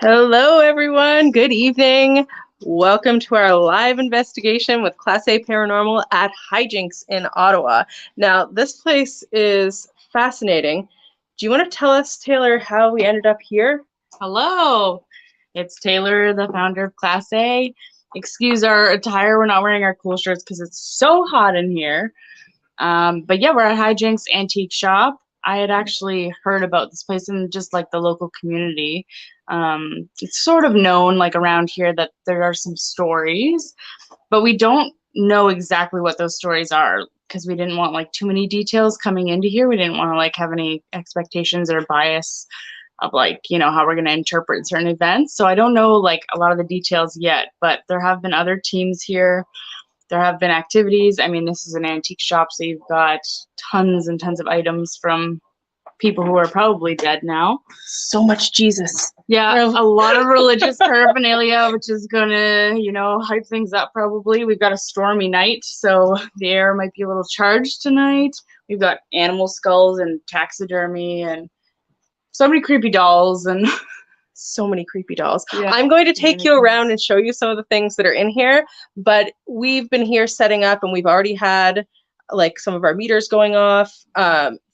Hello, everyone. Good evening. Welcome to our live investigation with Class A Paranormal at Highjinx in Ottawa. Now, this place is fascinating. Do you want to tell us, Taylor, how we ended up here? Hello, it's Taylor, the founder of Class A. Excuse our attire, we're not wearing our cool shirts because it's so hot in here. But yeah, we're at Highjinx Antique Shop. I had actually heard about this place in just like the local community. It's sort of known like around here that there are some stories, but we don't know exactly what those stories are because we didn't want like too many details coming into here. We didn't want to like have any expectations or bias of like, how we're going to interpret certain events. So I don't know like a lot of the details yet, but there have been other teams here. There have been activities. I mean, this is an antique shop, so you've got tons and tons of items from people who are probably dead now. So much Jesus. Yeah, a lot of religious paraphernalia, which is gonna, hype things up probably. We've got a stormy night, so the air might be a little charged tonight. We've got animal skulls and taxidermy and so many creepy dolls and so many creepy dolls. Yeah. I'm going to take you around and show you some of the things that are in here, but we've been here setting up and we've already had like some of our meters going off.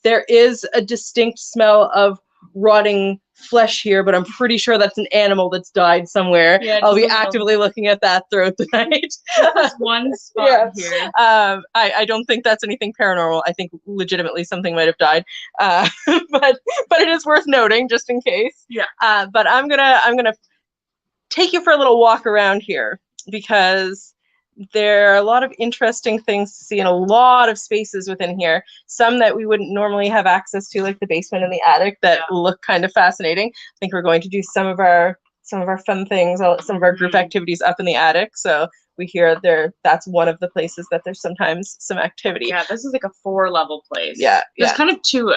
There is a distinct smell of rotting flesh here, but I'm pretty sure that's an animal that's died somewhere. Yeah, I'll be actively looking at that throughout the night. There's one spot here. I don't think that's anything paranormal. I think legitimately something might have died, but it is worth noting just in case. Yeah. But I'm gonna take you for a little walk around here because there are a lot of interesting things to see in a lot of spaces within here. Some that we wouldn't normally have access to, like the basement and the attic, that look kind of fascinating. I think we're going to do some of our fun things, some of our group activities up in the attic. So we hear that's one of the places that there's sometimes some activity. Yeah, this is like a 4-level place. Yeah, there's kind of two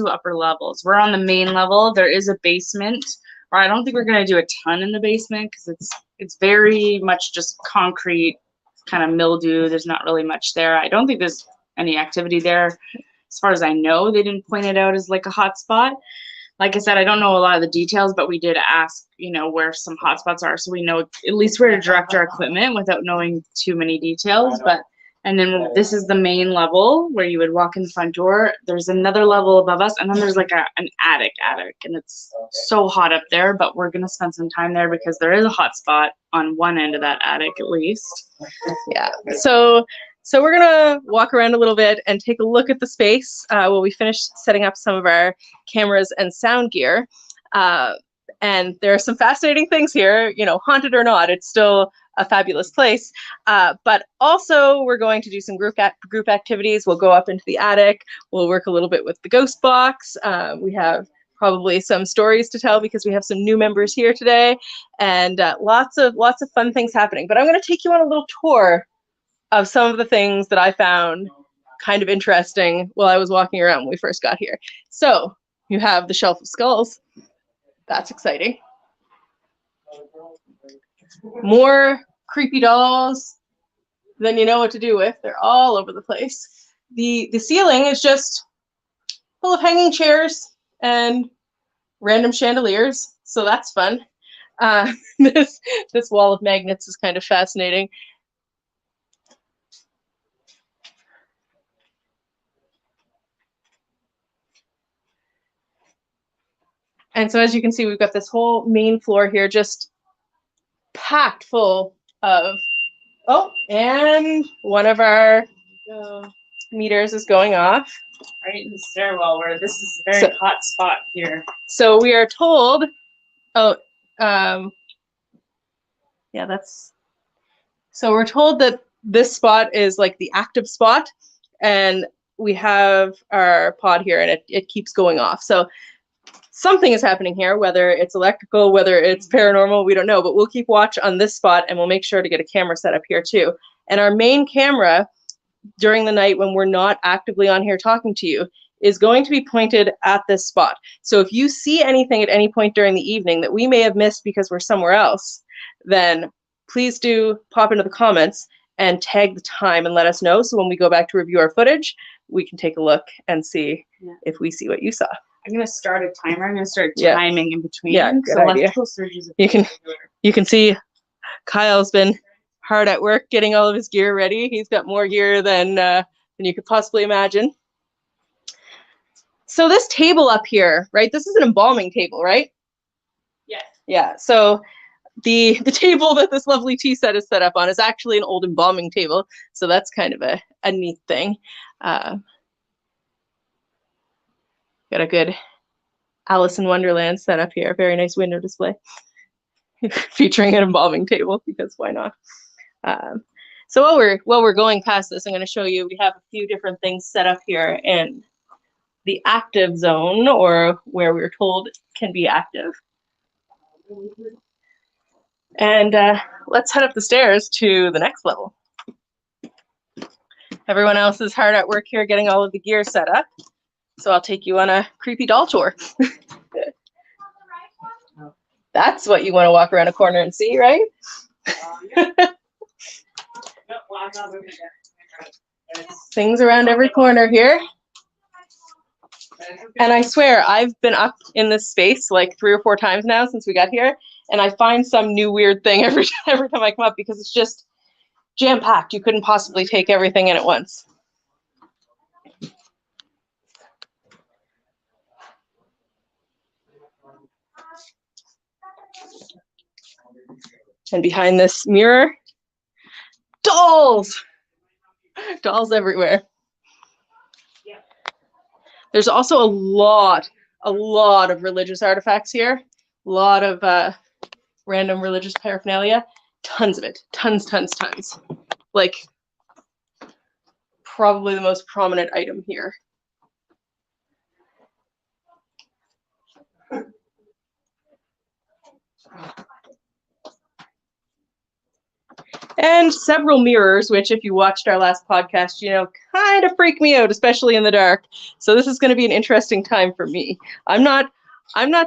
upper levels. We're on the main level. There is a basement. Or I don't think we're gonna do a ton in the basement because it's very much just concrete, kind of mildew. There's not really much there. I don't think there's any activity there. As far as I know, they didn't point it out as like a hot spot. Like I said, I don't know a lot of the details, but we did ask, where some hot spots are, so we know at least where to direct our equipment without knowing too many details. And then this is the main level where you would walk in the front door. There's another level above us, and then there's like an attic, and it's so hot up there, but we're gonna spend some time there because there is a hot spot on one end of that attic at least. Yeah. So we're gonna walk around a little bit and take a look at the space while we finish setting up some of our cameras and sound gear. And there are some fascinating things here, haunted or not, it's still a fabulous place. But also we're going to do some group activities. We'll go up into the attic. We'll work a little bit with the ghost box. We have probably some stories to tell because we have some new members here today, and lots of fun things happening. But I'm going to take you on a little tour of some of the things that I found kind of interesting while I was walking around when we first got here. So you have the shelf of skulls. That's exciting. More creepy dolls than you know what to do with. They're all over the place. The ceiling is just full of hanging chairs and random chandeliers, so that's fun. This wall of magnets is kind of fascinating. And so as you can see, we've got this whole main floor here just packed full of, and one of our meters is going off. Right in the stairwell where this is a very hot spot here. So we are told, so we're told that this spot is like the active spot, and we have our pod here and it keeps going off. So something is happening here, whether it's electrical, whether it's paranormal, we don't know, but we'll keep watch on this spot and we'll make sure to get a camera set up here too. And our main camera during the night when we're not actively on here talking to you is going to be pointed at this spot. So if you see anything at any point during the evening that we may have missed because we're somewhere else, then please do pop into the comments and tag the time and let us know. So when we go back to review our footage, we can take a look and see if we see what you saw. I'm gonna start a timer. I'm gonna start Yeah. timing in between. Yeah, good so idea. electrical surges. You can see Kyle's been hard at work getting all of his gear ready. He's got more gear than you could possibly imagine. So this table up here, right? This is an embalming table, right? Yes. Yeah. So the table that this lovely tea set is set up on is actually an old embalming table. So that's kind of a neat thing. Got a good Alice in Wonderland set up here. Very nice window display featuring an embalming table, because why not? So while we're going past this, I'm going to show you, we have a few different things set up here in the active zone, or where we're told can be active. And let's head up the stairs to the next level. Everyone else is hard at work here getting all of the gear set up. So I'll take you on a creepy doll tour. That's what you want to walk around a corner and see, right? Things around every corner here. And I swear, I've been up in this space like 3 or 4 times now since we got here, and I find some new weird thing every time I come up, because it's just jam-packed. You couldn't possibly take everything in at once. And behind this mirror, dolls! Dolls everywhere. There's also a lot of religious artifacts here. A lot of random religious paraphernalia. Tons of it. Tons. Like, probably the most prominent item here. And several mirrors, which if you watched our last podcast, you know, kind of freak me out, especially in the dark. So this is going to be an interesting time for me. I'm not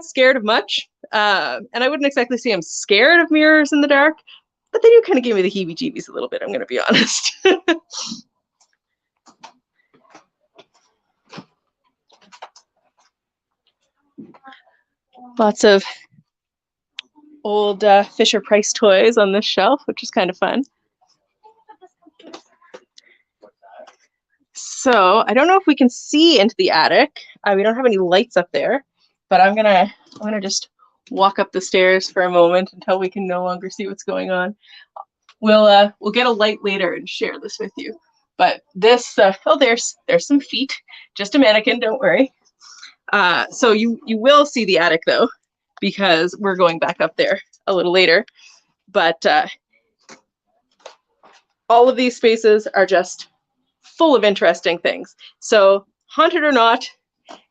scared of much, and I wouldn't exactly say I'm scared of mirrors in the dark, but they do kind of give me the heebie-jeebies a little bit, I'm going to be honest. Lots of old Fisher-Price toys on this shelf, which is kind of fun. So I don't know if we can see into the attic. We don't have any lights up there, but I'm gonna just walk up the stairs for a moment until we can no longer see what's going on. We'll get a light later and share this with you. But this, oh, there's some feet. Just a mannequin, don't worry. So you will see the attic though, because we're going back up there a little later. But all of these spaces are just full of interesting things. So haunted or not,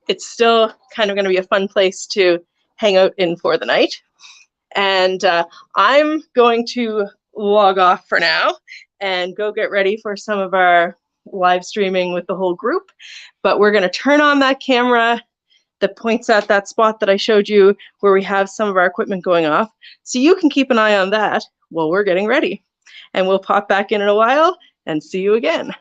it's still kind of going to be a fun place to hang out in for the night. And I'm going to log off for now and go get ready for some of our live streaming with the whole group. But we're going to turn on that camera that points at that spot that I showed you where we have some of our equipment going off. So you can keep an eye on that while we're getting ready. And we'll pop back in a while and see you again.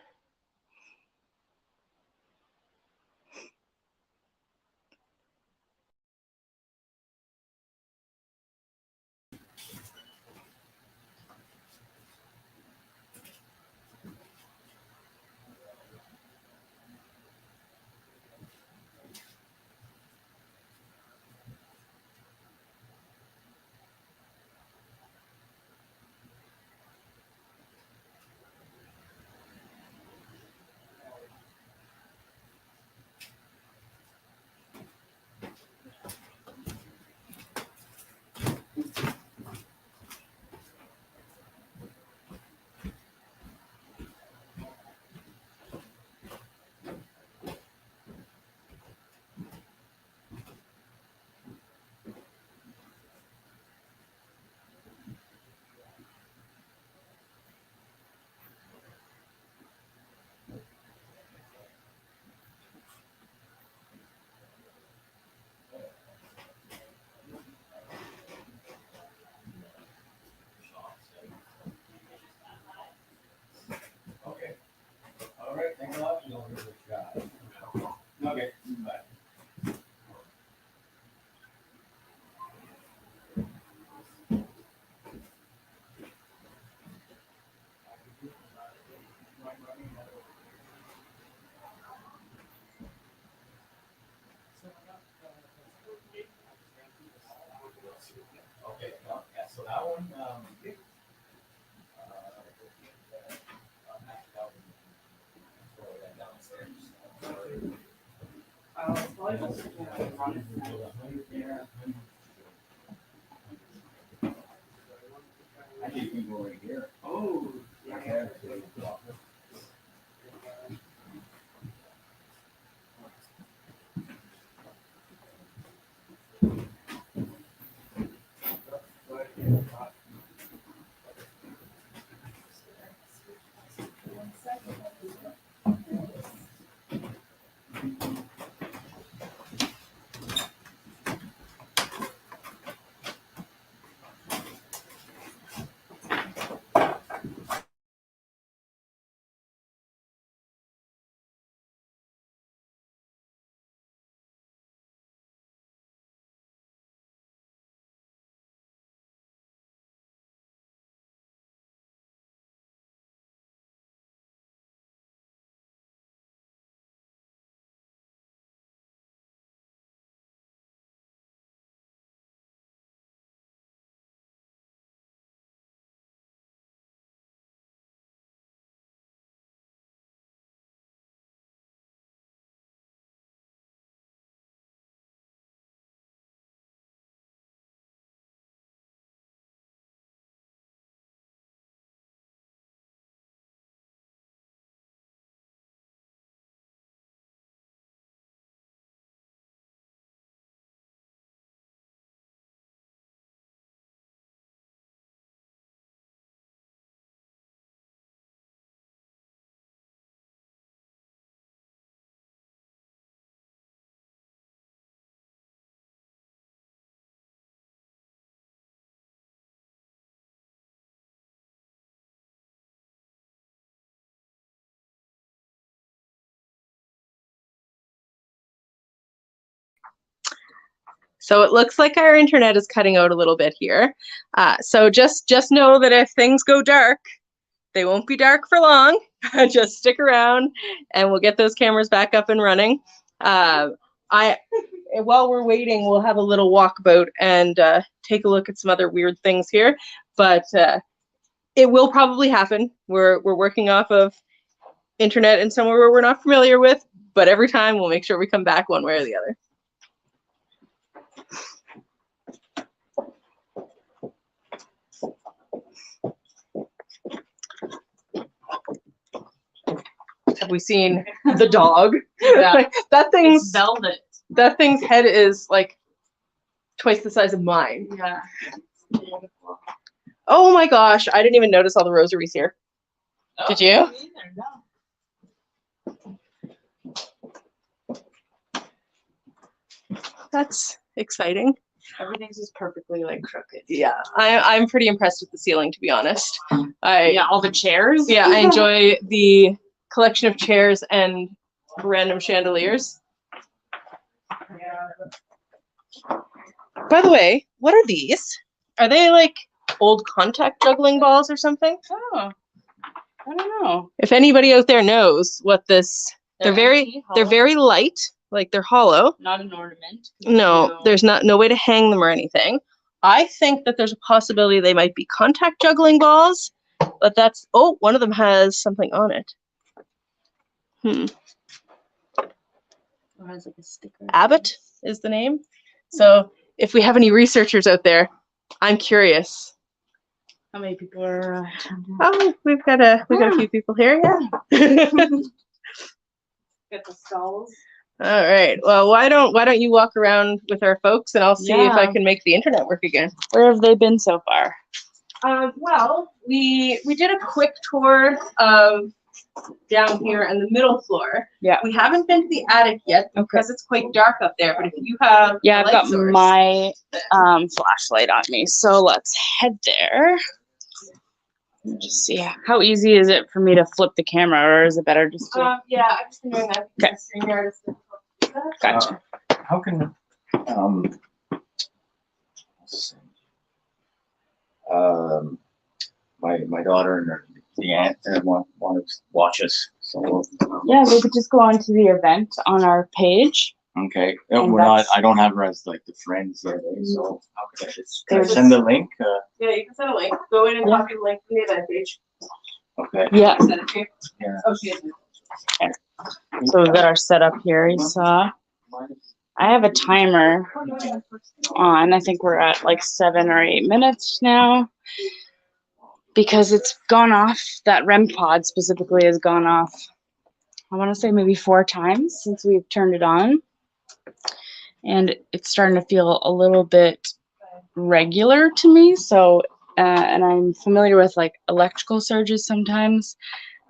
Okay. All right. Thanks a lot. Okay. Bye. So it looks like our internet is cutting out a little bit here. So just know that if things go dark, they won't be dark for long. Just stick around and we'll get those cameras back up and running. While we're waiting, we'll have a little walkabout and take a look at some other weird things here. But it will probably happen. We're working off of internet in somewhere where we're not familiar with, but every time we'll make sure we come back one way or the other. Have we seen the dog? Yeah. Like, that It's velvet. thing's head is like twice the size of mine. Yeah. Oh my gosh, I didn't even notice all the rosaries here. Oh, Did you? me neither, no. That's exciting. Everything's just perfectly like crooked. Yeah, I'm pretty impressed with the ceiling, to be honest. Yeah, all the chairs. Yeah, I enjoy the collection of chairs and random chandeliers. By the way, what are these? Are they like old contact juggling balls or something? Oh, I don't know. If anybody out there knows what this, they're empty, very light, like they're hollow. Not an ornament. No, there's no way to hang them or anything. I think that there's a possibility they might be contact juggling balls, but that's, oh, one of them has something on it. It has like a sticker. Abbott is the name. So if we have any researchers out there, I'm curious. How many people are? Oh, we've got a few people here. Yeah. Get the stalls. All right. Well, why don't you walk around with our folks, and I'll see if I can make the internet work again. Where have they been so far? Well, we did a quick tour of down here in the middle floor. Yeah. We haven't been to the attic yet because it's quite dark up there. But if you have I've got my flashlight on me, so let's head there. Just see how easy is it for me to flip the camera, or is it better just to? Yeah, I've just been doing that. Okay. StreamYard is difficult. Gotcha. How can let's see. My daughter and the aunt want to watch us. So Yeah, they could just go on to the event on our page. okay, And we're not. that's- I don't have her as like the friends there. So how could I just can I There's- send the link? Yeah, you can send a link. Go in and copy the link from the event page. Okay. Yeah. Send it to you. Yeah. Oh, she is. So we've got our setup here. You saw. I have a timer on. I think we're at like 7 or 8 minutes now because it's gone off. That REM pod specifically has gone off, I want to say maybe 4 times since we've turned it on. And it's starting to feel a little bit regular to me. So, and I'm familiar with like electrical surges sometimes.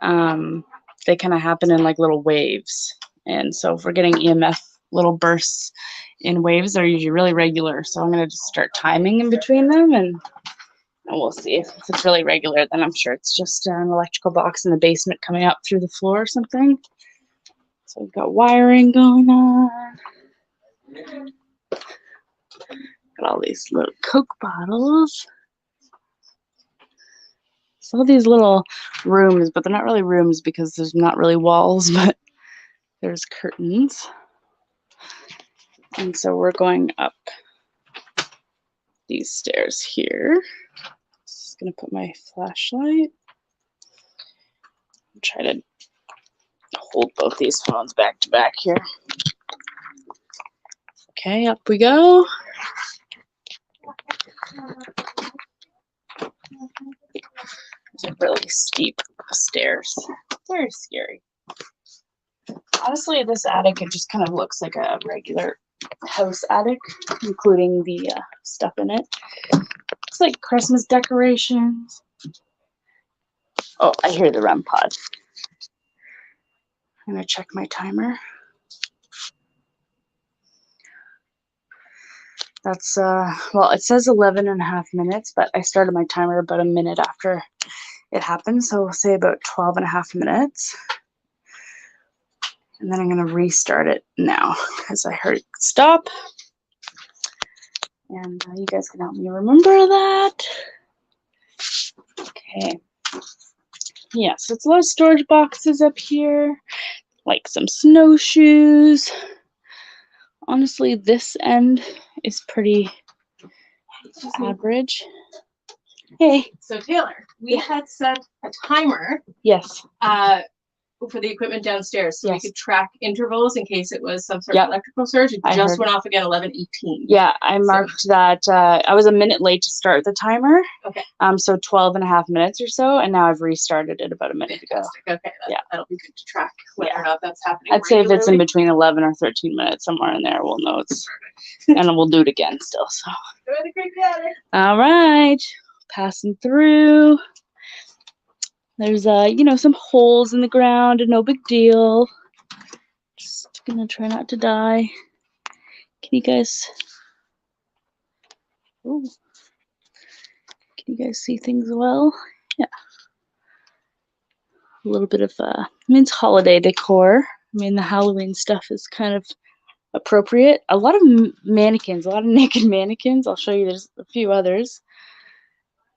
They kind of happen in like little waves. And so if we're getting EMF little bursts in waves, they're usually really regular. So I'm going to just start timing in between them, and we'll see if it's really regular. Then I'm sure it's just an electrical box in the basement coming up through the floor or something. So we've got wiring going on. Got all these little Coke bottles. So all these little rooms, but they're not really rooms because there's not really walls, but there's curtains. And so we're going up these stairs here. Just gonna put my flashlight. Try to hold both these phones back to back here. Okay, up we go. These are really steep stairs. Very scary. Honestly, this attic, it just kind of looks like a regular house attic, including the stuff in it. It's like Christmas decorations. Oh, I hear the REM pod. I'm gonna check my timer. That's, well, it says 11.5 minutes, but I started my timer about a minute after it happened. So we'll say about 12.5 minutes. And then I'm gonna restart it now because I heard it stop. And you guys can help me remember that. Okay. Yeah, so it's a lot of storage boxes up here, like some snowshoes. Honestly, this end is pretty average. Hey. So Taylor, we had set a timer Yes. for the equipment downstairs, so Yes. we could track intervals in case it was some sort Yep. of electrical surge. It I just heard. went off again 11:18. Yeah, I marked that. I was a minute late to start the timer. Okay. So 12.5 minutes or so, and now I've restarted it about a minute ago. Fantastic. Okay, Yeah. that'll be good to track whether or not that's happening. I'd say if it's in regularly. between 11 or 13 minutes, somewhere in there, we'll know it's, and then we'll do it again still. So. Enjoy the great attic. All right, passing through. There's some holes in the ground, no big deal. Just gonna try not to die. Can you guys? Ooh. Can you guys see things well? Yeah. A little bit of it's holiday decor. I mean, the Halloween stuff is kind of appropriate. A lot of mannequins, a lot of naked mannequins. I'll show you. There's a few others.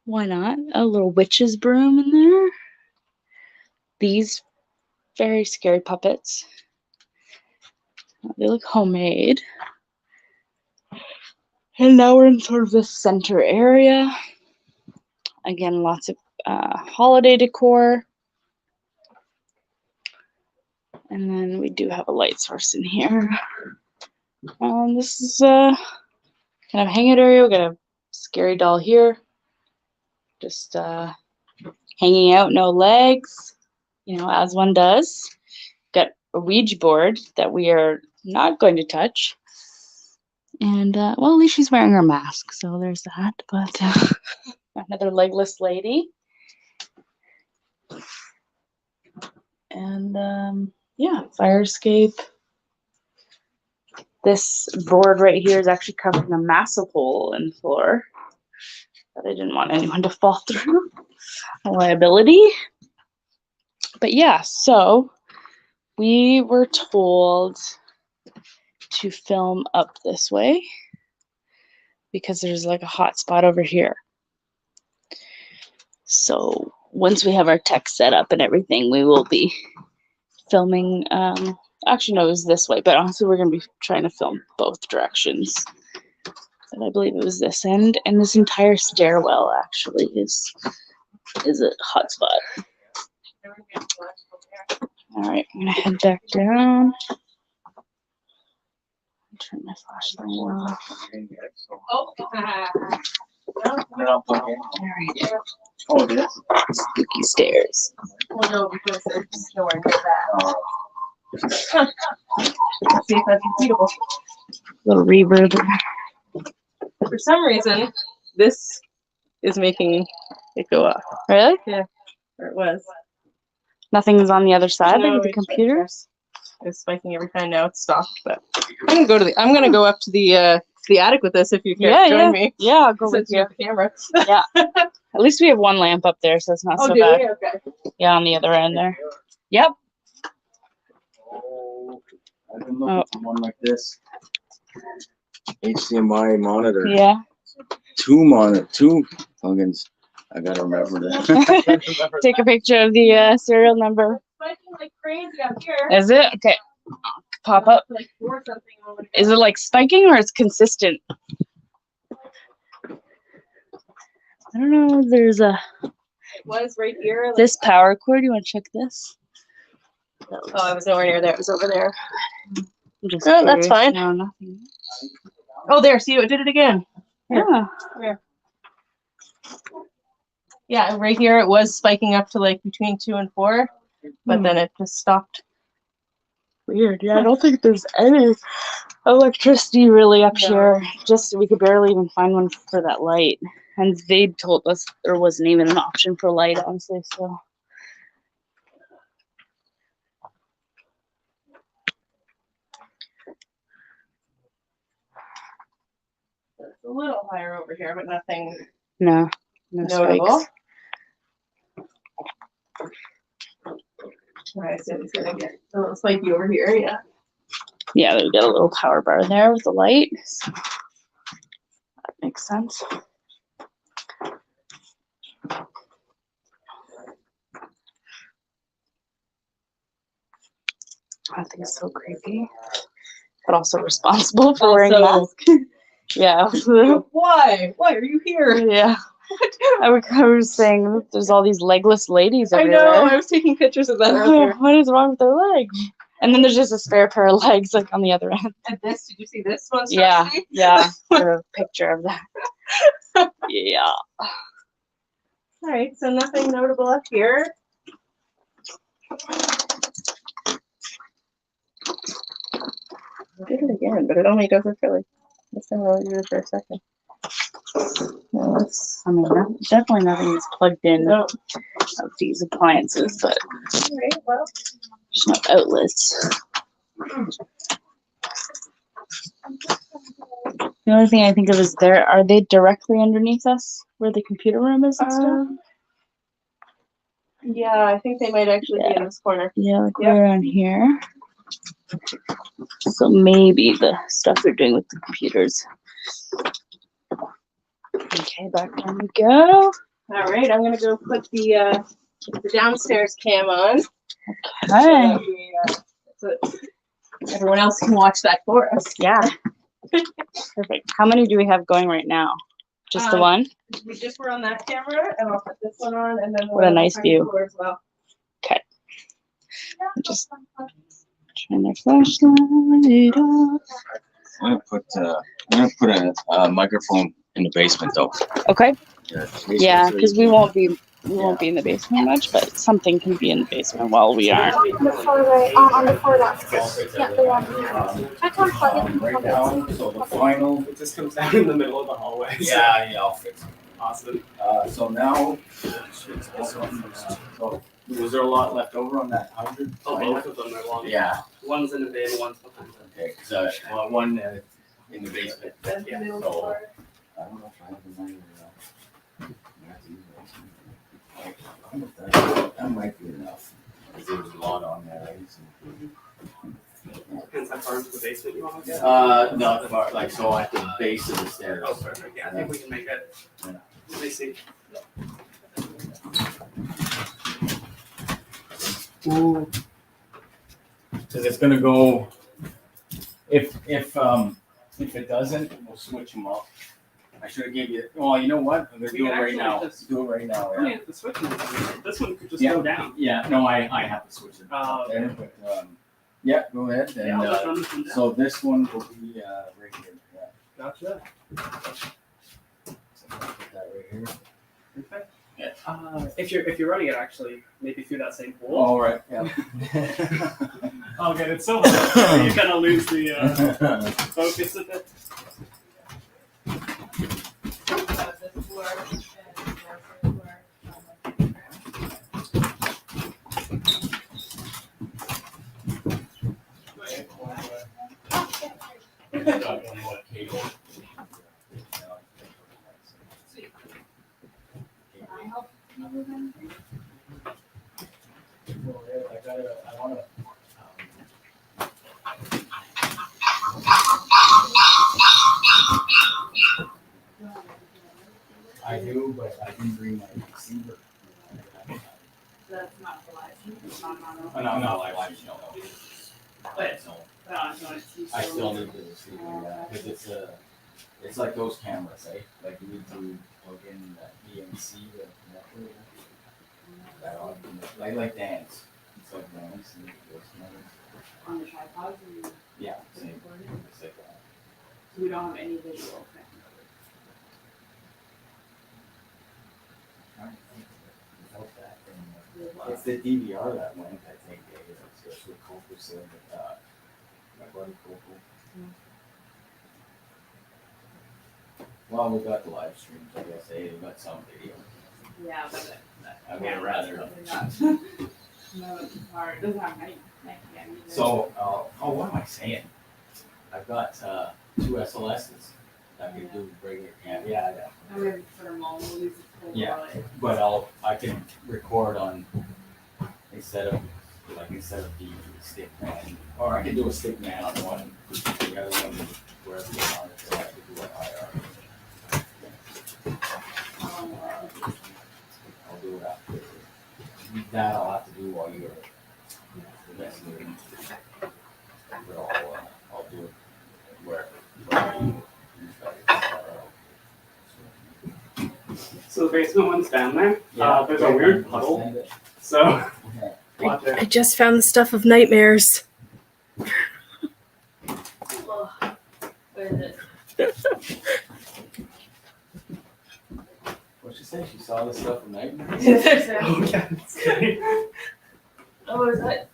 Why not? A little witch's broom in there. These very scary puppets. They look homemade. And now we're in sort of the center area. Again, lots of holiday decor. And then we do have a light source in here. This is kind of hangout area. We got a scary doll here. Just hanging out, no legs, as one does. Got a Ouija board that we are not going to touch. And, well, at least she's wearing her mask, so there's that. But another legless lady. And, yeah, fire escape. This board right here is actually covering a massive hole in the floor that I didn't want anyone to fall through. A liability. But yeah, so we were told to film up this way because there's like a hot spot over here. So once we have our tech set up and everything, we will be filming. Actually, no, it was this way, but honestly, we're going to be trying to film both directions. And I believe it was this end, and this entire stairwell actually is a hot spot. All right, I'm gonna head back down. turn my flashlight off. Oh, Alright. Oh, it is? Spooky stairs. well, no, because there's nowhere near that. Let's see if that's repeatable. Little reverb. For some reason, this is making it go up. Really? Or it was. Nothing's on the other side, No, like the it's computers? It was spiking every time. Now it's stopped. But I'm gonna go up to the attic with this if you care to join me. Yeah, I'll go with Since you you. have the camera. Yeah. At least we have one lamp up there, so it's not Oh, so do bad. we? Okay. Yeah, on the other end there. Yep. Oh, I've been looking for one like this. HDMI monitor. Yeah. Two plugins. I gotta remember that. Take a picture of the serial number. Spiking like crazy up here. Is it? Okay. Pop up. Like 4 something over there. Is it like spiking or it's consistent? I don't know. There's a It was right here. Like, this power cord. You want to check this? oh, it was nowhere near there. It was over there. I'm just Oh, that's curious. fine. No, nothing. Oh, there. See, it did it again. Yeah. Yeah, right here it was spiking up to like between 2 and 4, but then it just stopped. Weird. Yeah, I don't think there's any electricity really up No. here. Just we could barely even find one for that light, and they told us there wasn't even an option for light, honestly. So. It's a little higher over here, but nothing No notable. spikes. Alright, so it's gonna get a little spiky over here, yeah. Yeah, we got a little power bar there with the light. So that makes sense. I think it's so creepy, but also responsible for wearing a Also- mask. Yeah. Why? Why are you here? Yeah. I was saying that there's all these legless ladies I everywhere. know, I was taking pictures of that earlier. What is wrong with their legs? And then there's just a spare pair of legs like on the other end. And this, did you see this one? Yeah, Stacy? yeah. A picture of that. Yeah. Alright, so nothing notable up here. I did it again, but it only does it for like, this time I only did it for a second. No, it's, I mean, definitely nothing is plugged in no. of these appliances, but Alright, well. there's no outlets. The only thing I think of is are they directly underneath us where the computer room is and stuff? Yeah, I think they might actually be in this corner. Yeah, like Yep. we're on here. So maybe the stuff they're doing with the computers. Okay, back down we go. Alright, I'm gonna go put the downstairs cam on. Okay. So everyone else can watch that for us. Yeah. Perfect. How many do we have going right now? Just the one? We just were on that camera, and I'll put this one on, and then What a nice view. As well. Just turn their flashlight off. I'm gonna put a microphone in the basement though. Okay. Yeah, So because we won't be in the basement much, but something can be in the basement while we aren't. On the far right, on the far left. Yeah, the one. I can't plug it. Right now, so the final. It just comes down in the middle of the hallway. so- Yeah, I'll fix it. Awesome. So now, this one, so was there a lot left over on that 100? Oh, both of them are long. Yeah, One's in the bin, one's behind them. okay, so one in the basement. Yeah. So, I don't know if I have the money or not. That might be enough, because there was a lot on there, right? Depends how far into the basement you want to get. Not far, like, so at the base of the stairs. Oh, perfect. Yeah, I think we can make it. Yeah. Let me see. Ooh. Cause it's gonna go, if it doesn't, we'll switch them up. I should have gave you, oh, you know what, I'm gonna We do it can right actually now, just- do it right now, I yeah. mean, the switch one, this one could just Yeah. go down. Yeah, no, I have to switch it Oh, up there, but, Yeah, go ahead. And Yeah, let's run this one down. so this one will be right here. Yeah. Gotcha. So I'll put that right here. Okay. Yeah. If you're running it, actually, maybe through that same pool. All right. Yeah. Okay, it's so hard. You kind of lose the focus of it. I want to. I do, but I didn't bring my receiver. That's not the license. Oh, no, no, live show. But- So I I still need the receiver, yeah, because it's like those cameras, eh? Like you need to plug in the EMC, the connector. That on, like dance. It's like dance and those cameras. on the tripod. Yeah, same. It's like that. We don't have any visual. Without that, it's the DVR that went, I think, it's what Coco said, my buddy Coco. Well, we got the live streams, I guess, we got some video. Yeah, but I would rather. No, it's hard. It doesn't have night cam either. So, what am I saying? I've got, 2 SLSs that can do regular cam, yeah. I'm gonna put them all. We'll use it for Yeah. like- But I can record on, instead of the stick man, or I can do a stick man on one, the other one, wherever you want it, so I could do an IR. I'll do it after. That I'll have to do while you're investigating. But I'll do it where you So the basement one's down there. There's a weird puddle. So watch it. I just found the stuff of nightmares. Where is it? What'd she say? She saw this stuff at night? Oh yeah. it's great. Oh, is that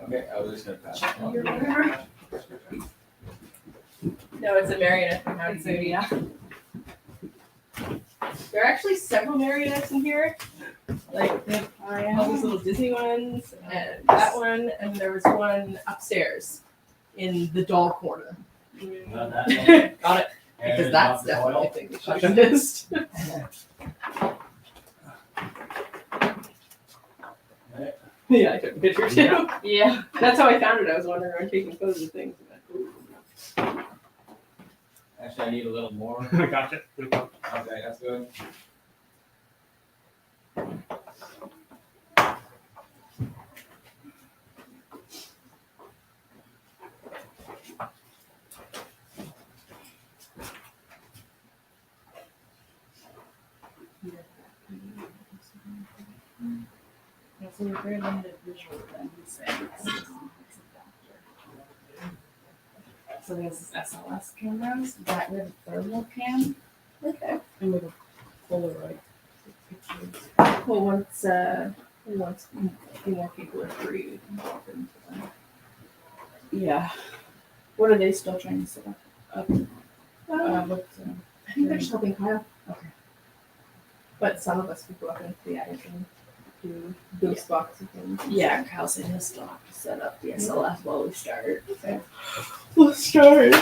Okay, I was just gonna pass it on. your whatever? No, it's a marionette from Howdy It's a, Doody. yeah. There are actually several marionettes in here. Like they have Oh, yeah. all these little Disney ones, and that one, and there was one upstairs in the doll corner. Not that one. Got it. And Because that's not the definitely a oil. thing we should have missed. Yeah, I took a picture too. Yeah. That's how I found it. I was wandering around taking photos of things. Actually, I need a little more. Gotcha. Okay, that's good. Yeah, so we're very limited visual then, he's saying. So there's SLS cameras, that with thermal cam, Okay. and with a Polaroid. Well, once a few more people are free, we can walk into them. Yeah. What are they still trying to set up? I think they're just helping Kyle. Okay. But some of us could go up into the attic and do ghost box and things. Yeah, Kyle said he'll still have to set up the SLS while we start. Okay. We'll start.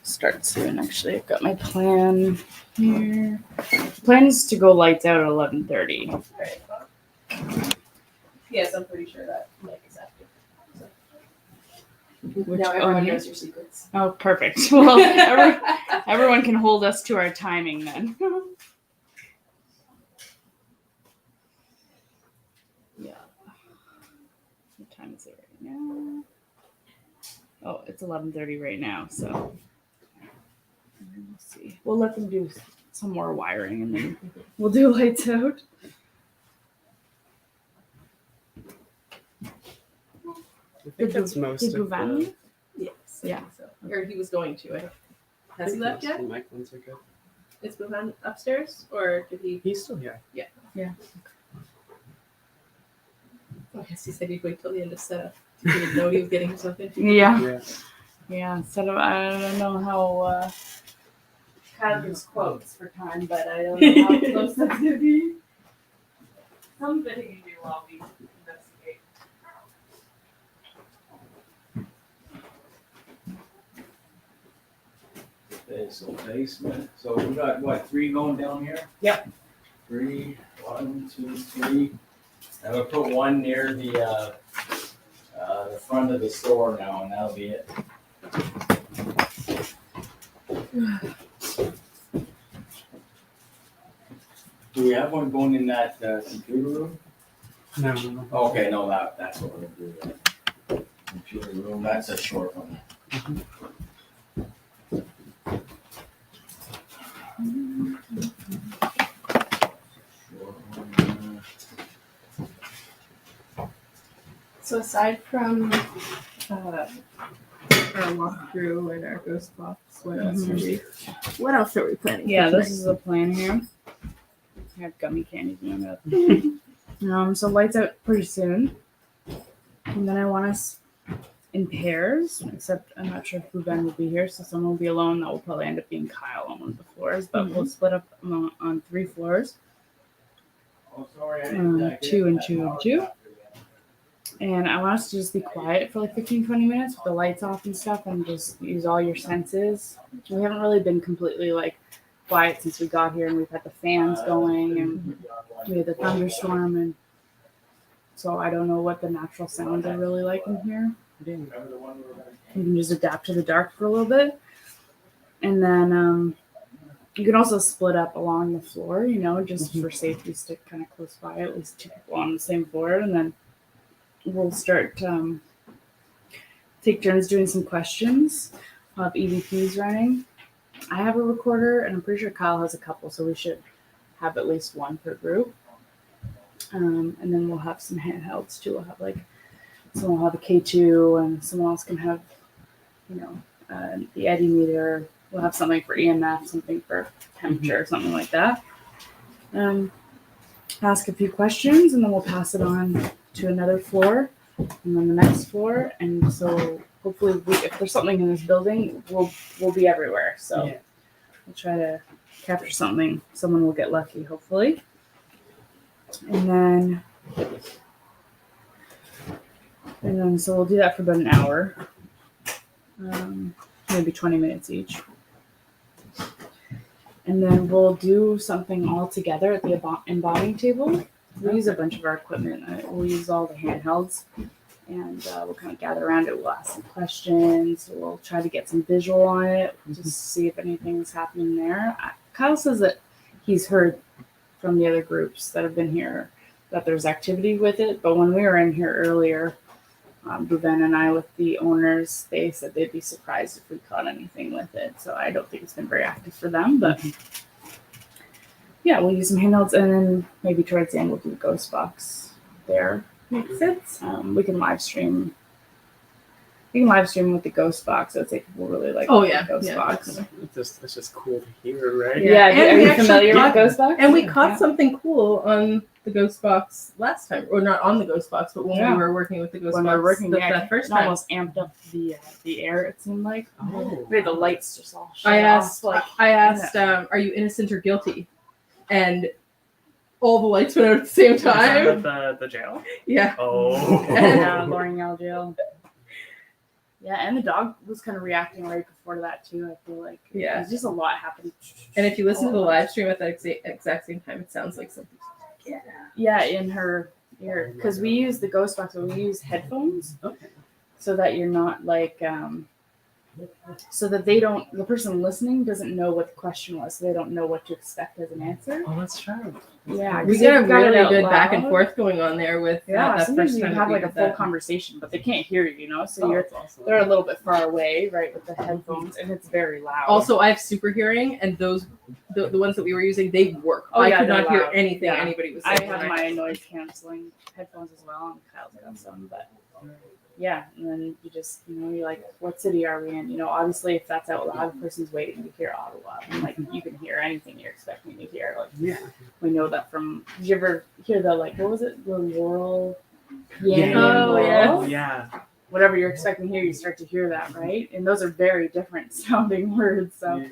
Start soon, actually. I've got my plan here. The plan is to go lights out at 11:30. Alright. Yes, I'm pretty sure that mic is active. So. Which- Now oh, everyone yeah. knows your secrets. Oh, perfect. Well, everyone can hold us to our timing then. Yeah. What time is it right now? Oh, it's 11:30 right now, so we'll see. We'll let them do some more wiring and then we'll do lights out. I think that's most Did of Bhuvan leave? Yes. Yeah. So, or he was going to. Has he left yet? The mic ones are good. Is Bhuvan upstairs, or did he? He's still here. Oh, yes, he said he'd wait till the end of setup. He didn't know what he was getting himself into. Yeah. Yeah. Yeah. Instead of, I don't know how Kyle gives quotes for time, but I don't know how close that's gonna be. Something he can do while we investigate. Okay, so basement. So we got what, 3 going down here? Yep. 3, 1, 2, 3. And we'll put one near the front of the store now, and that'll be it. Do we have one going in that computer room? No. Okay, no, that's what we're gonna do. Computer room, that's a short one. So aside from our walkthrough and our ghost box, what else are we? What else are we planning? Yeah, for this is the plan here. I have gummy candies in it. So lights out pretty soon. And then I want us in pairs, except I'm not sure if Bhuvan will be here, so someone will be alone. That will probably end up being Kyle on one of the floors, but we'll split up on 3 floors. Oh, sorry, I 2 and 2 and 2. And I want us to just be quiet for like 15-20 minutes with the lights off and stuff and just use all your senses. We haven't really been completely like quiet since we got here, and we've had the fans going and we had the thunderstorm, and so I don't know what the natural sounds are really like in here. You can just adapt to the dark for a little bit. And then you can also split up along the floor, just for safety, stick kind of close by, at least 2 people on the same floor. And then we'll start take turns doing some questions. We'll have EVPs running. I have a recorder, and I'm pretty sure Kyle has a couple, so we should have at least one per group. And then we'll have some handhelds too. We'll have someone will have a K2, and someone else can have, the eddy meter. We'll have something for EMF, something for temperature, something like that. Ask a few questions, and then we'll pass it on to another floor, and then the next floor. And so hopefully, if there's something in this building, we'll be everywhere. So we'll try to capture something. Someone will get lucky, hopefully. And then so we'll do that for about an hour, maybe 20 minutes each. And then we'll do something all together at the embalming table. We'll use a bunch of our equipment. We'll use all the handhelds, and we'll kind of gather around it. We'll ask some questions. We'll try to get some visual on it, just to see if anything's happening there. Kyle says that he's heard from the other groups that have been here that there's activity with it, but when we were in here earlier, Bhuvan and I with the owners, they said they'd be surprised if we caught anything with it. So I don't think it's been very active for them, but yeah, we'll use some handhelds, and then maybe towards the end we'll do the ghost box there. Makes sense. We can live stream. You can live stream with the ghost box. I'd say people really like the ghost box. Definitely. It's just cool to hear, right? Yeah, And are we you actually familiar caught- with ghost box? And we caught something cool on the ghost box last time, or not on the ghost box, but when we were working with the ghost When box we were working, that first it time. almost amped up the air. It seemed like Oh. we had the lights just all shut I asked, off, are you innocent or guilty? And all the lights went out at the same time. The jail? Yeah. Oh. yeah, L'Oreal jail. Yeah, and the dog was kind of reacting right before that too. I feel like there's just a lot happening. And if you listen to the live stream at that exact same time, it sounds like something. Yeah, in her ear, because we use the ghost box, but we use headphones, so that you're not like, so that the person listening doesn't know what the question was, so they don't know what to expect as an answer. Oh, that's true. Yeah, We 'cause got a if you got it really out good back and loud- forth going on there with Yeah, that sometimes first you time can that have we like a did full that. conversation, but they can't hear you, so Oh, you're that's awesome. they're a little bit far away, right, with the headphones, and it's very loud. Also, I have super hearing, and those the ones that we were using, they work. Oh, I yeah, could they're not hear loud. anything Yeah. anybody was I saying. have my noise canceling headphones as well, and Kyle's got some, but yeah, and then you just, you're like, what city are we in? Obviously, if that's out loud, a person's waiting to hear Ottawa, and like you can hear anything you're expecting to hear. Like, Yeah. we know that from. Did you ever hear the what was it, the Laurel? Oh, Laurel? Yeah. Whatever you're expecting to hear, you start to hear that, right? And those are very different sounding words. So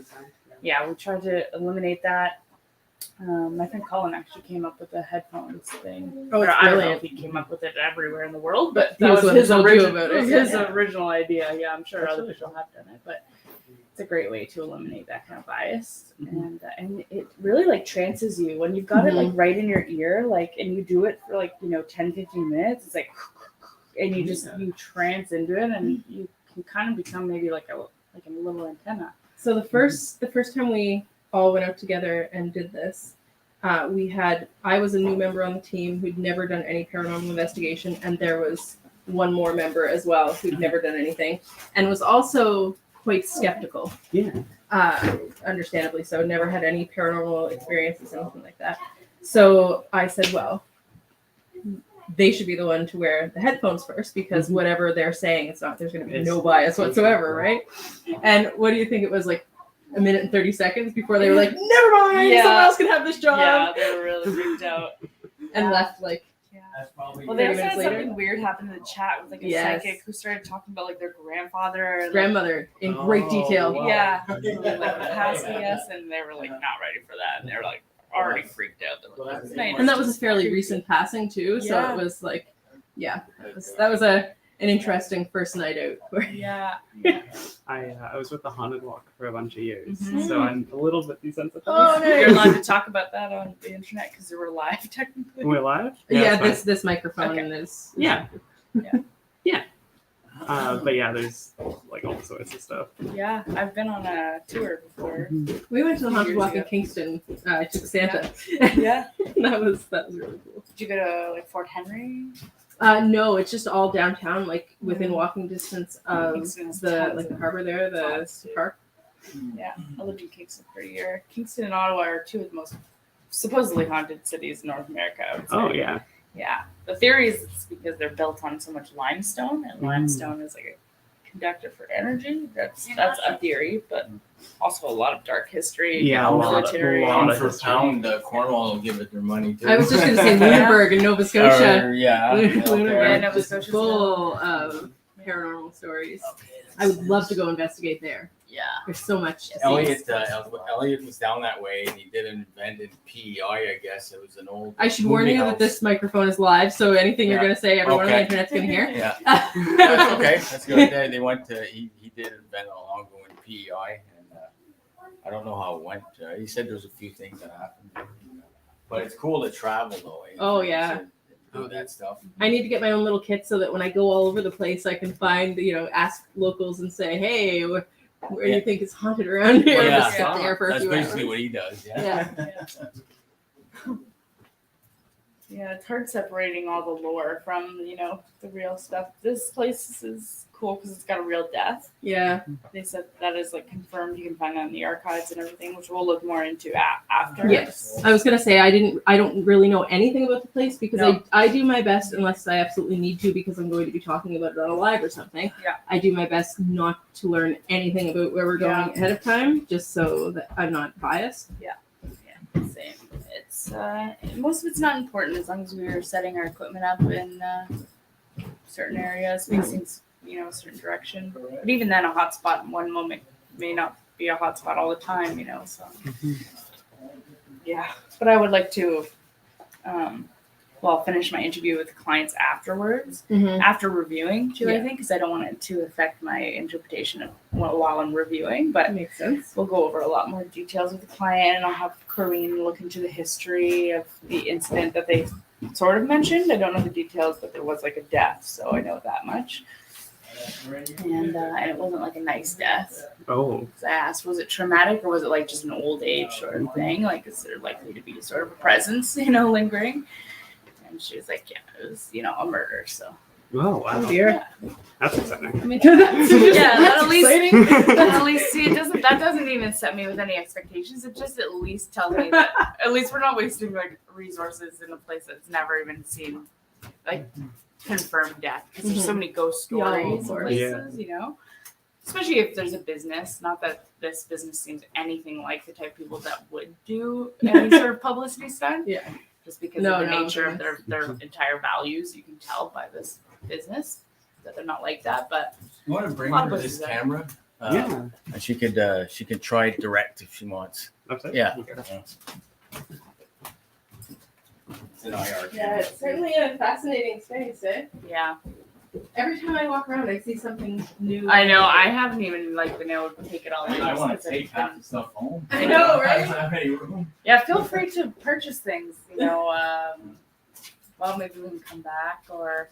yeah, we tried to eliminate that. My friend Colin actually came up with the headphones thing. Oh, it's I don't know brilliant. if he came up with it everywhere in the world, but He that was was the one who his told you original. about It was it, his yeah. original idea. Yeah, I'm sure That's other really people have done it, but it's a great way to eliminate that kind of bias, and it really like trances you when you've got it like right in your ear, like, and you do it for like 10, 15 minutes. It's like, and you just you trance into it, and you can kind of become maybe like a little antenna. So the first time we all went out together and did this, I was a new member on the team who'd never done any paranormal investigation, and there was one more member as well who'd never done anything, and was also quite skeptical. Yeah. Understandably so. Never had any paranormal experiences, anything like that. So I said, well, they should be the one to wear the headphones first, because whatever they're saying, there's going to be no bias whatsoever, right? And what do you think it was, like a minute and 30 seconds before they were like, never mind, Yeah. someone else can have this job, Yeah, they were really freaked out. and left like. That's probably. Well, they 30 also had minutes later. something weird happen in the chat with like a Yes. psychic who started talking about like their grandfather, and, like, Grandmother in great detail. wow. yeah, like passing us, and they were like not ready for that, and they were like already freaked out. They were like, "This night And that is was a just fairly creepy." recent passing too, so Yeah. it was like, that was an interesting first night out. Yeah. I was with the Haunted Walk for a bunch of years, Mhm. so I'm a little bit desensitized. Oh, nice. You're allowed to talk about that on the internet because we're live technically. We're live? Yeah, that's this microphone Okay. is. Yeah. Yeah. Yeah. But yeah, there's like all sorts of stuff. Yeah, I've been on a tour before. We went to the Few haunted years walk in ago. Kingston. Took Santa. Yeah. that was really cool. Did you go to like Fort Henry? No, it's just all downtown, like within walking distance of Kingston's the tons the of harbor there, the tons. park. Yeah, I lived in Kingston for a year. Kingston and Ottawa are two of the most supposedly haunted cities in North America, I would say. Oh yeah. Yeah. The theory is it's because they're built on so much limestone, and limestone is like a conductor for energy. That's a theory, but also a lot of dark history. Yeah, a lot of- military. a lot Pound of for history. pound, Cornwall will give it their money too. I was just going to say Lunenburg in Nova Scotia. Yeah. Lunenburg Yeah, is Nova Scotia's full of paranormal stories. I would love to go investigate there. Yeah. There's so much to see. Elliot was down that way, and he did an invented PEI, I guess. It was an old. I should warn movie you house. that this microphone is live, so anything you're Yeah. going to say, everyone on the Okay. internet's going to hear. Yeah, that's okay. That's good. They went to. He did invent a long ago in PEI, and I don't know how it went. He said there's a few things that happened, but it's cool to travel though. Oh, yeah. To do that stuff. I need to get my own little kit so that when I go all over the place, I can find, ask locals and say, hey, where do you think it's haunted around here? Well, yeah. Just sit there for a That's few basically hours. what he does. Yeah. Yeah, it's hard separating all the lore from, the real stuff. This place is cool because it's got a real death. Yeah. They said that is like confirmed. You can find that in the archives and everything, which we'll look more into after. Yes. I was going to say, I don't really know anything about the place because No. I do my best, unless I absolutely need to because I'm going to be talking about it on a live or something. Yeah. I do my best not to learn anything about where we're going Yeah. ahead of time, just so that I'm not biased. Same. It's most of it's not important as long as we are setting our equipment up in certain areas, facing a certain direction. But even then, a hotspot in one moment may not be a hotspot all the time. So yeah. But I would like to, finish my interview with the clients afterwards, after reviewing too. Yeah. I think because I don't want it to affect my interpretation of while I'm reviewing, but. That makes sense. We'll go over a lot more details with the client, and I'll have Corrine look into the history of the incident that they sort of mentioned. I don't know the details, but there was like a death, so I know that much. And it wasn't like a nice death. Oh. So I asked, was it traumatic or was it like just an old age sort of thing? Like, is there likely to be sort of a presence, lingering? And she was like, yeah, it was, a murder. So. Oh wow. Oh dear. That's exciting. I mean, at exciting. least see, that doesn't even set me with any expectations. It just at least tells me that at least we're not wasting like resources in a place that's never even seen like confirmed death, because there's so many ghost stories Yeah. and places, especially if there's a business. Not that this business seems anything like the type of people that would do any sort of publicity stunt. Yeah. Just because of the nature of their entire values, you can tell by this business that they're not like that. But You want to bring her this camera? Yeah. And she could try it direct if she wants. Okay. Yeah. Okay. It's an IR Yeah, it's certainly a fascinating space, eh? yeah, Every time I walk around, I see something new. I know. I haven't even been able to take it all in. I want because to take it's half been- the stuff home. I know, right? I don't have any room. Yeah, feel free to purchase things. Well, maybe we can come back or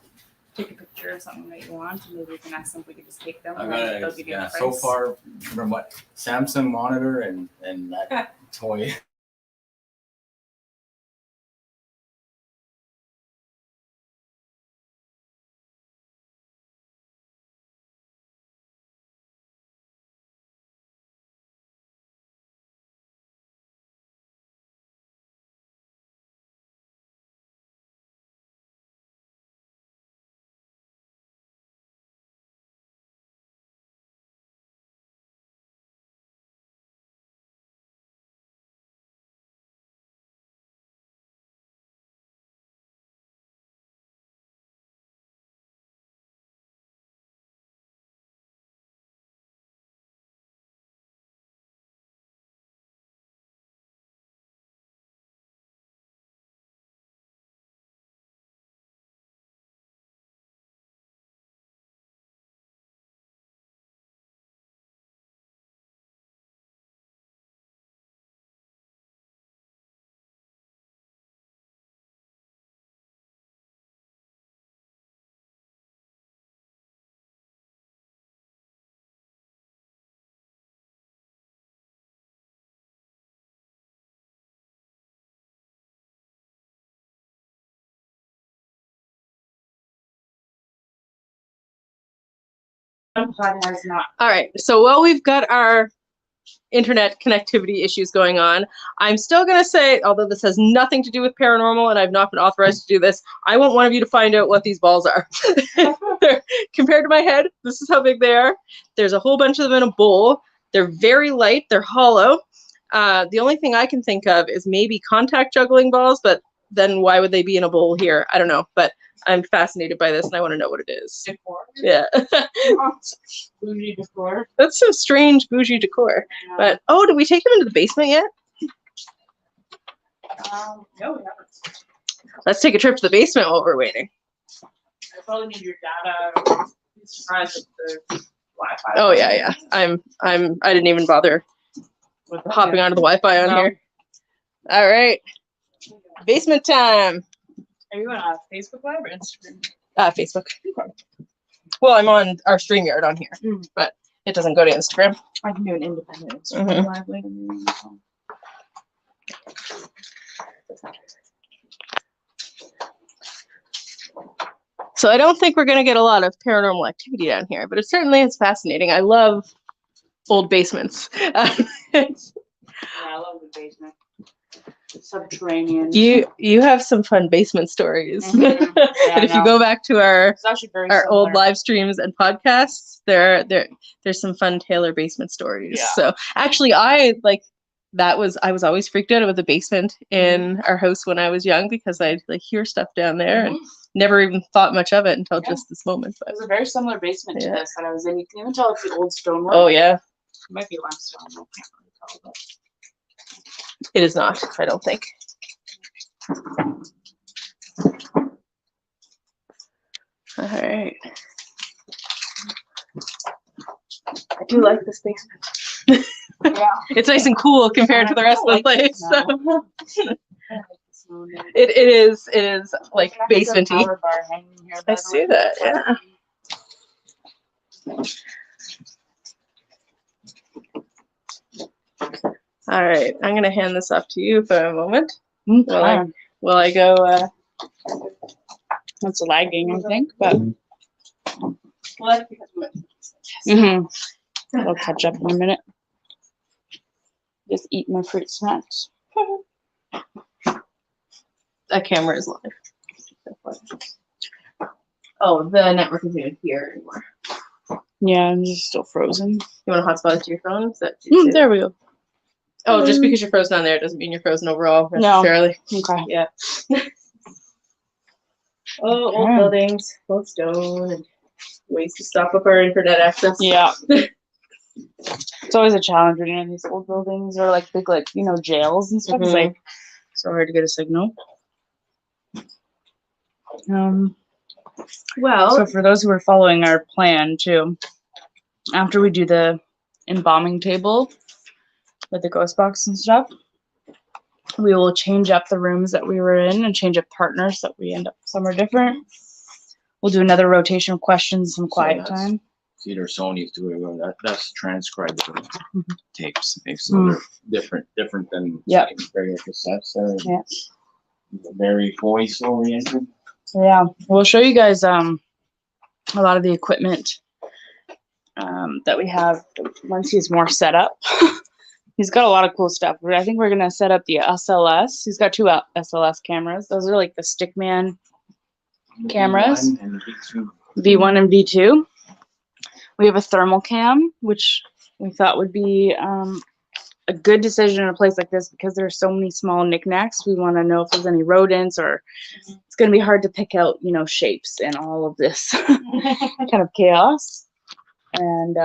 take a picture of something that you want, and maybe we can ask them if we could just take them. I and got they'll give you the so price. far from what Samsung monitor and that toy. Has not. All right. So while we've got our internet connectivity issues going on, I'm still going to say, although this has nothing to do with paranormal and I've not been authorized to do this, I want one of you to find out what these balls are. Compared to my head, this is how big they are. There's a whole bunch of them in a bowl. They're very light. They're hollow. The only thing I can think of is maybe contact juggling balls, but then why would they be in a bowl here? I don't know, but I'm fascinated by this and I want to know what it is. Decor. Yeah. Bougie decor. That's some strange bougie decor. But, oh, did we take them into the basement yet? No, we haven't. Let's take a trip to the basement while we're waiting. I probably need your data. Be surprised if the Wi-Fi. Oh yeah. I didn't even bother With hopping onto the Wi-Fi on No. here. All right. Basement time. Are you on Facebook Live or Instagram? Facebook. Well, I'm on our StreamYard on here, but it doesn't go to Instagram. I can do an independent Instagram Mhm. Live later. So I don't think we're going to get a lot of paranormal activity down here, but it certainly is fascinating. I love old basements. Yeah, I love the basement. Subterranean. You have some fun basement stories. Mhm. Yeah, And if you no. go back to our It's actually very old similar. live streams and podcasts, there's some fun Taylor basement stories. Yeah. So actually I was always freaked out with the basement in our house when I was young because I'd hear stuff down there and never even thought much of it until Yeah. just this moment. It But was a very similar basement to Yeah. this that I was in. You can even tell it's the old stonework. oh yeah, It might be limestone. I can't really tell. But it is not, I don't think. All right. I do like this basement. yeah. It's nice and cool compared to the rest of the place. I So. like this one. It is like There's a basementy. power bar hanging here, by I the see way. that, yeah. All right, I'm gonna hand this off to you for a moment Okay. while I go. That's lagging, I think, but Well, that's because we went. we'll catch up in a minute. Just eat my fruit snacks. That camera is live. Oh, the network isn't even here anymore. Yeah, I'm just still frozen. You want to hotspot it to your phone? Is that There we go. Oh, just because you're frozen on there doesn't mean you're frozen overall No. necessarily. Okay. Yeah. Oh, old Okay. buildings, old stone, and ways to stop up our internet access. Yeah. It's always a challenge when you're in these old buildings or like big, like, you know, jails and stuff. It's Mhm. like so hard to get a signal. Well, So for those who are following our plan too, after we do the embalming table with the ghost box and stuff, we will change up the rooms that we were in and change up partners that we end up somewhere different. We'll do another rotation of questions, some quiet time. Cedar Sony's doing that's transcribed tapes. So Mm. they're different than Yep. regular cassettes. They're Yeah. very voice oriented. Yeah, we'll show you guys a lot of the equipment that we have once he's more set up. He's got a lot of cool stuff. I think we're gonna set up the SLS. He's got two SLS cameras. Those are like the Stickman cameras. V1 and V2. V1 and V2. We have a thermal cam, which we thought would be a good decision in a place like this because there are so many small knickknacks. We want to know if there's any rodents or it's going to be hard to pick out, you know, shapes in all of this kind of chaos and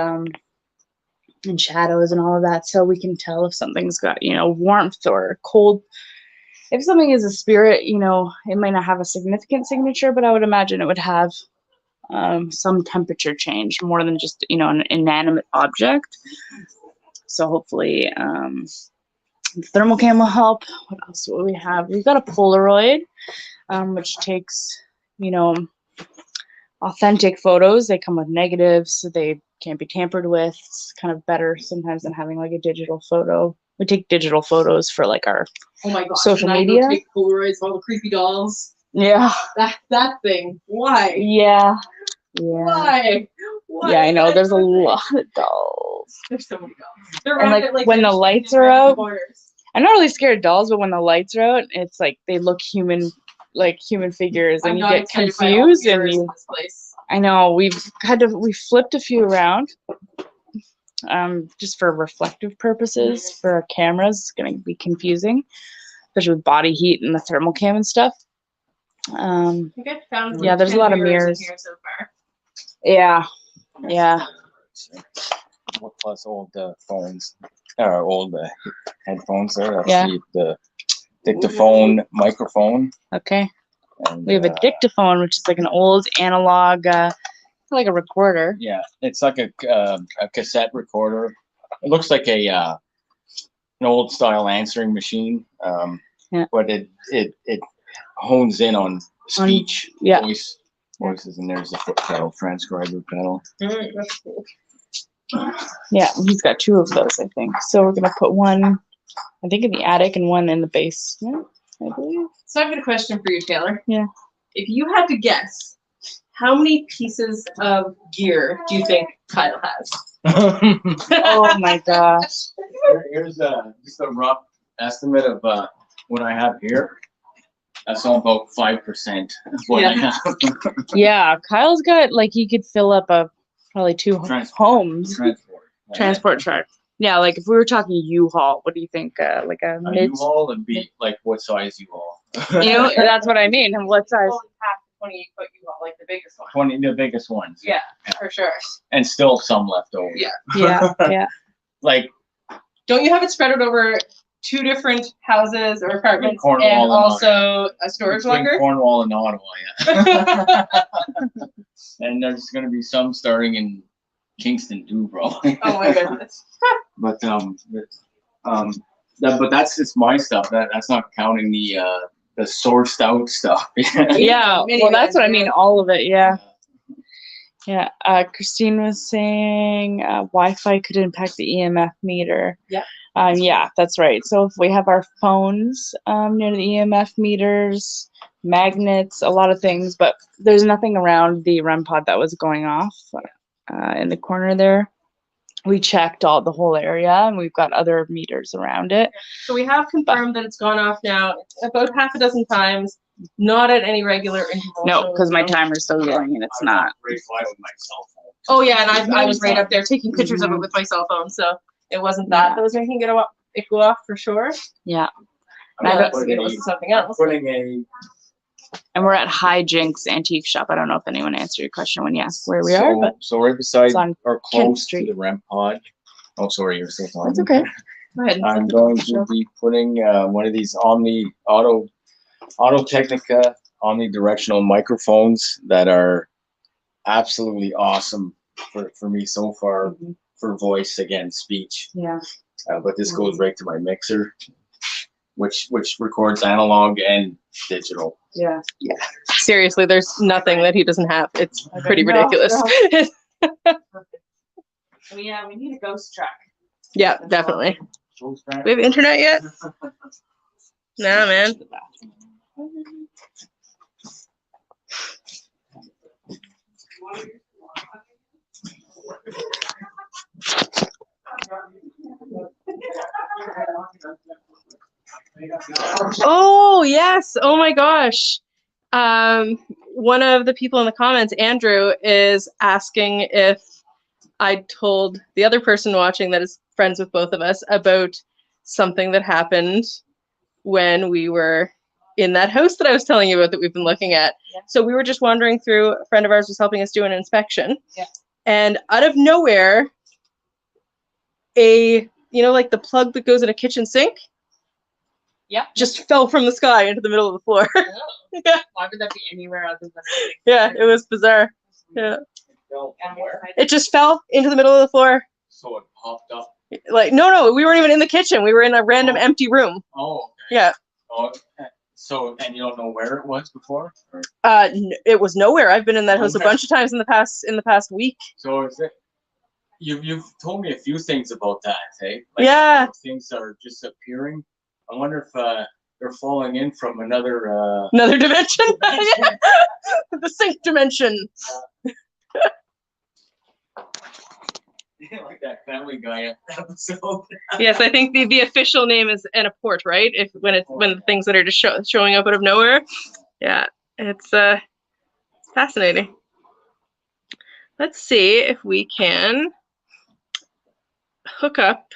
shadows and all of that. So we can tell if something's got, you know, warmth or cold. If something is a spirit, you know, it might not have a significant signature, but I would imagine it would have some temperature change more than just, you know, an inanimate object. So hopefully the thermal cam will help. What else will we have? We've got a Polaroid, which takes, you know, authentic photos. They come with negatives, so they can't be tampered with. It's kind of better sometimes than having like a digital photo. We take digital photos for like our oh my gosh, social and I go media. take Polaroids of all the creepy dolls. Yeah. That thing. Why? Yeah. Yeah. Why? Yeah, I know. There's a lot of dolls. There's so many dolls. They're And around like when the lights are around the out, corners. I'm not really scared of dolls, but when the lights are out, it's like they look human, like human figures, and I'm you not get excited by all the confused and mirrors in you. this place. I know we flipped a few around, just for reflective purposes for our cameras. It's gonna be confusing, especially with body heat and the thermal cam and stuff. I think I found Yeah, there's a lot of in mirrors. here so far. Yeah, yeah. Plus old phones, or old headphones there. That's Yeah. the dictaphone microphone. Okay. And, We have a dictaphone, which is like an old analog, like a recorder. Yeah, it's like a cassette recorder. It looks like an old style answering machine. Yeah. But it hones in on speech, yeah. voices, and there's a foot pedal, transcriber pedal. That's cool. Yeah, he's got two of those, I think. So we're gonna put one, I think, in the attic and one in the basement, I believe. So I've got a question for you, Taylor. Yeah. If you had to guess, how many pieces of gear do you think Kyle has? Oh my gosh. Here's just a rough estimate of what I have here. That's all about 5% of what I have. Yeah, Kyle's got, like, he could fill up probably two homes. Transport truck. Yeah, like if we were talking U-Haul, what do you think? Like a mid? U-Haul would be like what size U-Haul? You know, that's what I mean. And what size? 28-foot U-Haul, like the biggest one. 20, the biggest ones. Yeah, for sure. And still some left over. Yeah. Yeah, yeah. Like, don't you have it spread out over 2 different houses or apartments Cornwall and and also a storage between locker? Cornwall and Ottawa, yeah. And there's gonna be some starting in Kingston too, bro. Oh my goodness. But but that's just my stuff. That's not counting the sourced out stuff. Yeah, well, that's what I mean. All of it, yeah. Yeah, Christine was saying Wi-Fi could impact the EMF meter. Yeah. Yeah, that's right. So if we have our phones near the EMF meters, magnets, a lot of things, but there's nothing around the REM pod that was going off in the corner there. We checked the whole area, and we've got other meters around it. So we have confirmed that it's gone off now about half a dozen times, not at any regular interval. No, so, because my you know. timer's still going, and it's not. Grade 5 with my cell phone. Oh yeah, and I was right up there taking pictures of it with my cell phone, so it wasn't that was making it go off for sure. Yeah. Unless it was something else. And we're at Highjinx Antique Shop. I don't know if anyone answered your question when you asked where we are, but So right beside it's on or Kent close to Street. the REM pod. Oh, sorry, you're still talking. That's okay. Go ahead. I'm going to be putting one of these Auto Technica omnidirectional microphones that are absolutely awesome for me so far for voice, again, speech. Yeah. But this goes right to my mixer, which records analog and digital. Yeah. Seriously, there's nothing that he doesn't have. It's Okay, pretty no, ridiculous. Yeah, we need a ghost track. Yeah, definitely. We have internet yet? Nah, man. Oh yes! Oh my gosh! One of the people in the comments, Andrew, is asking if I told the other person watching that is friends with both of us about something that happened when we were in that house that I was telling you about that we've been looking at. Yeah. So we were just wandering through. A friend of ours was helping us do an inspection. Yeah. And out of nowhere, like the plug that goes in a kitchen sink, just fell from the sky into the middle of the floor. Yeah. Why would that be anywhere other than? Yeah, it was bizarre. Yeah. It just fell into the middle of the floor. So it popped up. Like, no, we weren't even in the kitchen. We were in a random empty room. Oh. Okay. Yeah. Oh, so, and you don't know where it was before? Or? It was nowhere. I've been in that house a bunch of times in the past week. So is it? You've told me a few things about that, hey? Like, Yeah. Things are just appearing. I wonder if they're falling in from another dimension. The sink dimension. Like that Family Guy episode. Yes, I think the official name is an apport, right? When the things that are just showing up out of nowhere. Yeah, it's fascinating. Let's see if we can hook up.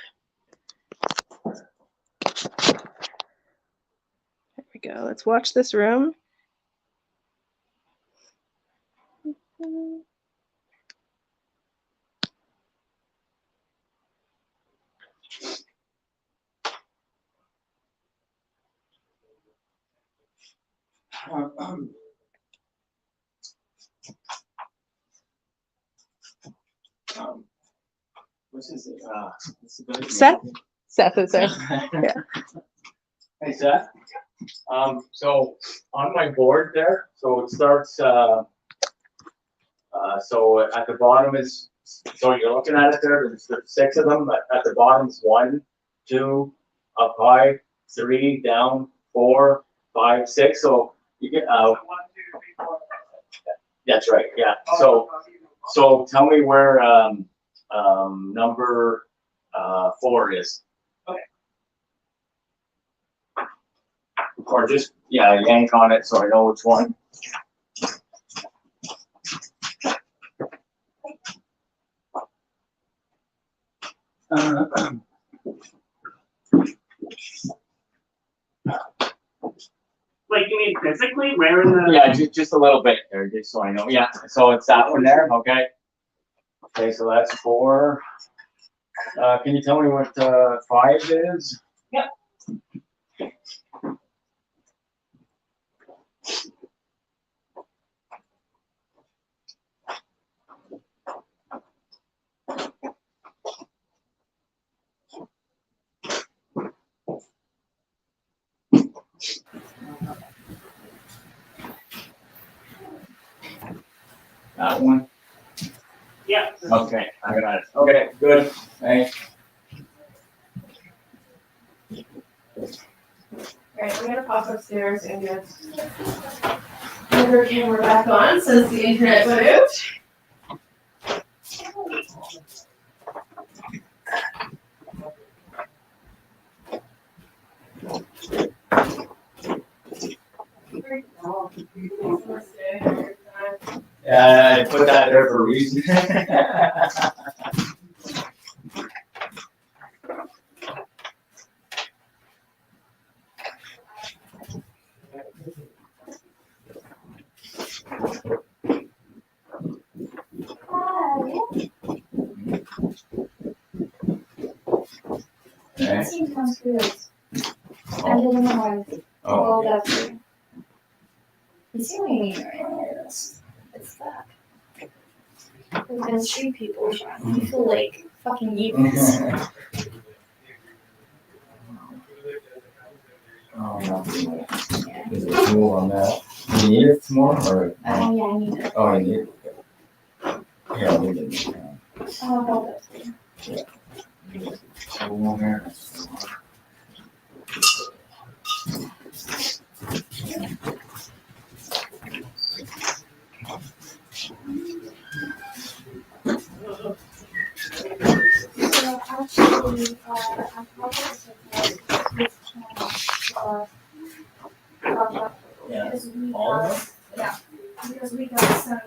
There we go. Let's watch this room. What's his name? Seth? Seth is there. Yeah. Hey, Seth. So on my board there, so it starts, so at the bottom is, so you're looking at it there, there's 6 of them, but at the bottom is 1, 2, up high, 3, down, 4, 5, 6, so you get, 1, 2, 3, 4. That's right, yeah. So tell me where, number 4 is. Okay. Or just, yank on it so I know which one. Like, you mean physically? Where in the? Yeah, just a little bit there, just so I know. Yeah, so it's that one there, okay? Okay, so that's 4. Can you tell me what 5 is? Yep. That one? Yeah. Okay, I got it. Okay, good, thanks. Alright, we're gonna pop upstairs and get another camera back on since the internet went out. Yeah, I put that there for a reason. That seems sounds good. I didn't know why. Oh, Well, that's it. You see what I mean, right? It's that. Like the street people, you feel like fucking evils. There's a tool on that. You need it more or? Oh, yeah, I need it. Oh, you need it. Yeah, we did. Oh, well, Tool on there. so actually, I'm probably Yeah. because we All of got, yeah, because we got some,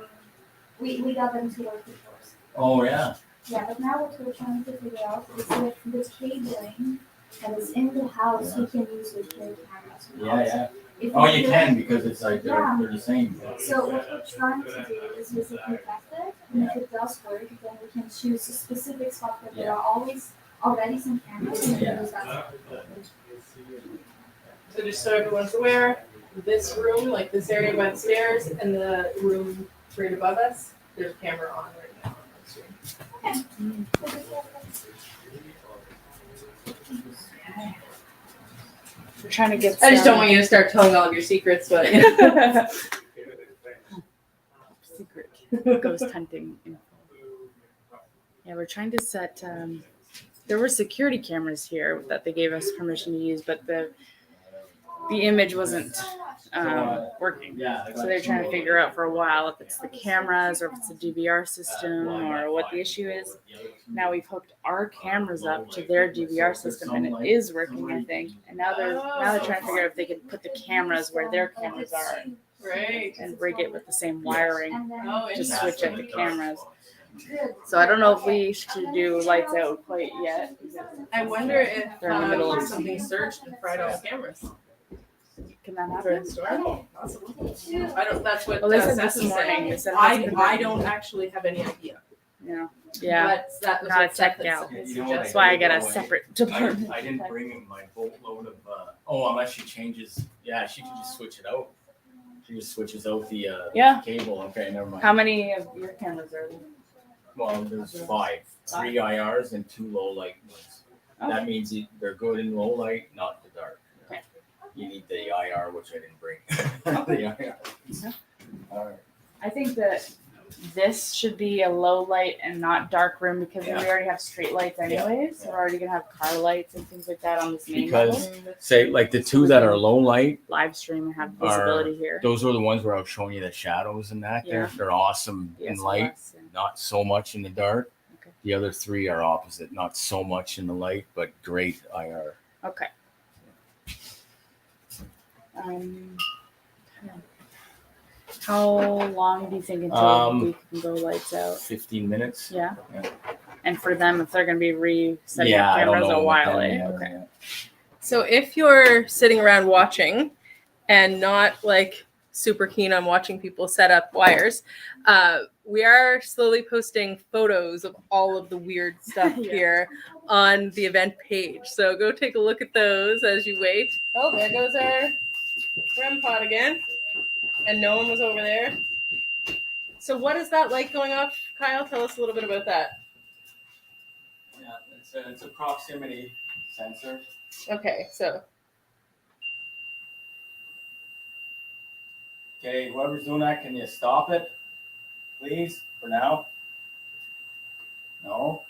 we got them to work before. Oh, yeah. Yeah, but now what we're trying to figure out is if the cabling that is in the house we can use with their cameras. Yeah. If Oh, we you do- can because it's like Yeah. they're the same. So what we're trying to do is basically test it, and if it does work, then we can choose a specific spot where there are always already some cameras and we can use that. So just so everyone's aware, this room, like this area by the stairs, and the room right above us, there's a camera on right now on the screen. We're trying to get. I just don't some want you to start telling all of your secrets, but secret ghost hunting info. Yeah, we're trying to set. There were security cameras here that they gave us permission to use, but the image wasn't working. Yeah. So they're trying to figure out for a while if it's the cameras or if it's the DVR system or what the issue is. Now we've hooked our cameras up to their DVR system and it is working, I think. And now they're trying to figure out if they can put the cameras where their cameras are right. and rig it with the same wiring. And then Oh, Just interesting. switch out the cameras. good. So I don't know if we should do lights out quite yet. I wonder if They're in the middle of something searched and fried all cameras. Can that For happen? the store? I don't, that's what Well, they said Seth this was morning. saying. They said it hasn't been I working. don't actually have any idea. Yeah. Yeah. But that was Not a what Seth tech had gal. suggested. That's why I got a separate department. I didn't bring him my boatload of, unless she changes, yeah, she can just switch it out. She just switches out the, Yeah. cable, okay, never mind. How many of your cameras are there? Well, there's 5, 3 IRs and 2 low light ones. That means they're good in low light, not the dark. Okay. You need the IR, which I didn't bring. The IR. All right. I think that this should be a low light and not dark room because we already have street lights anyways. So we're already gonna have car lights and things like that on this main Because level. say like the 2 that are low light, Live stream and have visibility here. those are the ones where I was showing you the shadows and that there. Yeah. They're awesome in light, DSLRs and- not so much in the dark. Okay. The other 3 are opposite, not so much in the light, but great IR. Okay. How long do you think until we can go lights out? 15 minutes. Yeah. Yeah. And for them, if they're gonna be resetting Yeah, up I don't cameras know a what while, time eh? yet, Okay. yeah. So if you're sitting around watching and not like super keen on watching people set up wires, we are slowly posting photos of all of the weird stuff Yeah. here on the event page. So go take a look at those as you wait. Oh, there goes our REM pod again. And no one was over there. So what is that light going off, Kyle? Tell us a little bit about that. Yeah, it's a proximity sensor. Okay, so Okay, whoever's doing that, can you stop it, please, for now? No?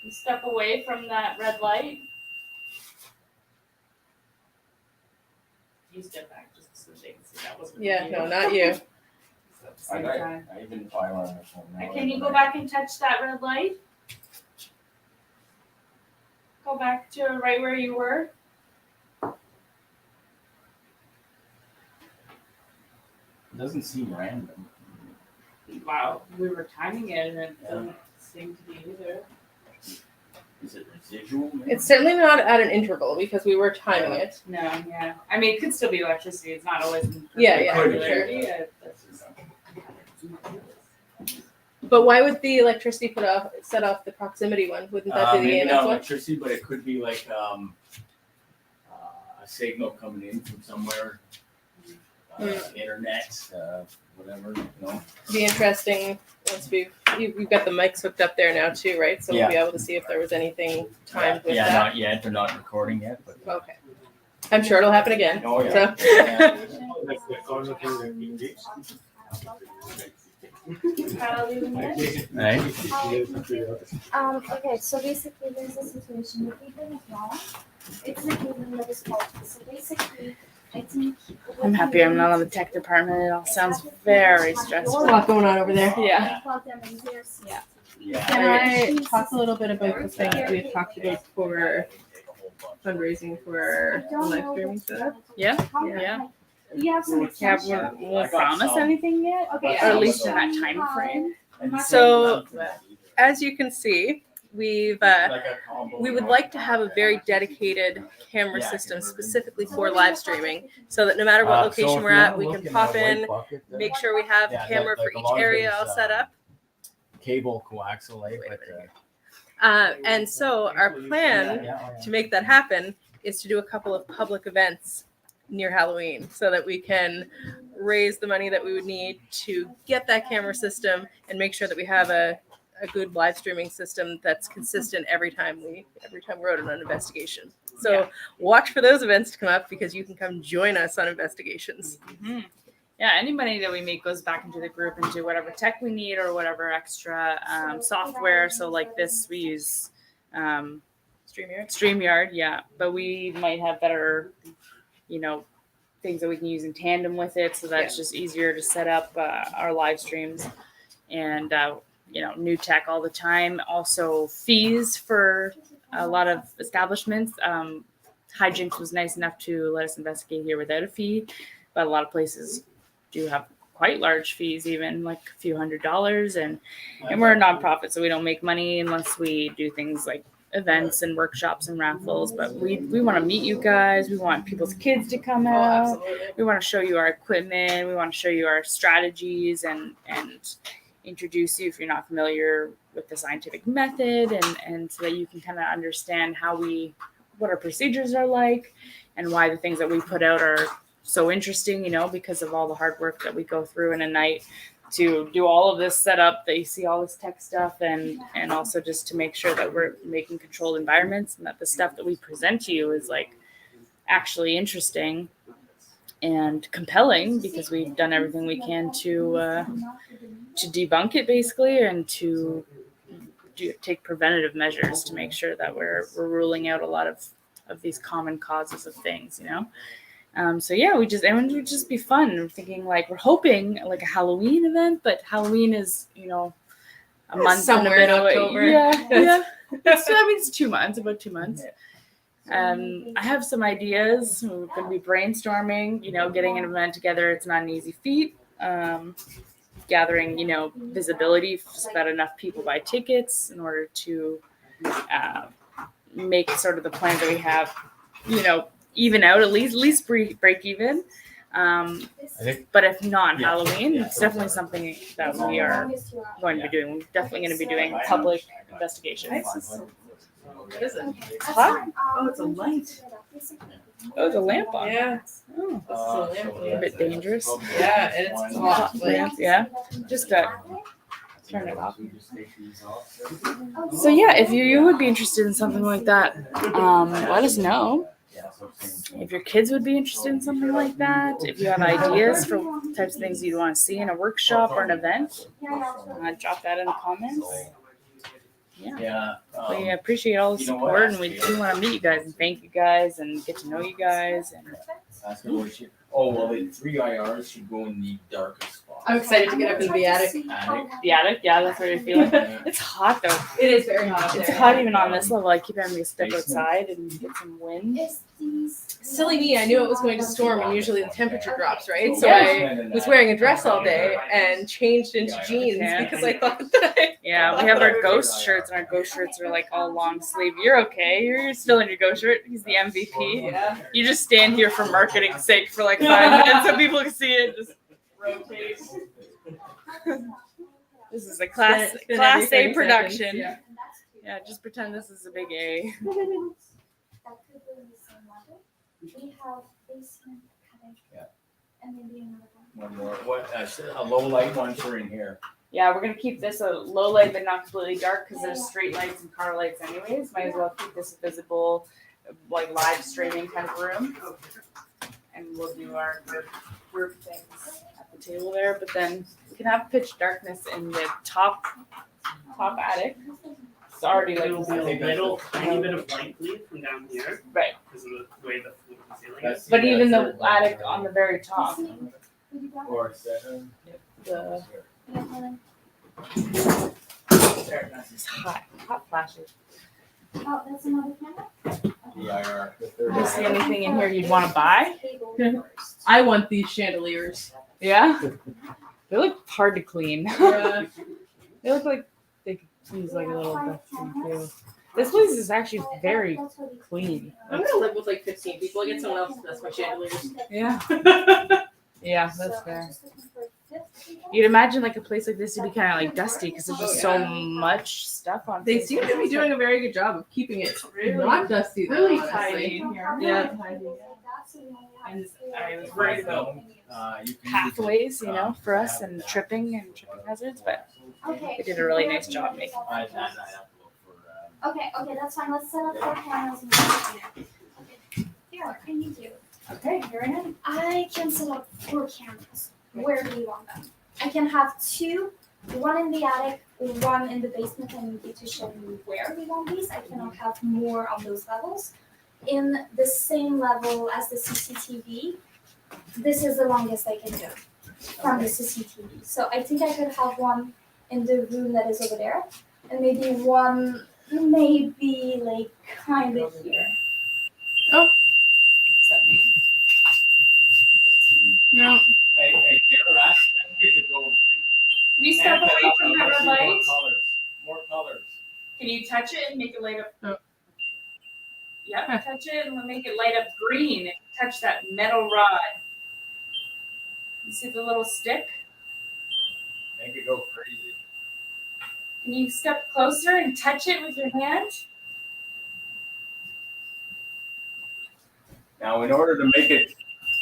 You step away from that red light. You step back just so they can see that wasn't Yeah, you. no, not you. So at the I same got time. I even if I were on the phone now. Can you go back and touch that red light? Go back to right where you were. It doesn't seem random. Wow, we were timing it and it doesn't seem to be either. Is it residual? Maybe? It's certainly not at an interval because we were timing it. No, yeah. I mean, it could still be electricity. It's not always in Yeah, yeah, for regularity. That's just- But why would the electricity set off the proximity one? Wouldn't that be the Maybe EMF not one? electricity, but it could be like a signal coming in from somewhere. Internet, whatever, you know. Be interesting once we've got the mics hooked up there now too, right? So we'll be able to see if there was anything timed with Yeah, that. not yet. They're not recording yet, but. Okay. I'm sure it'll happen again. Oh yeah. So. Yeah. Right. Okay, so basically there's a situation with people as well. It's like even that is called. So basically, I think. I'm happy I'm not on the tech department. It all sounds very There's a stressful. lot going on over there. Yeah. Yeah. Yeah. Can I talk a little bit about the thing that we had talked about for fundraising for the live streaming setup? Yeah. Yeah. You have some Yeah, we won't promise anything yet, Okay. or at least in that time frame. So, as you can see, we would like to have a very dedicated camera system specifically for live streaming, so that no matter what location we're at, we can pop in, make sure we have a camera for each area all set up. Cable coaxial, but And so our plan to make that happen is to do a couple of public events near Halloween so that we can raise the money that we would need to get that camera system and make sure that we have a good live streaming system that's consistent every time we're out on an investigation. So watch for those events to come up because you can come join us on investigations. Mm-hmm. Yeah, any money that we make goes back into the group into whatever tech we need or whatever extra software. So like this, we use StreamYard, yeah. But we might have better, things that we can use in tandem with it. So that's just easier to set up our live streams and, new tech all the time. Also fees for a lot of establishments. Highjinx was nice enough to let us investigate here without a fee, but a lot of places do have quite large fees, even like a few $100s, and we're a nonprofit, so we don't make money unless we do things like events and workshops and raffles. But we want to meet you guys. We want people's kids to come out. We want to show you our equipment. We want to show you our strategies and introduce you if you're not familiar with the scientific method, and so that you can kind of understand what our procedures are like and why the things that we put out are so interesting, because of all the hard work that we go through in a night to do all of this setup, that you see all this tech stuff, and also just to make sure that we're making controlled environments and that the stuff that we present to you is like actually interesting and compelling, because we've done everything we can to debunk it basically, and to take preventative measures to make sure that we're ruling out a lot of these common causes of things, So yeah, we would just be fun. We're thinking we're hoping like a Halloween event, but Halloween is, a month somewhere and a in bit away. October. Yeah. It's 2 months, about 2 months. I have some ideas. We're going to be brainstorming, getting an event together. It's not an easy feat. Gathering, visibility so that enough people buy tickets in order to make sort of the plans that we have, even out, at least break even. But if not Halloween, it's definitely something that we are going to be doing. We're definitely going to be doing public investigations. What is it? It's hot. Oh, it's a light. Oh, the lamp on. Yeah. Oh, a bit dangerous. Yeah, and it's hot. Lamp, yeah. Just turn it off. So yeah, if you would be interested in something like that, let us know. If your kids would be interested in something like that, if you have ideas for types of things you'd want to see in a workshop or an event, drop that in the comments. Yeah. We appreciate all the you know what, support, and we actually, do want to meet you guys and thank you guys and get to know you guys. And Ask her where she. Oh well, the 3 IRs should go in the darkest spot. I'm excited to get up into the attic. the attic, yeah, that's what you're feeling. Yeah. It's hot though. It is very hot up It's there. hot even on this level. I keep having to step Basement. outside and get some wind. Silly me, I knew it was going to storm and usually the temperature drops, right? So Yeah. I was wearing a dress all day and changed into jeans Yeah. because I thought that Yeah, we have our ghost shirts, and our ghost shirts are like all long sleeve. You're okay. You're still in your ghost shirt. He's the MVP. Yeah. You just stand here for marketing's sake for like 5 minutes so people can see it. Just rotate. This is a class Spin every A 30 production. seconds, yeah. Yeah, just pretend this is a big A. That could go in the same level. We have basement, attic, Yeah. and maybe another one. One more. What? A low light ones are in here. Yeah, we're gonna keep this a low light but not completely dark because there's street lights and car lights anyways. Might as well keep this a visible, like live streaming kind of room. And we'll do our group things at the table there. But then we can have pitch darkness in the top attic. It's already like It'll be a little tiny bit of light bleed from down here. Right. Because of the way the ceiling is. That's But even the third attic one. on the very top. Or seven. The it's hot flashes. Oh, that's another camera? The IR. The third Do you see IR. anything in here you'd want to buy? I want these chandeliers. Yeah. They look hard to clean. Yeah. They look like they could use like a little dusting too. This place is actually very clean. I'm gonna live with like 15 people. I get someone else that's my chandeliers. Yeah. Yeah, that's fair. You'd imagine like a place like this to be kind of like dusty because there's just so much stuff on. They Facebook. seem to be doing a very good job of keeping it Really- not dusty. Though, really honestly. tidy in here. Yeah. And I was worried about You can pathways, you know, for us and tripping hazards, but Okay. they did a really nice job making. I have to look for. Okay, that's fine. Let's set up 4 cameras and okay. Here, what can you do? Okay, you're in. I can set up 4 cameras. Where do you want them? I can have 2, one in the attic, one in the basement, and you need to show me where we want these. I cannot have more on those levels. In the same level as the CCTV, this is the longest I can go from the CCTV. So I think I could have one in the room that is over there, and maybe one, maybe like kind of here. No. Hey, you're asking you to go. Can you step away from the red light? More colors. Can you touch it and make it light up? Oh. Yep, touch it and make it light up green. Touch that metal rod. You see the little stick? Make it go crazy. Can you step closer and touch it with your hand? Now, in order to make it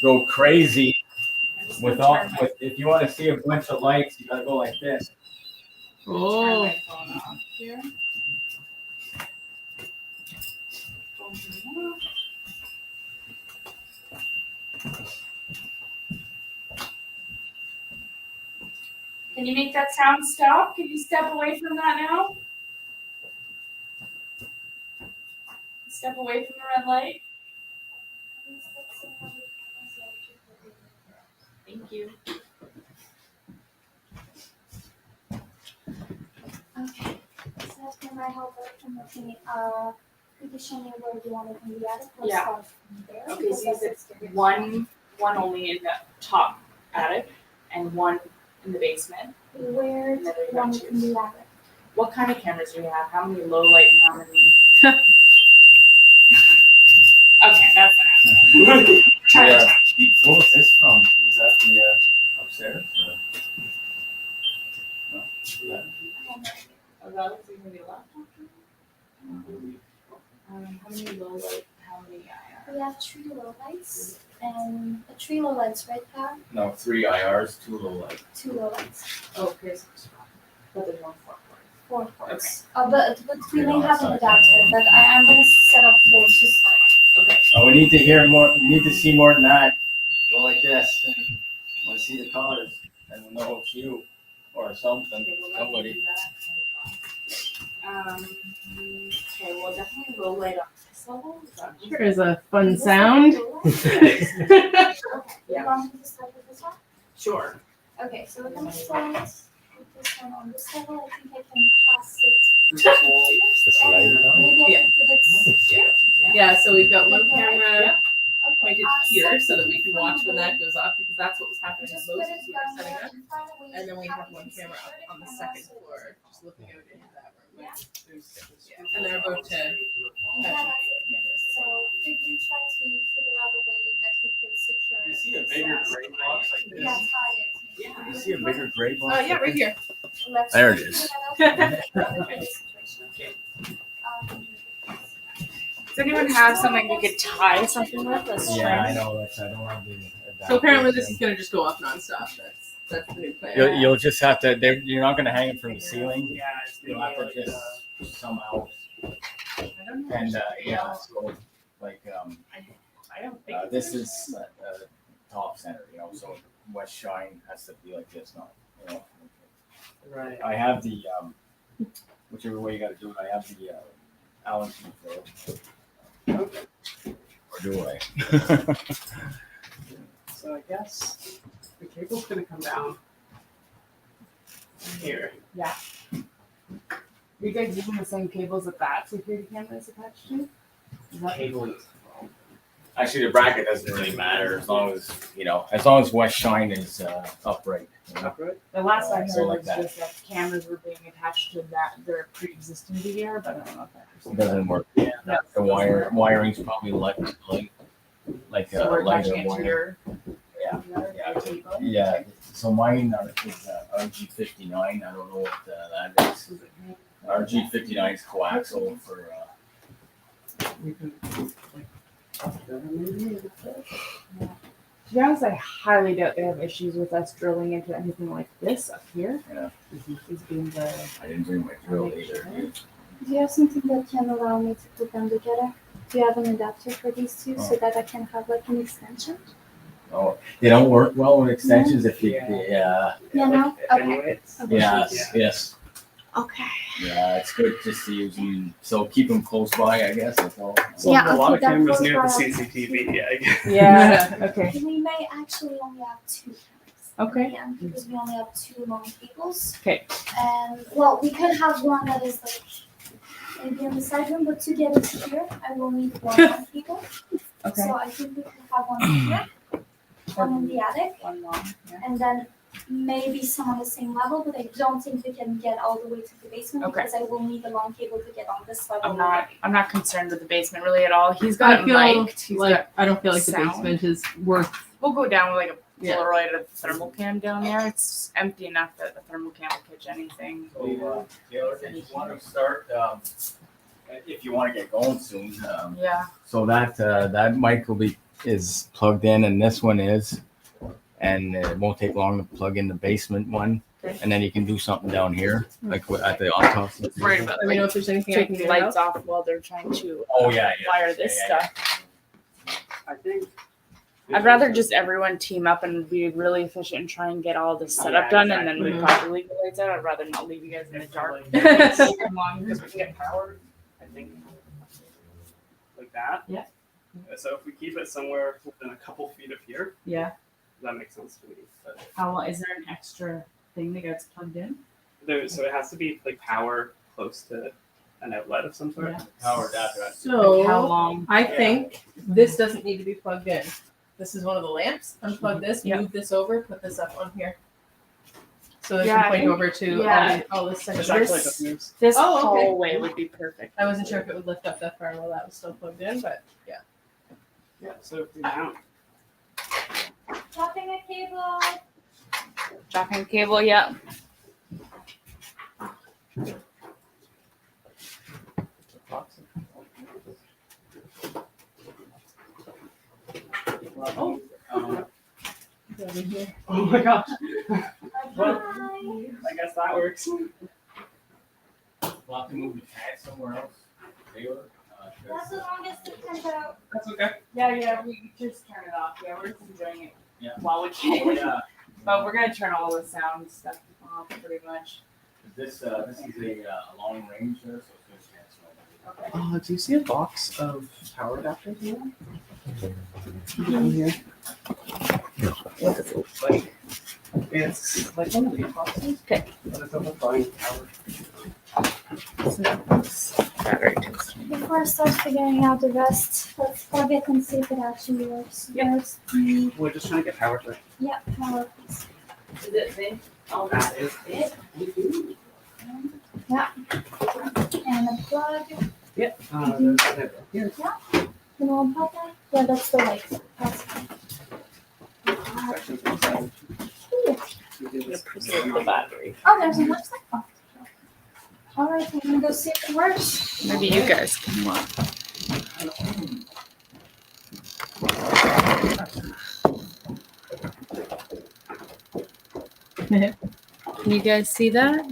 go crazy, if you want to see a bunch of lights, you gotta go like this. Oh. Can you make that sound stop? Can you step away from that now? Step away from the red light. Thank you. Okay. So can I help out from the thing? Could you show me where you want it in the attic? Let's Yeah. start from there. Okay, because so you that's said the- one only in the top attic and one in the basement. Where do you want it in the attic? What kind of cameras do you have? How many low light and how many? Okay, that's enough. Try to- What was this from? Was that the upstairs? No? Yeah. Oh, that looks like maybe a laptop. How many low light? How many IR? We have 3 low lights and 3 low lights, right, Pat? No, 3 IRs, 2 low light. 2 low lights. Oh, here's but there's one 4 4 ports. But we may have an adapter, but I'm gonna set up 4 to start. Okay. Oh, we need to hear more. We need to see more than that. Go like this. Want to see the colors, and we'll know it's you or something. Okay, well, Somebody. do that. Okay, well, definitely low light on this level. Here is a fun sound. Okay. Yeah. You want me to start with this one? Sure. Okay, so we're gonna start with this one on this level. I think I can pass it. The slider down? Maybe I Yeah. can put it. Yeah, so we've got one Like that? camera Okay, pointed here so that we can watch when that goes off because that's what was happening Just most put as it we were down setting there up. in front of me. And then we have Happy one to camera secure up on the camera second so floor, just looking out into that room. Yeah. Yeah. And they're about to Yeah, that's it. So could you try to figure out a way that we could secure You it? see a bigger gray box like this? Yeah, tie it. You see a bigger gray box? yeah, right here. Let's There it figure is. that out. Okay, situation. Does anyone have something we could tie something with? A string? Yeah, I know. I don't have the. So apparently this is gonna just go off nonstop. That's the new plan. You'll just have to. You're not going to hang it from the ceiling. Yeah, it's You'll have to just somehow. And yeah, so like I don't think this is top center, so West Shine has to be like this, not right. I have the whichever way you got to do it. I have the Allen key for it. Or do I? So I guess the cable's gonna come down here. Are you guys using the same cables that security camera is attached to? Is that Cable. Actually, the bracket doesn't really matter as long as West Shine is upright. Upright? the last I heard So like was that. just that cameras were being attached to their pre-existing DVR, but I don't know if that It doesn't work. Yeah. The wiring's probably like a So we're lighter attaching it to wire. your Yeah. DVR, Yeah. your cable? Yeah. So mine is RG59. I don't know what that is. RG59 is coaxial for. We can maybe. To be honest, I highly doubt they have issues with us drilling into anything like this up here. Yeah. Is being the I didn't bring my drill either. Do you have something that can allow me to put them together? Do you have an adapter for these two so that I can have like an extension? Oh, they don't work well with extensions if you. Yeah. Yeah, no? Okay. Anyways. Okay. Yes. Okay. Yeah, it's good just to use them. So keep them close by, I guess. That's all. So Yeah, a lot I'll of keep that cameras close near the by. CCTV. Yeah, I guess. Yeah. Okay. We may actually only have two cameras. Okay. Yeah, because we only have two long cables. Okay. And well, we could have one that is like maybe in the side room, but to get it here, I will need one long cable. Okay. So I think we could have one here, one in the attic, One long. Yeah. and then maybe some on the same level, but I don't think we can get all the way to the basement Okay. because I will need a long cable to get on this level. I'm not concerned with the basement really at all. He's got I it feel mic'd. He's like got, I don't feel like the sound. basement is worth. we'll go down with like a Yeah. Polaroid of thermal cam down there. It's empty enough that the thermal cam will catch anything. So, Taylor, if you want to start, if you want to get going soon, Yeah. so that mic is plugged in, and this one is, and it won't take long to plug in the basement one, Okay. and then you can do something down here, like at the on top. Just worried about Let me know if there's anything I can taking do. the lights off while they're trying to Oh yeah, wire this stuff. I think. I'd rather just everyone team up and be really efficient and try and get all this setup Yeah, done, and then we exactly. probably leave the lights out. I'd rather not leave you guys in the dark. Yes. So long because we can get power. I think like that. Yeah. So if we keep it somewhere within a couple feet of here, Yeah. that makes sense to me. But How is there an extra thing that gets plugged in? so it has to be like power close to an outlet of some sort. Yeah. Power adapter. Like how So long? I think this doesn't need to be plugged in. This is one of the lamps. Unplug this, Yeah. move this over, put this up on here. So it Yeah, I can point think- over to yeah. all this It's section. actually This- just moves. This Oh, okay. hallway would be perfect. I wasn't sure if it would lift up that far while that was still plugged in, but yeah. Yeah. So if we mount, Dropping a cable. Dropping cable, yeah. Oh. um, Over here. oh my gosh, Well- Bye. I guess that works. We'll have to move the pad somewhere else. Taylor, That's the longest it can go. That's okay. Yeah, we just turn it off. Yeah, we're just enjoying it Yeah. while we oh, can. yeah. But we're gonna turn all the sound stuff off pretty much. This is a long range there, so it's good chance. Do you see a box of power adapters here? Down here. What does it look like? It's like one of these boxes. Okay. But it's overflowing power. Battery test. Before I start figuring out the rest, let's plug it and see if it actually works. Yep. There's the We're just trying to get power to it. power piece. Is it big? Oh, That is it. And a plug. Yep. Here. You know about that? Yeah, that's the light. That's Sections inside. Preserve the battery. Oh, there's a website. Oh. All right, I'm gonna go see if it works. Maybe you guys can watch. Can you guys see that?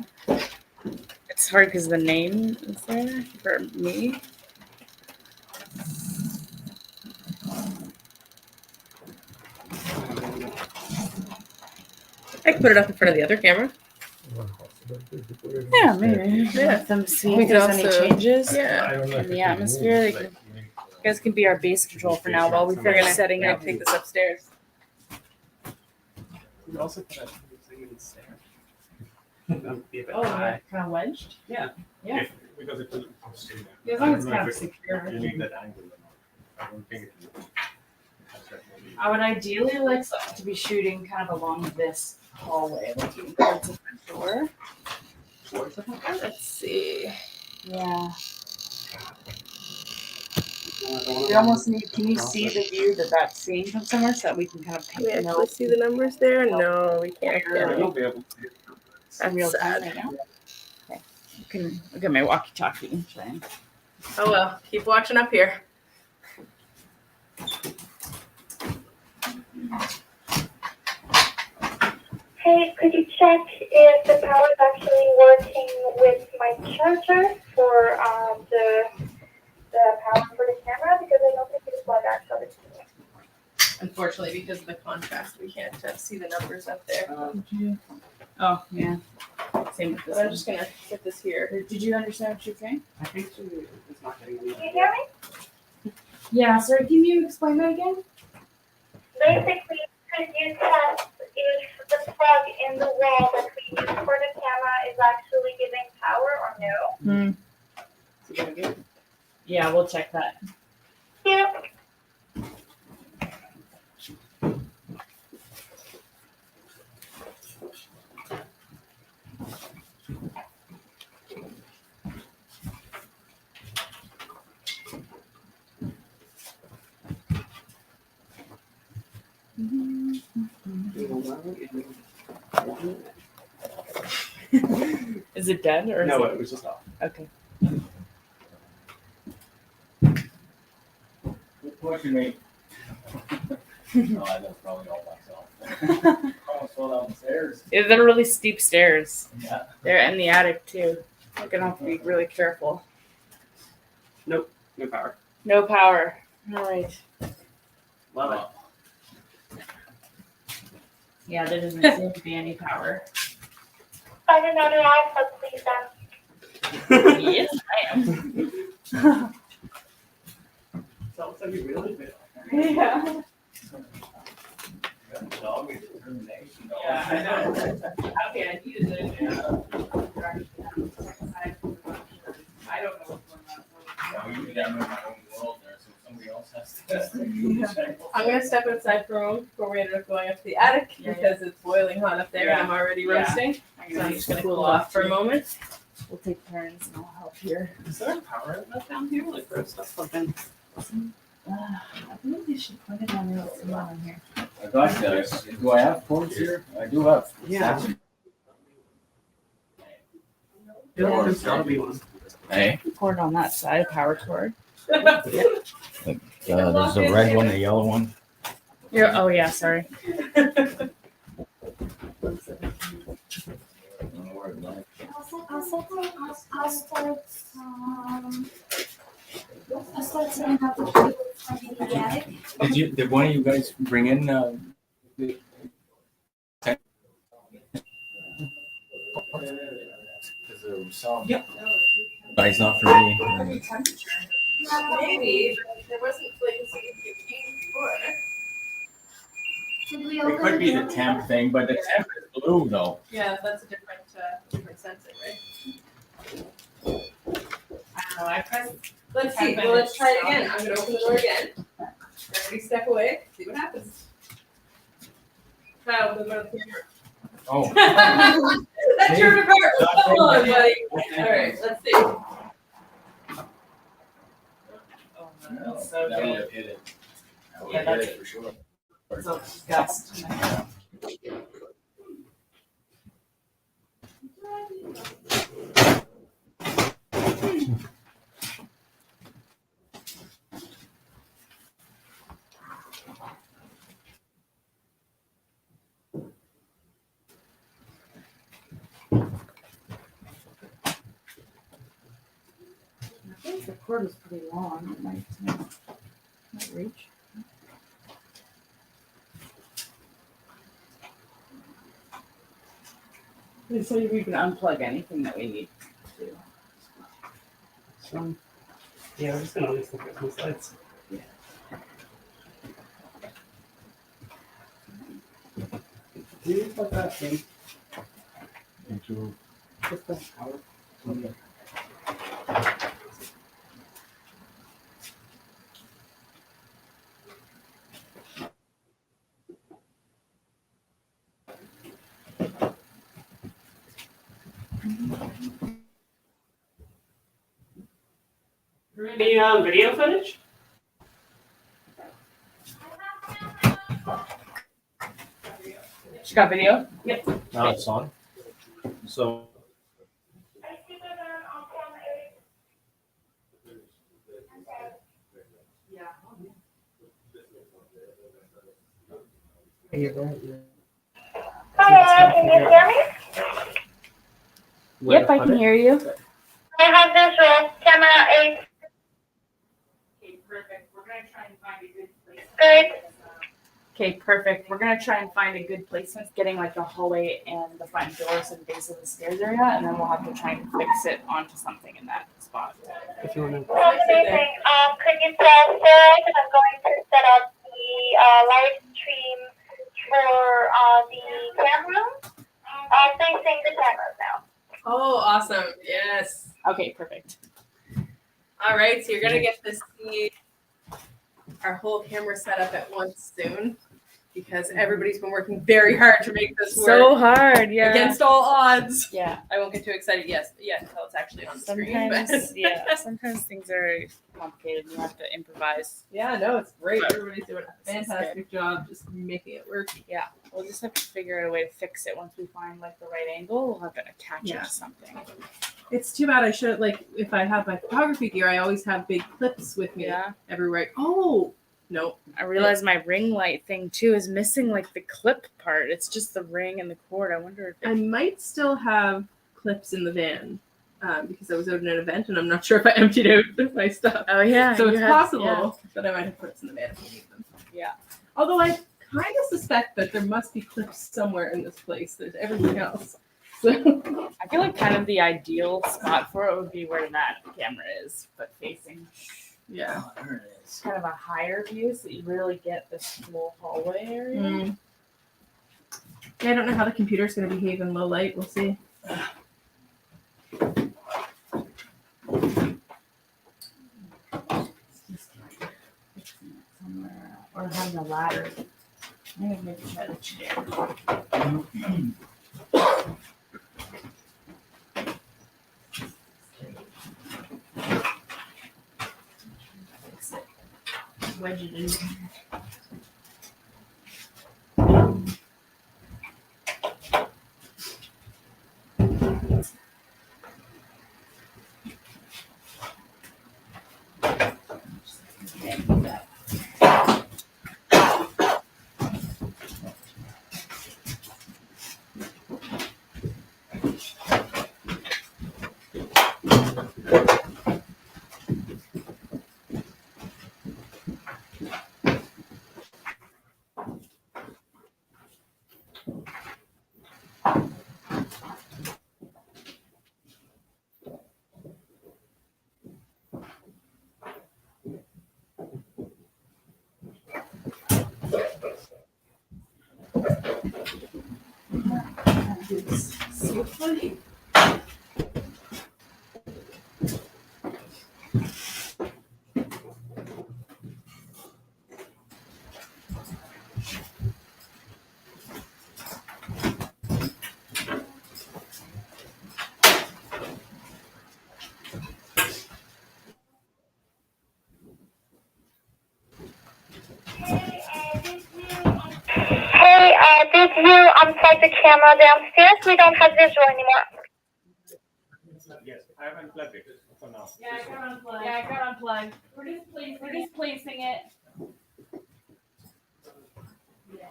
It's hard because the name is there for me. I can put it up in front of the other camera. Yeah, maybe. Let them see We if could there's any also- changes Yeah. in the atmosphere. They can, you guys can be our base control for now while we finish setting I'm up. gonna take this upstairs. We also put a thing in the stair. That would be a bit high. kind of wedged. Yeah. Yeah. Because it doesn't stay there. Yeah, as long as it's kind of secure. You need that angle. I don't think it will. I would ideally like to be shooting kind of along this hallway, looking towards the front door. Towards the front. Let's see. Yeah. We almost need. Can you see the view that that's seeing from somewhere so that we can kind of Can we paint actually see the numbers there? No, we can't. Yeah, you'll be able to. That's real time sad. right now? Okay. You can look at my walkie-talkie and try and. Oh well, keep watching up here. Hey, could you check if the power is actually working with my charger for the power for the camera? Because I don't think it's plugged actually. Unfortunately, because of the contrast, we can't see the numbers up there. Oh yeah. Same with this But I'm one. just gonna put this here. Did you understand what you're saying? I think it's not getting any. Can you hear me? Yeah. Sorry. Can you explain that again? Basically, could you test if the plug in the wall that we use for the camera is actually giving power or no? Is it gonna get? Yeah, we'll check that. Yep. Is it dead or is No, it? it was just off. Okay. Good question, mate. No, I know probably all myself. Almost fell down the stairs. Yeah, they're really steep stairs. Yeah. They're in the attic too. We're gonna have to be really careful. No power. No power. All right. Love it. Yeah, there doesn't seem to be any power. Find another iPhone, please, then. Yes, I am. Sounds like you really bit. Yeah. Dog is determination. Dog. Yeah, I know. Okay, I needed it. I don't know what's going on. Yeah, we usually got in my own world there, so somebody else has to. I'm gonna step outside for a moment before we ended up going up to the attic Yeah, because it's boiling hot up there and I'm already Yeah. roasting. So I'm just gonna cool off for a moment. We'll take turns and I'll help here. Is there a power outlet down here? Like where stuff plugged in? I think they should plug it on here. I got that. Do I have cords here? I do have. Yeah. There's gotta be one. Hey, Cord on that side, power cord. there's a red one, a yellow one. Oh yeah, sorry. I'll start setting up the cable from the attic. Did one of you guys bring in, checked because there was some. Yep. But it's not for me. Maybe, but there wasn't like a significant change before. Did we It open could be the door? temp thing, but the temp is blue though. Yeah, that's a different sensing, right? I don't know. I pressed. Let's see. Well, let's try it again. I'm gonna open the door again. Everybody step away. See what happens. Kyle, move out of the camera. Oh. That's your regard. Come on, buddy. All right, let's see. Oh, no, that's so That would good. have hit it. That would Yeah, have hit that's- it for sure. So disgusting. I think the cord is pretty long. It might reach. So we can unplug anything that we need to. So, yeah, we're just gonna always look at some slides. Do you put that in? Just the power. Any video footage? She got video? Now it's on. So I see that on camera 8. You're right. Hello, can you hear me? Yep, I can hear you. I have visual, camera 8. Okay, perfect. We're gonna try and find a good place. Good. Okay, perfect. We're gonna try and find a good placement, getting like the hallway and the front doors and base of the stairs area, and then we'll have to try and fix it onto something in that spot. If you want to. Amazing. Could you press forward? I'm going to set up the live stream for the camera. Facing the cameras now. Oh, awesome. Yes. Okay, perfect. All right, so you're gonna get to see our whole camera setup at once soon because everybody's been working very hard to make this work So hard, yeah. against all odds. Yeah. I won't get too excited yet until it's actually on the screen. Sometimes, yeah. Sometimes things are complicated. You have to improvise. Yeah, no, it's great. But Everybody's doing a this is fantastic job just making it work. Yeah, we'll just have to figure out a way to fix it. Once we find like the right angle, we'll have to attach it Yeah. to something. It's too bad I should like if I have my photography gear, I always have big clips with me Yeah. everywhere. Oh no. I realize my ring light thing too is missing like the clip part. It's just the ring and the cord. I wonder if I might still have clips in the van because I was out at an event and I'm not sure if I emptied out my stuff. Oh yeah. So you it's have- possible yeah. that I might have clips in the van if I need them. Yeah. Although I kind of suspect that there must be clips somewhere in this place. There's everything else. So I feel like kind of the ideal spot for it would be where that camera is, but facing yeah. Oh, there it is. kind of a higher view so you really get this whole hallway area. Mm. Yeah, I don't know how the computer's going to behave in low light. We'll see. Somewhere, or having a ladder. I'm gonna maybe try the chair. Fix it. Wedge it in. It's so funny. Hey, did you unplug the camera downstairs? We don't have visual anymore. Yes, I have unplugged it for now. Yeah, I got unplugged. Yeah, I got unplugged. We're just placing it.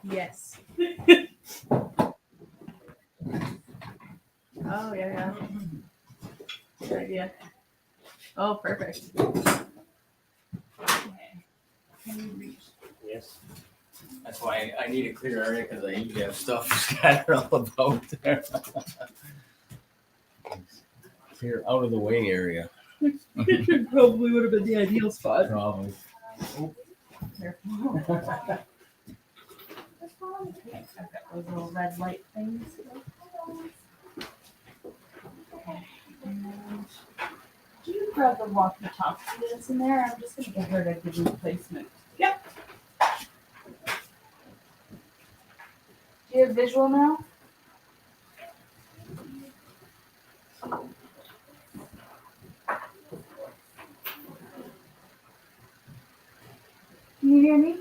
Yes. Oh, yeah. Good idea. Oh, perfect. Yes. That's why I need a clear area because I usually have stuff scattered all about there. Clear out of the way area. Probably would have been the ideal spot. Probably. I've got those little red light things. Okay. And do you grab the walkie-talkie that's in there? I'm just gonna get her to give me placement. Yep. Do you have visual now? Can you hear me?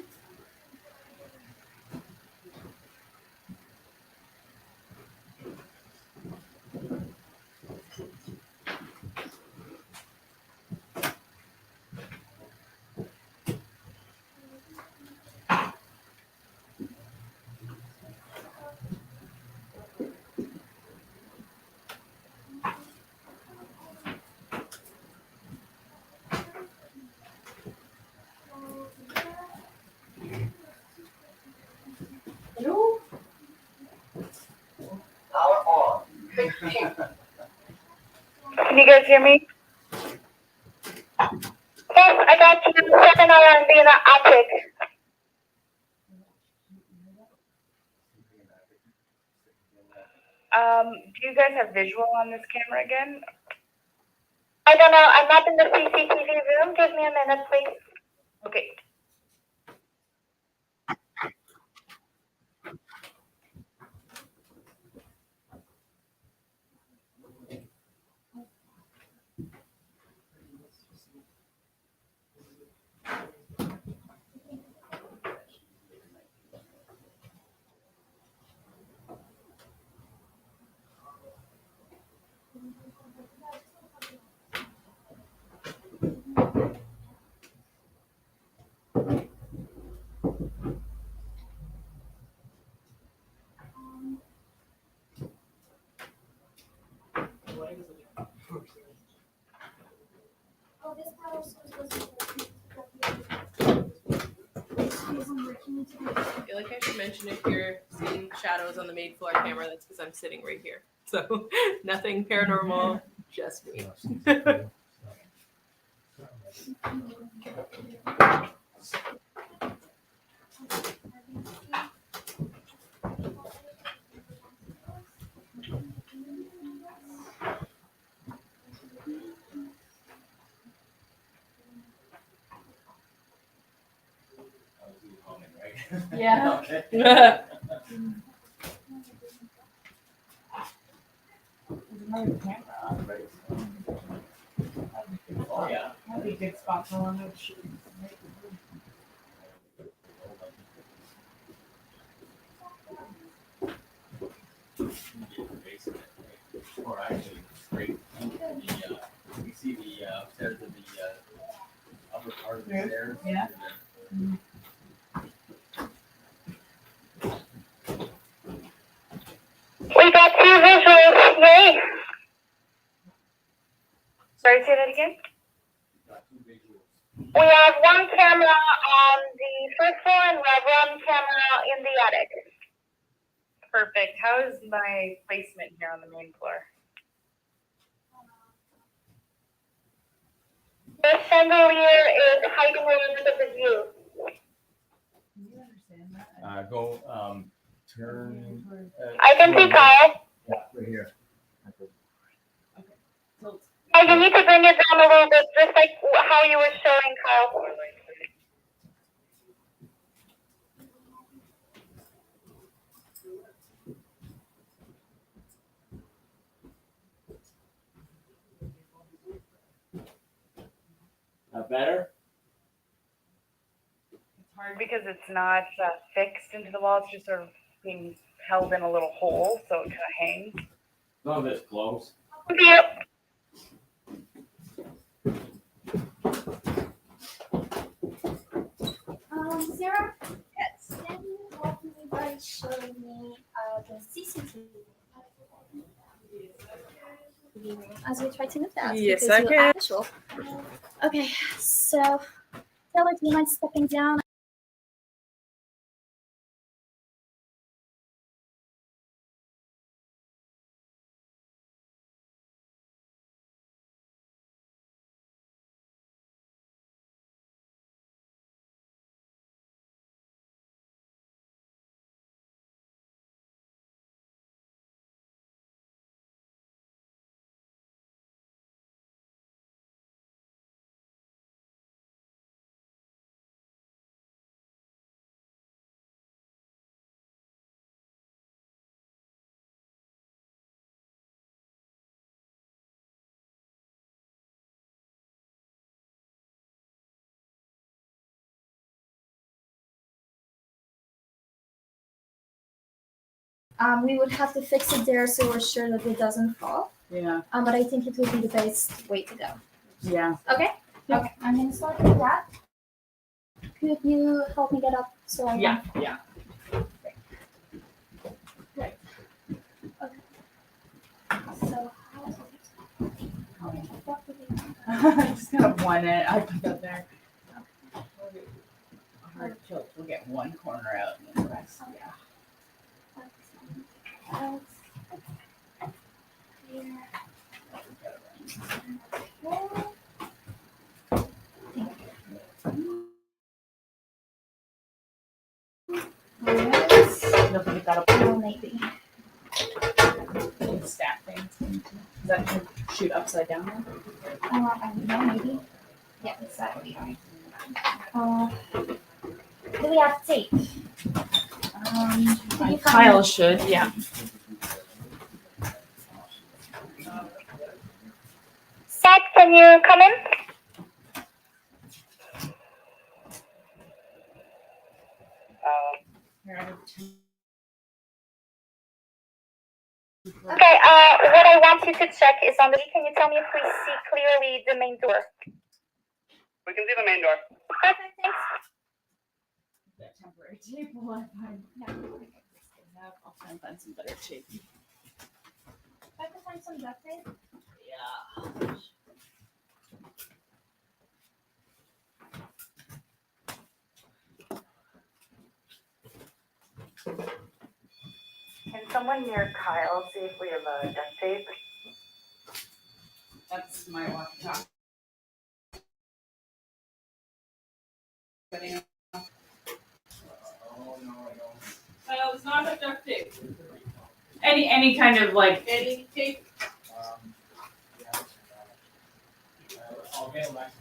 Hello? Can you guys hear me? Yes, I got you. Second alarm being an attic. Do you guys have visual on this camera again? I don't know. I'm not in the CCTV room. Give me a minute, please. Okay. Oh, this power source was I feel like I should mention if you're seeing shadows on the main floor camera, that's because I'm sitting right here. So nothing paranormal, just me. Yeah. Okay. There's another camera on, right? Oh, yeah. That'd be a good spot for one of those. Or actually, straight. You see the upstairs of the upper part of the stairs. Yeah. We got two visuals. Yay. Sorry, say that again? We have one camera on the first floor and we have one camera in the attic. Perfect. How is my placement here on the main floor? The chandelier is hiding a little bit of the view. Can you understand that? Go turn. I can see Kyle. Right here. Oh, you need to bring it down a little bit, just like how you were showing, Kyle. Better? It's hard because it's not fixed into the wall. It's just sort of being held in a little hole, so it kind of hangs. None of it's close. Yep. Sarah? Yes. Can you help me by showing me the CCTV? As we try to move that. Yes, because I you're can. visual. Okay, so Taylor, do you mind stepping down? We would have to fix it there so we're sure that it doesn't fall. Yeah. But I think it would be the best way to go. Yeah. Okay? Yep. Okay, I'm gonna start with that. Could you help me get up so I Yeah. Yeah. So I just kind of want it. I put that there. Hard tilt. We'll get one corner out and then the rest. Yeah. You'll pick that up. Oh, maybe. And stack things. Does that shoot upside down? I don't know, maybe. Yeah, exactly. Do we have tape? Could you Kyle should. Yeah. Seth, can you come in? Okay, what I want you to check is on the, can you tell me if we see clearly the main door? We can see the main door. Perfect, thanks. That temporary tape will I find. Yeah. I'll try and find some better tape. If I can find some duct tape. Yeah. Can someone near Kyle see if we have a duct tape? That's my walkie-talkie. It's not a duct tape. Any kind of like Any tape? I'll get back to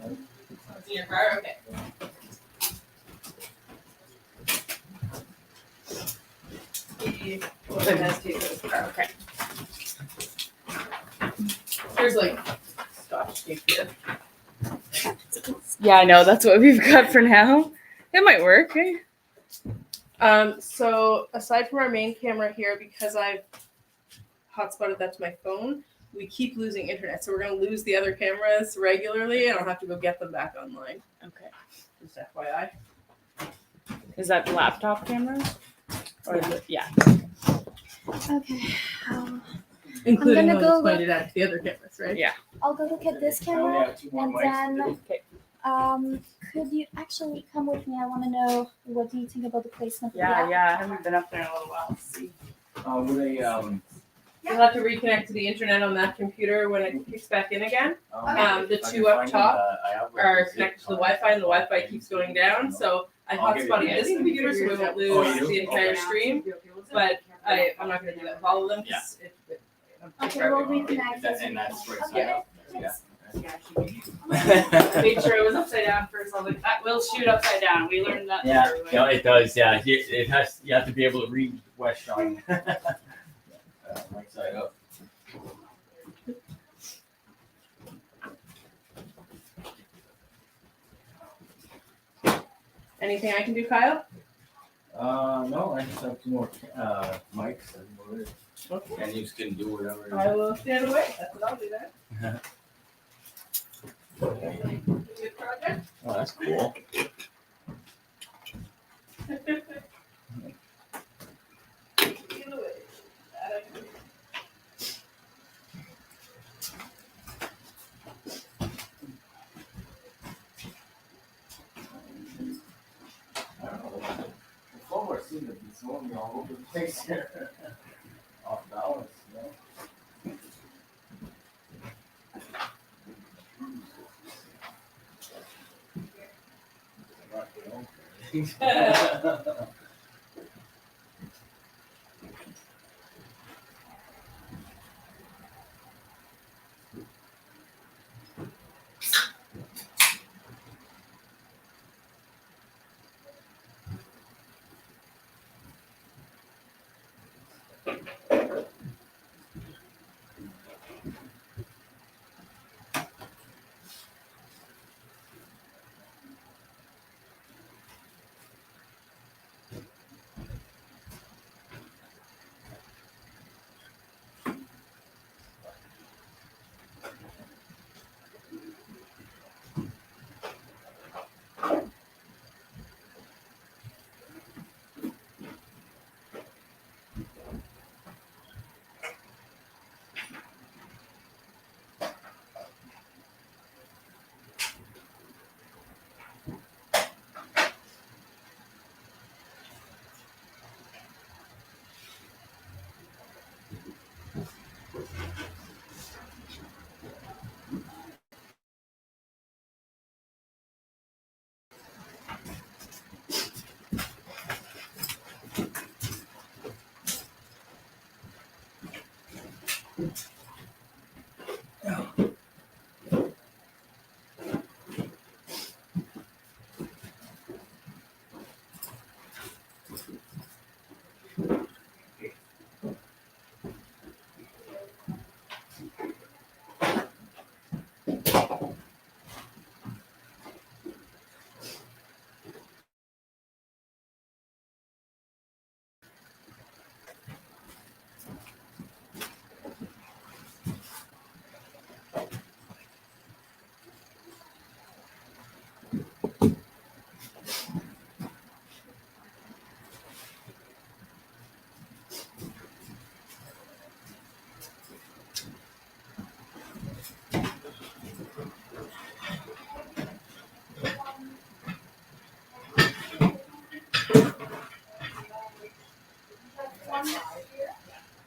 the It's in your car. Okay. Okay. There's like Scotch tape here. Yeah, I know. That's what we've got for now. It might work. Eh? So aside from our main camera here, because I've hotspotted that to my phone, we keep losing internet. So we're going to lose the other cameras regularly, and I'll have to go get them back online. Okay. Just FYI. Is that the laptop camera? Or is it? Yeah. Okay. Including gonna those go pointed at the other cameras, right? Yeah. I'll go look at this I only camera, have 2 more and mics to then do. could you actually come with me? I want to know, what do you think about the placement of the Yeah. app? Yeah. I haven't been up there in a little while. Let's see. Will they, You'll have to reconnect to the internet on that computer when it kicks back in again. The if I two can up find top I have like are a zip connected to the tie. Wi-Fi, and the Wi-Fi keeps going down. So I I'll give it hotspotted to this you. computer so we won't Oh, you lose do? the entire Okay. stream. But I'm not gonna do that with all of them. 'Cause I'm pretty Okay, sure we'll everyone- reconnect. And that's right Okay. side up. Thanks. I made sure it was upside down first. I was like, that will shoot upside down. We learned that. the Yeah, hard way. no, it does. Yeah, it has. You have to be able to read west shine. Right side up. Anything I can do, Kyle? No, I just have 2 more mics. And we're good. Okay. And you can do whatever. I will stand away. That's what I'll do then. Good project. Oh, that's cool. Either way, that I can do. I don't know. The floor seems to be throwing me all over the place here. Off balance, you know?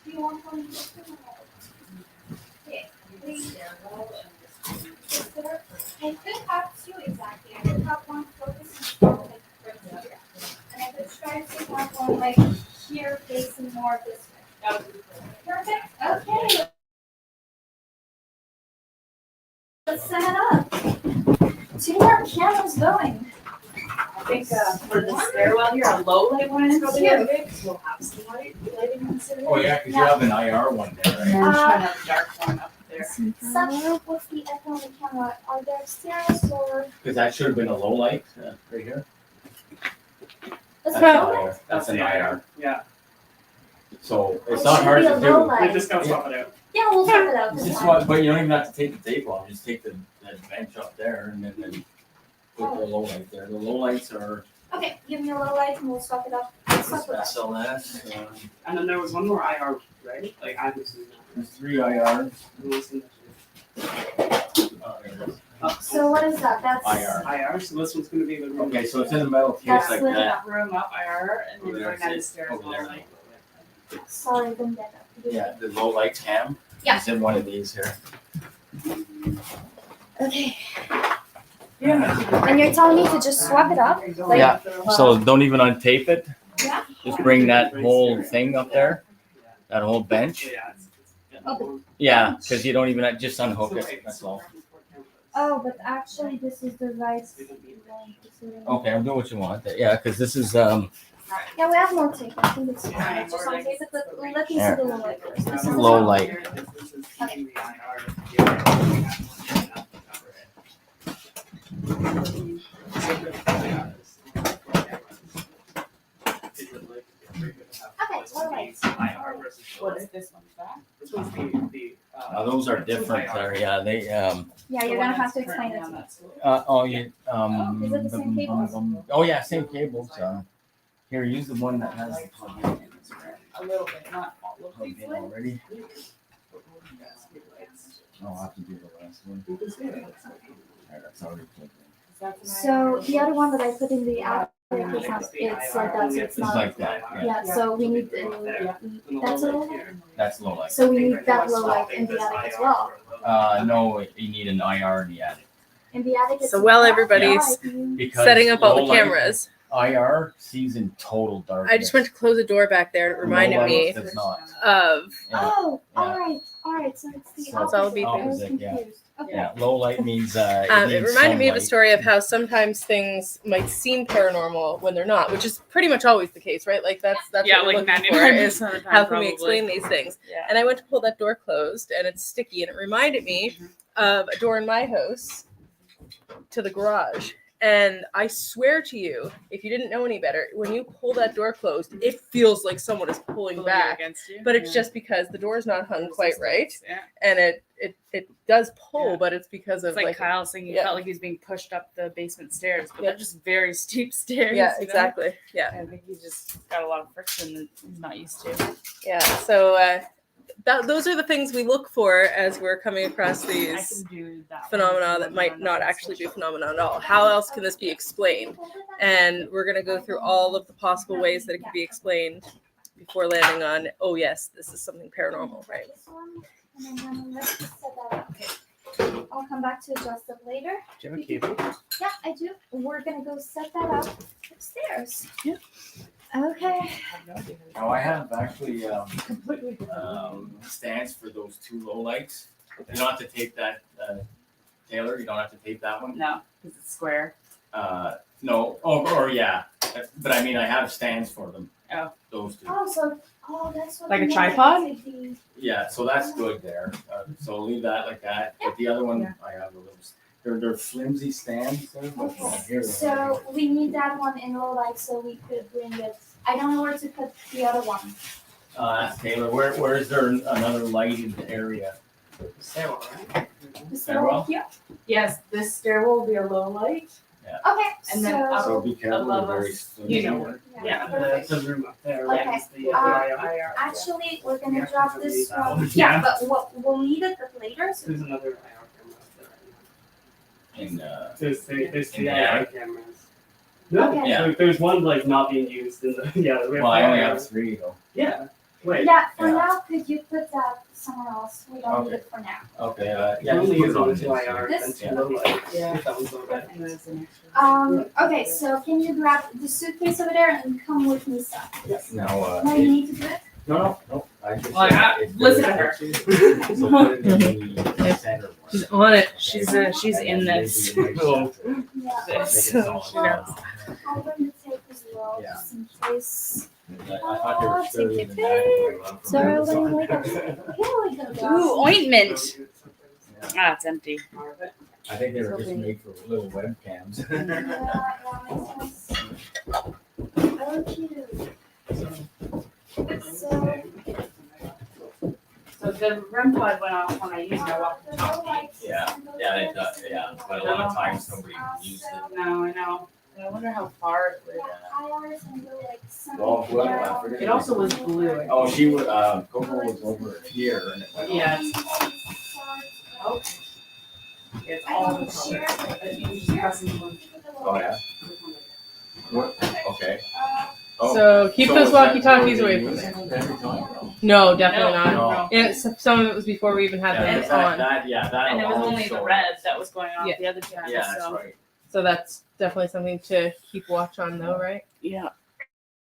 Do you want one? Okay, please. I could have 2 exactly. I could have one focusing on like right here. And I could try to have one like here facing more this way. That would be perfect. Okay. Let's set it up. 2 more cameras going. I think for the stairwell here, a low light one is probably Here. good because we'll have some lighting in the city. Oh, yeah, because you have an IR one there, And right? then try to have a dark one up there. Such with the echo on the camera. Are there stairs or Because that should have been a low light right here. let's That's go? an IR. That's an IR. Yeah, So it's It not should hard be to a do. low we light. just gotta swap it out. Yeah, we'll swap it out. It's That's just fine. what, but you don't even have to take the tape off. Just take the bench up there and then put the low light there. The low lights are Okay, give me a low light and we'll swap it up. Let's swap it up. S.L.S. And then there was one more IR, right? Like I was in There's 3 IRs. So what is that? That's IR. IR, so this one's gonna be the room. Okay, so it's in the metal case That's like lit that. Room up IR and then Over there, going down the see? stairs Over low there. light. sorry, vendetta. Yeah, the low light cam. Yeah. It's in one of these here. Okay. Yeah. And you're telling me to just swap it up? Like, Yeah. So don't even untape it. Yeah. Just bring that whole thing up there. that whole bench. Yeah, because you don't even just unhook it. That's all. Oh, but actually, this is the right one. Okay, I'll do what you want. Yeah, because this is Yeah, we have more tape. I think it's fine. I just want to tape it, but let me see the low light first. This is the low top. light. Okay, low lights. What is this one back? This one's the Those are different. Yeah, they Yeah, you're gonna have to explain it to me. Is it the same cables? Oh yeah, same cables. Here, use the one that has the plug A little bit, not all of in these. already. I'll have to do the last one. Alright, that's already plugged in. So the other one that I put in the attic is not, it's like that, so it's It's not. like that. Yeah, Yeah, so we need, that's a low light? that's low light. So we need that low light in the attic as well. No, you need an IR in the attic. In the attic, it's. So while everybody's Because setting up all low the light, cameras, IR sees in total darkness. I just went to close the door back there, and it reminded Low me light does not. of. Yeah. Oh, Yeah. alright, so it's the So it's all opposite. I was opposite, yeah. confused. Okay. Yeah, low light means It means reminded me of a sunlight. story of how sometimes things might seem paranormal when they're not, which is pretty much always the case, right? Like that's Yeah, what we're like looking for 99% is of the time. how can we probably. explain these things? Yeah. And I went to pull that door closed, and it's sticky, and it reminded me of a door in my house to the garage. And I swear to you, if you didn't know any better, when you pull that door closed, it feels like someone is pulling Pulling back. against you. But it's Yeah. just because the door's not hung quite right, Yeah. and it does pull, Yeah. but it's because of It's like Kyle saying he yeah. felt like he was being pushed up the basement stairs, but Yeah. they're just very steep stairs. yeah, you know? exactly, yeah. I think he just got a lot of friction that he's not used to. Yeah, so those are the things we look for as we're coming across I these can do that phenomena that might not actually be phenomena at all. How else can this be explained? And we're going to go through all of the possible ways that it can be explained before landing on, oh yes, this is something paranormal, right? This one, and then let's just set that up. I'll come back to adjust it later. Do you have a cable? Yeah, I do. We're gonna go set that up upstairs. Yeah. Okay. Oh, I have actually stands for those two low lights. You don't have to tape that, Taylor. You don't have to tape that one. No, because it's square. No. Or yeah. But I mean, I have stands for them. Oh. Those two. That's what Like a we tripod? wanted to be. Yeah. So that's good there. So leave that like that. But the other one, Yeah. I have a little. They're flimsy stands. Here Okay. they are. So we need that one in low light so we could bring it. I don't know where to put the other one. That's Taylor. Where is there another light in the area? stairwell, right? The Stairwell? stairwell here. Yes, this stairwell will be a low light. Okay. And then up- So be careful. above They're very us, flimsy. you know. Yeah, Perfect. the room up there. Okay. Right, is the IR. Actually, we're gonna drop this Yeah. one. Yeah, but we'll need it later. So There's another IR camera up there right And now. There's the in the IR attic? cameras. No, Okay. Yeah. there's one like not being used in the we have well, I only IR. have 3 though. Yeah. Wait. yeah, for Yeah. now, could you put that somewhere else? We don't need Okay. it for now. Okay. Yeah, Yeah. only just use put it on one two this. IR This? and two low lights. Yeah. If that one's low light. And there's an extra. Okay, so can you grab the suitcase over there and come with me, son? Now, No, you need to do it? no. I just. Well, it's listen very to her. touchy. So put it in the center one. She's on it. She's in And then this. maybe Oh. Yeah. This. Make it solid. She knows. I'll bring the tape as well, Yeah. just in case. I thought they were Oh, sturdy take in your the back. Sorry, when you wake up. Here we go, Ooh, guys. ointment. Ah, it's empty. I think they were just made for little webcams. Yeah, makes sense. Oh, cute. So, So the REM pod went off when I used my walkie-talkie. Yeah, it does, yeah, but a lot of times nobody used it. No, I know. I wonder how far it would. IRs and go like some. Well, what, I forget. It also was blue. Oh, she was, Coco was over here and it went. Yeah, it's all the colors. You just press them on. Oh, yeah, what, okay. Oh, So keep those is that walkie-talkies what away we from use there. every time? No, definitely No. not. No. And some of it was before we even had Yeah, them that, on. that And it was alone, only the so- red that was going on Yeah. the other channel. Yeah, that's So. right. So that's definitely something to keep watch on, though, right? Yeah.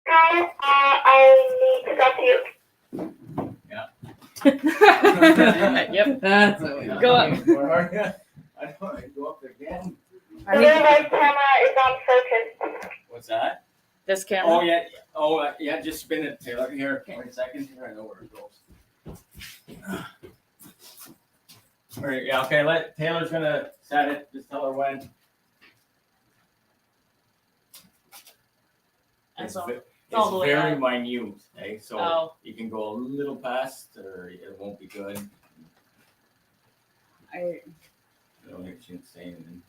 Guys, I need to talk to you. Yep. That's what we Go up. Where are you? I don't want to go up again. The blue light camera is on focus. What's that? This camera. Oh yeah. Oh yeah. Just spin it, Taylor. Here. Wait a second. Here, I know where it goes. All right. Yeah. Okay. Taylor's gonna set it. Just tell her when. That's It's all. ve- all the way very up. minute. Okay. So Oh. you can go a little past, or it won't be good. I, I don't think she can say anything.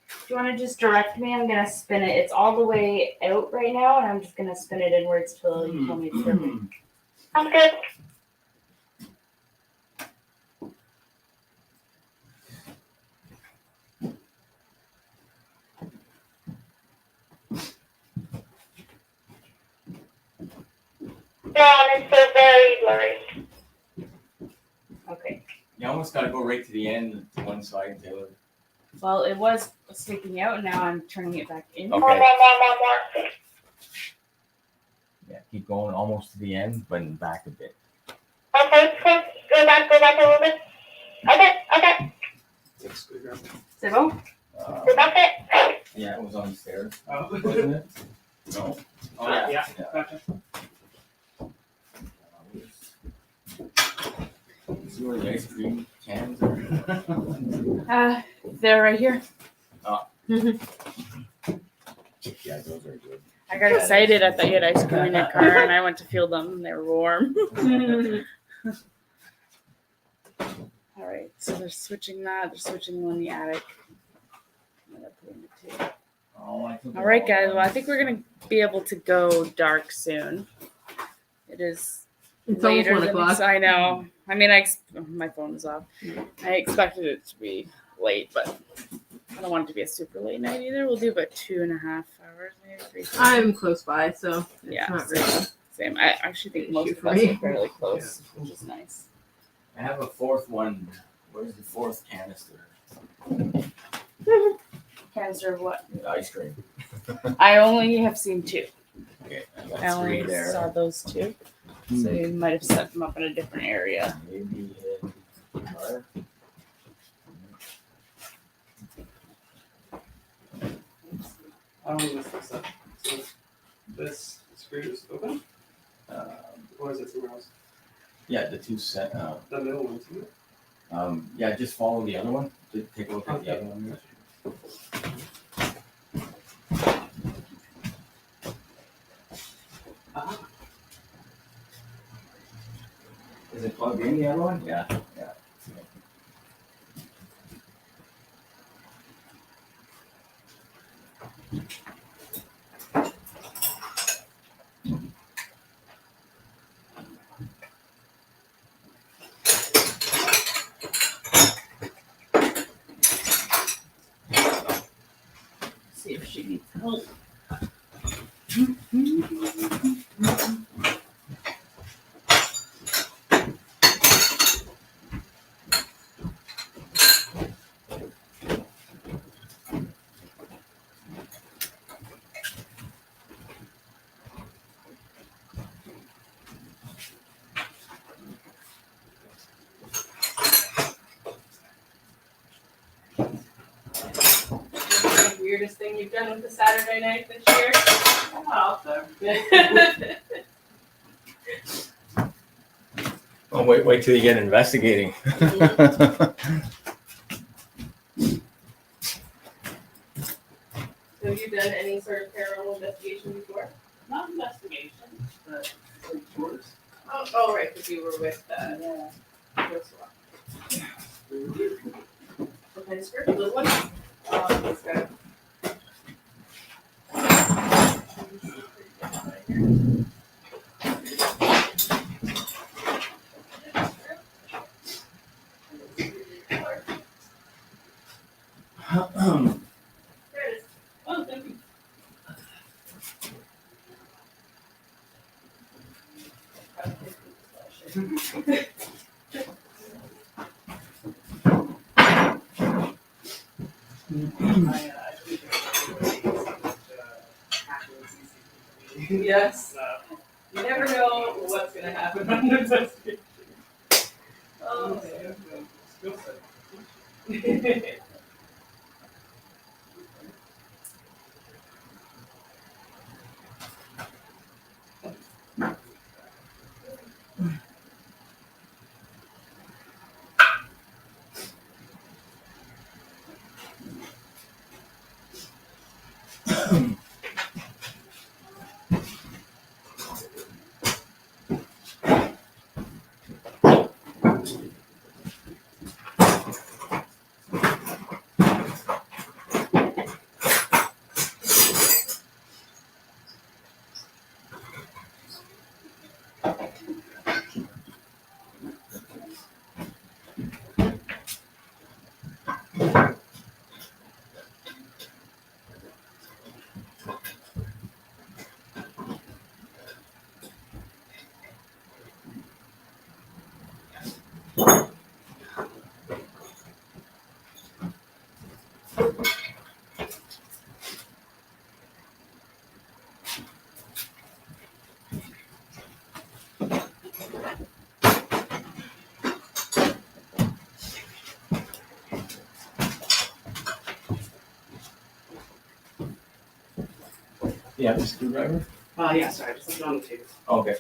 do you want to just direct me? I'm gonna spin it. It's all the way out right now, and I'm just gonna spin it inwards till you tell me it's perfect. Sounds good. Dawn is so very blurry. Okay. You almost got to go right to the end, to one side, Taylor. Well, it was sticking out, and now I'm turning it back in. Okay. More. Yeah, keep going almost to the end, but back a bit. Okay, go back a little bit. Okay. C'est bon? Is that it? Yeah, it was on the stairs, Oh. wasn't it? No. Oh yeah. Yeah. Gotcha. See where the ice cream cans are? They're right here. Yeah, those are good. I got excited. I thought you had ice cream in your car, and I went to feel them, and they were warm. All right, so they're switching that. They're switching one in the attic. I'm gonna put in the two. Oh, I took All right, guys. Well, I think we're gonna be able to go dark soon. It is It's later almost 1 than o'clock. I know. I mean, my phone is off. I expected it to be late, but I don't want it to be a super late night either. We'll do about 2.5 hours, maybe 3. I'm close by, so it's Yeah, not really. same. I actually think most Issue of for us me. are fairly close, which is nice. I have a fourth one. Where's the fourth canister? Canister of what? Ice cream. I only have seen 2. Okay, I got I only 3 there. saw those 2. So you might have set them up in a different area. Maybe in the car. I don't know this up. So this screw is open, or is it somewhere else? Yeah, the two set. The middle one too. Yeah, just follow the other one. Just take a look at the other one. Is it plugged in, the other one? Yeah. See if she needs help. The weirdest thing you've done with the Saturday night this year? Oh, wait till you get investigating. Have you done any sort of paranormal investigation before? Not investigation, but Tours. Oh, right, because you were with Okay, skirt, little one. This guy. There it is. Oh, thank you. Yes. You never know what's gonna happen on an investigation. Yeah, the screwdriver? Yeah, sorry, just left it on the table. Okay.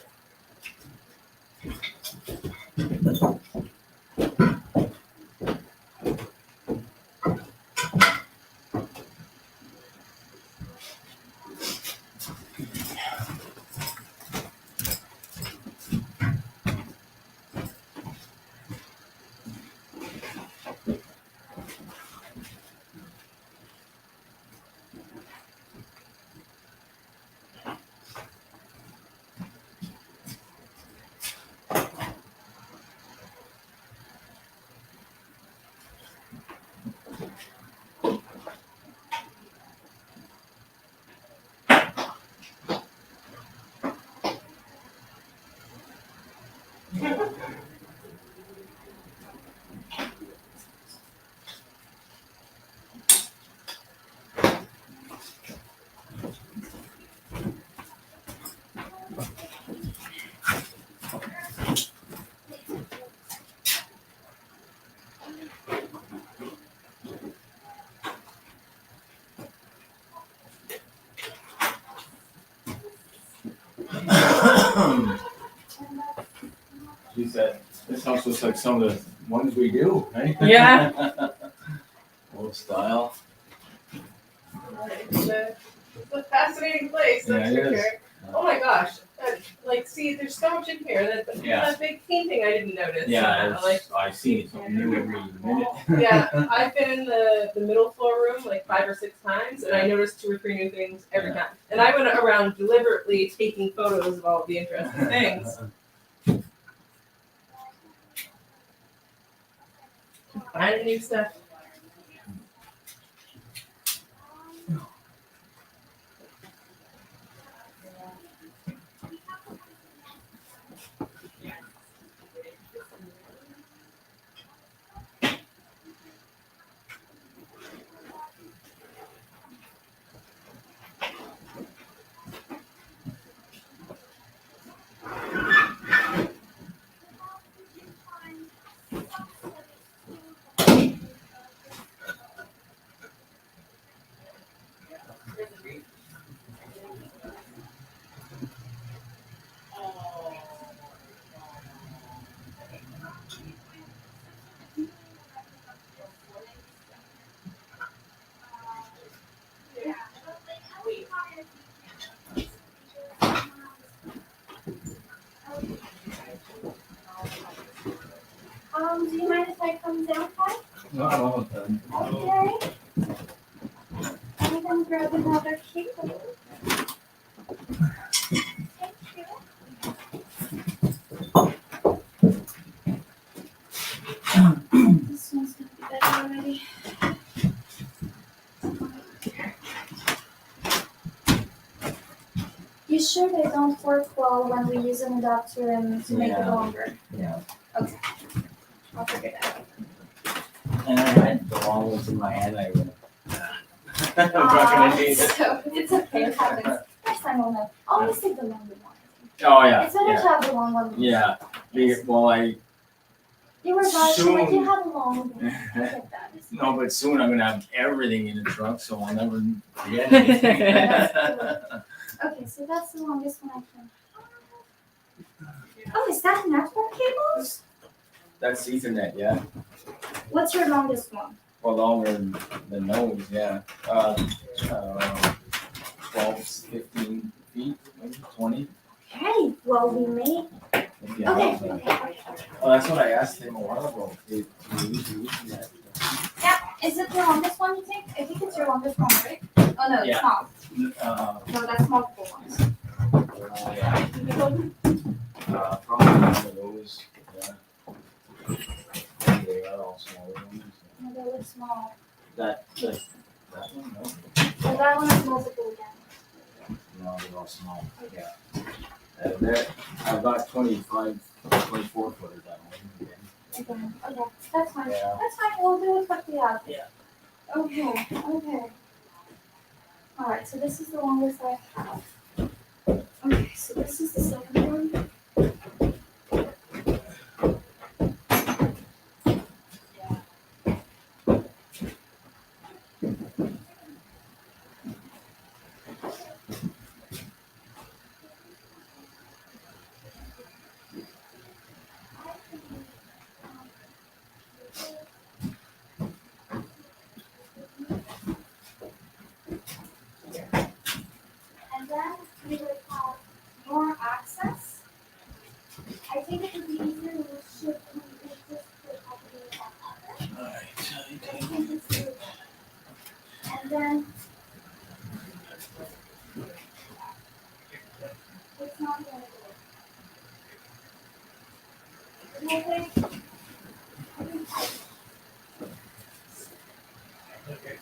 She said, this house looks like some of the ones we do, right? Yeah. Old style. It's a fascinating place, that's Yeah, for it is. sure. Oh my gosh, like, see, there's so much in here that Yeah. that big painting I didn't notice. Yeah, like, it's, I see something new every minute. yeah, I've been in the middle floor room like 5 or 6 times, and I noticed 2 or 3 new things every time. And I went around deliberately taking photos of all of the interesting things. Finding new stuff. Do you mind if I come down, Kai? Not all of them. Okay. I'm gonna grab another cake. Thank you. This one's gonna be better already. You sure they don't work well when we use an adapter and to make it Yeah. longer? Yeah. Okay. I'll figure that out. And I had the long ones in my hand, I went, I'm not gonna need it. So it's okay, it happens. Next time I'll know. I'll always take the longer one. Oh, yeah, It's better to have the long one. yeah. Well, I You were right, Soon. like you have a long one. I get that. No, but soon I'm gonna have everything in the trunk, so I'll never forget anything. Okay, so that's the longest one I can have. Oh, is that network cables? That's Ethernet, yeah. What's your longest one? Well, longer than the nose, yeah. 12, 15 feet, maybe 20. Okay, well we may. Yeah. Okay. Well, that's what I asked him a while ago. Do you use Ethernet? Yeah, is it the longest one you think? I think it's your longest one, right? Oh no, Yeah. it's not. No, that's multiple ones. Yeah. Probably one of those. Yeah. They are all smaller ones. No, they look small. That one, no. So that one is multiple again. No, they're all small. Yeah. I've got 24 footer that one. Again. Okay, that's fine. Yeah. That's fine. We'll do it quickly after. Yeah. Okay. All right. So this is the longest I have. Okay. So this is the second one. And then we would have more access. I think it would be easier to shift and just put it on Alright. I think it's good. And then it's not going to work. Okay.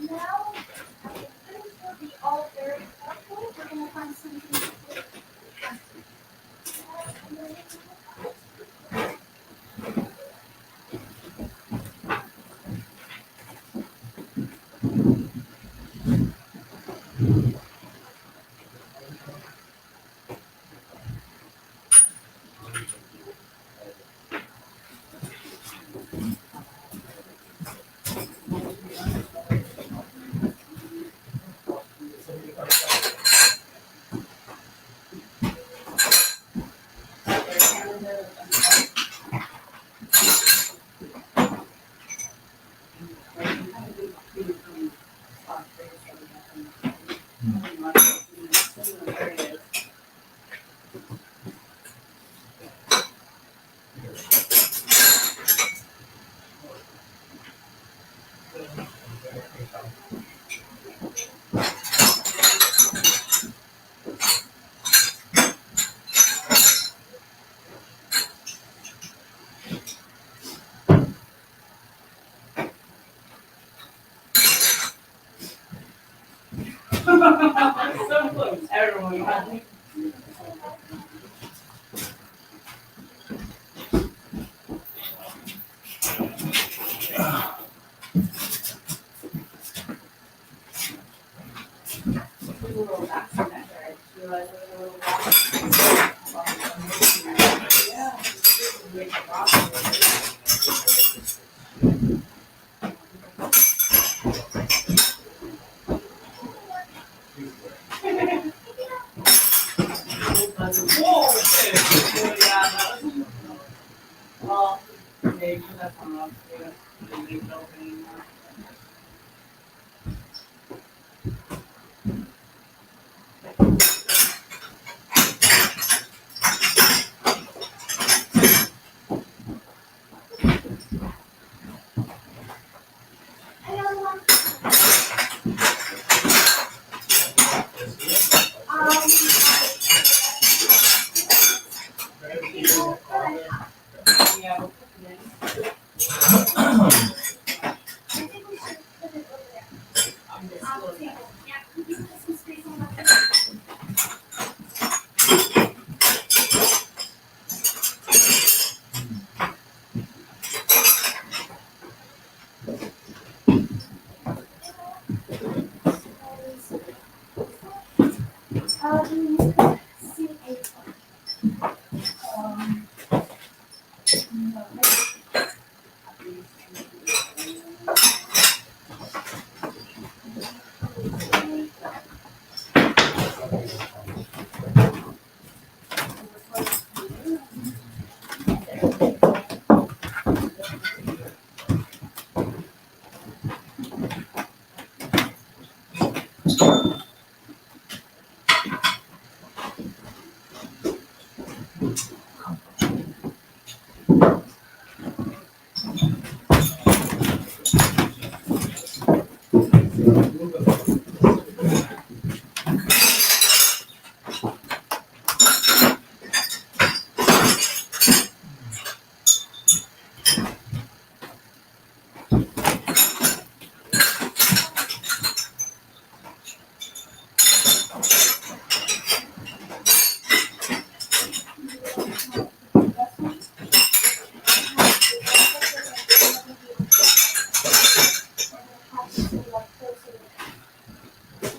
Now, this will be all very helpful. We're going to find something to put. Everyone.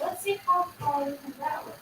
Let's see how far we can go.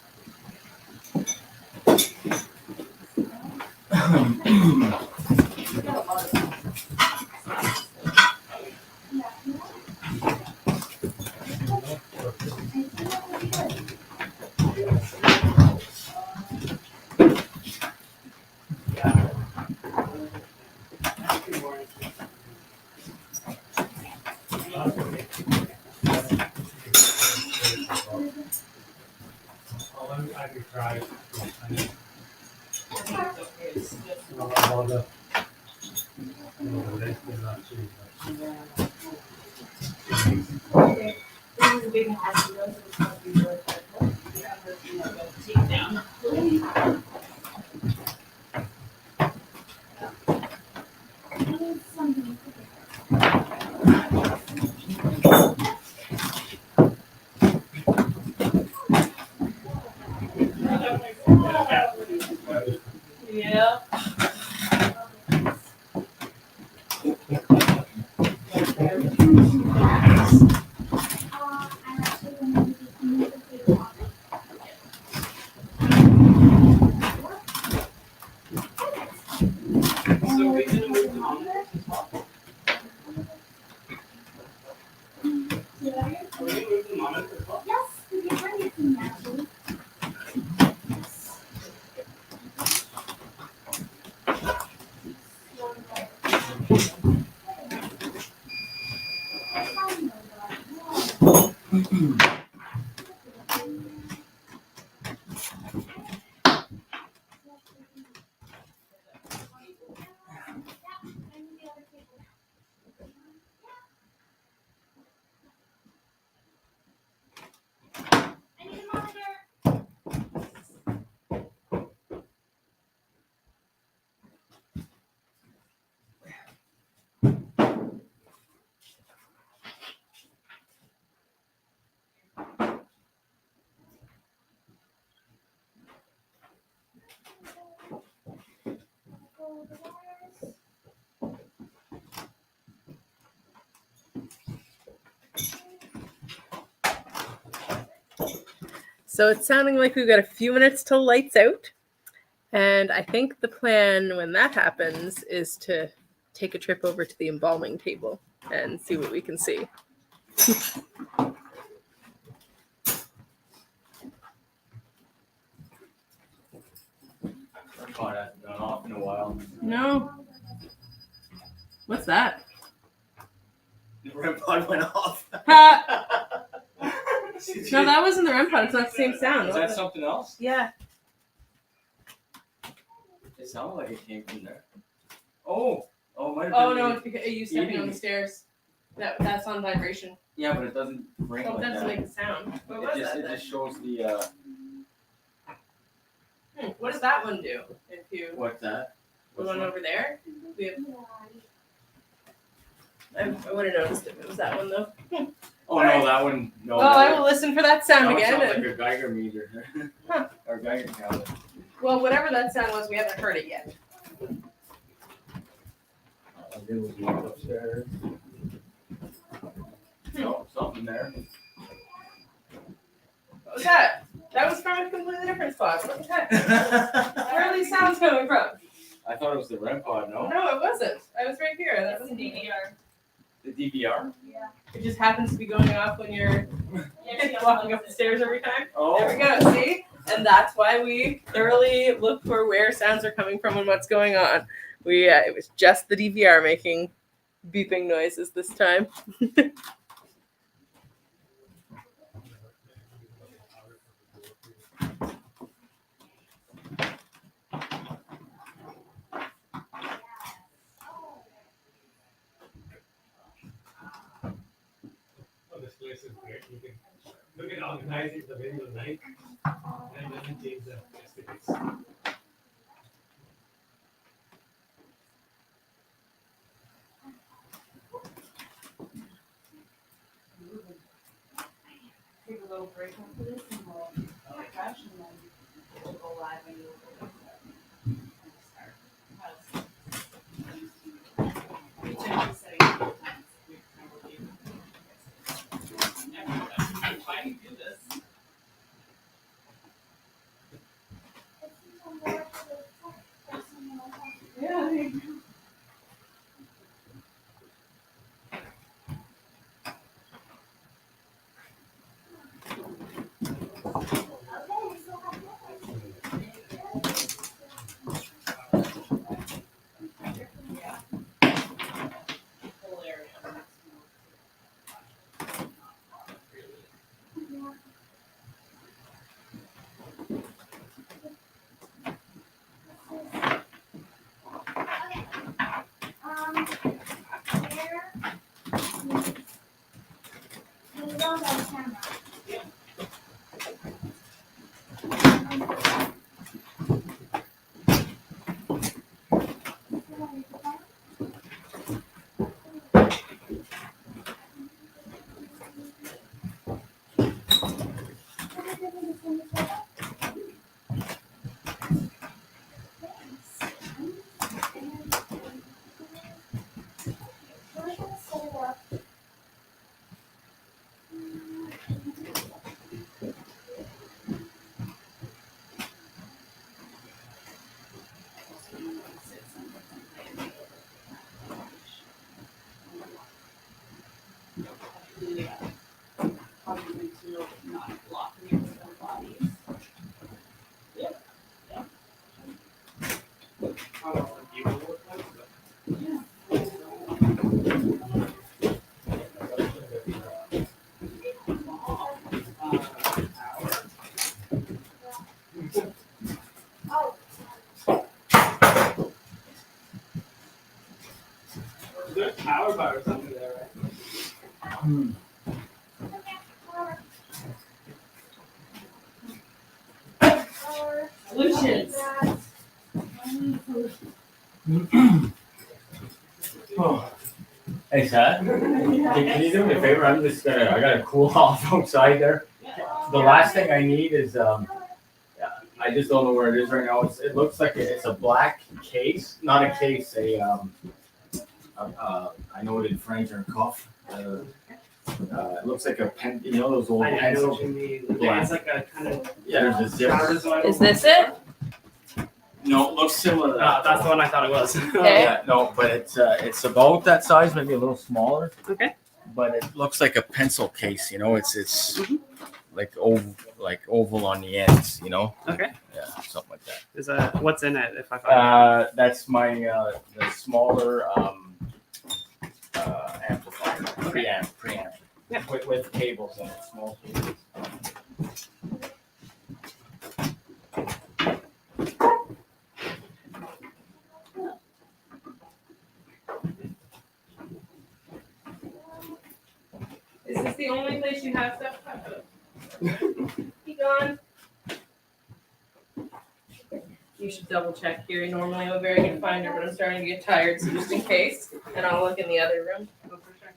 I could try. All the rest is not too much. This is a big house, so it's supposed to be really careful. Take down. Yeah. I'm actually going to be communicating on it. So we can move the monitor as well. Can we move the monitor as well? Yes, we can bring it to me actually. So it's sounding like we've got a few minutes till lights out. And I think the plan when that happens is to take a trip over to the embalming table and see what we can see. REM-pod hasn't gone off in a while. No. What's that? The REM-pod went off. Ha! No, that wasn't the REM pod. It's not the same sound. Is that something else? Yeah. It sounded like it came from there. Oh, it might have been. Oh no, it's because you stepping on the eating. stairs. That's on vibration. Yeah, but it doesn't ring Oh, like that doesn't that. make a sound. What It was just that it then? just shows the What does that one do? If you what's that? the one over there? We have, I would have noticed if it was that one though. Oh no, that one. No. Well, I that will one, listen for that sound that one again. sounds and- like a Geiger meter. Huh. Or Geiger counter. well, whatever that sound was, we haven't heard it yet. It was locked upstairs. No, something there. What was that? That was from a completely different spot. What the heck? Where are these sounds coming from? I thought it was the REM pod. No, No, it wasn't. I was right here. That was the DVR. the DVR. It just happens to be going off when you're walking up the stairs every time. Oh. There we go, see? And that's why we thoroughly look for where sounds are coming from and what's going on. It was just the DVR making beeping noises this time. Oh, this place is great. You can look at organizing the middle of the night and then change the estimates. Take a little break after this and we'll refresh and then we'll go live and you'll start. We check the settings. Why do you do this? Yeah. There's a power bar or something there, right? Solutions. Oh. Hey, Sad. Can you do me a favor? I gotta cool off outside there. The last thing I need is, I just don't know where it is right now. It looks like it's a black case, not a case, I know it in French or cuff. It looks like a pen. You know those old I know pencil. what you mean. Yeah, it's like a kind of. Yeah, there's a difference. Is this it? No, it looks similar to that. That's the one I thought it was. Okay. Yeah, no, but it's about that size, maybe a little smaller. Okay. But it looks like a pencil case. You know, it's like oval on the ends. You know. Okay. Yeah, something like that. Is what's in it? If I find it. That's my the smaller amplifier. Preamp. Yeah. With cables in it, small cables. Is this the only place you have stuff? Keep going. You should double check here. Normally I'm a very good finder, but I'm starting to get tired, so just in case. And I'll look in the other room. Go for sure.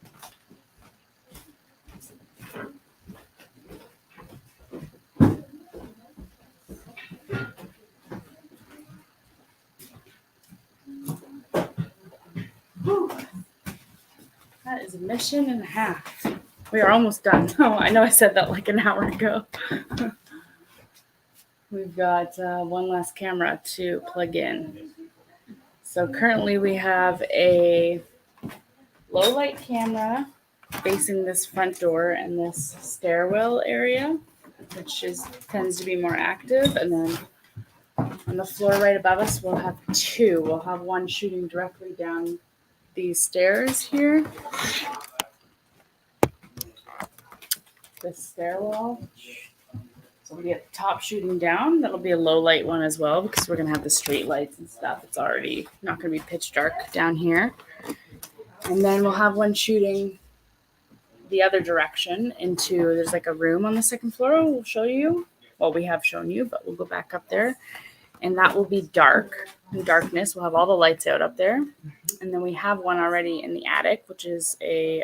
That is a mission and a half. We are almost done. Oh, I know I said that like an hour ago. We've got one last camera to plug in. So currently we have a low light camera facing this front door and this stairwell area, which tends to be more active. And then on the floor right above us, we'll have two. We'll have one shooting directly down these stairs here. This stairwell. So we'll be at the top shooting down. That'll be a low light one as well because we're gonna have the street lights and stuff. It's already not gonna be pitch dark down here. And then we'll have one shooting the other direction into, there's like a room on the second floor we'll show you. Well, we have shown you, but we'll go back up there. And that will be dark. In darkness, we'll have all the lights out up there. And then we have one already in the attic, which is a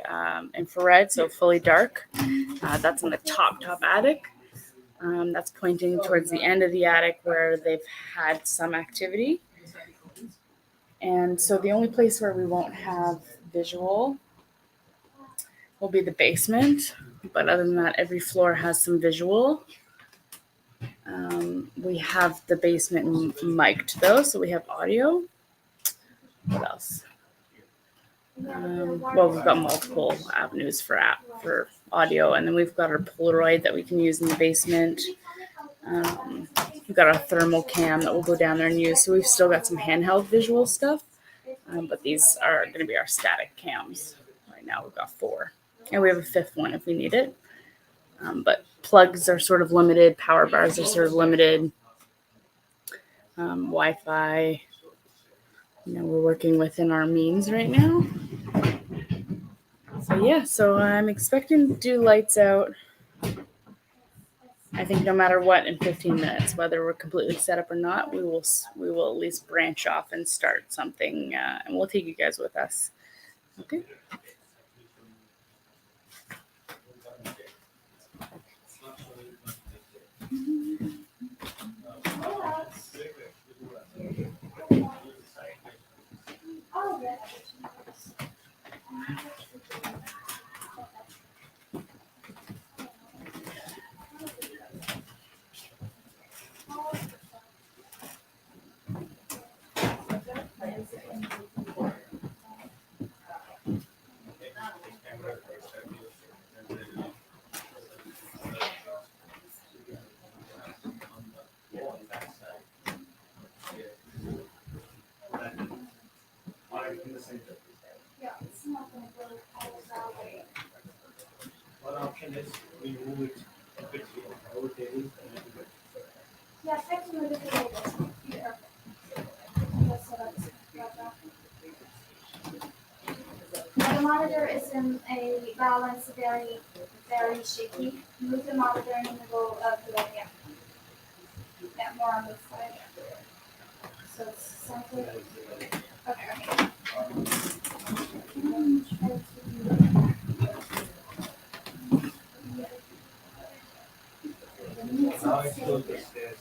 infrared, so fully dark. That's in the top attic. That's pointing towards the end of the attic where they've had some activity. And so the only place where we won't have visual will be the basement. But other than that, every floor has some visual. We have the basement mic'd though, so we have audio. What else? Well, we've got multiple avenues for audio, and then we've got our Polaroid that we can use in the basement. We've got our thermal cam that we'll go down there and use. So we've still got some handheld visual stuff, but these are going to be our static cams. Right now we've got 4, and we have a 5th one if we need it. But plugs are sort of limited, power bars are sort of limited. Wi-Fi, we're working within our means right now. So yeah, so I'm expecting to do lights out, I think no matter what, in 15 minutes, whether we're completely set up or not, we will at least branch off and start something, and we'll take you guys with us. Okay. One option is we move it a bit to our table and then we Yeah, try to move it a little bit. Yeah. Just so that's now the monitor is in a balance, very, very shaky. Move the monitor in the middle of the yeah. Yeah, more on this side. So it's something. Okay. now it's still the stairs.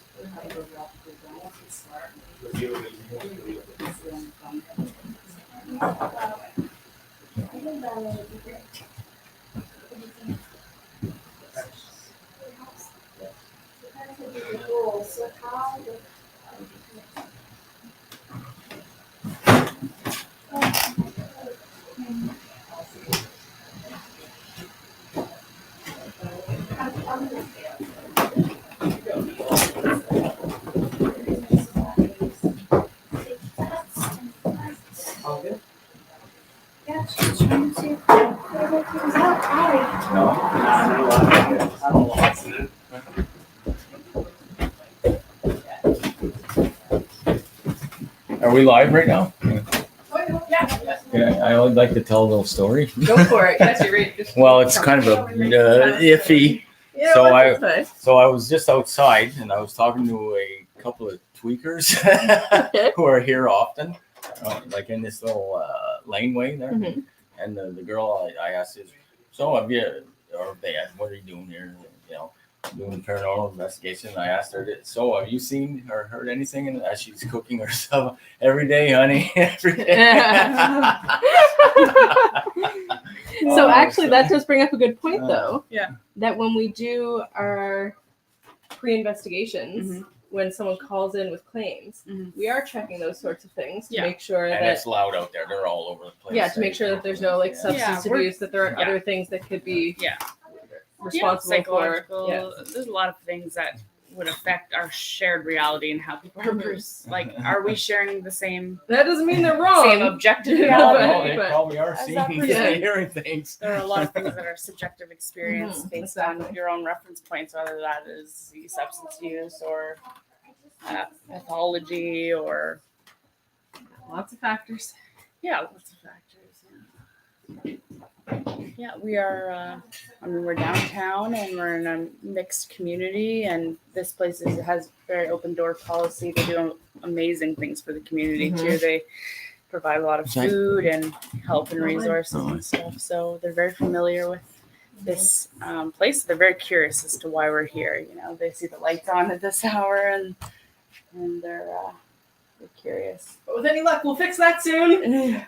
That could be the goal. So how the All good? yeah, she's trying to figure things out. Alright. I don't know. Are we live right now? Yeah. Yeah, I would like to tell a little story. Go for it. Yes, you're ready. Just Well, it's kind of a iffy. Yeah, So well, that's fine. So I was just outside and I was talking to a couple of tweakers who are here often, like in this little laneway there. Mhm. And the girl I asked is, so have you, or they asked, what are you doing here? You know, doing paranormal investigation. I asked her, so have you seen or heard anything? And as she's cooking herself every day, honey, every day. So actually, that does bring up a good point, Uh, though. Yeah. That when we do our pre-investigations, when someone calls in with claims, we are checking those sorts of things to Yeah. make sure And that it's loud out there. They're all over the place. yeah, to make sure that there's no like substance Yeah, we're- abuse, that there aren't yeah. other things that could be Yeah. responsible psychological. for. Yeah. There's a lot of things that would affect our shared reality and how people are like, are we sharing the same That doesn't mean they're wrong. same objective No, reality? no, they But- probably are As seeing that and person- hearing things. There are a lot of things that are subjective experience Mhm, based exactly. on your own reference points, whether that is the substance use or pathology or Lots of factors. yeah, lots of factors. Yeah, we are. I mean, we're downtown and we're in a mixed community, and this place has very open door policy. They do amazing things for the community Mhm. too. They provide a lot of Is that- food and help and resources Oh. and stuff. So they're very familiar with this place. They're very curious as to why we're here. You know, they see the lights on at this hour and they're curious. But with any luck, we'll fix that soon.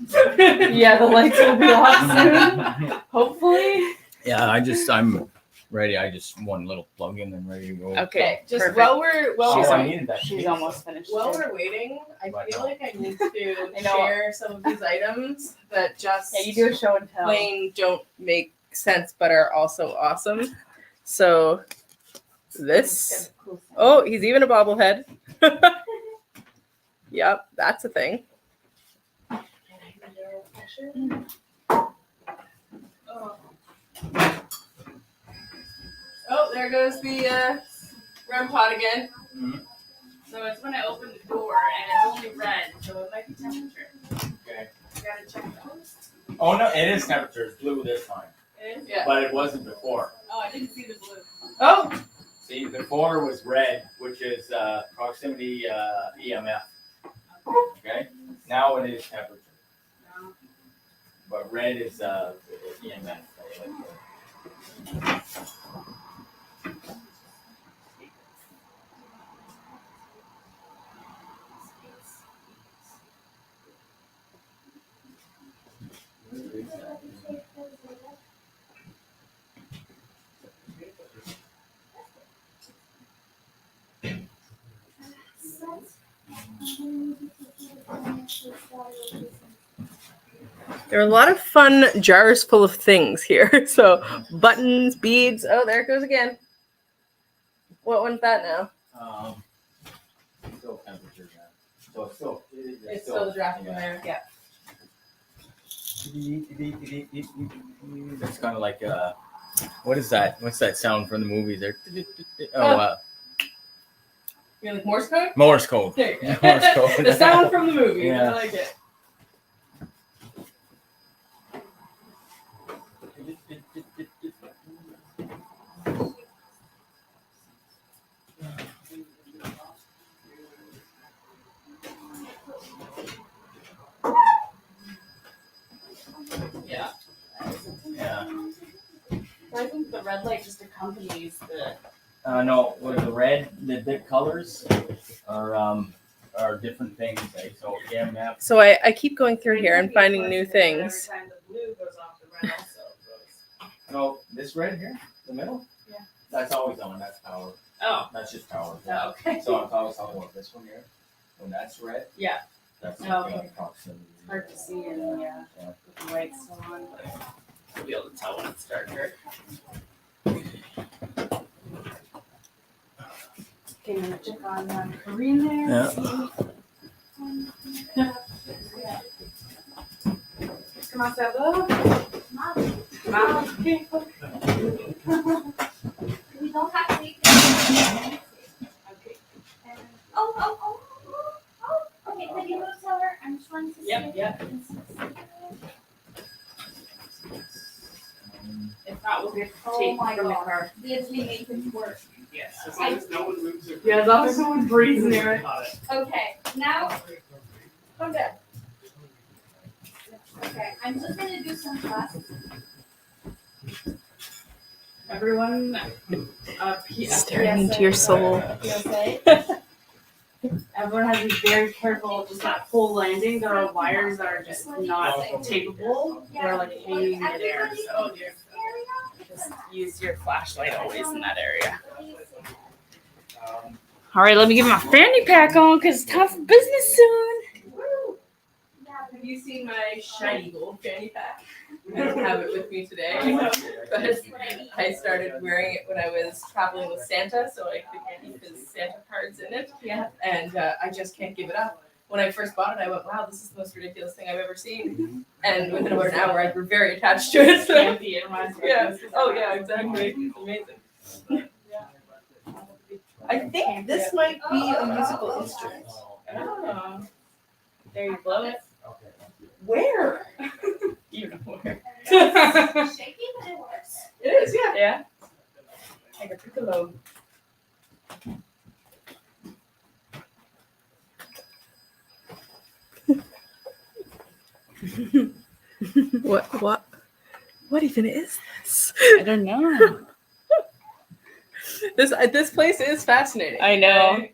Yeah, the lights will be off soon. Hopefully. Yeah, I'm ready. I just one little plug in and ready to go. Okay, Just perfect. while we're Oh, She's I on- needed that. She's almost finished. while too. we're waiting, I But feel no. like I need to I know. share some of these items that just Yeah, you do a show and tell. plain don't make sense but are also awesome. So this oh, he's even a bobblehead. Yep, that's a thing. Oh, there goes the REM pod again. So it's when I open the door and it's only red, so it might be temperature. Okay. You gotta check those. Oh no, it is temperature. It's blue this time, Yeah. but it wasn't before. Oh, I didn't see the blue. Oh, See, before was red, which is proximity EMF. Okay. Now it is temperature, No. but red is EMF. there are a lot of fun jars full of things here. So buttons, beads. Oh, there it goes again. What one's that now? Still temperature now. So it's still. It's still drafting in there. Yeah. It's kind of like what is that? What's that sound from the movies? There. You're like Morse code? Morse code. There you go. Morse code. The sound from the movie. Yeah. I like it. Yeah. Yeah. I think the red light just accompanies the. No, with the red, the colors are different things. Eh? So EMF. So I keep going through here and finding new things. Every time the blue goes off, the red also goes. No, this red here, the middle. Yeah. That's always on. That's power. Oh. That's just power. Oh, okay. So if I was talking about this one here, when that's red, Yeah. that's Oh, like okay. proximity. Hard to see and yeah, with the lights still on, but you'll be able to tell when it's darker. Okay, I'm gonna check on Korean there. Yeah. Comment ça va? Okay. We don't have to eat this. Okay. Oh. Okay, can you move, Taylor? I'm trying to see. Yep, yep. If not, we'll get Oh tape my from the God. car. We actually make it work. Yes, as long as no one moves it. Yeah, as long as no one breathes near it. Okay, now, come down. Okay, I'm just gonna do some tests. Everyone, Staring into your soul. PSA. everyone has to be very careful. Just that full landing. There are wires that are just not tapeable. They're like hanging in midair. So just use your flashlight always in that area. All right, let me get my fanny pack on because it's time for business soon. Have you seen my shiny gold fanny pack? I don't have it with me today, but I started wearing it when I was traveling with Santa, so I could keep his Santa cards in it. Yeah. And I just can't give it up. When I first bought it, I went, wow, this is the most ridiculous thing I've ever seen. And within about an hour, I grew very attached to it. So. Campy, it reminds me of Yeah. Christmas. Oh, yeah, exactly. It's amazing. I think this might be a musical instrument. Oh. There you blow it. Where? You know where. Shaky, but it works. It is, yeah. Yeah. Like a piccolo. What even is this? I don't know. This place is fascinating. I know.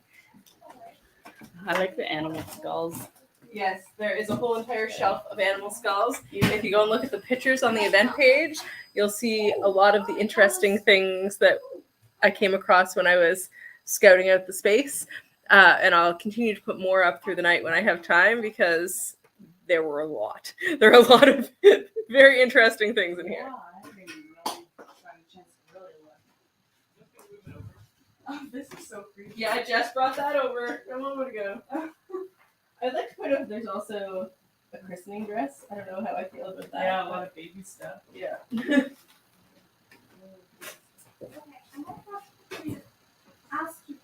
I like the animal skulls. Yes, there is a whole entire shelf of animal skulls. If you go and look at the pictures on the event page, you'll see a lot of the interesting things that I came across when I was scouting out the space. And I'll continue to put more up through the night when I have time because there were a lot. There are a lot of very interesting things in here. Oh, this is so creepy. Yeah, I just brought that over a moment ago. I'd like to point out there's also a christening dress. I don't know how I feel about that. Yeah, a lot of baby stuff. Yeah. Okay, I'm gonna have to ask you,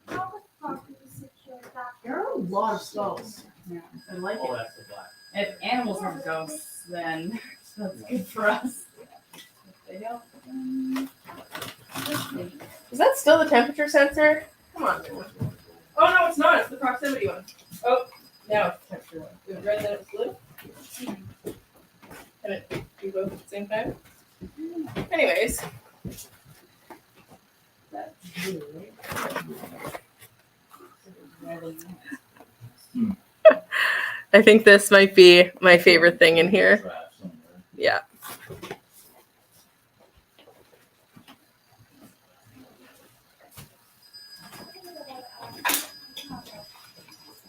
how the fuck do you secure that? There are a lot of skulls. Yeah, I like Oh, it. that's the black. If animals have ghosts, then that's good for us. If they don't, Is that still the temperature sensor? Come on. Oh no, it's not. It's the proximity one. Oh, now it's the temperature one. It was red, then it was blue. Can it do both at the same time? Anyways. that's good. I think this might be my favorite thing in here. Yeah.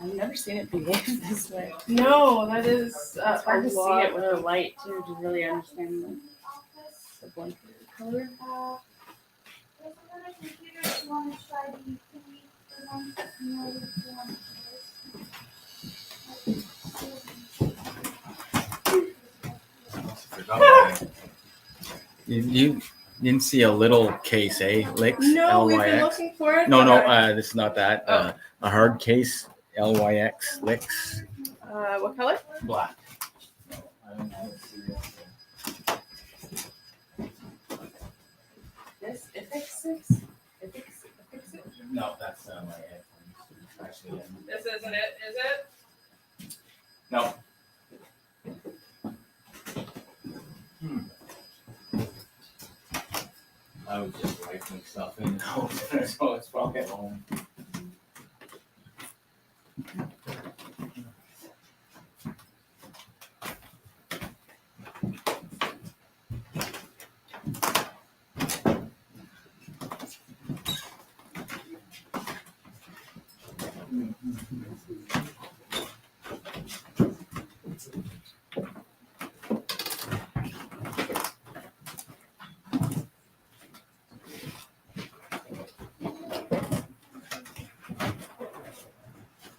I've never seen it behave this way. No, that is It's hard to see it with the light too, to really understand the blanket color. There's another computer if you wanna try the thingy, the one that you know if you want You didn't see a little case, eh? Licks, No, we've been LYX. looking for it. No, but, this is not that. Oh. A hard case, LYX, licks, what color? black. No, I don't know. This F6? No, that's my headphones. Actually, This isn't it, is it? no. I was just rifling stuff in the house, so it's probably at home.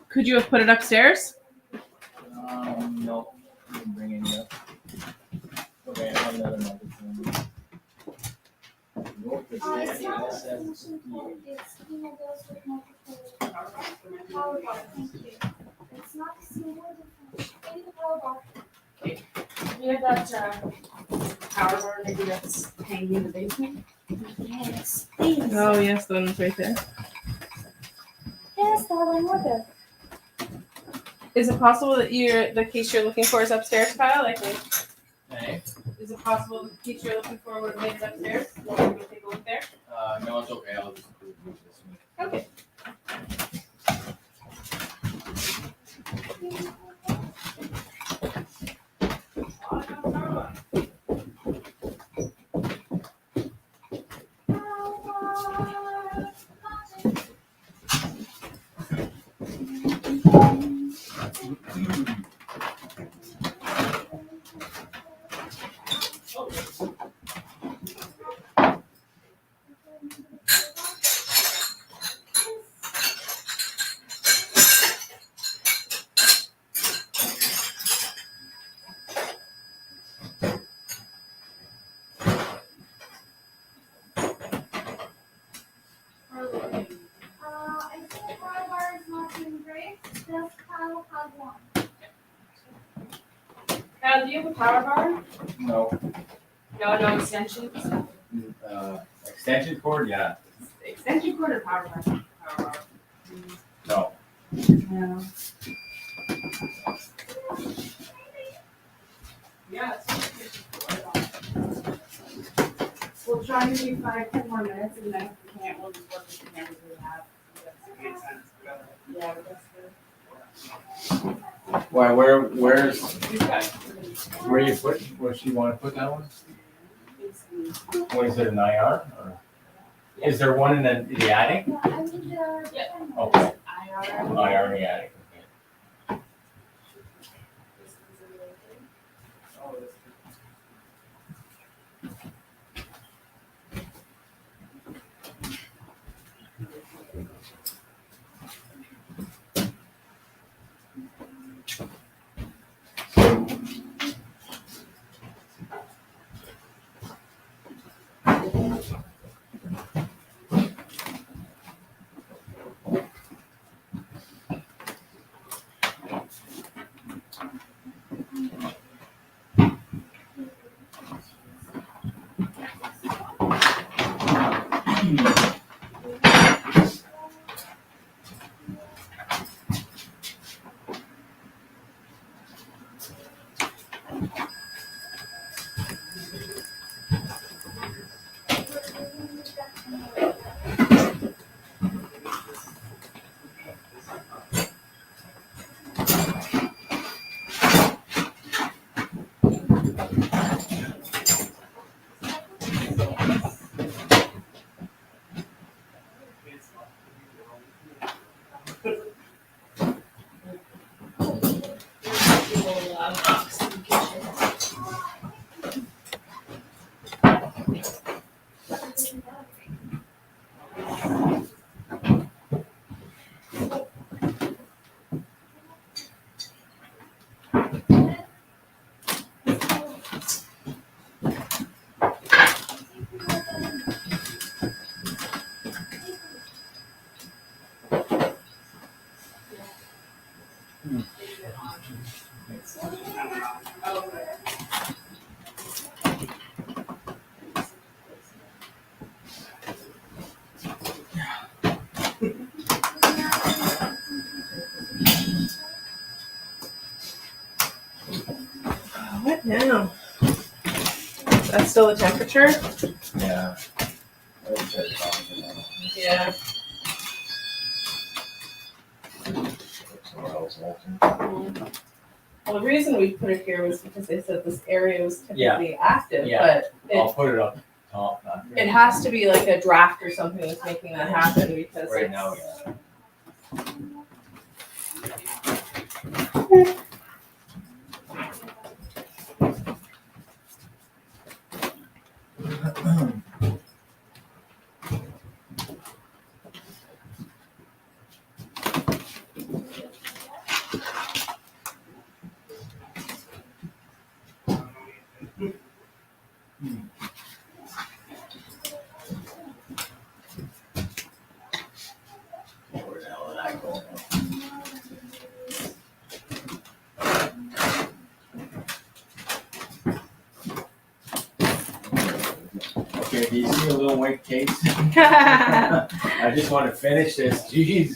Could you have put it upstairs? No, didn't bring any up. Okay, I have another microphone. Go to It's not C.L.A.S.S. extension cord, it's emails with multiple power bar, thank you. It's not a single difference, maybe the power bar. We have that power bar maybe that's hanging in the basement. Yes, please. Oh yes, the one's right there. Yes, that one with it. Is it possible that the case you're looking for is upstairs, Kyle? Hey, Is it possible the case you're looking for would have made it upstairs? Want me to go take a look there? no, it's okay. I'll just move this one. Okay. I think the power bar is not doing great, does Kyle have one? Kyle, do you have a power bar? No. No extensions? Extension cord, yeah. Extension cord or power bar? Power bar. No. No. Yeah. We'll try to do 5-10 more minutes, and then if we can't, we'll just work with the cameras we have. Makes sense. Yeah, but that's good. Why? Where's We've got where you put? Where she want to put that one? basically. What is it, an IR? Or is there one in the attic? Yeah, I need the. Yeah. Okay. IR. IR in the attic. Okay. Oh, that's good. What now? That's still the temperature? Yeah. Yeah. Well, the reason we put it here was because they said this area was typically active, Yeah. but I'll put it up top. After. it has to be like a draft or something that's making that happen because Right it's, now, yeah. Where the hell did I go? Okay, do you see a little white case? I just want to finish this. Jeez.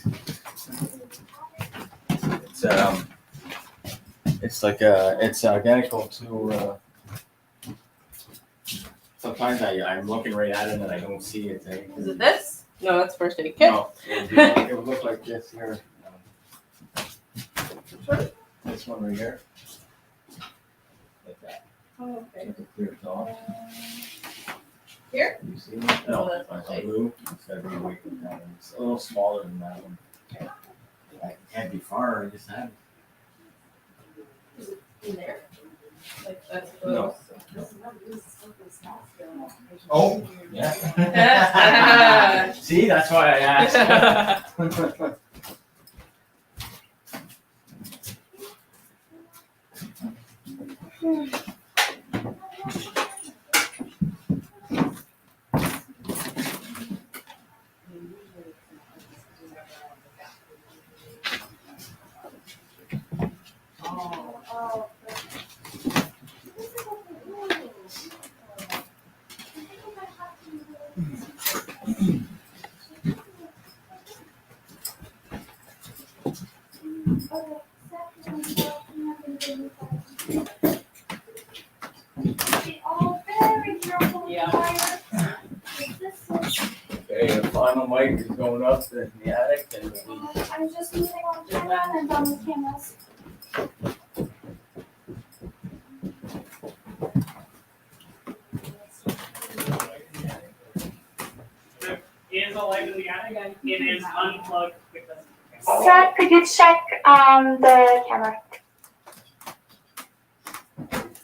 It's like it's identical to. Sometimes I'm looking right at it and I don't see it. Eh? Is it this? No, that's first aid kit. No, it would look like this here. This one right here. Like that. Oh, okay. Like a clear top. Here? You see it? No, Oh, that's it's blue. It's gotta be weight than that one. It's a little smaller than that one. It can't be far. I just had it. In there. Like that's No. close. Oh, yeah. See, that's why I asked. Be all very careful with Yeah. the wire. This is, Okay, the final mic is going up in the attic and I'm just moving on camera and done with cameras. Is a light in the attic? It is unplugged because. Seth, could you check the camera?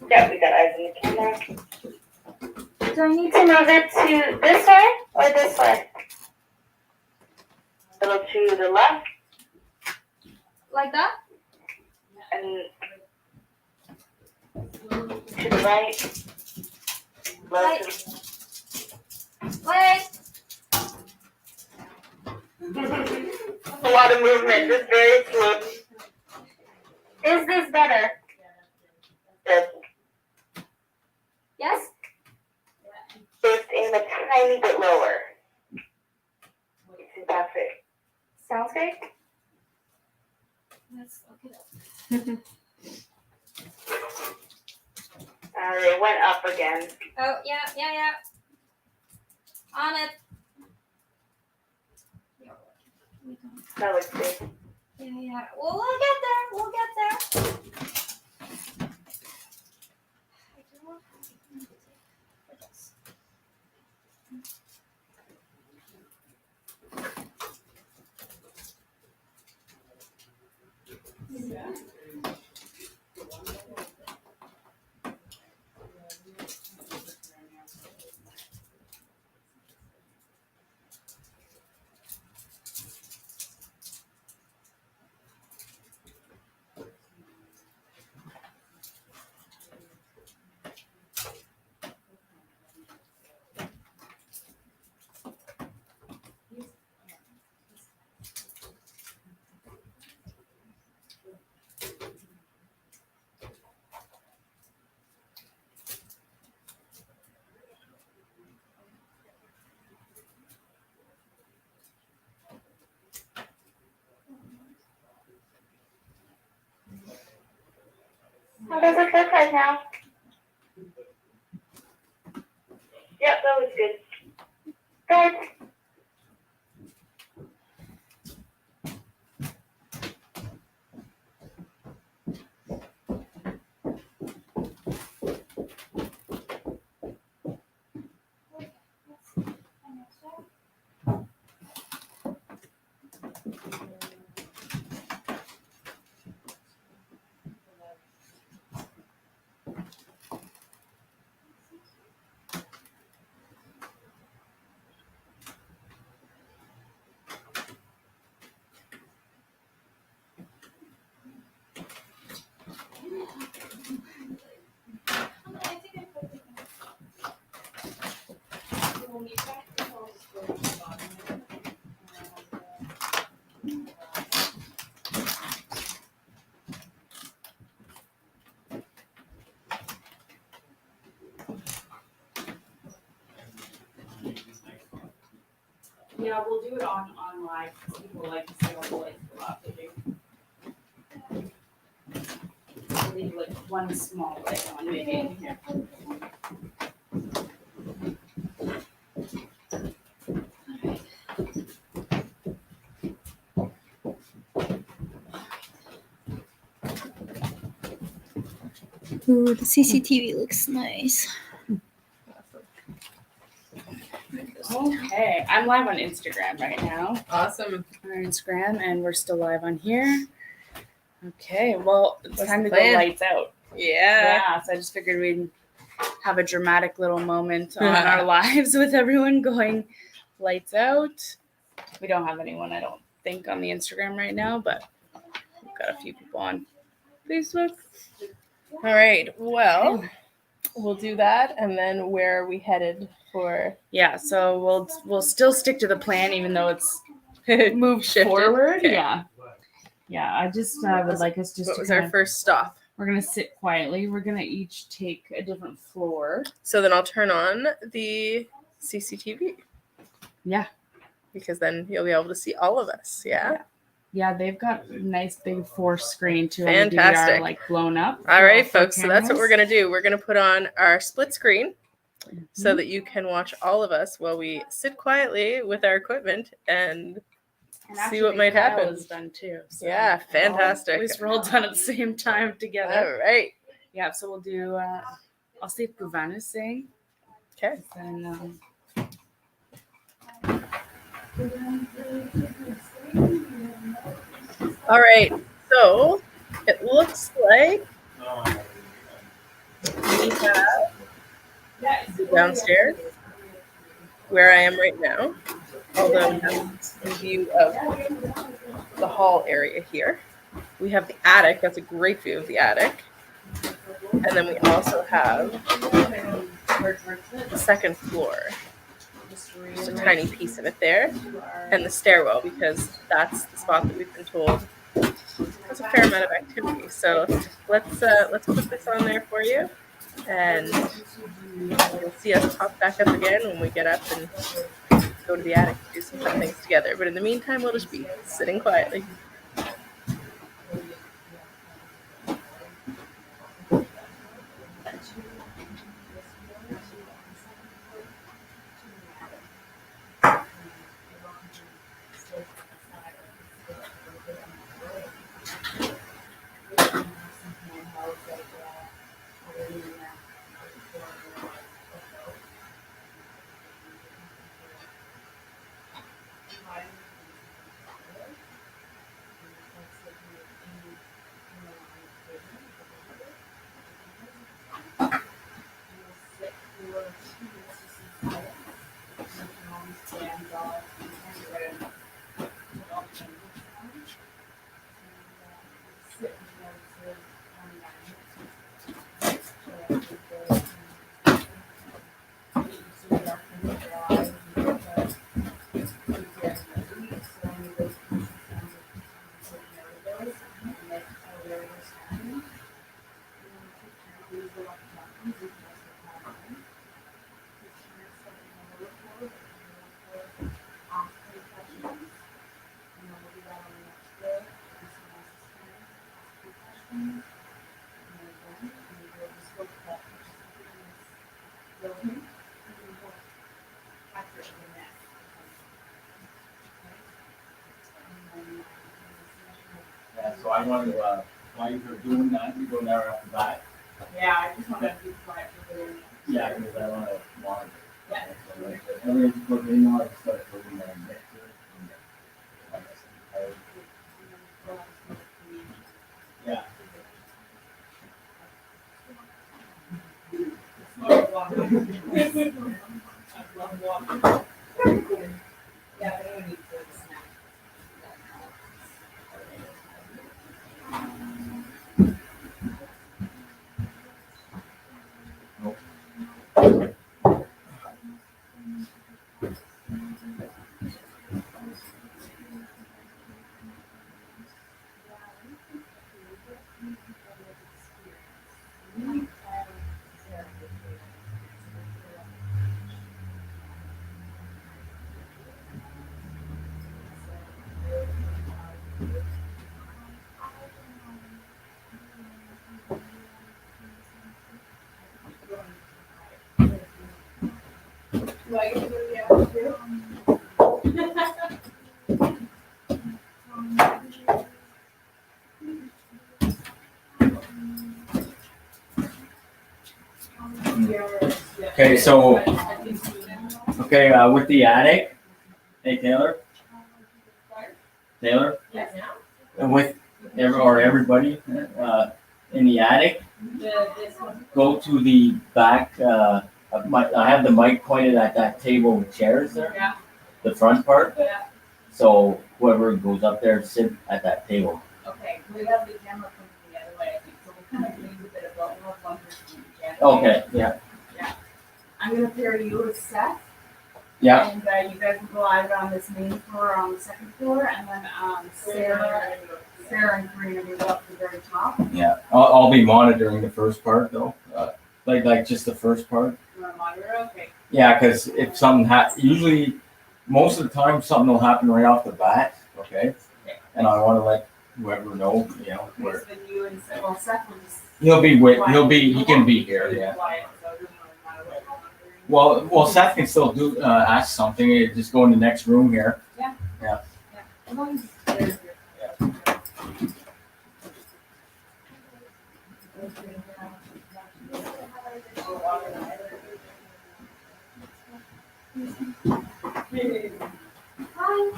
Yeah, we got eyes in the camera. Do I need to move it to this way or this way? A little to the left Like that? and to the right. Low to Like, a lot of movement, just very slow. Is this better? Yes. yes? Just aim a tiny bit lower. That's it. Sounds great. Let's look it up. It went up again. Oh, yeah. On it. That looks good. Yeah. Well, we'll get there. We'll get there. I don't have anything for this. How does it look right now? Yep, that was good. Good. Yeah, we'll do it on live. People like to see all the lights go off. I'll leave like one small light on maybe in here. Ooh, the CCTV looks nice. Okay, I'm live on Instagram right now. Awesome. On our Instagram, and we're still live on here. Okay, well, it's What's time the to go plan? lights out. Yeah. Yeah, so I just figured we'd have a dramatic little moment on our lives with everyone going lights out. We don't have anyone, I don't think, on the Instagram right now, but we've got a few people on Facebook. All right. Well, we'll do that, and then where are we headed for? Yeah, so we'll still stick to the plan, even though it's moved Shifted. forward. Okay. Yeah. I just would like us just What to was kind our of, first stop? we're gonna sit quietly. We're gonna each take a different floor. So then I'll turn on the CCTV. Yeah. Because then you'll be able to see all of us. Yeah. Yeah, they've got a nice big 4 screen too. On Fantastic. the DVR, like blown up. All right, for folks. So that's what we're cameras. going to do. We're going to put on our split screen so that you can watch all of us while we sit quietly with our equipment and And see actually, what might Kyle happen. is done too. So Yeah, fantastic. At least we're all done at the same time together. All right. Yeah, so we'll do. I'll see if Bhuvan saying. Okay. Then. All right. So it looks like we have downstairs where I am right now, although we have a view of the hall area here. We have the attic. That's a great view of the attic. And then we also have the second floor. Just a tiny piece of it there. And the stairwell, because that's the spot that we've been told has a fair amount of activity. So let's put this on there for you. And you'll see us pop back up again when we get up and go to the attic to do some fun things together. But in the meantime, we'll just be sitting quietly. Yeah, so I want to, while you're doing that, you go there after that. Yeah, I just want to be quiet for the. Yeah, because I want to monitor. Yeah. So like, everything's put in, I just start putting that next to it. Yeah. Okay, so with the attic, hey Taylor, and with everybody in the attic, go to the back. I have the mic pointed at that table with chairs there. Yeah. The front part. Yeah. So whoever goes up there, sit at that table. Okay, we have the camera coming the other way, I think, so we'll kind of leave a bit of both. We'll have one person each end. Okay. Yeah. I'm gonna pair you with Seth. Yeah. And you guys will go either on this main floor or on the second floor, and then Sarah and Karina will go up to the very top. Yeah. I'll be monitoring the first part though. Like just the first part. You wanna monitor? Okay. Yeah, because if something usually most of the time something will happen right off the bat. Okay. And I want to let whoever know, where. Then you and Seth, well, Seth will just. He can be here. Yeah. Quiet, so it doesn't really matter what you're monitoring. Well, Seth can still do ask something. Just go in the next room here. Yeah. Yeah. As long as there's Hi.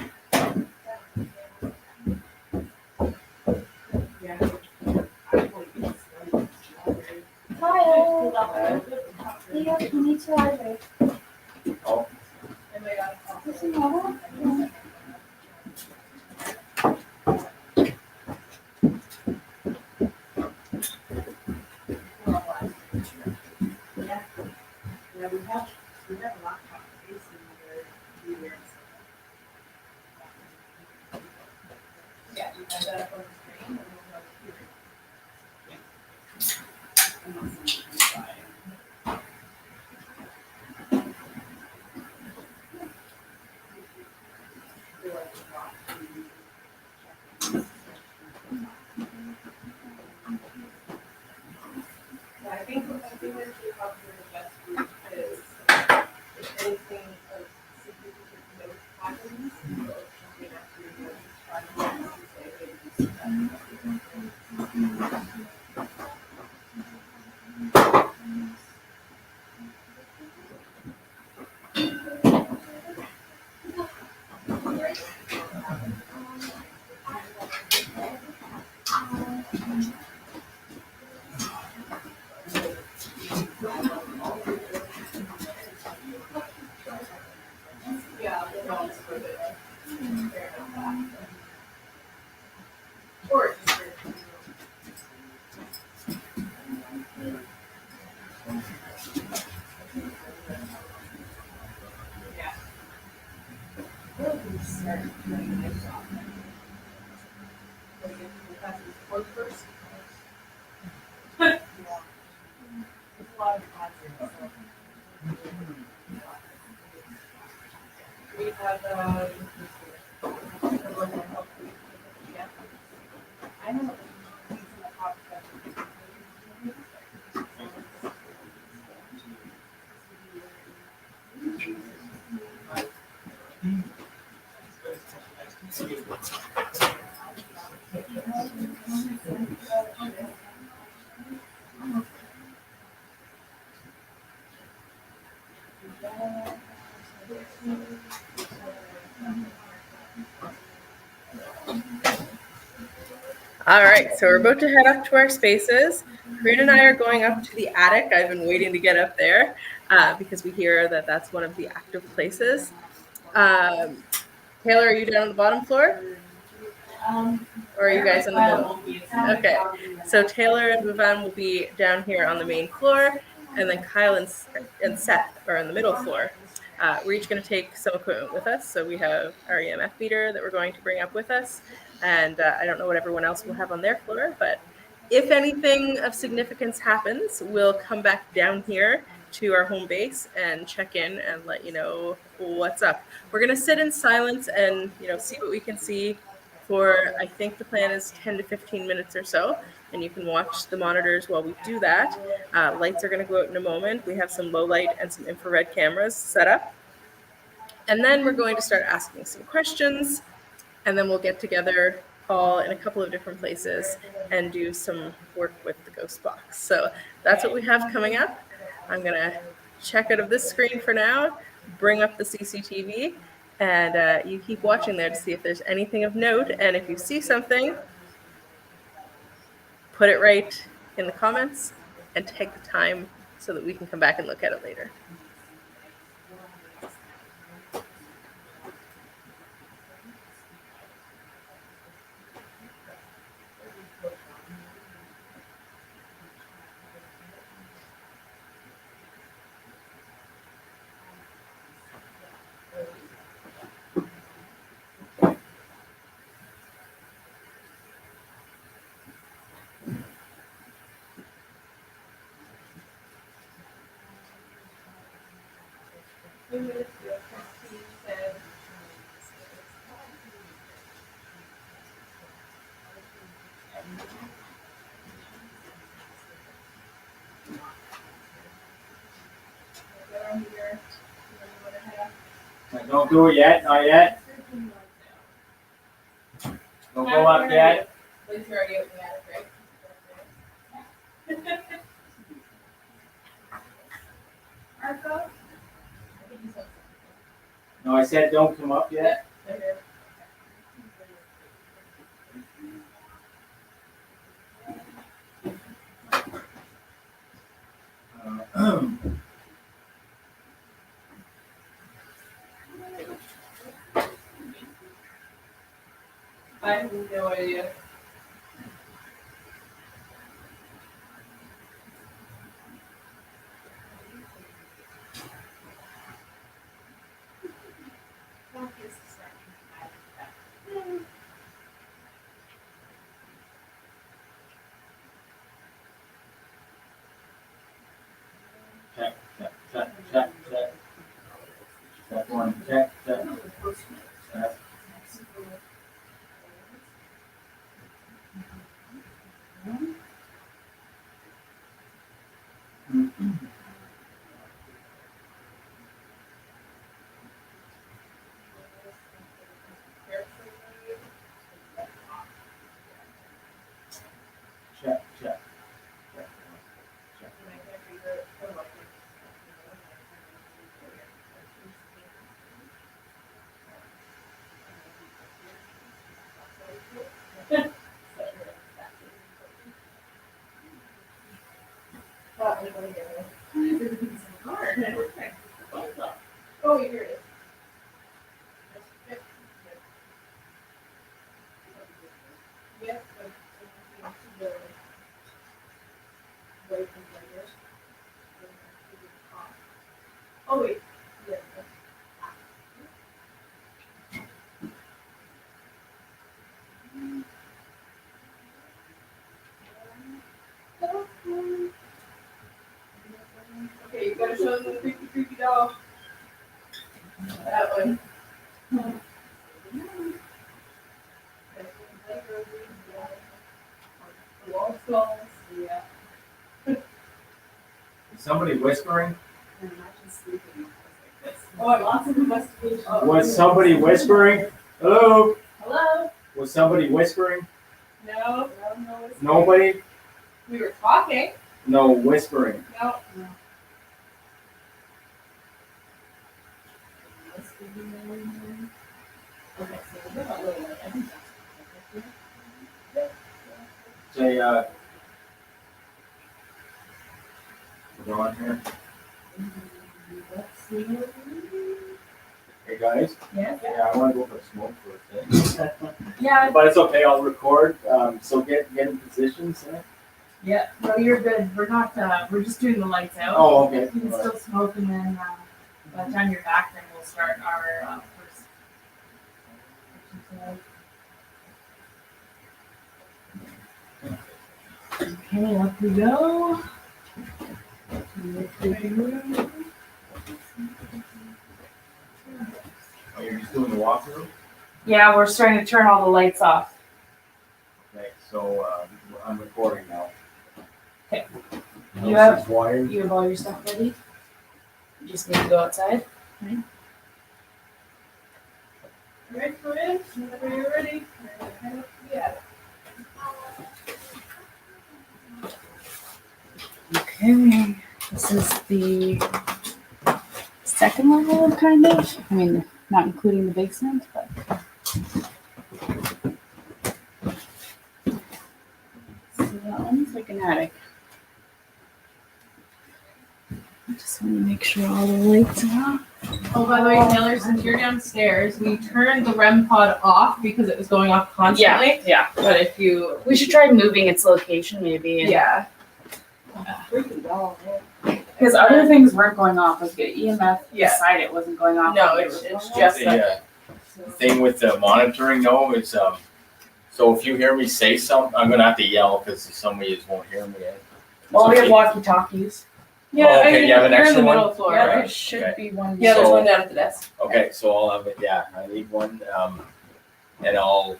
Kyle. Leo, you need to hydrate. Oh. Is it water? Yeah. Yeah, we have a laptop facing the viewers. Yeah, you have that up on the screen and we'll have it here. Yeah, I think that you have the best group is if anything of significant note happens, or something after your notes, try to say yeah, the notes for the or just yeah. We'll start putting this on. First. There's a lot of hazards. We have I know All right, so we're about to head up to our spaces. Karina and I are going up to the attic. I've been waiting to get up there because we hear that that's one of the active places. Taylor, are you down on the bottom floor? Or are you guys in the middle? Okay, so Taylor and Vivan will be down here on the main floor, and then Kyle and Seth are on the middle floor. We're each going to take some equipment with us. So we have our EMF meter that we're going to bring up with us. And I don't know what everyone else will have on their floor, but if anything of significance happens, we'll come back down here to our home base and check in and let you know what's up. We're going to sit in silence and, see what we can see for, I think the plan is 10 to 15 minutes or so. And you can watch the monitors while we do that. Lights are going to go out in a moment. We have some low light and some infrared cameras set up. And then we're going to start asking some questions, and then we'll get together all in a couple of different places and do some work with the ghost box. So that's what we have coming up. I'm gonna check out of this screen for now, bring up the CCTV, and you keep watching there to see if there's anything of note. And if you see something, put it right in the comments and take the time so that we can come back and look at it later. Don't do it yet, not yet. Don't go up yet. Liz, you're already out in the attic, right? Marco? No, I said don't come up yet. I have no idea. Check, check, check, check, check. Check one, check, check. Check. Check, check. Check. Oh, here it is. Yep. Oh, wait. Yeah. Okay, you gotta show them the creepy, creepy doll. That one. Wall skulls, yeah. Is somebody whispering? Oh, lots of investigation. Was somebody whispering? Hello? Hello? Was somebody whispering? No. Nobody? We were talking. No whispering. No. Say, go on here. Hey guys? Yes. Yeah, I wanna go for a smoke for a thing. Yeah. But it's okay, I'll record, so get in positions, eh? Yeah, no, you're good. We're not, we're just doing the lights out. Oh, okay. You can still smoke, and then, by the time you're back, then we'll start our, first. Okay, up we go. Oh, you're just doing the walkthrough? Yeah, we're starting to turn all the lights off. Okay, so, I'm recording now. Okay. You have- This is wired. You have all your stuff ready? You just need to go outside? Right, come in, whenever you're ready. Yeah. Okay, this is the second level, kind of. I mean, not including the basement, but. So that one's like an attic. I just want to make sure all the lights are off. Oh, by the way, Taylor, since you're downstairs, we turned the REM pod off because it was going off constantly. Yeah. But if you, We should try moving its location, maybe. And yeah. Because other things weren't going off. Like the EMF Yeah. beside it wasn't going off. No, It it's was going off. just The thing with the monitoring though is, so if you hear me say something, I'm gonna have to yell because some of you won't hear me. Well, we have So- walkie-talkies. Yeah, Oh, okay, I mean, you have an you're in extra the one? middle floor, Yeah, there right? should Okay. be one. Yeah, there's So- one down at the desk. Okay, so I'll have it, yeah, I need one, and I'll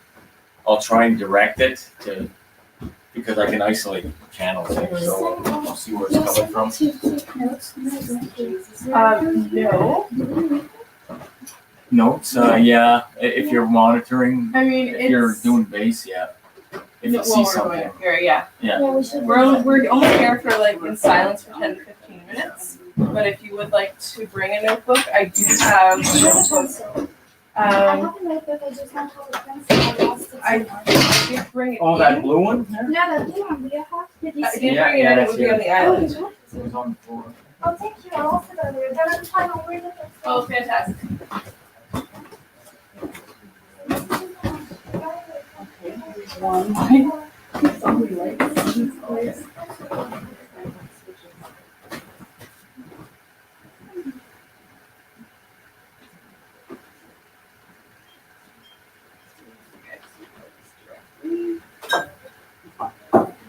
try and direct it to, because I can isolate channels here, so I'll see where it's coming from. No. Notes, yeah, if you're monitoring, I mean, if you're it's. doing base, yeah. If No, you see well, we're something. going up here, yeah. Yeah. Yeah, we should. We're only here for like in silence for 10 to 15 minutes. But if you would like to bring a notebook, I do have a notebook. I have a notebook, I just don't have a pencil. I lost it I did bring it Oh, that in. blue one? Yeah, the blue one, do you have? Did you I see? did Yeah, bring it yeah, in, it that's would be on the here. island. It was on the floor. Oh, thank you, I lost it earlier. There was a time I'll read it. Oh, fantastic.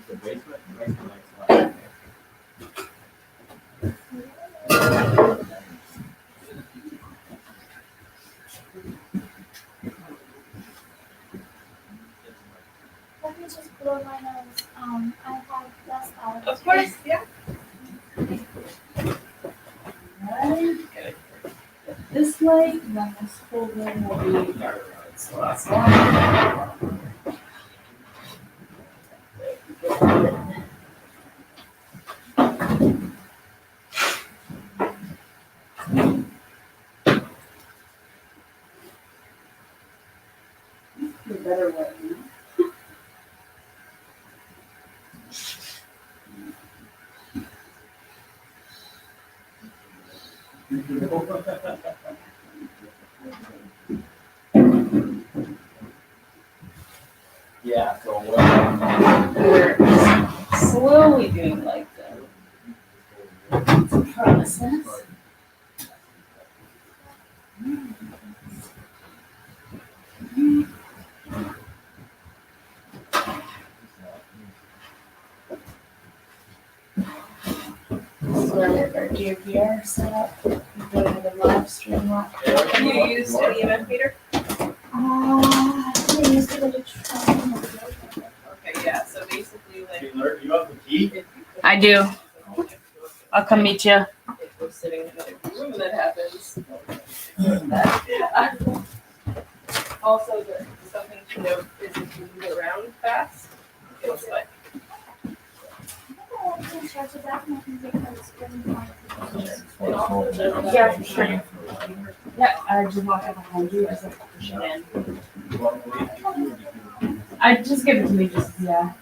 The basement, Let me just blow my nose. I have less allergies. Of course, yeah. Right. This light, and then this whole room will be dark. So that's one. The better way, you know? Yeah, so We're slowly doing like the process. So with our DVR set up, we're doing the live stream. Have you used an EMF meter? I used to go to train. Okay, yeah, so basically like. Taylor, you have the key? I do. I'll come meet you. If we're sitting in another room that happens. Also, something to note is if you move it around fast, it'll spike. Yeah, sure. Yeah, I just walk up behind you, just like push it in. I just give it to me, just, yeah.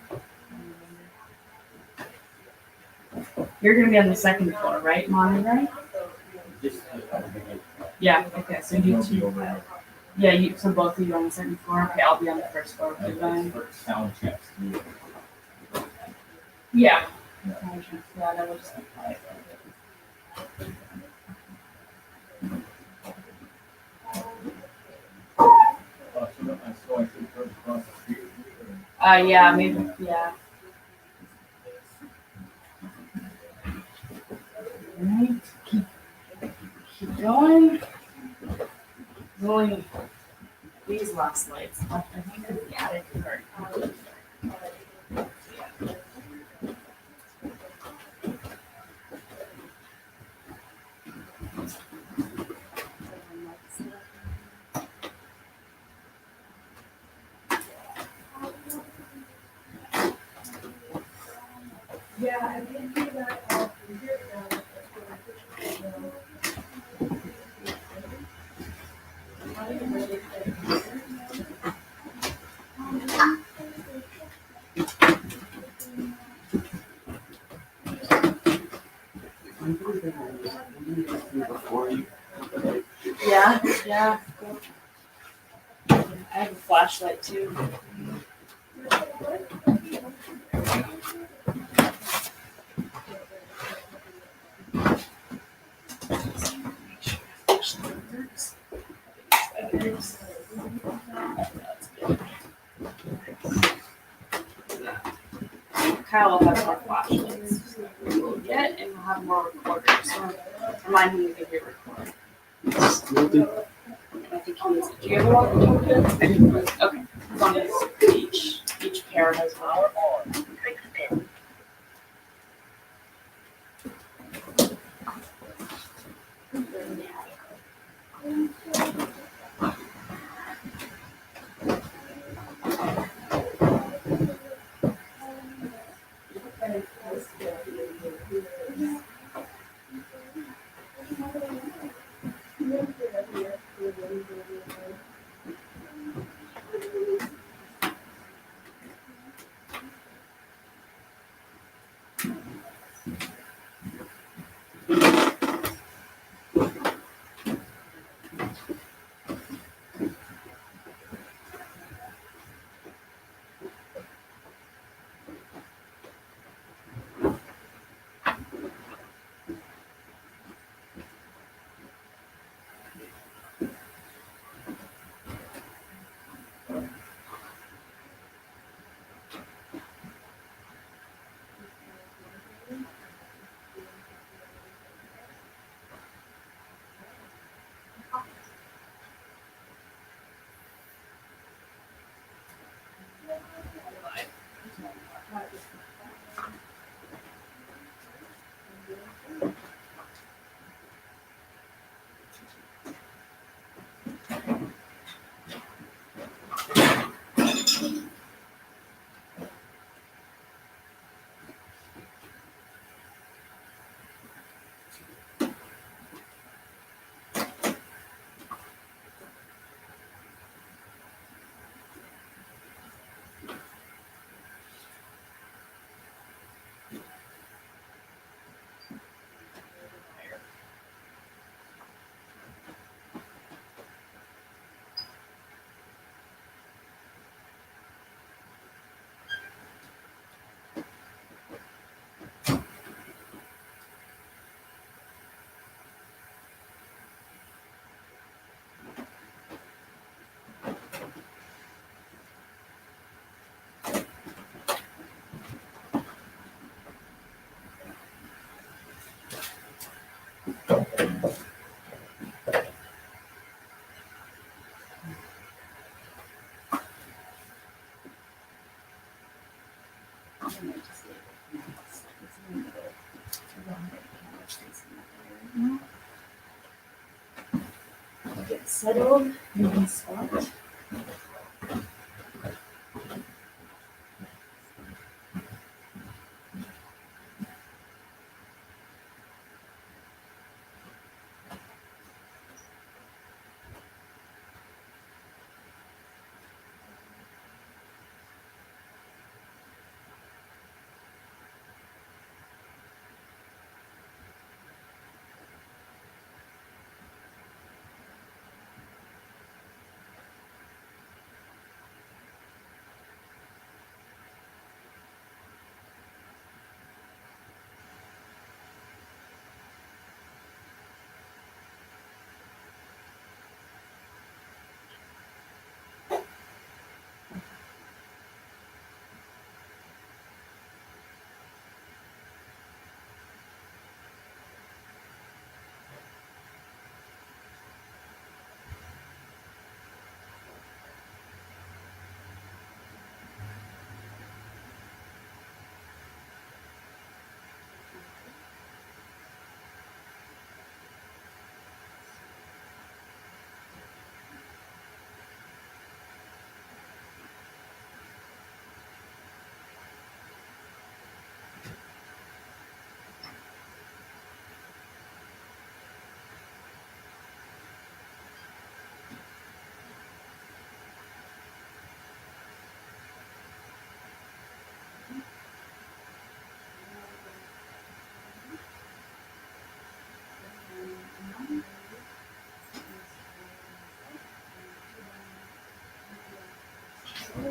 You're gonna be on the second floor, right, Monty, right? Yeah, okay, so you two, yeah, you, so both of you on the second floor, okay, I'll be on the first floor, okay, fine. Sound checks. Yeah. Yeah, that will just be quiet. Yeah, maybe, yeah. Alright, keep going. There's only these last lights left, I think, in the attic. Before you. Yeah, yeah. I have a flashlight too. Kyle will have more flashlights. We'll get and we'll have more recorders. So remind me to give you a record. Will do. I think he needs. Do you have a walkie-talkie? Okay. As long as each pair has one. Get settled in one spot. Oh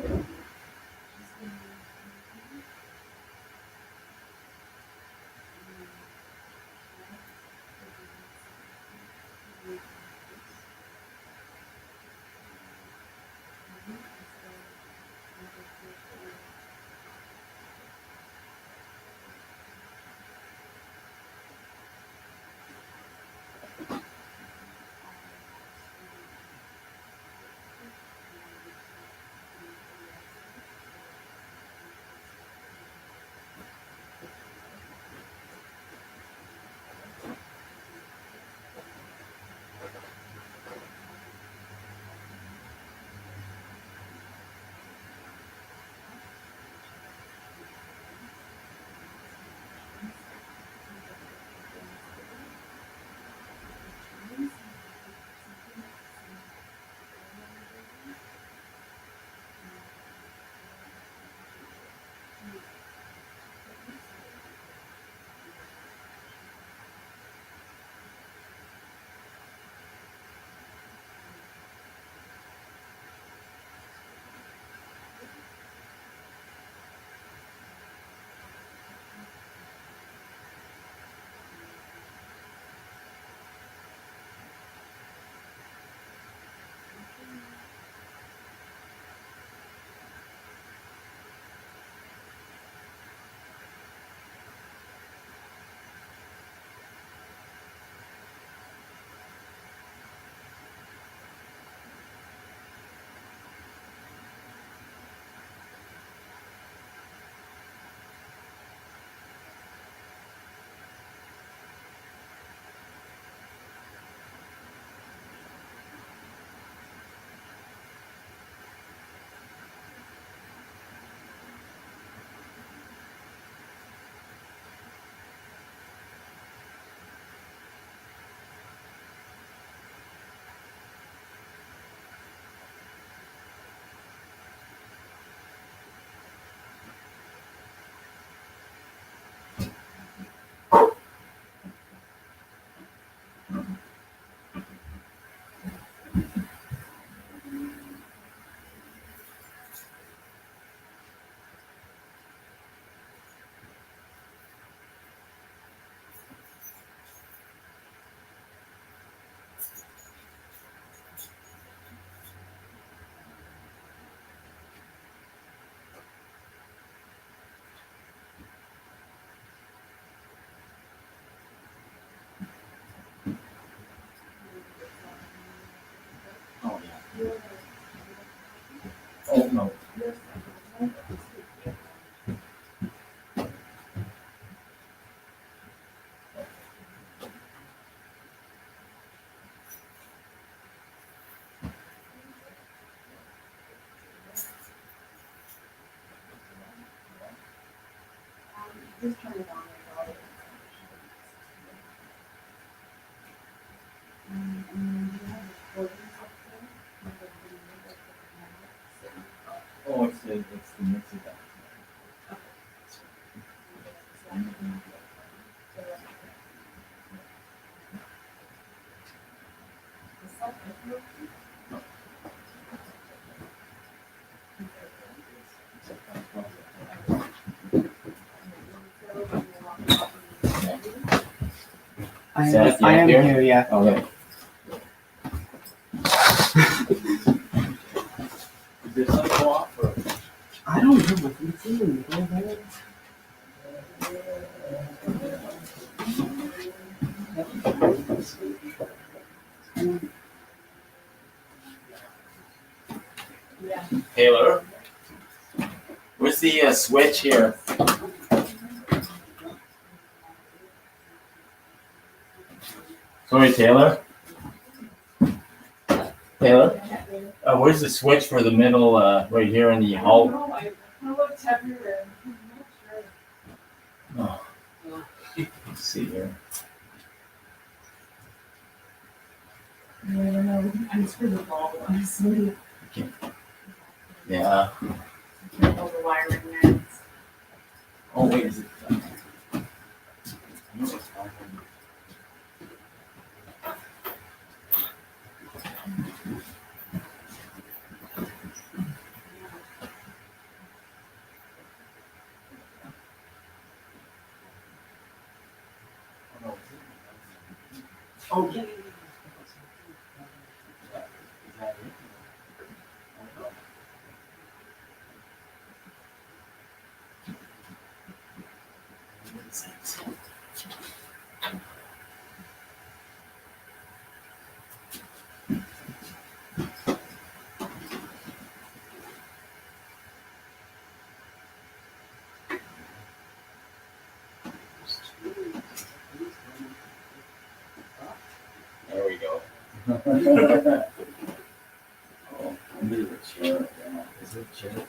yeah. Oh no. Oh, it's the mix of that. I Seth, you I up am here? here, yeah. Okay. Did something go off or? I don't know what it's in. Go ahead. Taylor? Where's the switch here? Sorry, Taylor? Taylor? Where's the switch for the middle, right here in the hall? Oh. Let's see here. I don't know. I'm screwed the ball, honestly. Yeah. All the wiring there. Oh, wait, is it? Oh, yeah. Is that it? Oh, there we go. Oh, under the chair. Yeah. Is it a chair?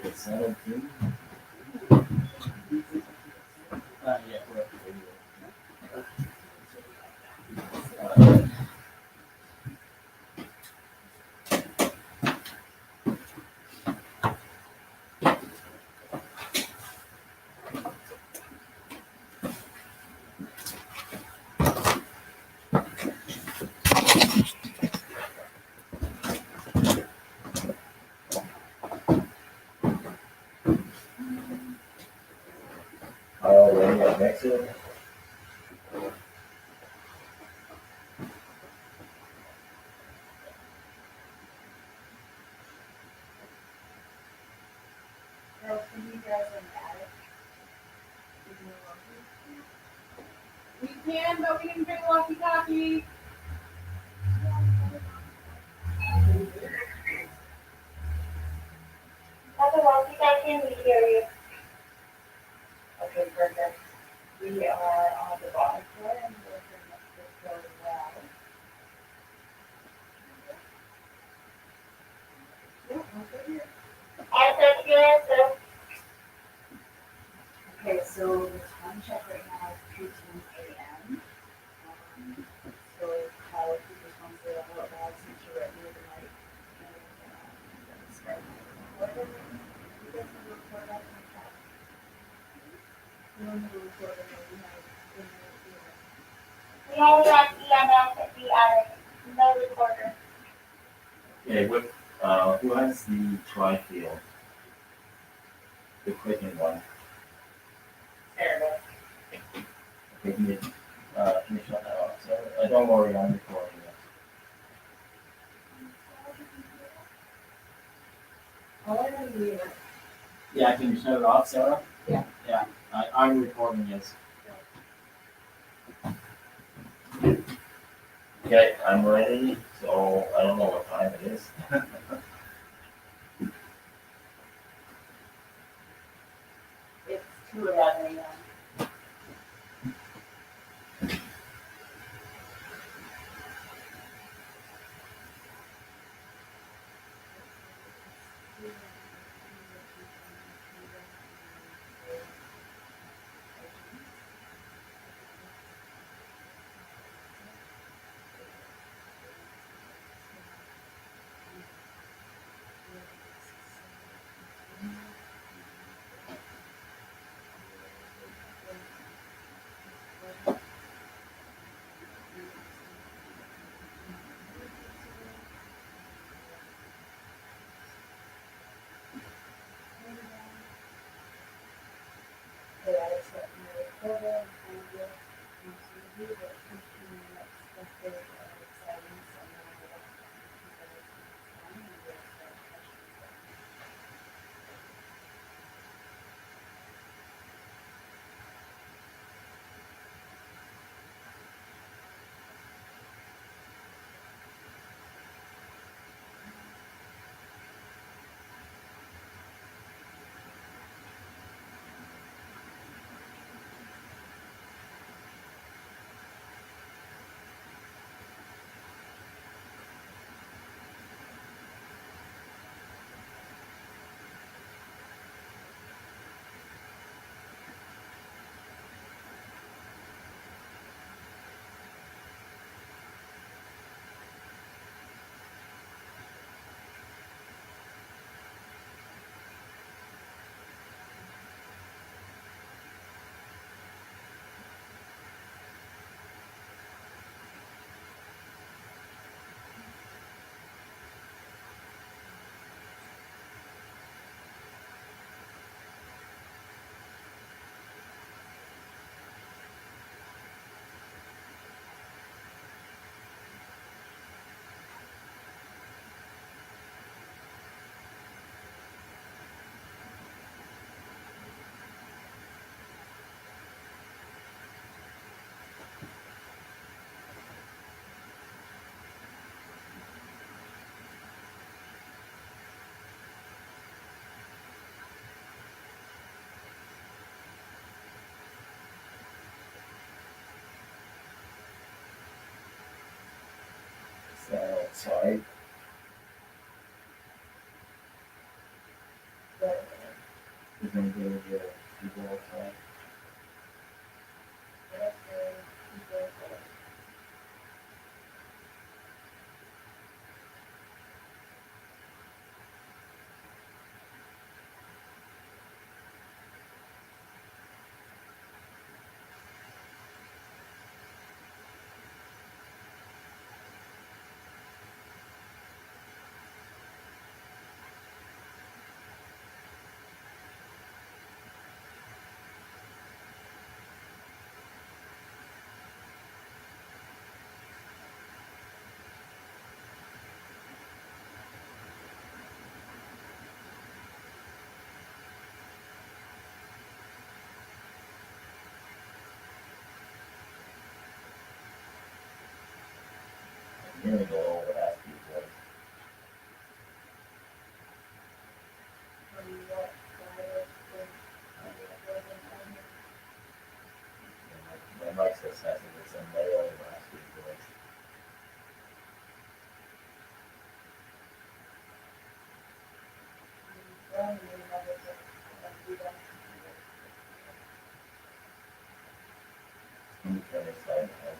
It's 17. Yeah, we're at the video. Already at Mexico. We can, but we can drink walkie-talkie. Have a walkie-talkie and we hear you. Okay, perfect. We are on the bottom floor and we're turning up this floor as well. So, Okay, so the time check right now is 2:10 a.m. So call if you just want to say a little bit since you're at the end of the night. And start recording. You guys can record that in the chat. You want to record it or you have in the theater. we only have EMF at the attic, no recorder. Okay, who has the tri-field? The clicking one. Terrible. Okay, can you shut that off? So, don't worry, I'm recording it. All I know is Yeah, can you shut it off, Sarah? Yeah. Yeah, I'm recording this. Okay, I'm ready, so I don't know what time it is. it's 2:11 a.m. outside. Is there any people outside? I'm hearing a little raspy voice. My mic so sensitive, it's a male raspy voice. Let me turn this side ahead.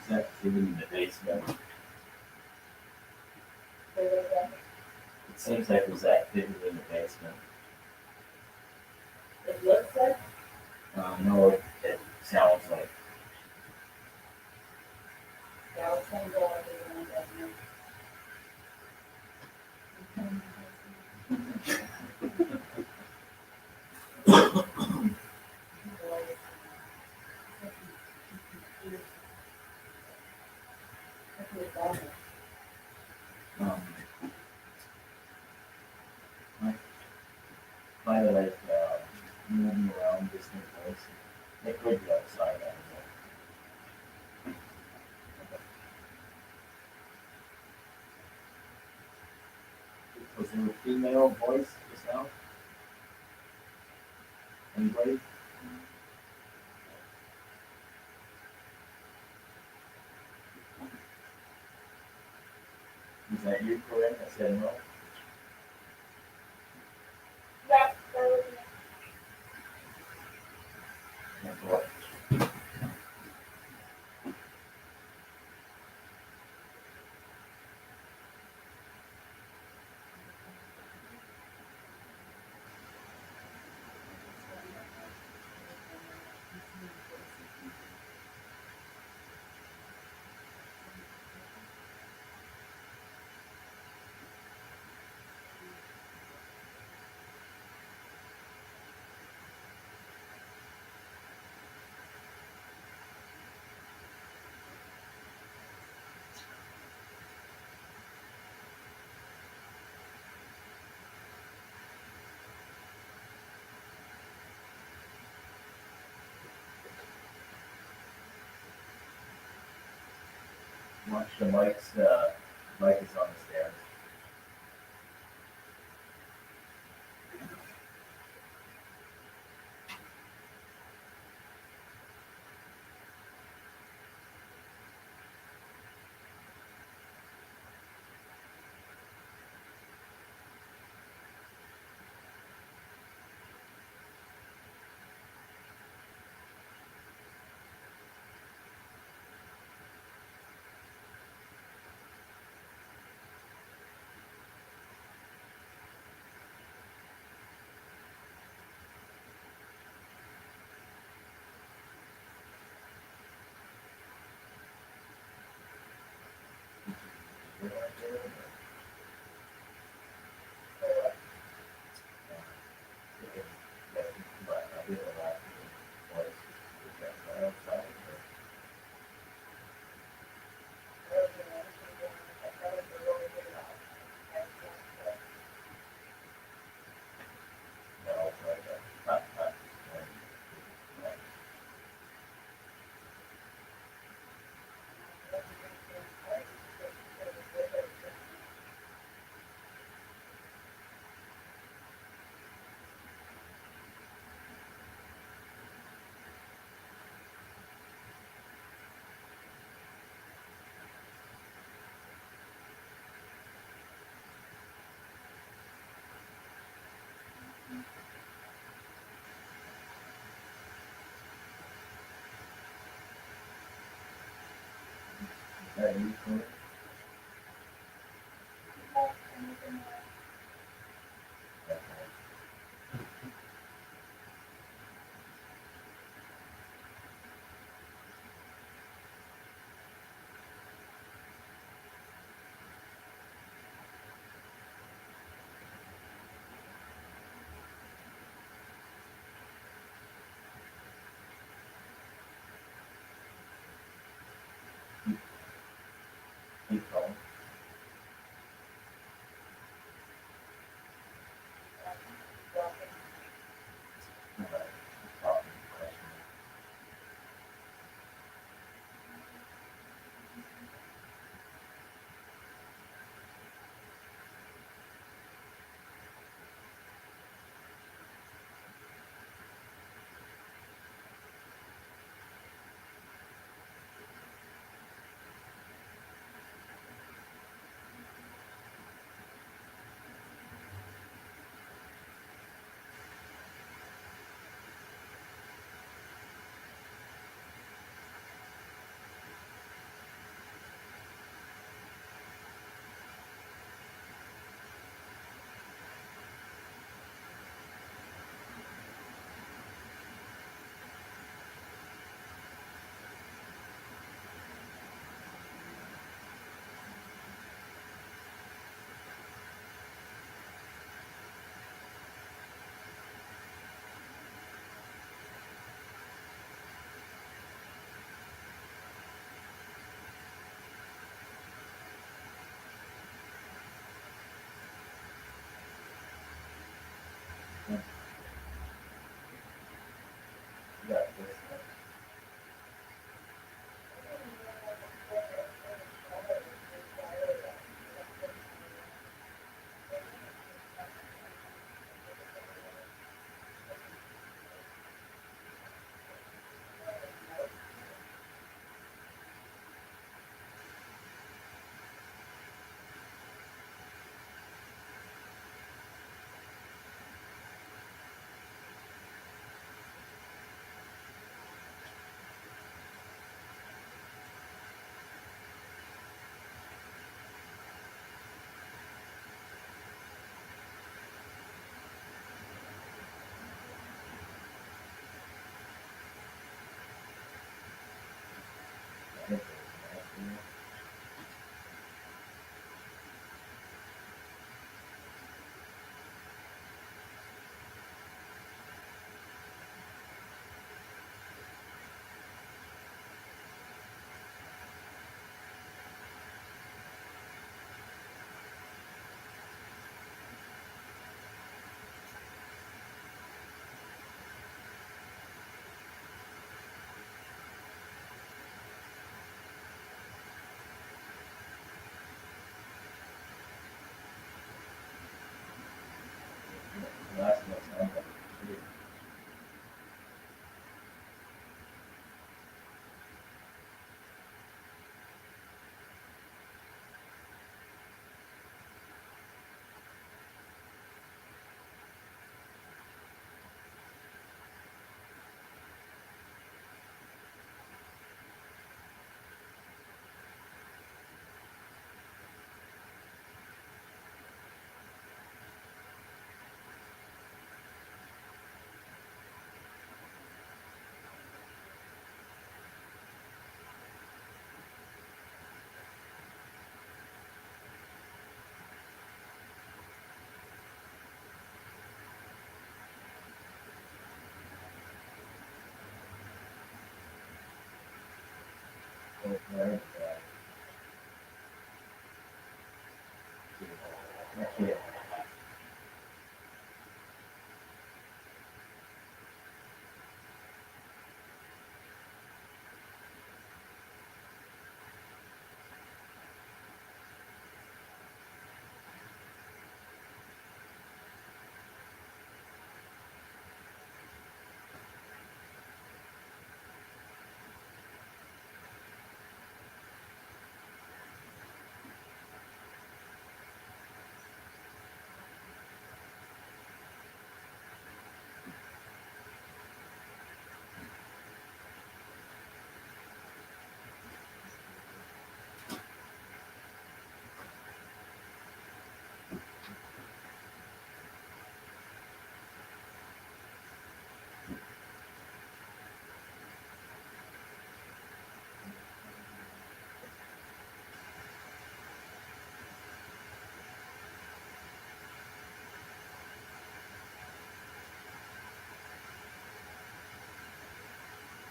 It's activity in the basement. Say that again. It seems like there's activity in the basement. It looks like, No, it sounds like. yeah, it's gonna go under the one down there. Um, by the like moving around distant place. It could be outside. I don't know. Was there a female voice just now? Anybody? Is that you, correct? I said no. Yes, that was me. That's what. Watch the mics. Mic is on the stairs. Is that you, correct? Yes, anything else? Right? Yeah.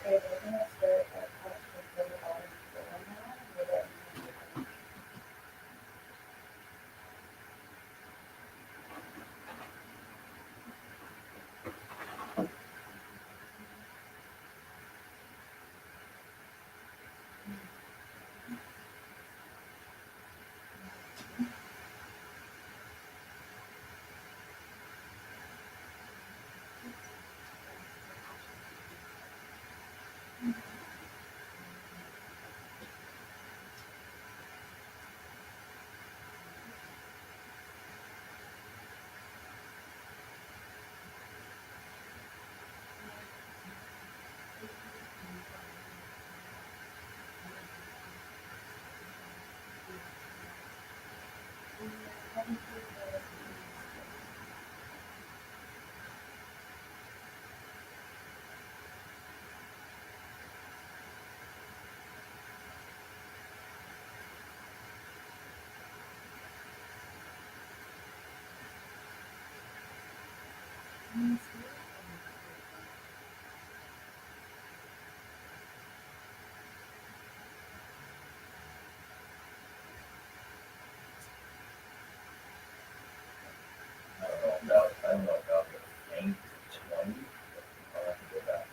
Okay, we're gonna start our question from the bottom floor now. We'll let you know. I don't know about the range of 20. I'll have to go back.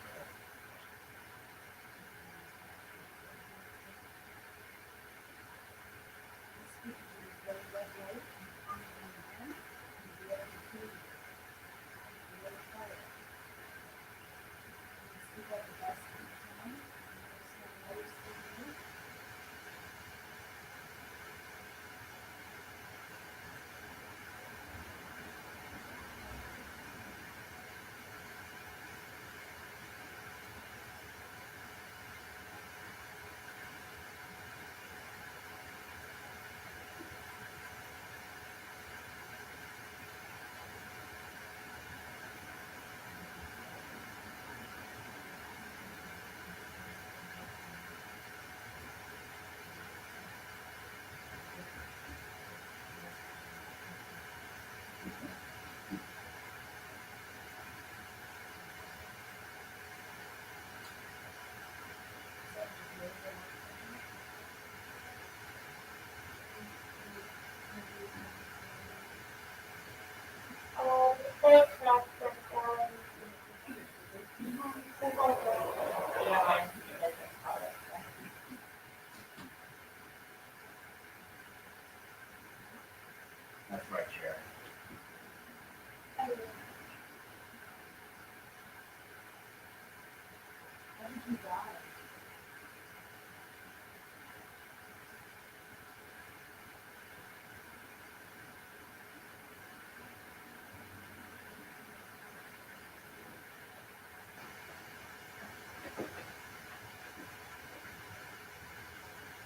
Thanks, Master. That's my chair. How did you die?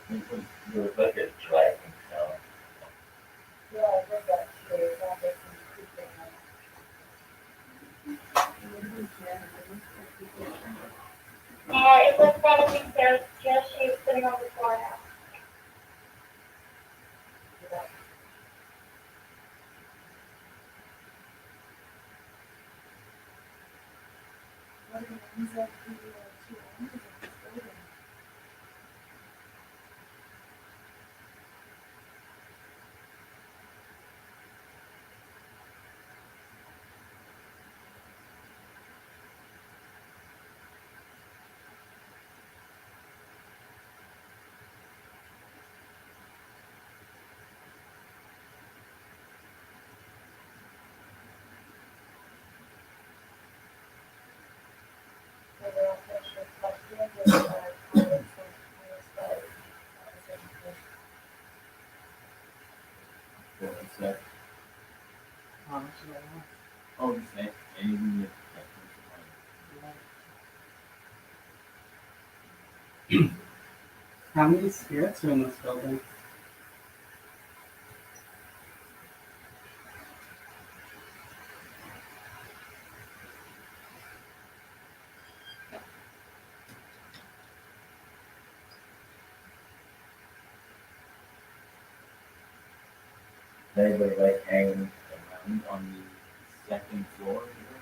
It was like a dragon sound. Yeah, I heard that too. It sounds like some creeping. It was probably just she's sitting on the floor now. What are the names of the two owners of this building? set. How much did I ask? Oh, just anything that comes to mind. How many spirits are in this building? Anybody like hanging around on the second floor here?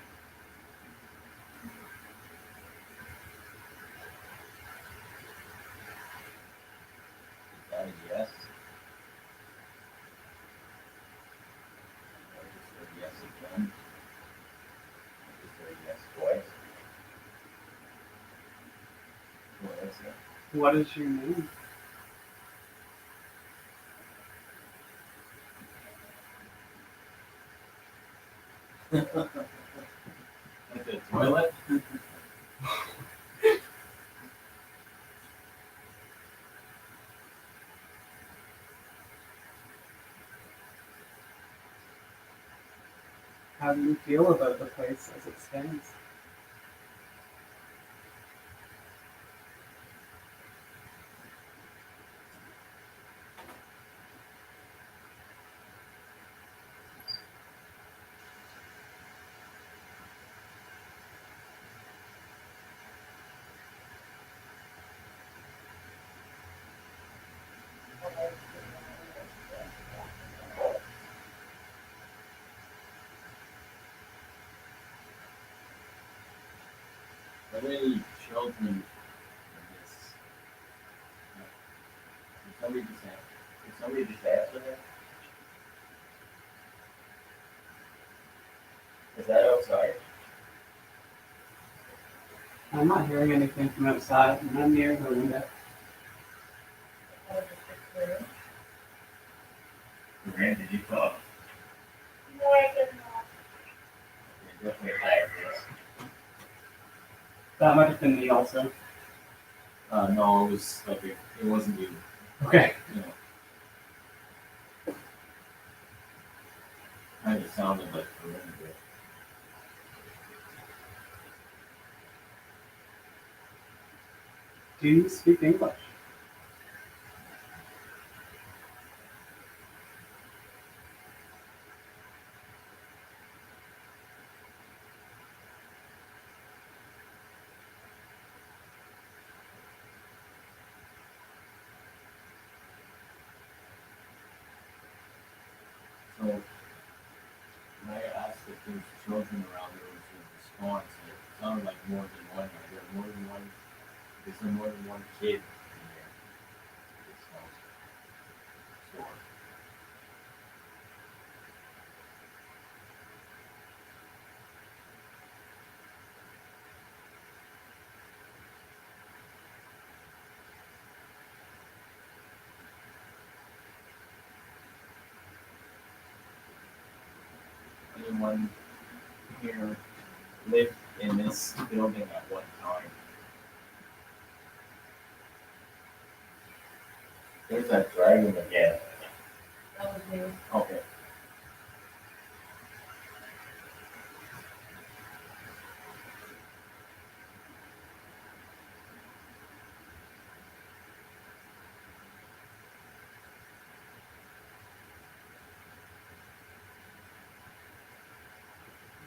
Is that a yes? I just said yes again. I just said yes twice. What is it? What is your name? Like the toilet? How do you feel about the place as it stands? Are there any children in this? Can somebody just answer that? Is that outside? I'm not hearing anything from outside, and I'm near the window. Grant, did you talk? No, I did not. You definitely hired this. That might have been me also. No, it was like it wasn't you. Okay. You know. Kind of sounded like a little bit. Do you speak English? So when I asked if there's children around, there was a response. And it sounded like more than one. Are there more than one? Is there more than one kid in there? This house. Store. Anyone here lived in this building at one time? There's that dragon again. That was me. Okay.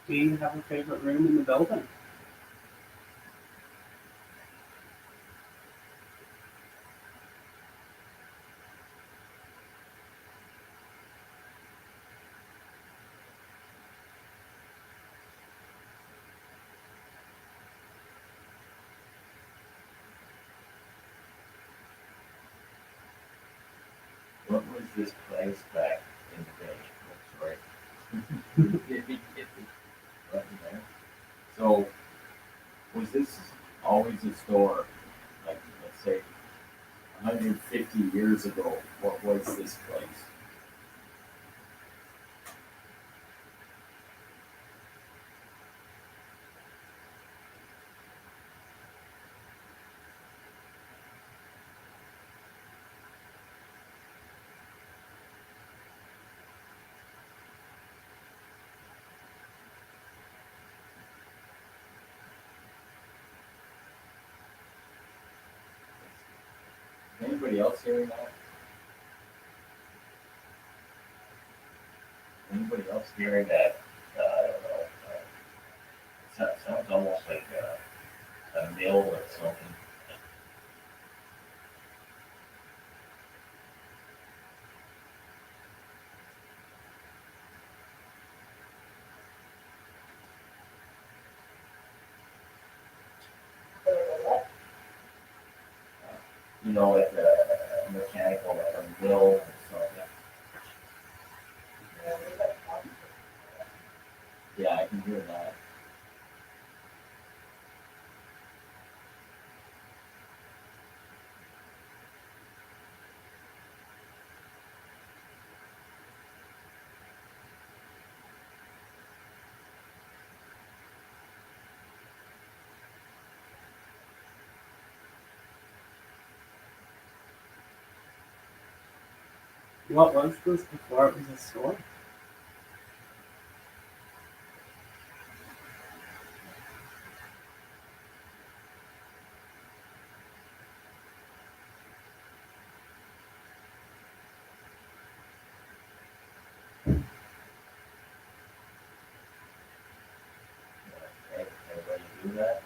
Do you have a favorite room in the building? What was this place back in the day? Oh, sorry. Right in there. So, was this always a store? Like, let's say, 150 years ago, what was this place? Anybody else hearing that? Anybody else hearing that? I don't know. Sounds almost like a mill or something. You know, like a mechanical, like a mill or something. Yeah, I can hear that. What was this before it was a store? Everybody do that?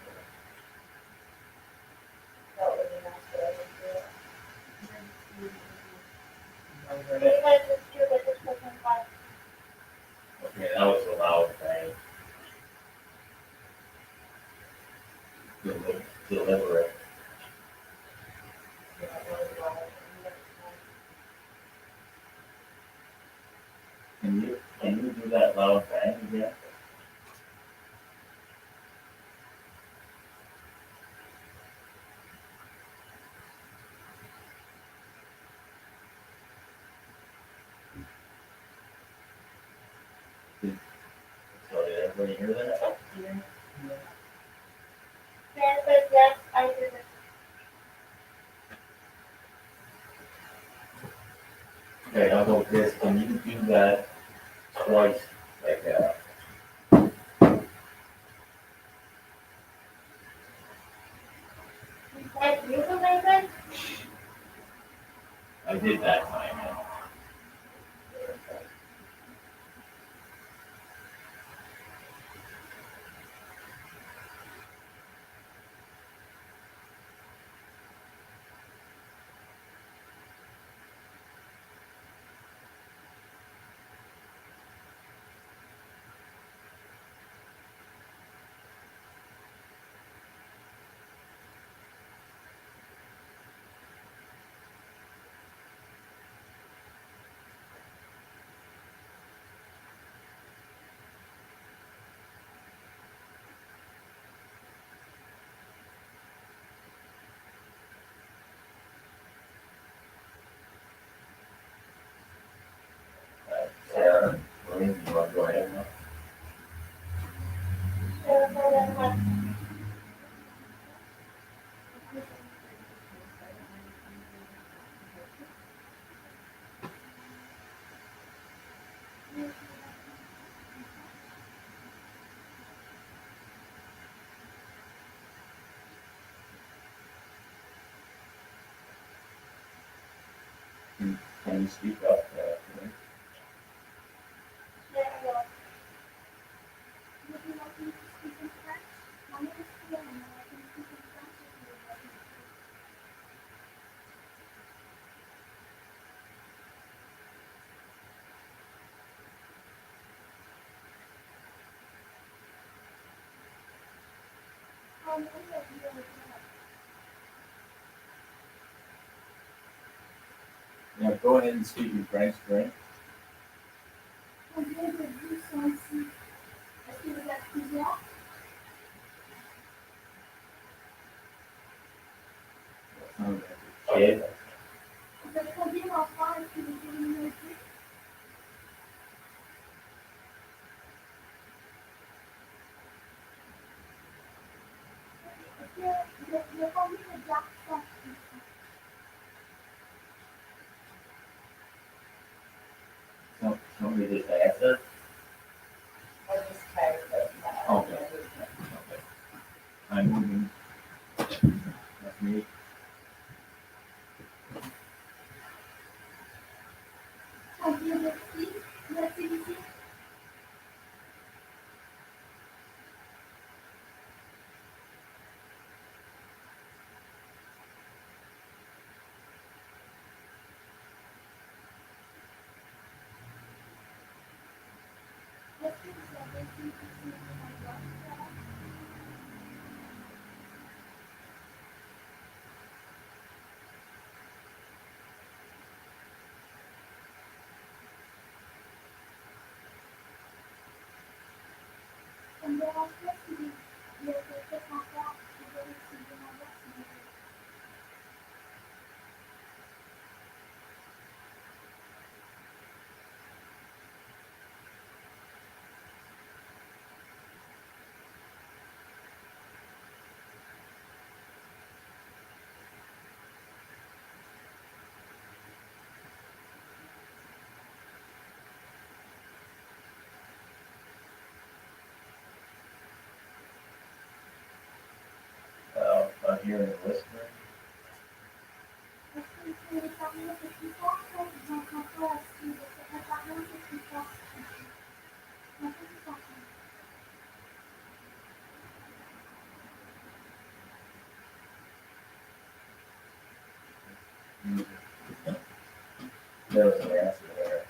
That would be nice, but I didn't do it. They had this too, but this wasn't fun. Okay, that was a loud thing. Deliberate. Can you do that loud bang again? So did everybody hear that? Karen says yes, I did it. Okay, how about this? Can you do that twice? Like, You said you will make it? I did that time. Sarah, Maureen, you want to go ahead now? Karen said yes. Can you speak up? Maureen? Yeah, I will. Would you like me to speak in French? My name is Fiona, and I can speak in French if you would like me to. Many of you are Yeah, go ahead and speak in French, Maureen. Combien de vous sont ici? Est-ce que vous êtes plusieurs? Sounds like a kid. Vous êtes combien d'enfants? Est-ce que vous pouvez me le dire? Est-ce que il y a combien de garçons ici? Somebody just asked us. I just typed that. Okay. Okay. I'm moving. That's me. hearing it whispering? There was an answer there.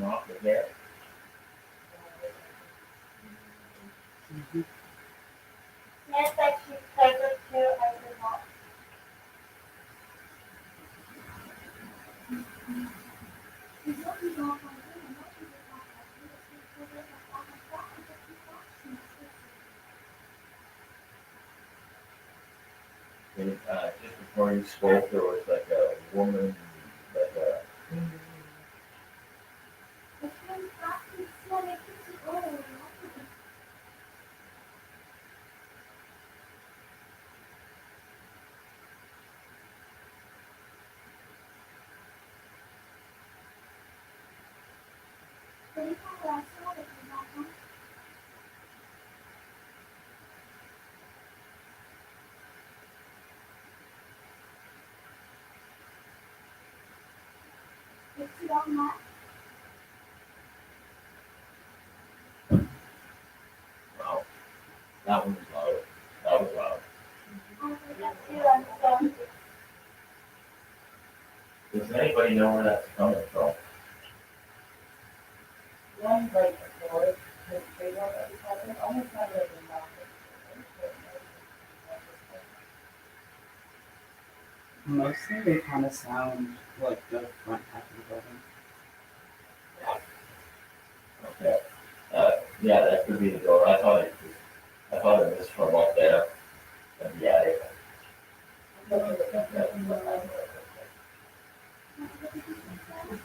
Not forget. Yes, I keep covered too. I do not. Just before you spoke, there was like a woman, like a. Wow, that one was loud. That was loud. Does anybody know where that's coming from? One like the Lord, the big one that was happening, almost sounded like a knock. Mostly they kind of sound like the front half of the building. Okay. Yeah, that could be the door. I thought it was from up there. In the attic.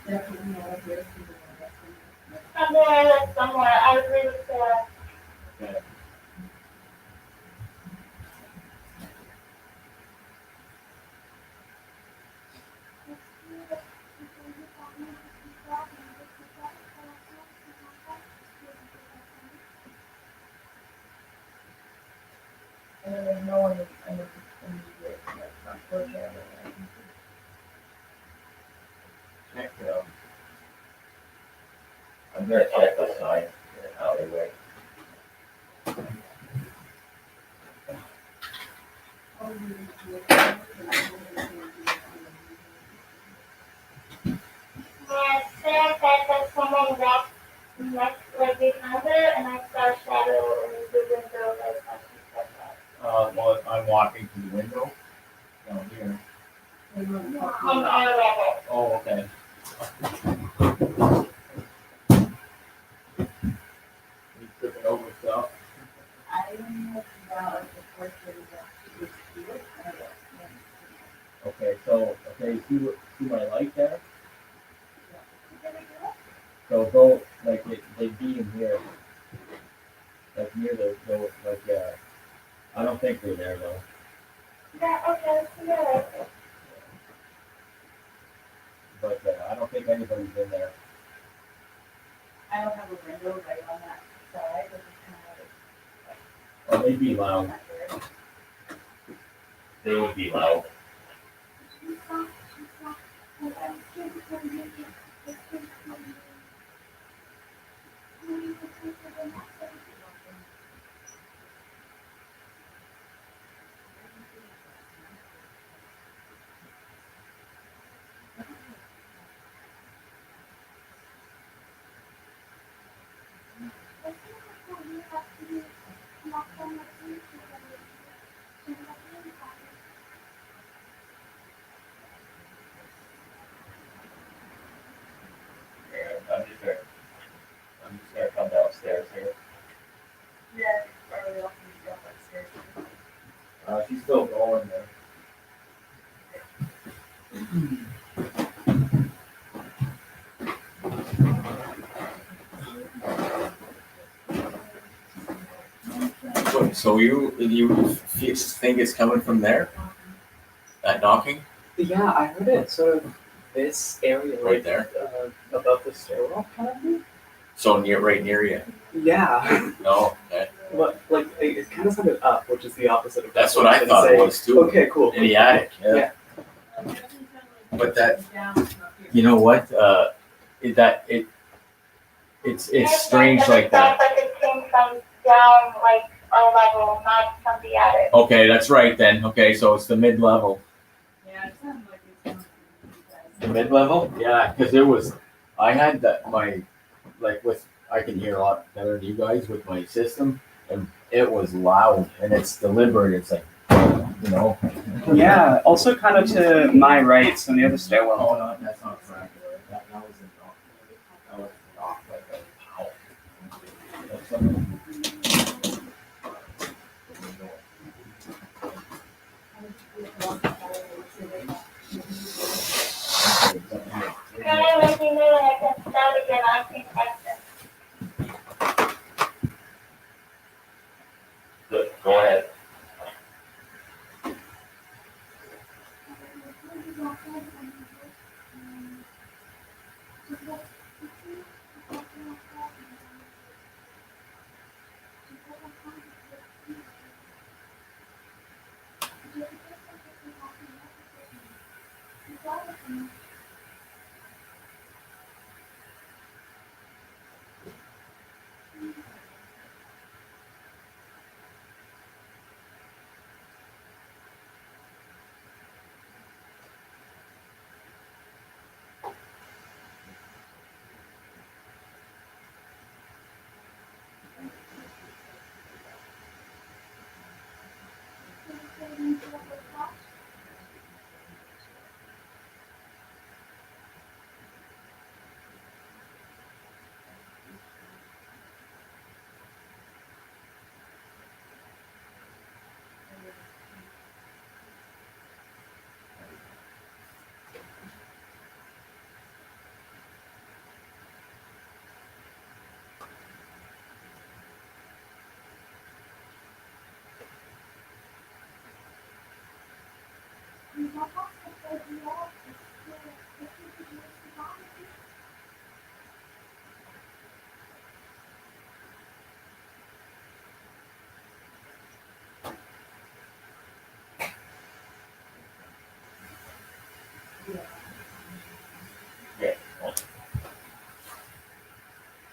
Definitely not here. Somewhere. I agree with that. Okay. And then there's no one in the front porch area. Check, I'm gonna check the sign in the alleyway. My staff had that someone walked next, like behind it, and I saw a shadow in the window like that. Well, I'm walking to the window down here. On our level. Oh, okay. You tripping over stuff? I don't know about the porch area. Okay, so, see my light there? So go, like, they be in here. Like near I don't think they're there though. Yeah, okay, yeah. But I don't think anybody's in there. I don't have a window right on that side, but it's kind Oh, they'd be loud. of like. They would be loud. Here, I'm just gonna come downstairs here. Yeah, probably off the stuff upstairs. She's still going there. So you think it's coming from there? That knocking? Yeah, I heard it sort of this area Right there? above the stairwell kind of thing. So right near you? Yeah. No, okay. But like it kind of sounded up, which is the opposite of That's down. what I thought it was too. Okay, cool. In the attic, yeah. But that, you know what, it's strange like that. But it came from down, like, our level, not from the attic. Okay, that's right then. Okay, so it's the mid-level. Yeah, it sounds like it's coming from you guys. The mid-level? Yeah, because I had that, I can hear a lot better than you guys with my system, and it was loud, and it's deliberate, it's like, you know. Yeah, also kind of to my right, so near the stairwell. Oh, no, that's not correct. That was a knock. That was a knock, like a pow. That's something. Can I let you know that I can start again asking questions? Good, go ahead.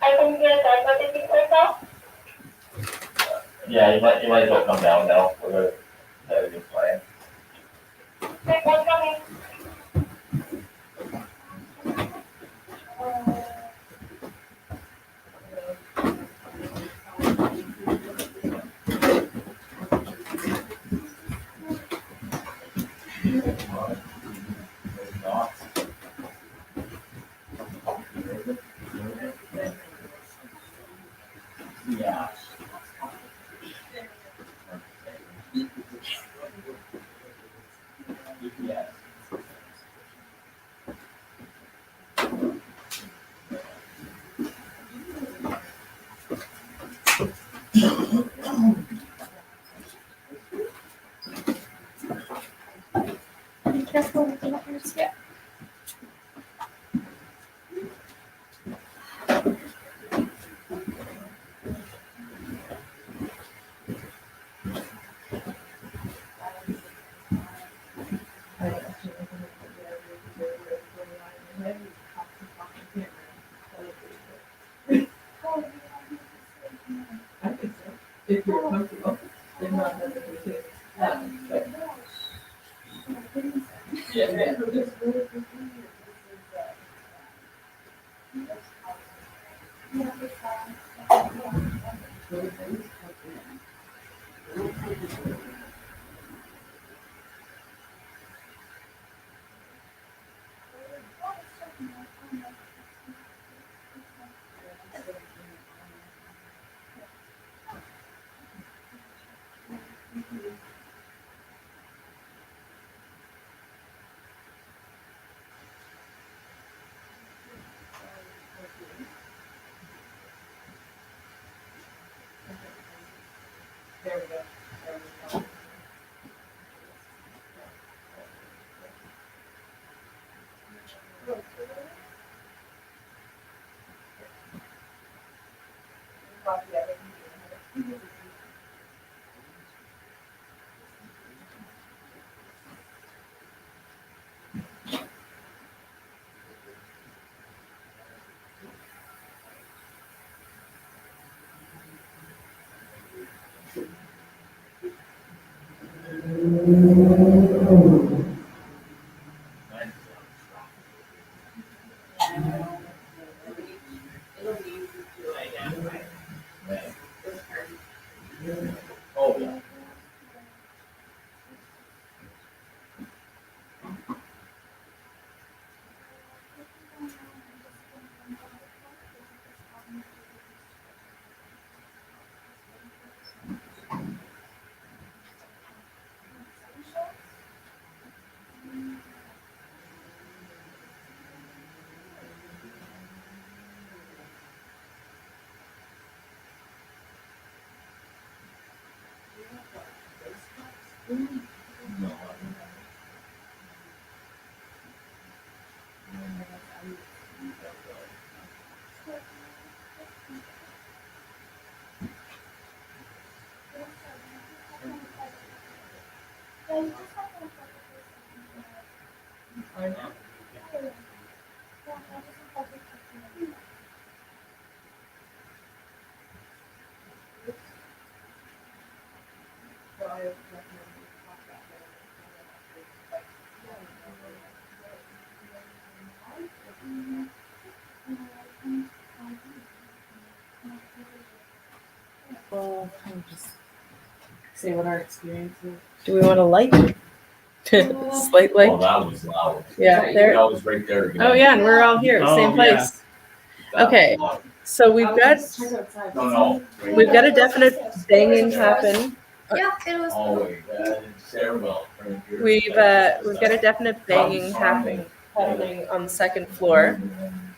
I can hear that, but if it's like that, Yeah, you might as well come down now. We're gonna have a new plan. okay, I'm coming. Yeah. Yeah. Be careful with the others. Yeah. I think so. If you're comfortable, then not necessarily. Yeah. There we go. There we go. It'll be easy to identify. Right. This part. Oh, yeah. No, So I would recommend you talk about well, kind of just say what our experience is. Do we want to light? Slight well, light. that was loud. Yeah, there. That was right there again. Oh yeah, and we're all here, Oh, same yeah. place. That was Okay. loud. So we've got Check outside. No. Right we've got a there. definite banging happen. Yeah, it was. Hallway, stairwell, right here. We've got a definite banging happening on the second floor.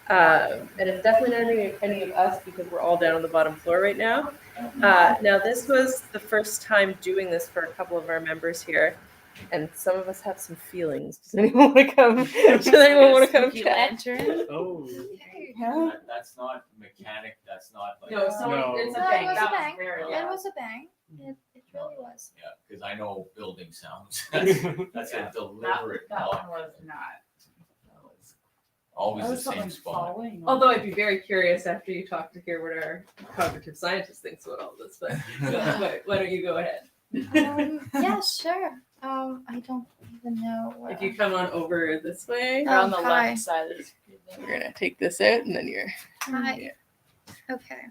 And it's definitely not any of us because we're all down on the bottom floor right now. Now this was the first time doing this for a couple of our members here, and some of us have some feelings. Does anyone want to come? Does anyone want to come Spooky chat? lantern. Oh. That's not mechanic, that's not like. No, so No. it's a No, bang. it was That a bang. was very It loud. was a bang. It really was. Yeah, because I know building sounds. That's a deliberate That knock. one was not. That was. Always That the was same something spot. falling. Although I'd be very curious after you talk to hear what our cognitive scientist thinks about all this. But why don't you go ahead? Yeah, sure. I don't even know where. If you come on over this way, We're on the hi. left side of the screen. we're gonna take this out, and then you're. Hi. Okay.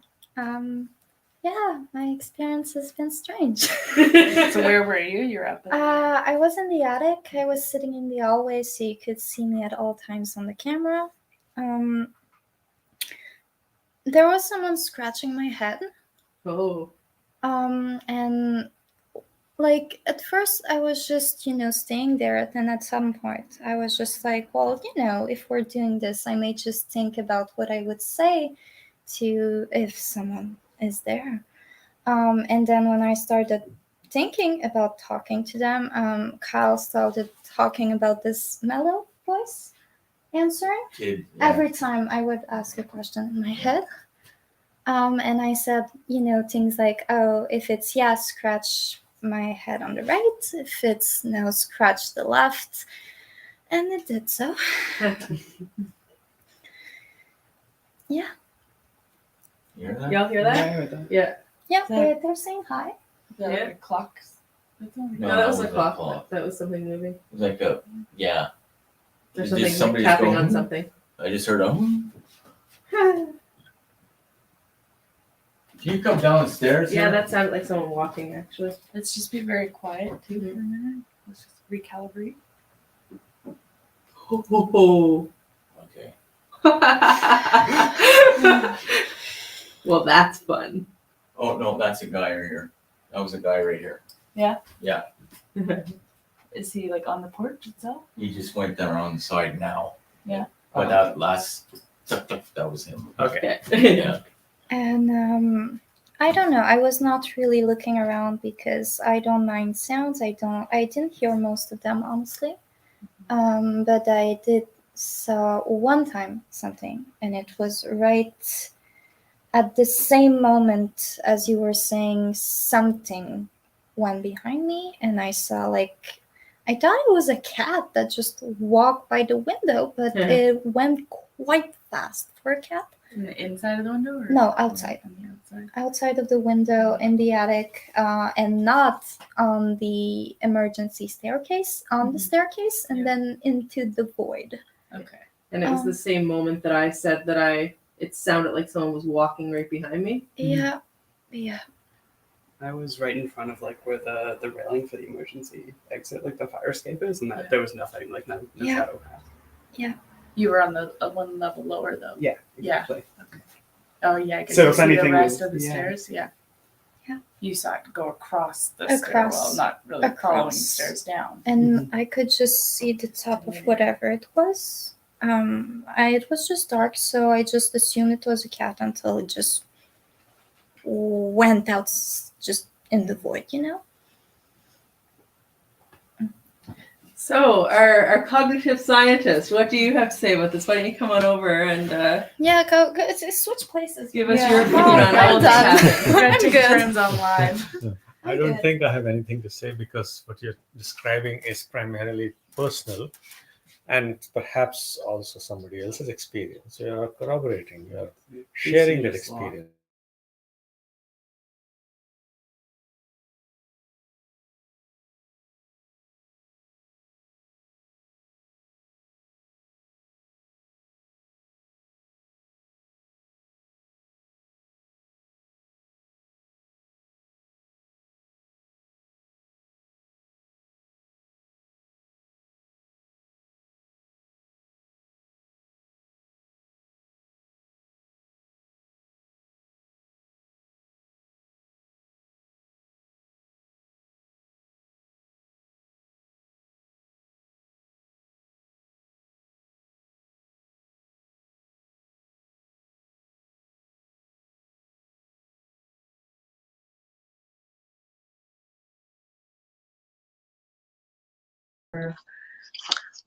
Yeah, my experience has been strange. So where were you? You're up. In I was in the attic. I was sitting in the hallway, so you could see me at all times on the camera. There was someone scratching my head. Oh. And like at first I was just, staying there. Then at some point I was just like, well, if we're doing this, I may just think about what I would say to if someone is there. And then when I started thinking about talking to them, Kyle started talking about this mellow voice answering. Kid. Every time I would ask a question in my head. And I said, things like, oh, if it's yes, scratch my head on the right. If it's no, scratch the left. And it did so. Yeah. You hear that? Y'all hear that? Yeah. Yeah, they're saying hi. Yeah. Clocks. No, that was a clock. That was something moving. It was like a, yeah. There's Just something somebody's tapping going, on something. I just heard a. Can you come downstairs? Yeah, here? that sounded like someone walking actually. Let's just be very quiet too for a minute. Let's just recalibrate. Oh. Okay. Well, that's fun. Oh no, that's a guy right here. That was a guy right here. Yeah? Yeah. Is he like on the porch itself? He just went down on the side now. Yeah. But that was him. Okay. Yeah. And I don't know. I was not really looking around because I don't mind sounds. I didn't hear most of them honestly. But I did saw one time something, and it was right at the same moment as you were saying something went behind me, and I saw like I thought it was a cat that just walked by the window, but it went quite fast for a cat. In the inside of the window? Or No, outside. On the outside. Outside of the window in the attic, and not on the emergency staircase, on the staircase, and then into the void. Okay. And it was the same moment that I said that it sounded like someone was walking right behind me. Yeah. I was right in front of like where the railing for the emergency exit, like the fire escape is, and that there was nothing, like no shadow path. You were on the one level lower though. Yeah, exactly. Okay. Oh yeah, I guess So you if see anything the rest was- of the yeah. stairs. Yeah. Yeah. You saw it go across the Across. stairwell, not really following the Across. stairs down. And I could just see the top of whatever it was. It was just dark, so I just assumed it was a cat until it just went out, just in the void, you know. So, our cognitive scientist, what do you have to say about this? Why don't you come on over and Yeah, go switch places. give us Yeah. your opinion Oh, on all I'm this done. happening? We're gonna take good. turns online. I don't think I have anything to say because what you're describing is primarily personal and perhaps also somebody else's experience. You're corroborating, you're sharing that experience.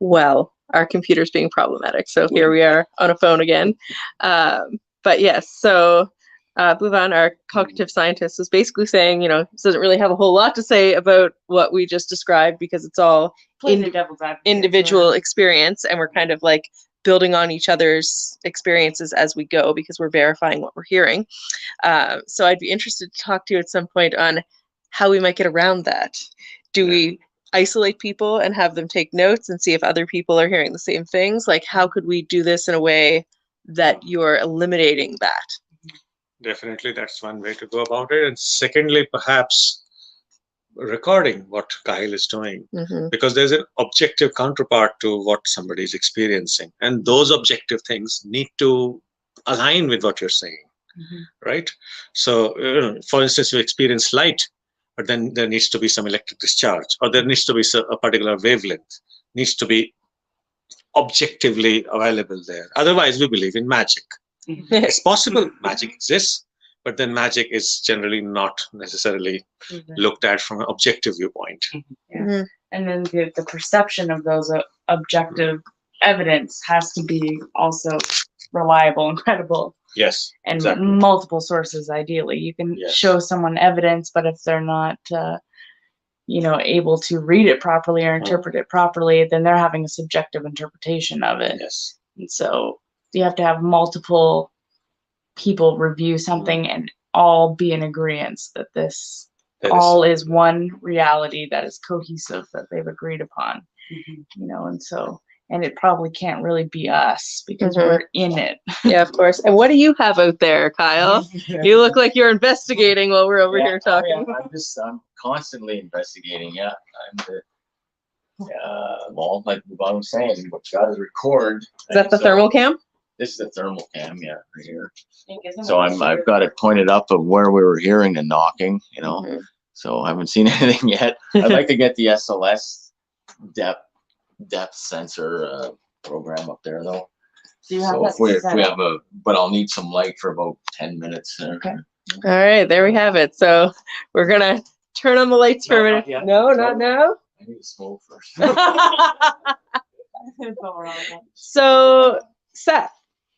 Well, our computer's being problematic, so here we are on a phone again. But yes, so Bhuvan, our cognitive scientist, was basically saying, doesn't really have a whole lot to say about what we just described because it's all Play the devil's advocate, individual sort of. experience, and we're kind of like building on each other's experiences as we go because we're verifying what we're hearing. So I'd be interested to talk to you at some point on how we might get around that. Do we isolate people and have them take notes and see if other people are hearing the same things? Like, how could we do this in a way that you're eliminating that? Definitely, that's one way to go about it. And secondly, perhaps recording what Kyle is doing, because there's an objective counterpart to what somebody is experiencing. And those objective things need to align with what you're saying, right? So, for instance, you experience light, but then there needs to be some electric discharge, or there needs to be a particular wavelength, needs to be objectively available there. Otherwise, we believe in magic. It's possible magic exists, but then magic is generally not necessarily looked at from an objective viewpoint. And then the perception of those objective evidence has to be also reliable and credible. Yes, and exactly. multiple sources. Ideally, you can show someone evidence, but if they're not, able to read it properly or interpret it properly, then they're having a subjective interpretation of it. Yes. And so you have to have multiple people review something and all be in agreement that this all is one reality that is cohesive that they've agreed upon. And so and it probably can't really be us because Mhm. we're in it. Yeah, of course. And what do you have out there, Kyle? You look like you're investigating while we're over here talking. I'm constantly investigating. Yeah, I'm the. Well, like I was saying, what you got to record. Is that the thermal cam? This is the thermal cam, yeah, right here. So I've got it pointed up of where we were hearing the knocking, you know. Mhm. So I haven't seen anything yet. I'd like to get the C.L.A.S.S depth sensor program up there though. Do you have So that if we set have but I'll need some light for about 10 minutes. Okay. All right, there we have it. So we're gonna turn on the lights for a minute. Not yet. No, not now. I need to smoke first. So, Seth,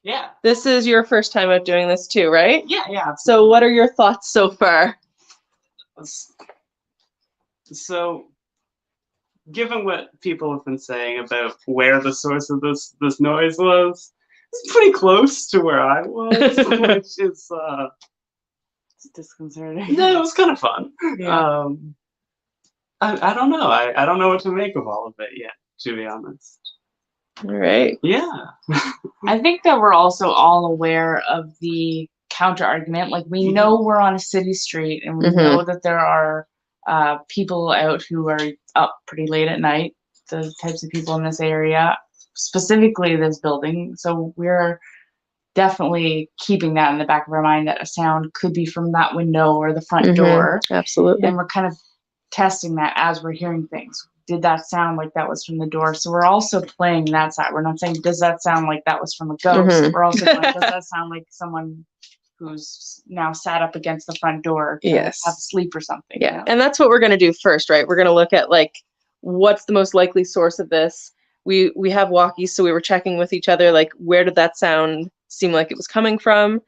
Yeah. this is your first time out doing this too, right? Yeah. So what are your thoughts so far? So, given what people have been saying about where the source of this noise was, it's pretty close to where I was, which is It's disconcerting. no, it was kind of fun. Yeah. I don't know. I don't know what to make of all of it yet, to be honest. All right. Yeah. I think that we're also all aware of the counter argument. Like, we know we're on a city street, and we Mhm. know that there are people out who are up pretty late at night, the types of people in this area, specifically this building. So we're definitely keeping that in the back of our mind, that a sound could be from that window or the front Mhm. door. Absolutely. And we're kind of testing that as we're hearing things. Did that sound like that was from the door? So we're also playing that side. We're not saying, does that sound like that was from a ghost? Mhm. We're also going, does that sound like someone who's now sat up against the front door to Yes. have sleep or something? Yeah, and that's what we're going to do first, right? We're going to look at like what's the most likely source of this. We have walkies, so we were checking with each other, like, where did that sound seem like it was coming from?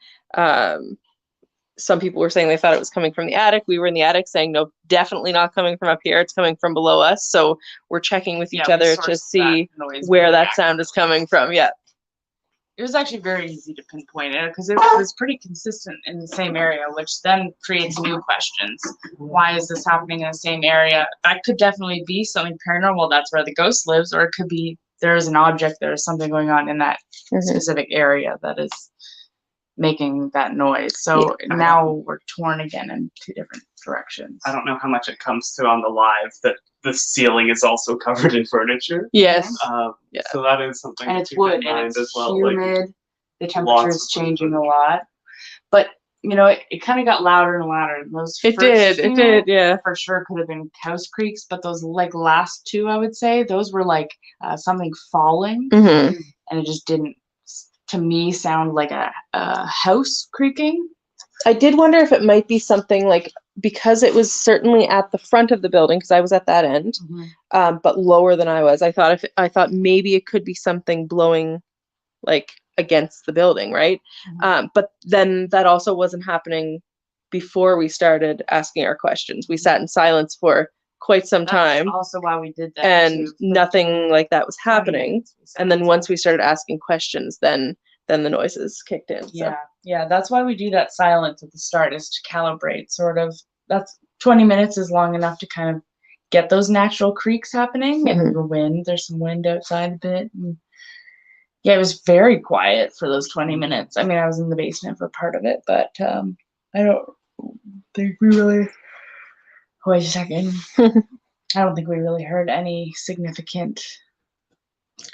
Some people were saying they thought it was coming from the attic. We were in the attic saying, no, definitely not coming from up here. It's coming from below us. So we're checking with each we other to sourced see that noise where that back. sound is coming from. Yeah. It was actually very easy to pinpoint it because it was pretty consistent in the same area, which then creates new questions. Why is this happening in the same area? That could definitely be something paranormal. That's where the ghost lives, or it could be there is an object, there is something going on in that Mhm. specific area that is making that noise. So now we're torn again in two different directions. I don't know how much it comes to on the live that the ceiling is also covered in furniture. Yes. Yeah. So that is something And to it's keep wood in mind and it's as well. humid. The lots temperature is of changing a furniture. lot. But you know, it kind of got louder and louder. Those It first did. few Yeah. for sure could have been house creaks, but those like last two, I would say, those were like something falling, Mhm. and it just didn't, to me, sound like a house creaking. I did wonder if it might be something like, because it was certainly at the front of the building, because I was at that end, but lower than I was. I thought maybe it could be something blowing like against the building, right? But then that also wasn't happening before we started asking our questions. We sat in silence for quite some time, That's also why we did that. and too. nothing like that was 20 happening. minutes we sat And then in once we started asking questions, then the noises kicked in. So. Yeah, that's why we do that silence at the start, is to calibrate sort of. That's 20 minutes is long enough to kind of get those natural creaks happening, and the wind, there's some wind outside a bit. And yeah, it was very quiet for those 20 minutes. I mean, I was in the basement for part of it, but I don't think we really, wait a second. I don't think we really heard any significant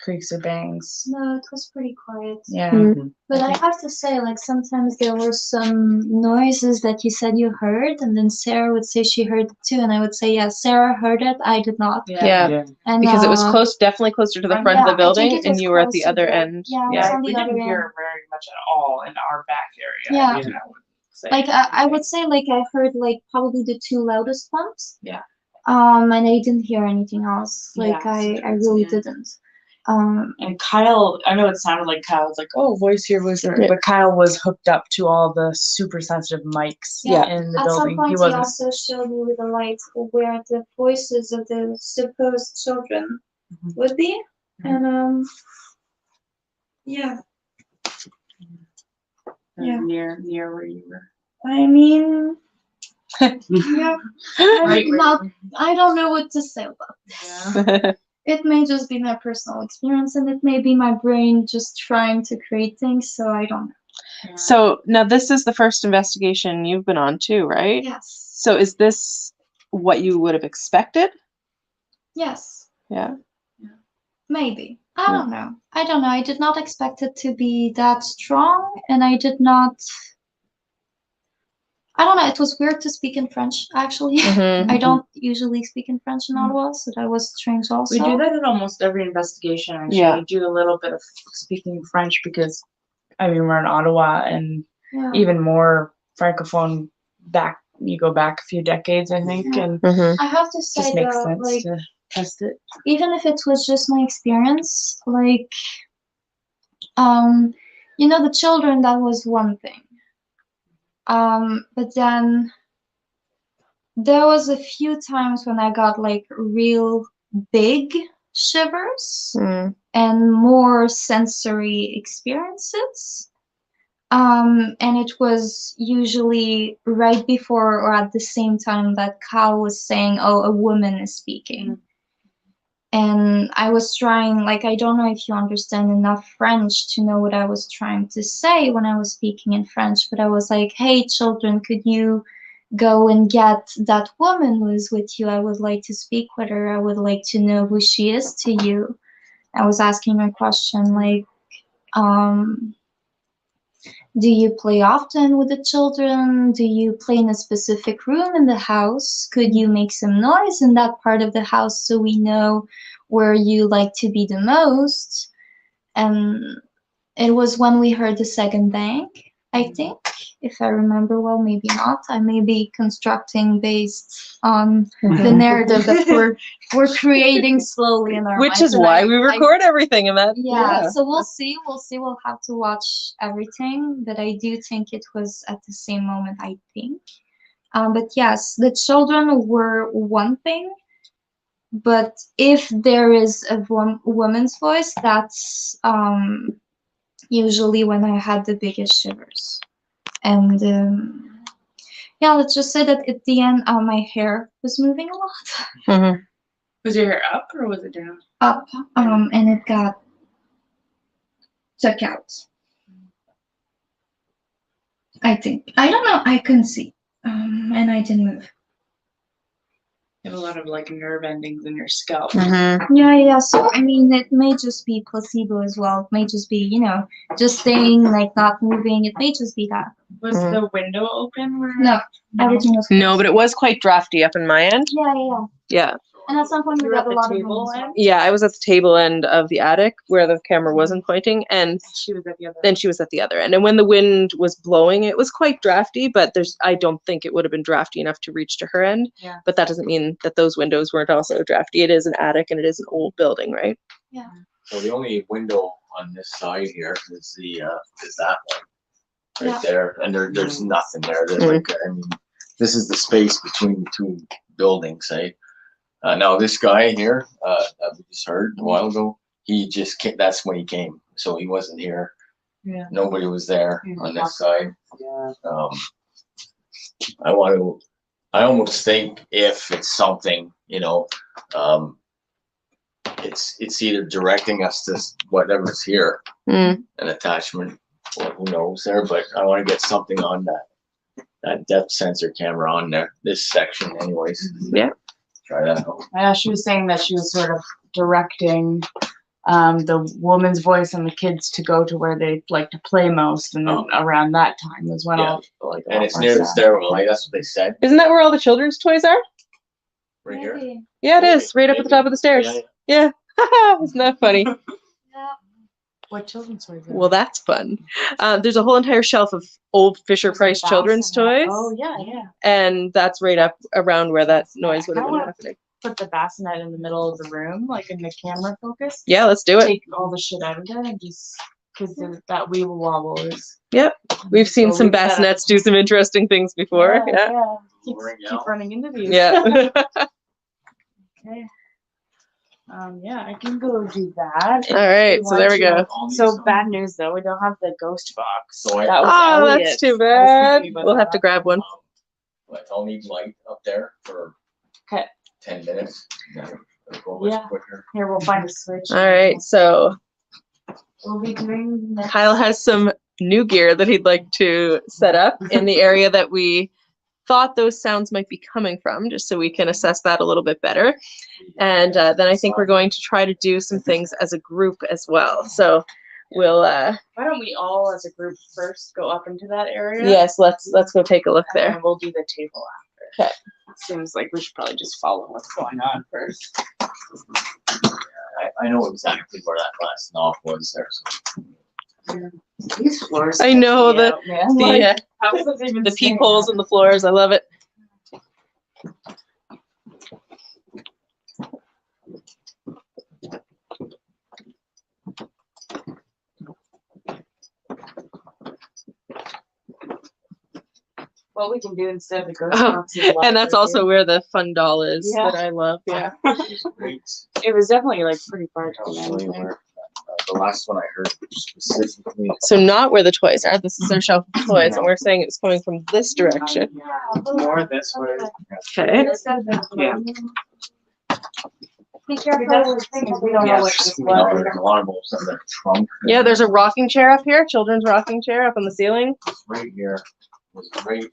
creaks or bangs. No, it was pretty quiet. Yeah. Mhm. But I have to say, like, sometimes there were some noises that you said you heard, and then Sarah would say she heard it too, and I would say, yeah, Sarah heard it, I did not. Yeah. And Because it was definitely closer to the front of the I think building, it and was you were at the closer other there. end. Yeah, it was on we the other didn't end. hear very much at all in our back area. Yeah. Even, I would say. Like, I would say, like, I heard, like, probably the two loudest ones. Yeah. And I didn't hear anything else. Like, Yeah, I really didn't. And Kyle, I know it sounded like Kyle was like, oh, voice here, voice there. Yeah. But Kyle was hooked up to all the super sensitive mics Yeah. in the At building. some point, He he wasn't. also showed me with the light where the voices of the supposed children would be. And, yeah. Yeah. Near where you were. I mean, yeah. Right, I don't know what to say about Yeah. it may just be my personal experience, and it may be my brain just trying to create things. So I don't know. So now this is the first investigation you've been on too, right? Yes. So is this what you would have expected? Yes. Yeah. Maybe. I don't know. I don't know. I did not expect it to be that strong, and I did not. I don't know. It was weird to speak in French, actually. I don't usually speak in French in Ottawa, so that was strange also. We do that in almost every investigation, actually. Yeah. We do a little bit of speaking French because, I mean, we're in Ottawa and Yeah. even more francophone back, you go back a few decades, I think, and I have to say just makes though, sense like, to test it. even if it was just my experience, like, you know, the children, that was one thing. But then there was a few times when I got like real big shivers and more sensory experiences. And it was usually right before or at the same time that Cal was saying, "Oh, a woman is speaking." And I was trying, like, I don't know if you understand enough French to know what I was trying to say when I was speaking in French, but I was like, "Hey, children, could you go and get that woman who is with you? I would like to speak with her. I would like to know who she is to you." I was asking a question like, do you play often with the children? Do you play in a specific room in the house? Could you make some noise in that part of the house so we know where you like to be the most? And it was when we heard the second bang, I think, if I remember well, maybe not. I may be constructing based on the narrative that we're creating slowly in our Which minds. is why we record everything in that. Yeah, so we'll see. We'll have to watch everything, but I do think it was at the same moment, I think. But yes, the children were one thing, but if there is a woman's voice, that's usually when I had the biggest shivers. And yeah, let's just say that at the end, my hair was moving a lot. Was your hair up or was it down? Up, and it got took out. I think. I don't know. I couldn't see. And I didn't move. You have a lot of like nerve endings in your scalp. Yeah. So I mean, it may just be placebo as well. It may just be, you know, just staying like not moving. It may just be that. Was the window open? No, everything was. No, but it was quite drafty up in my end. Yeah. Yeah. And at some point we You were got at a the lot of table rooms. end? Yeah, I was at the table end of the attic where the camera wasn't pointing, and She was at the other then she was at the other end. And when the wind was blowing, it was quite drafty, but I don't think it would have been drafty enough to reach to her end. Yeah. But that doesn't mean that those windows weren't also drafty. It is an attic and it is an old building, right? Yeah. So the only window on this side here is that one right there, and there's nothing there. There's like, I mean, this is the space between the two buildings, eh? Now this guy here that we just heard a while ago, he just came, that's when he came, so he wasn't here. Yeah. Nobody was there on this side. Yeah. I almost think if it's something, you know, it's either directing us to whatever's here, an attachment, or who knows there, but I want to get something on that depth sensor camera on there, this section anyways. Yeah. Try that out. Yeah, she was saying that she was sort of directing the woman's voice and the kids to go to where they like to play most, and then around that time is when all like. And it's near the stairwell, like that's what they said. Isn't that where all the children's toys are? Right here. Yeah, it is. Right up at the top of the stairs. Yeah. Isn't that funny? What children's toys? Well, that's fun. There's a whole entire shelf of old Fisher-Price children's toys. Oh, yeah. And that's right up around where that noise would have been happening. Put the bassinet in the middle of the room, like in the camera focus. Yeah, let's do it. Take all the shit out of there and just, because that weeble wobble is. Yep. We've seen some bassinets do some interesting things before. Yeah. Keep running into these. Yeah. Okay. Yeah, I can go do that. All right, so there we go. So bad news though, we don't have the ghost box. So that's too bad. We'll have to grab one. I'll need light up there for 10 minutes. Go much Yeah. quicker. Here, we'll find a switch. All right, so We'll be doing the next. Kyle has some new gear that he'd like to set up in the area that we thought those sounds might be coming from, just so we can assess that a little bit better. And then I think we're going to try to do some things as a group as well. So we'll Why don't we all, as a group, first go up into that area? yes, let's go take a look And there. then we'll do the table after. Okay. Seems like we should probably just follow what's going on first. I know exactly where that last knock was there. So. These floors. I know stress me out, man. The Like, how is this even the staying peepholes up? in the floors, I love it. What we can do instead of the ghost Oh, box is and that's lock also it. where the fun doll is Yeah. that I love. Yeah. Great. It was definitely like pretty far I'll down. show you where the last one I heard specifically. So not where the toys are. This is their shelf of toys, and we're saying it was coming from this direction. More this way. Okay. Yeah. Be careful. We don't know what Yes, this we know was. there's a lot of those in the trunk. Yeah, there's a rocking chair up here, children's rocking chair up on the ceiling. Right here. Was right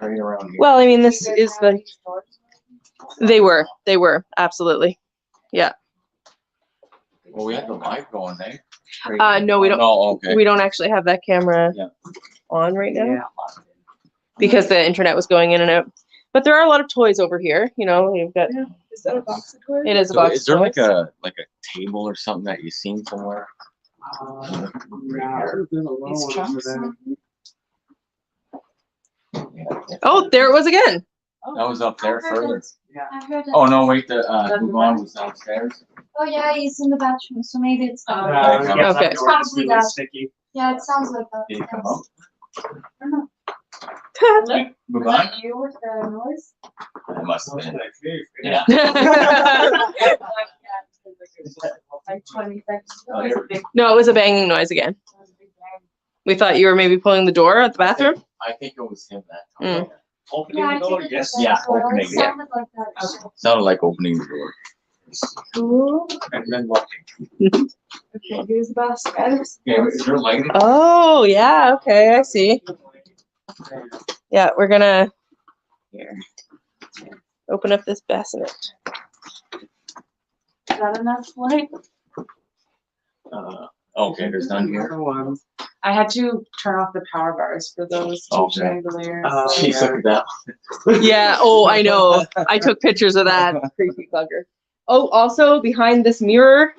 around here. Well, I mean, this is the. They were absolutely. Well, we had the light going there. No, we don't. Oh, okay. We don't actually have that camera Yeah. on right now Yeah. because the internet was going in and out. But there are a lot of toys over here. You know, you've got. Is that a box of toys? It is a So box. is there of like toys. a table or something that you seen somewhere? Yeah, there's a little These one over trunks. there. Yeah. Oh, there it was again. That was up there further. I heard it. Oh no, wait, the Mulan was downstairs. Oh yeah, he's in the bathroom, so maybe it's that. Yeah, Okay. that door is really sticky. Yeah, it sounds like that. Did he come yes. out? Was Mulan? that you with the noise? It must have been. Yeah. Like 20 seconds. Oh, here we go. No, it was a banging noise again. We thought you were maybe pulling the door at the bathroom. I think it was him that time. Mm. Opening Yeah, I the door, think it yes. was Yeah, that as well. opening, It yeah. sounded like that. Sounded like opening the door. Ooh. And then locking. Okay, here's the box, guys. Yeah, is there lighting? Oh yeah, okay, I see. Yeah, we're gonna here open up this bassinet. Is that enough light? Okay, there's none here. Another one. I had to turn off the power bars for those two Okay. chandeliers. Jeez, look at that. Yeah. Oh, I know. I took pictures of that. Creepy bugger. Oh, also behind this mirror,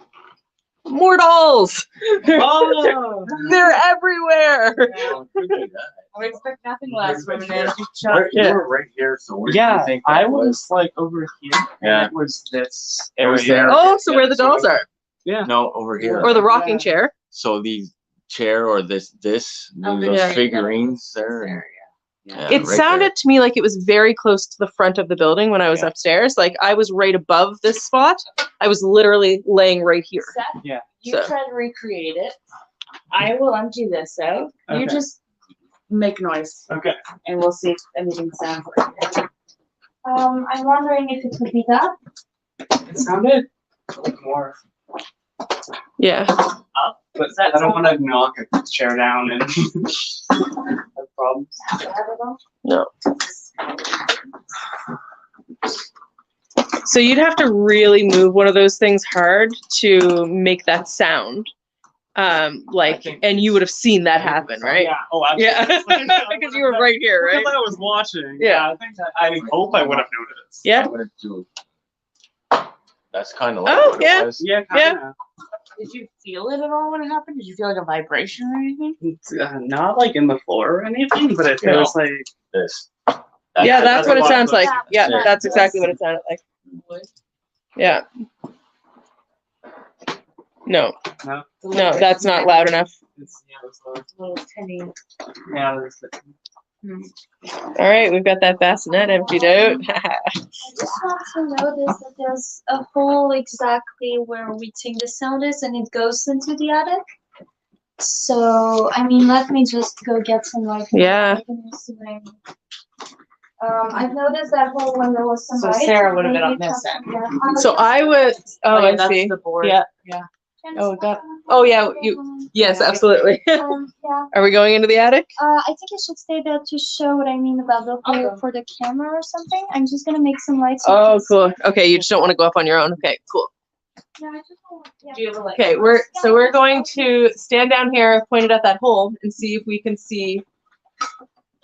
more dolls. Oh! They're everywhere. Oh, could be that. I would expect nothing less from an antique shop. Right, you were right here, so where do you Yeah, think I that was like over here. Yeah. And it was this It was area. there. Oh, so where the dolls are, Yeah. No, over here. or the rocking chair. So the chair or this, those Yeah. figurines there. and- Yeah, It right sounded to me like it was very close to the front of the building when I was Yeah. upstairs. Like I was right above this spot. I was literally laying right here. Seth, Yeah. you So- try to recreate it. I will empty this out. You Okay. just make noise, Okay. and we'll see if anything sounds like it. I'm wondering if it could be that. It sounded more. Yeah. But I don't want to knock a chair down and have problems. No. So you'd have to really move one of those things hard to make that sound. And you would have seen that happen, right? Yeah. Oh, absolutely. Yeah. Because you were right here, right? Because I was watching. Yeah. I think I hope I would have noticed. Yeah. I would've do- That's kind of Oh, what yeah. it was. Yeah. Yeah. Kinda. Did you feel it at all when it happened? Did you feel like a vibration or anything? It's, not like in the floor or anything, but it feels like This. Yeah, that's what it sounds like. Yeah. Yeah, that's exactly what it sounded like. Yeah. No, no. no, that's not loud enough. It's, yeah, it's low. Little tinny. Yeah, there's the, All right, we've got that bassinet emptied out. I just want to notice that there's a hole exactly where we think the sound is, and it goes into the attic. So, I mean, let me just go get some light. Yeah. I can see what I mean. I've noticed that hole when there was some So light. Sarah would have been on maybe this check- end. yeah. So I was. Oh, yeah, I that's see. the board. Yeah. Yeah. Oh, that. Oh, yeah. Yes, absolutely. Yeah. Are we going into the attic? I think I should stay there to show what I mean about the hole for the camera or something. I'm just gonna make some lights. so you Oh, can see. cool. Okay, you just don't want to go up on your own. Okay, cool. Yeah, I just don't, yeah. Do you have a light? Okay, we're going to stand down here, pointed at that hole, and see if we can see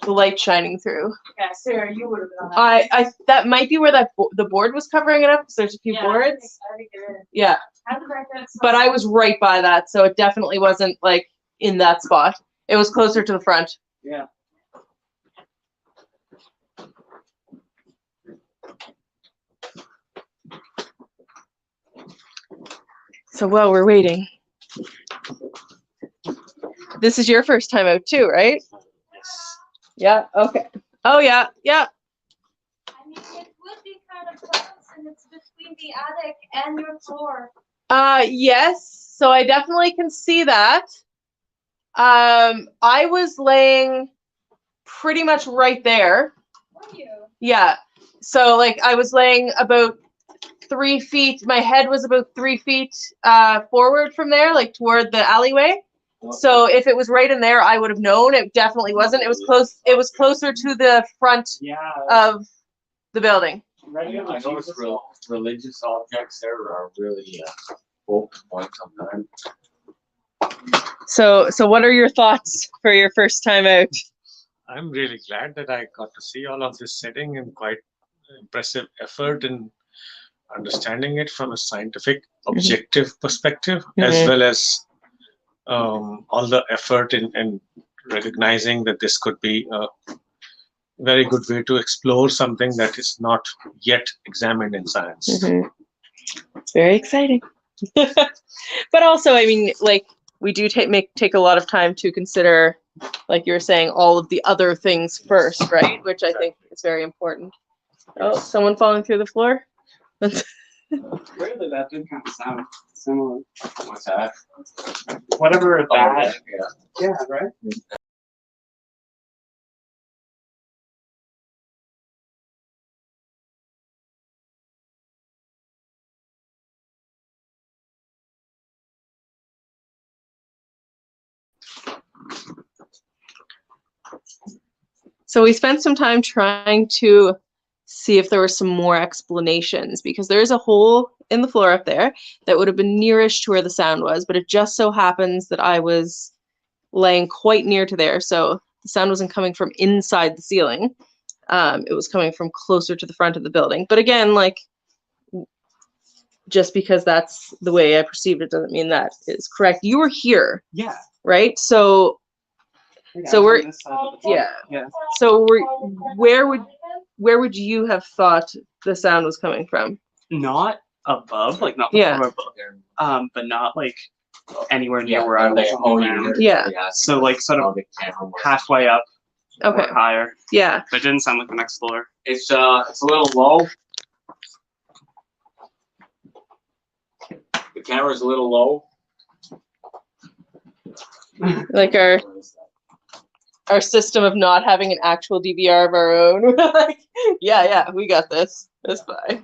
the light shining through. Yeah, Sarah, you would have been on that. That might be where the board was covering it up, because there's a few boards. I think it is. Yeah, How did that get but I was right by that, so it definitely wasn't like in that spot. It was closer to the front. Yeah. So while we're waiting, this is your first time out too, right? Yes. Yeah. Okay. Oh yeah. Yeah. I mean, it would be kind of close, and it's between the attic and your floor. Yes. So I definitely can see that. I was laying pretty much right there. Were you? Yeah. So like I was laying about 3 feet. My head was about 3 feet forward from there, like toward the alleyway. So if it was right in there, I would have known. It definitely wasn't. It was close. It was closer to the front Yeah. of the building. I noticed religious objects there are really focal point sometimes. So what are your thoughts for your first time out? I'm really glad that I got to see all of this setting and quite impressive effort in understanding it from a scientific, objective perspective, as well as all the effort in recognizing that this could be a very good way to explore something that is not yet examined in science. It's very exciting. But also, I mean, like, we do take a lot of time to consider, like you were saying, all of the other things first, right? Which I think is very important. Oh, someone falling through the floor? Really, that did kind of sound similar. What's that? Whatever that. Yeah. Yeah, right? So we spent some time trying to see if there were some more explanations, because there is a hole in the floor up there that would have been nearest to where the sound was, but it just so happens that I was laying quite near to there, so the sound wasn't coming from inside the ceiling. It was coming from closer to the front of the building. But again, like, just because that's the way I perceived it doesn't mean that is correct. You were here, Yeah. right? So we're, yeah. Yeah. So where would you have thought the sound was coming from? Not above, like not Yeah. from above, but not like anywhere near where I was. Yeah. So like sort of halfway up Okay. or higher. Yeah. But it didn't sound like the next floor. It's a little low. The camera's a little low. Like our system of not having an actual DVR of our own. We're like, yeah, we got this. That's fine.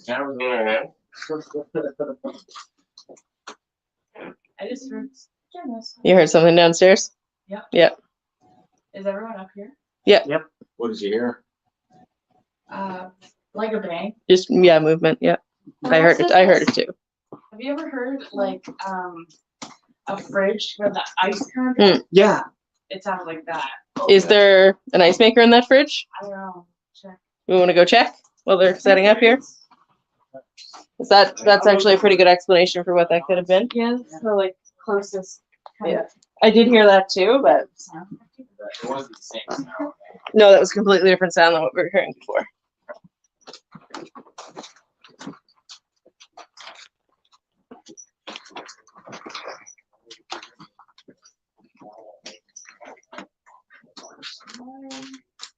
Camera's a little low. I just heard. You heard something downstairs? Yeah. Yeah. Is everyone up here? What did you hear? Like a bang. Just movement. Yeah. I heard it too. Have you ever heard like a fridge where the ice comes out? Yeah. It sounds like that. Is there an ice maker in that fridge? I don't know. Check. We want to go check while they're setting up here? That's actually a pretty good explanation for what that could have been. Yeah, so like closest. Yeah. I did hear that too, but It wasn't the same sound. no, that was a completely different sound than what we were hearing before.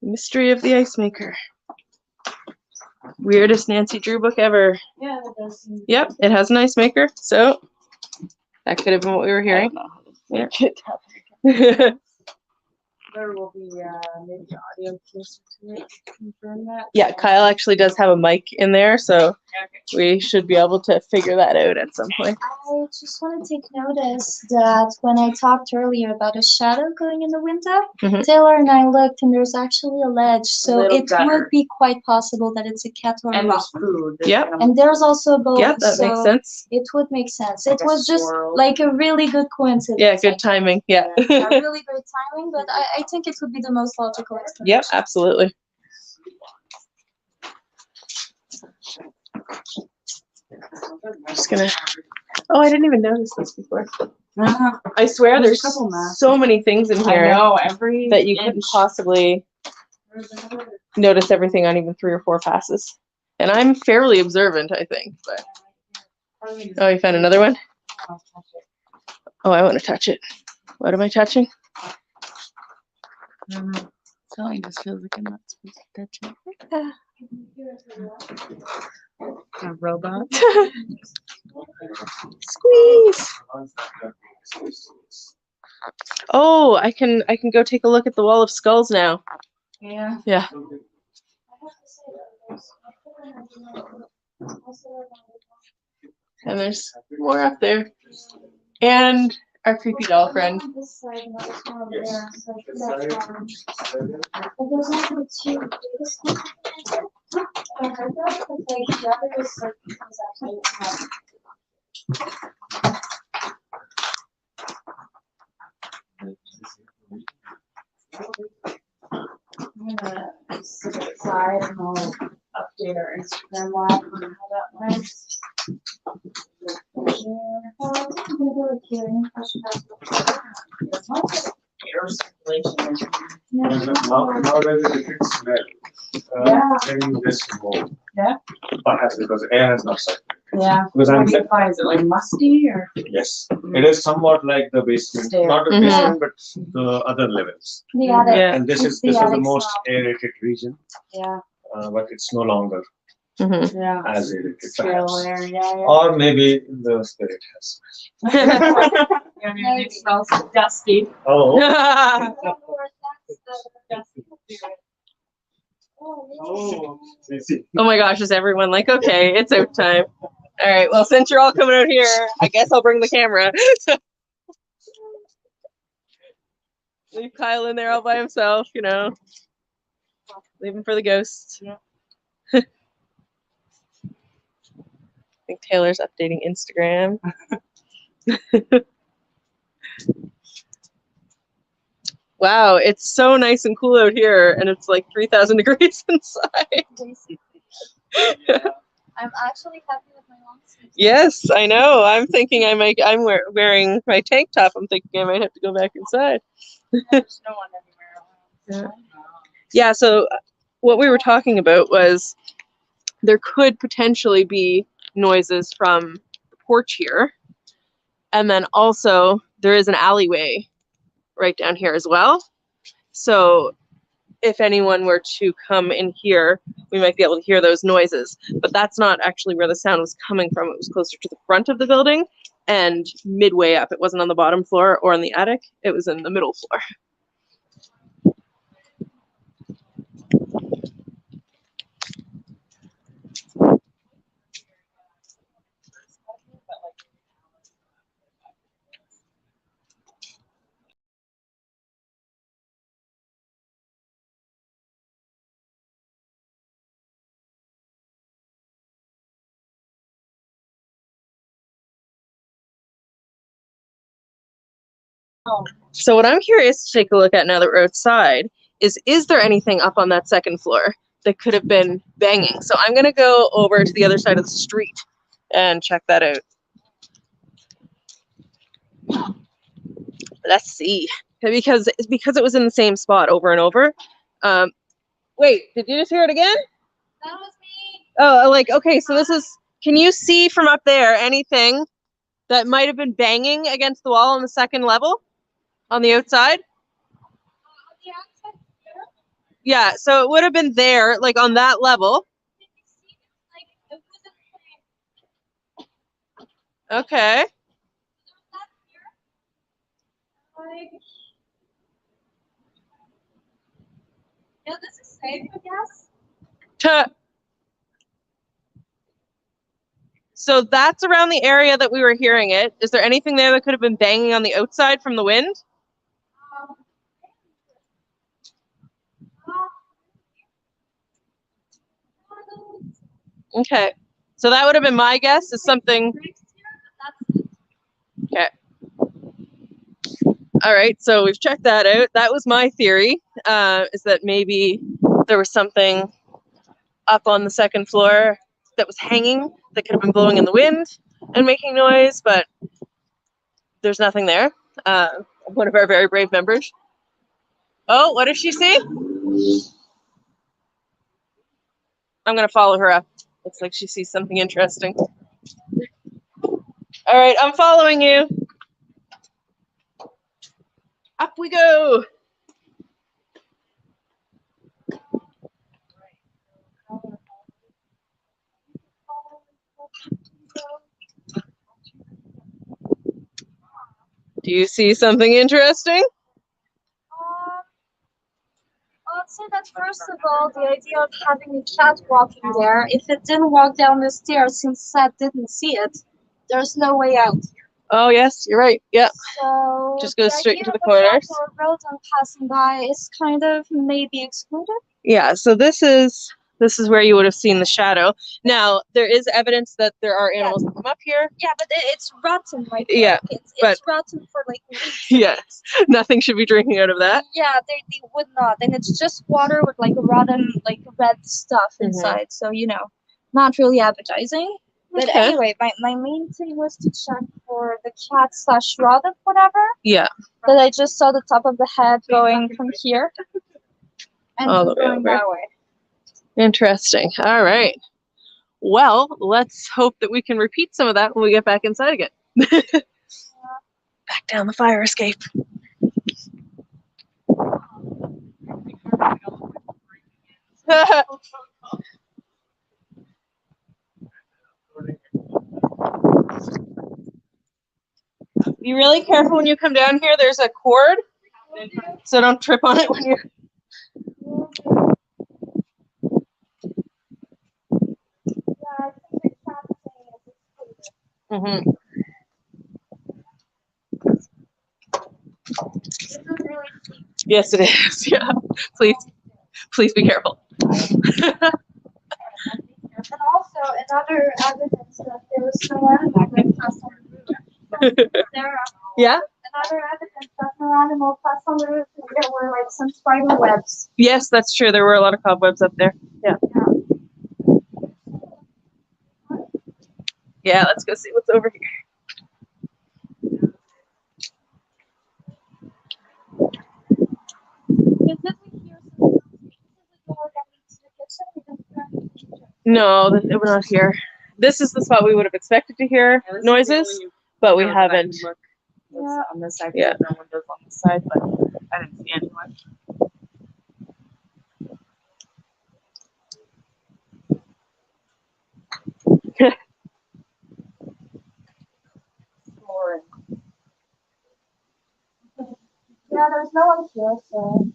Mystery of the ice maker. Weirdest Nancy Drew book ever. Yeah, that does seem. Yep, it has an ice maker, so that could have been what we were I hearing. don't know how to Yeah. make it. There will be maybe audio closer to it to confirm that. Yeah, Kyle actually does have a mic in there, so we should be able to figure that out at some point. I just want to take notice that when I talked earlier about a shadow going in the window, Mhm. Taylor and I looked and there's actually a ledge, so little it gutter. would be quite possible that it's a cat or a And rock. there's food. Yep. And there's also a boat, Yep, that so makes sense. it would make sense. Like It a was just swirl. like a really good coincidence. Yeah, good timing. Yeah. A really great timing, but I think it would be the most logical explanation. Yep, absolutely. I'm just gonna. Oh, I didn't even notice this before. I swear, there's a couple masks. so many things in I here know every that you couldn't possibly notice everything on even 3 or 4 passes. And I'm fairly observant, I think. But oh, you found another one? Oh, I want to touch it. What am I touching? Something just feels like I'm not supposed to touch it. A robot. Squeeze. Oh, I can go take a look at the wall of skulls now. Yeah. Yeah. And there's more up there. And our creepy doll friend. I'm gonna sit outside and I'll update our Instagram live on how that went. Air circulation. Now there's a different smell. Maybe this more. Yeah. Perhaps because air has not circulated. Yeah. Because What do you find? Is it like musty or? Yes, it is somewhat like the basement, Stair. not the Mhm. basement, but the other levels. The attic. Yeah. And this It's is the the attic most smell. aerated region, Yeah. but it's no longer Mhm. Yeah. as aerated, Still perhaps. there. Yeah. Or maybe the spirit has. Yeah. Maybe it smells dusty. Oh. Oh, I see. Oh my gosh, is everyone like, okay, it's out time. All right, well, since you're all coming out here, I guess I'll bring the camera. Leave Kyle in there all by himself, you know. Leave him for the ghosts. Yeah. I think Taylor's updating Instagram. Wow, it's so nice and cool out here, and it's like 3,000 degrees inside. I'm actually happy with my long sleeves. Yes, I know. I'm thinking I'm wearing my tank top. I'm thinking I might have to go back inside. There's no one anywhere around. Yeah, so what we were talking about was there could potentially be noises from the porch here. And then also there is an alleyway right down here as well. So if anyone were to come in here, we might be able to hear those noises. But that's not actually where the sound was coming from. It was closer to the front of the building and midway up. It wasn't on the bottom floor or in the attic. It was in the middle floor. So what I'm curious to take a look at now that we're outside is there anything up on that second floor that could have been banging? So I'm gonna go over to the other side of the street and check that out. Let's see, because it was in the same spot over and over. Wait, did you just hear it again? That was me. Oh, like, okay, so this is, can you see from up there anything that might have been banging against the wall on the second level on the outside? Yeah, so it would have been there, like on that level. Okay. Yeah, this is safe, I guess. So that's around the area that we were hearing it. Is there anything there that could have been banging on the outside from the wind? Okay. So that would have been my guess, is something. Okay. All right, so we've checked that out. That was my theory, is that maybe there was something up on the second floor that was hanging that could have been blowing in the wind and making noise, but there's nothing there. One of our very brave members. Oh, what does she see? I'm gonna follow her up. Looks like she sees something interesting. All right, I'm following you. Up we go. Do you see something interesting? I'd say that first of all, the idea of having a cat walking there, if it didn't walk down the stairs since Seth didn't see it, there's no way out. Oh yes, you're right. Yeah. So Just go straight into the idea of a corners. cat or a rodent passing by is kind of maybe excluded. Yeah, so this is where you would have seen the shadow. Now, there is evidence that there are animals that come up here. Yeah, but it's rotten, right? Yeah, It's but- rotten for like weeks. Yes, nothing should be drinking out of that. Yeah, they would not, and it's just water with like rotten, like red stuff Mhm. inside. So not really appetizing. But Okay. anyway, my main thing was to check for the cat/rodent, whatever. Yeah. That I just saw the top of the head going from here and All just the way going over. that way. Interesting. All right. Well, let's hope that we can repeat some of that when we get back inside again. Back down the fire escape. Be really careful when you come down here. There's a cord, so don't trip on it when you're. Yeah, I think the cat thing is excluded. Mm-hmm. This is really deep. Yes, it is. Yeah. Please be careful. And also another evidence that there was no animal that passed on the roof. Yeah. Another evidence that no animal passed on the roof. There were like some spider webs. Yes, that's true. There were a lot of cobwebs up there. Yeah. Yeah, let's go see what's over here. No, we're not here. This is the spot we would have expected to hear noises, but we haven't. Was on this side. Yeah. No windows on this side, but I didn't see anyone. Yeah, there's no one here, so.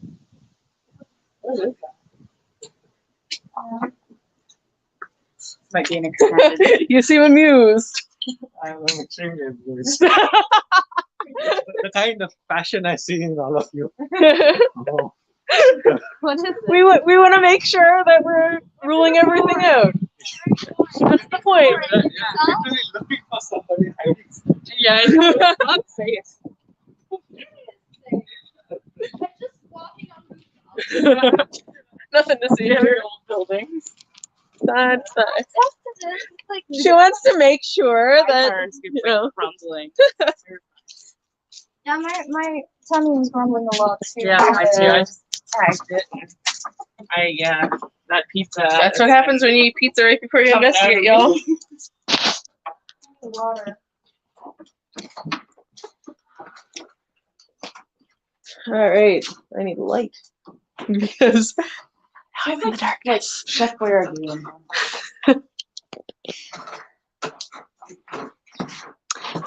Might be an extended. You seem amused. I'm extremely amused. The kind of passion I see in all of you. Oh. What is it? We want to make sure that we're ruling everything out. That's the point. You're literally looking for somebody hiding. Yeah, I know. Not safe. I'm just walking on Nothing to see Very here. old buildings. That's nice. It's like She wants to make sure that, Cars keep you know. crumbling. yeah, my tummy is rumbling a lot too. Yeah, I too. I just tagged it. That pizza. That's what happens when you eat pizza right before you investigate, y'all. Water. All right, I need light because now I'm in the darkness. Check where are you?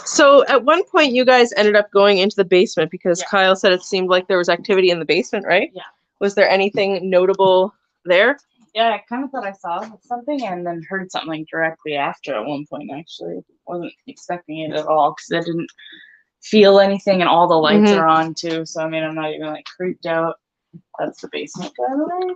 So at one point, you guys ended up going into the basement because Yeah. Kyle said it seemed like there was activity in the basement, right? Yeah. Was there anything notable there? Yeah, I kind of thought I saw something and then heard something directly after at one point, actually. Wasn't expecting it at all because I didn't feel anything and all the lights Mhm. are on too. So, I mean, I'm not even like creeped out. That's the basement, by the way.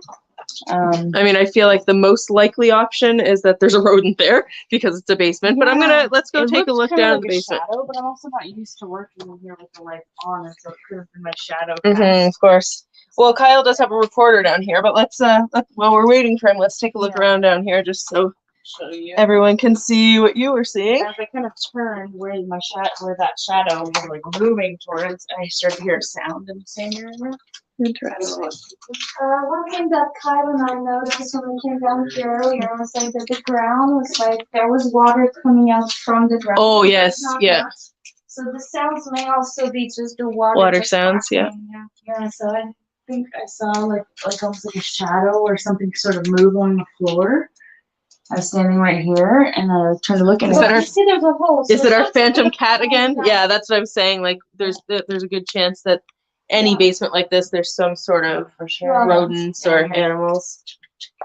I mean, I feel like the most likely option is that there's a rodent there because it's a basement. But let's go It take a looked look kinda down like in the a basement. shadow, but I'm also not used to working in here with the light on, and so it could have been my shadow. Of course. Well, Kyle does have a recorder down here, but while we're waiting for him, let's take a look around down here just so Show you. everyone can see what you were seeing. As I kind of turned where that shadow was like moving towards, I started to hear a sound in the same area. Interesting. One thing that Kyle and I noticed when we came down here earlier was like that the ground was like there was water coming out from the ground. Oh, yes, Not yeah. much. So the sounds may also be just the water. Water just sounds, yeah. splashing, Yeah, so I think I saw like almost like a shadow or something sort of move on the floor. I was standing right here and I turned to look and Is that our- see there's a hole. Is so it our that's phantom like- cat again? Yeah, that's what I'm saying. Like, there's a good chance that any basement like this, there's some sort of for sure. rodents or animals.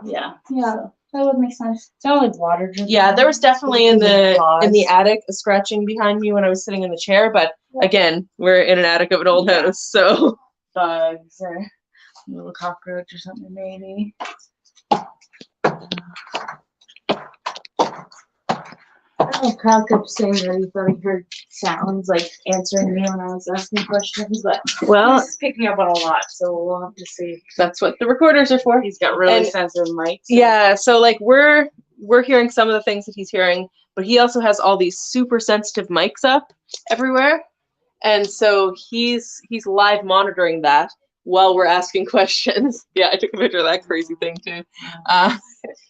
Yeah. Yeah, that would make sense. It sounded like water dripping. Yeah, there was definitely in the Pause. attic a scratching behind me when I was sitting in the chair, but again, we're in an attic of an old house, so Bugs or a little cockroach or something maybe. I don't know if Kyle kept saying that he thought he heard sounds like answering me when I was asking questions, but well, he's picking up on a lot, so we'll have to see. that's what the recorders are for. He's got really And- sensitive mics. Yeah, so like we're hearing some of the things that he's hearing, but he also has all these super sensitive mics up everywhere. And so he's live monitoring that while we're asking questions. Yeah, I took a picture of that crazy thing too.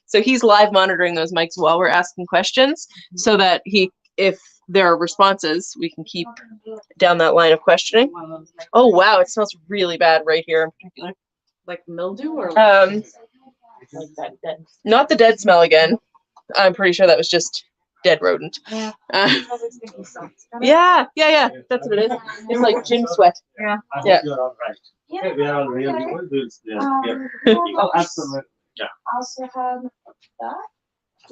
So he's live monitoring those mics while we're asking questions so that if there are responses, we can keep down that line of questioning. Oh wow, it smells really bad right here in particular. Like mildew or Um, like that dead. Not the dead smell again. I'm pretty sure that was just dead rodent. Yeah. Yeah. That's what it is. It's like gym sweat. Yeah. I Yeah. hope you're all right. Yeah. We are all really good. Yeah. Oh, Absolutely. also have that,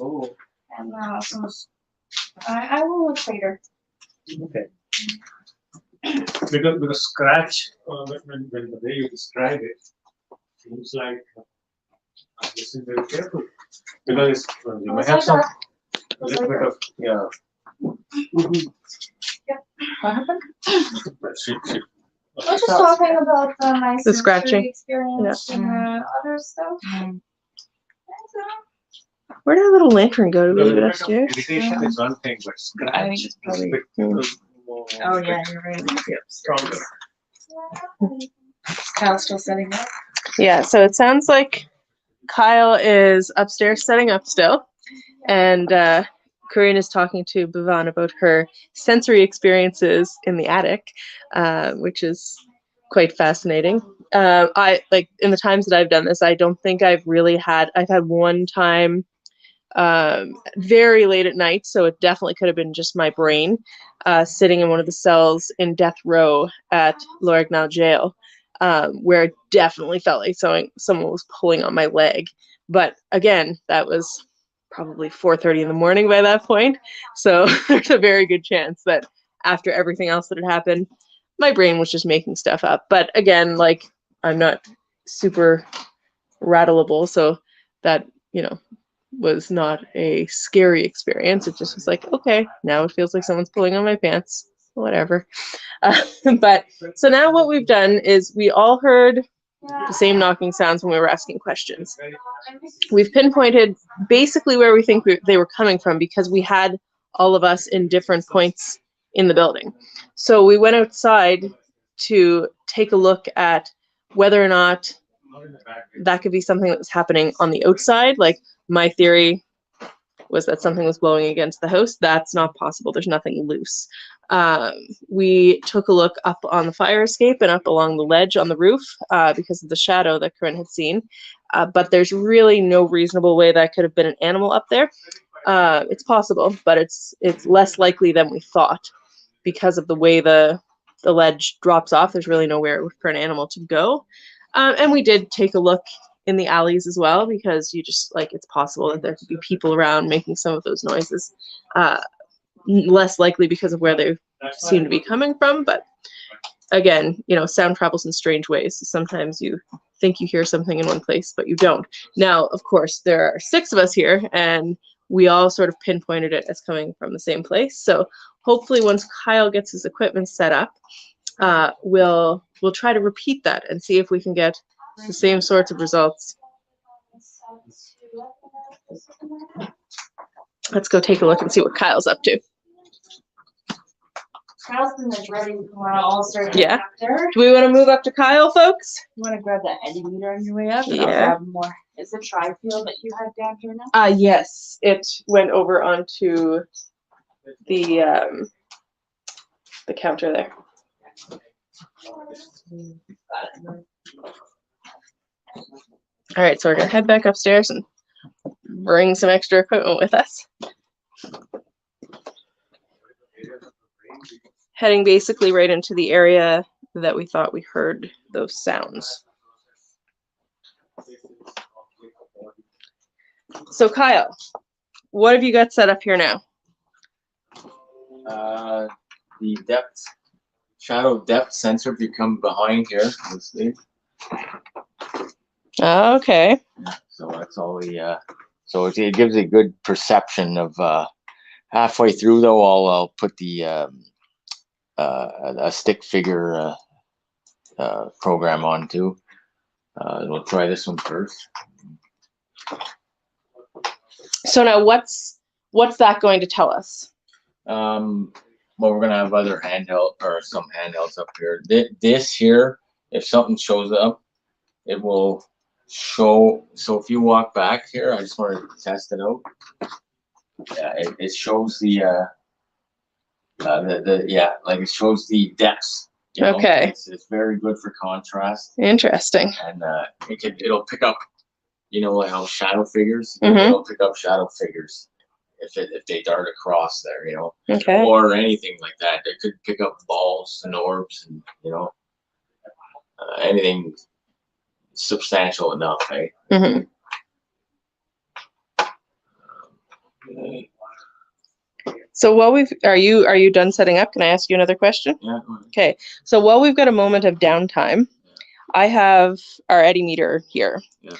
Oh, and some. I will look later. okay. Because scratch, when the way you describe it, seems like listen very carefully. Because you may have some a little bit of What happened? We're just talking about my The sensory scratching. experience and other stuff. Where did our little lantern go? Did we leave it Because upstairs? irritation is one thing, but I think scratch it's is probably- a bit more Oh yeah, you're right. Yep. stronger. Kyle's still setting up. Yeah, so it sounds like Kyle is upstairs setting up still, and Corinne is talking to Bhuvan about her sensory experiences in the attic, which is quite fascinating. I like in the times that I've done this, I don't think I've had one time very late at night, so it definitely could have been just my brain sitting in one of the cells in death row at Lorignal jail, where it definitely felt like someone was pulling on my leg. But again, that was probably 4:30 in the morning by that point, so there's a very good chance that after everything else that had happened, my brain was just making stuff up. But again, like, I'm not super rattleable, so that, was not a scary experience. It just was like, okay, now it feels like someone's pulling on my pants, whatever. But so now what we've done is we all heard the same knocking sounds when we were asking questions. We've pinpointed basically where we think they were coming from because we had all of us in different points in the building. So we went outside to take a look at whether or not that could be something that was happening on the outside. Like, my theory was that something was blowing against the house. That's not possible. There's nothing loose. We took a look up on the fire escape and up along the ledge on the roof because of the shadow that Corinne had seen. But there's really no reasonable way that could have been an animal up there. It's possible, but it's less likely than we thought. because of the way the ledge drops off, there's really nowhere for an animal to go. And we did take a look in the alleys as well, because you just like, it's possible that there could be people around making some of those noises. Less likely because of where they seem to be coming from, but again, you know, sound travels in strange ways. So sometimes you think you hear something in one place, but you don't. Now, of course, there are 6 of us here, and we all sort of pinpointed it as coming from the same place. So hopefully once Kyle gets his equipment set up, we'll try to repeat that and see if we can get the same sorts of results. Let's go take a look and see what Kyle's up to. Kyle's been like ready. We want to all start Yeah. after. Do we want to move up to Kyle, folks? You want to grab that eddy meter on your way up? And Yeah. I'll grab more. Is the tri-field that you had down here now? Yes, it went over onto the counter there. All right, so we're gonna head back upstairs and bring some extra equipment with us. Heading basically right into the area that we thought we heard those sounds. So Kyle, what have you got set up here now? The shadow depth sensor. If you come behind here, you'll see. Okay. So that's all the. So it gives a good perception of. Halfway through though, I'll put the a stick figure program on too. We'll try this one first. So now what's that going to tell us? Well, we're gonna have other handheld or some handhelds up here. This here, if something shows up, it will show. So if you walk back here, I just want to test it out. Yeah, it shows the like it shows the depths. You know? Okay. It's very good for contrast. Interesting. And it'll pick up, you know, like how shadow figures. Mm-hmm. It'll pick up shadow figures if they dart across there, you know. Okay. Or anything like that. It could pick up balls and orbs, and you know, anything substantial enough, eh? Mm-hmm. So while are you done setting up? Can I ask you another question? Yeah. Okay. So while we've got a moment of downtime, I have our eddy meter here. Yeah.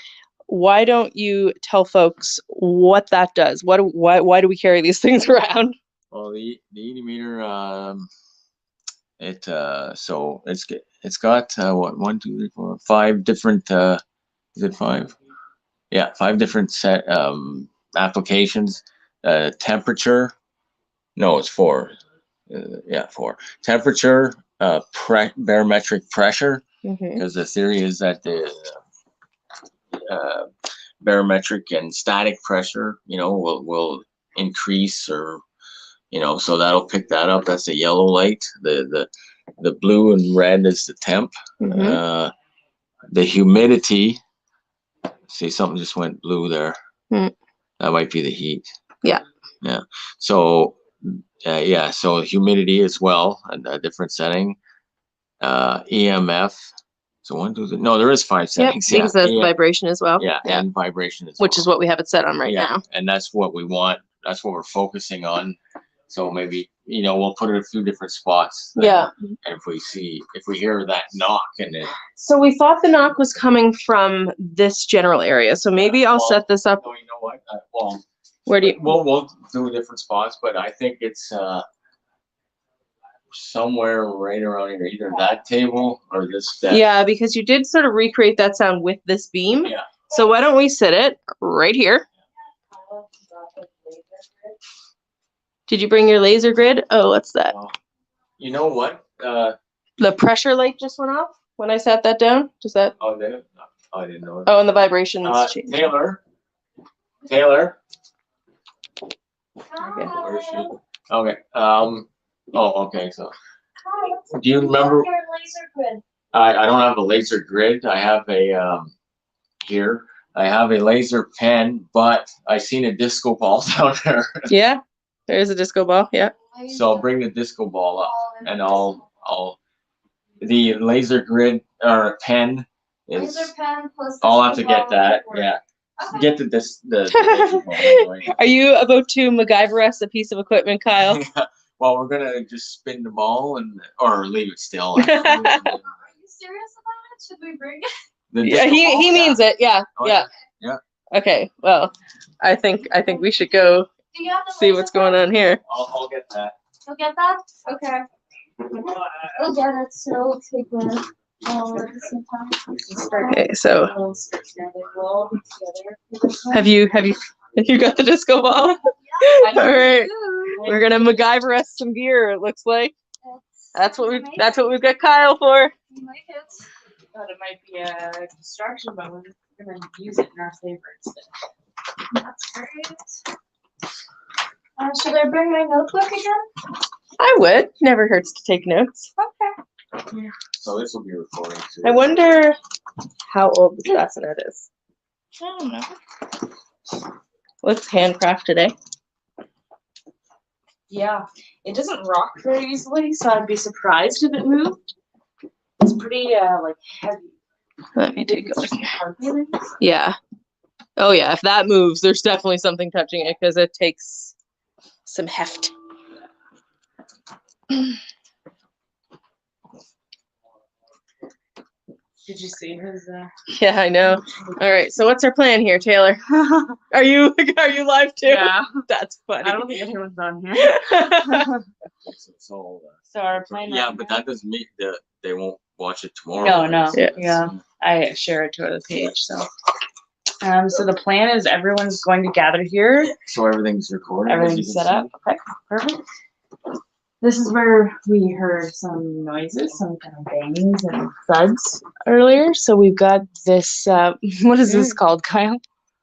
Why don't you tell folks what that does? Why do we carry these things around? Well, the eddy meter, so it's got what 1, 2, 3, 4, 5 different. Is it 5? Yeah, 5 different set applications. Temperature. No, it's 4. Yeah, 4. Temperature, barometric pressure. Because the theory is that the barometric and static pressure, you know, will increase, or you know, so that'll pick that up. That's the yellow light. The blue and red is the temp. The humidity. See, something just went blue there. That might be the heat. Yeah. Yeah. So so humidity as well, a different setting. EMF. So 1, 2, 3. No, there is 5 settings. Yep, because that's vibration as well. Yeah, and vibration as well. Which is what we have it set on right now. And that's what we want. That's what we're focusing on. So maybe, you know, we'll put it a few different spots. Yeah. And if we hear that knock and it. So we thought the knock was coming from this general area. So maybe I'll set this up. No, you know what? Where do you? We'll do different spots, but I think it's somewhere right around here, either that table or this. Yeah, because you did sort of recreate that sound with this beam. Yeah. So why don't we sit it right here? Did you bring your laser grid? Oh, what's that? You know what? The pressure light just went off when I sat that down. Does that? Oh, I didn't know. Oh, and the vibrations changed. Taylor. Okay. Where is she? Okay. Okay. So, do you remember? I don't have a laser grid. I have a here. I have a laser pen, but I seen a disco ball down there. Yeah, there is a disco ball. Yeah. So bring the disco ball up, and the laser grid or pen is. Laser pen plus. I'll have to get that. Yeah, get the laser ball anyway. Are you about to MacGyver us a piece of equipment, Kyle? Well, we're gonna just spin the ball or leave it still. Are you serious about it? Should we bring it? Yeah, he means it. Yeah, Oh, yeah. yeah. Okay, well, I think we should go Do you have the see what's going on here. I'll get that. You'll get that? Okay. I'll get it, so we'll take it all at the same time. Okay, so have you got the disco ball? All right, we're gonna MacGyver us some gear. It looks like that's what we've got Kyle for. You like it? Thought it might be a distraction, but we're gonna use it in our favor instead. That's great. Should I bring my notebook again? I would. Never hurts to take notes. Okay. So this will be recording too. I wonder how old this bassinet is. I don't know. Looks handcrafted, eh? Yeah, it doesn't rock very easily, so I'd be surprised if it moved. It's pretty like heavy. Let me take a look. Really? Yeah. Oh yeah, if that moves, there's definitely something touching it because it takes some heft. Did you see his? Yeah, I know. All right, so what's our plan here, Taylor? Are you live too? Yeah. That's funny. I don't think anyone's on here. So, So our plan. yeah, right but now- that doesn't mean that they won't watch it tomorrow. No. Yeah. Yeah. I share it to the page. So the plan is everyone's going to gather here. So everything's recorded. Everything's set up. Okay, perfect. This is where we heard some noises, some kind of bangs and thuds earlier. So we've got this. What is this called, Kyle?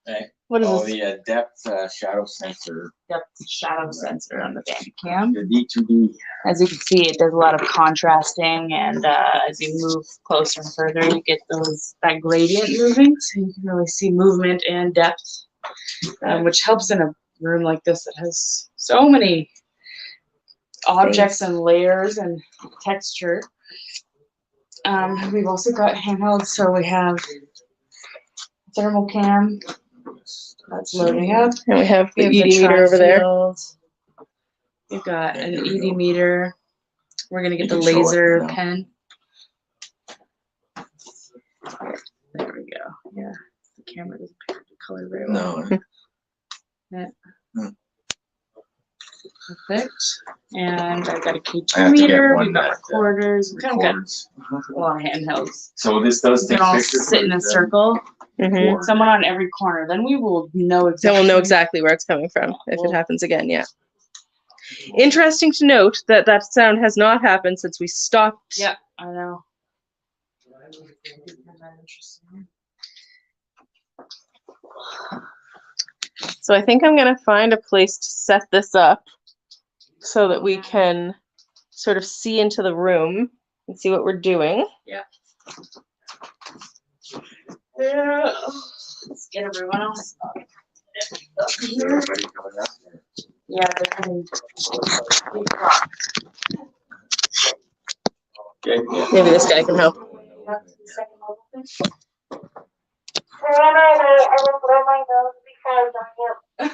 Okay. What is Oh, this? the depth shadow sensor. Depth shadow sensor on the Bandicam. The D2D. As you can see, it does a lot of contrasting, and as you move closer and further, you get that gradient moving, so you can really see movement and depth, which helps in a room like this that has so many objects and layers and texture. We've also got handhelds, so we have thermal cam that's loading up. And we have the We have ED meter over there. tri-field. We've got an Here we ED go. meter. We're gonna get the You can show it laser now. pen. There we go. Yeah, the camera doesn't pick up the color very well. No. Perfect. And I've got a I K2 have to get meter. one We've got that, recorders. We've kind of got records. a lot of handhelds. So this does We take can all pictures. sit in a of them. circle. Mhm. Someone on every corner. Then we will know Then exactly. we'll know exactly where it's coming from if it Well- happens again. Yeah. Interesting to note that that sound has not happened since we stopped. Yeah, I know. So I think I'm gonna find a place to set this up so that we can sort of see into the room and see what we're doing. Yeah. Let's get everyone else up. Everybody coming up. Yeah, they're coming. Okay. Yeah. Maybe this guy can help. I will blow my nose because I'm here.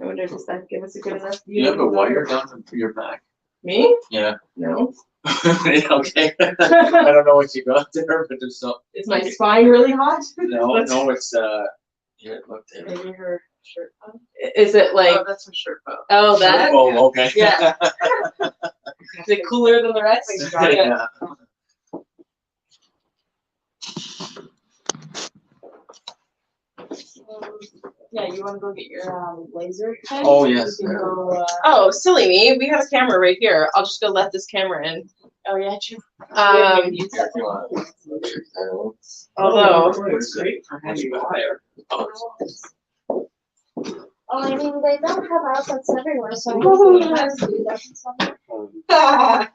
I wonder, does that give us a good enough view? You have a wire down to your back. Me? Yeah. No. Okay. I don't know what you got there, but there's some. Is my spine really hot? No, it's here. Look there. Maybe her shirt on. Is it like? Oh, that's her shirt button. Oh, that? Oh, okay. Yeah. Is it cooler than the rest? Yeah. Yeah, you want to go get your laser pen? Oh, yes, You can yeah. go, Oh, silly me. We have a camera right here. I'll just go let this camera in. oh yeah, true. Um, although, It's great for heavy wire. Oh, I mean, they don't have outlets everywhere, so I guess you have to do that somewhere.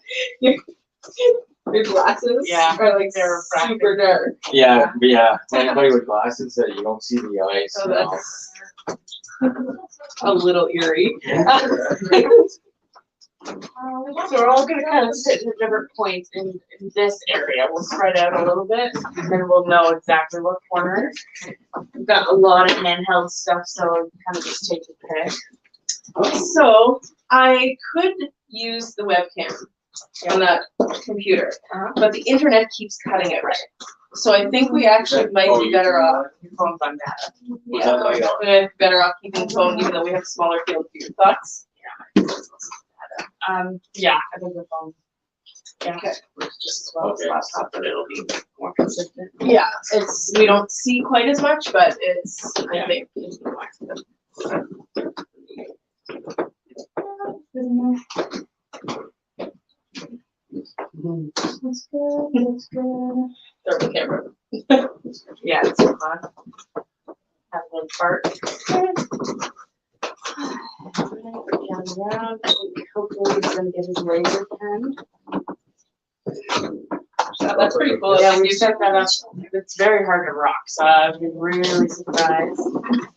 Your glasses Yeah, are like they're refractive. super dark. Yeah, but yeah. Anybody with glasses that you don't see the ice. Oh, you know. that's a little eerie. So we're all gonna kind of sit in different points in this area. We'll spread out a little bit, and then we'll know exactly what corner. We've got a lot of handheld stuff, so kind of just take your pick. So I could use the webcam on that computer, but the internet keeps cutting it right. So I think we actually might be better off. Your phone's on data. Yeah, we might be better off keeping the phone, even though we have a smaller field of view. Thoughts? Yeah, I think the phone. Yeah, Okay. just as well as laptop, but it'll be more consistent. Yeah, it's we don't see quite as much, but it's I think. That's good, that's good. Throw the camera. Yeah, it's so fun. Have a little fart. Around. Hopefully he's gonna get his laser pen. That's pretty cool. Yeah, we set that up. It's very hard to rock, so I've been really surprised.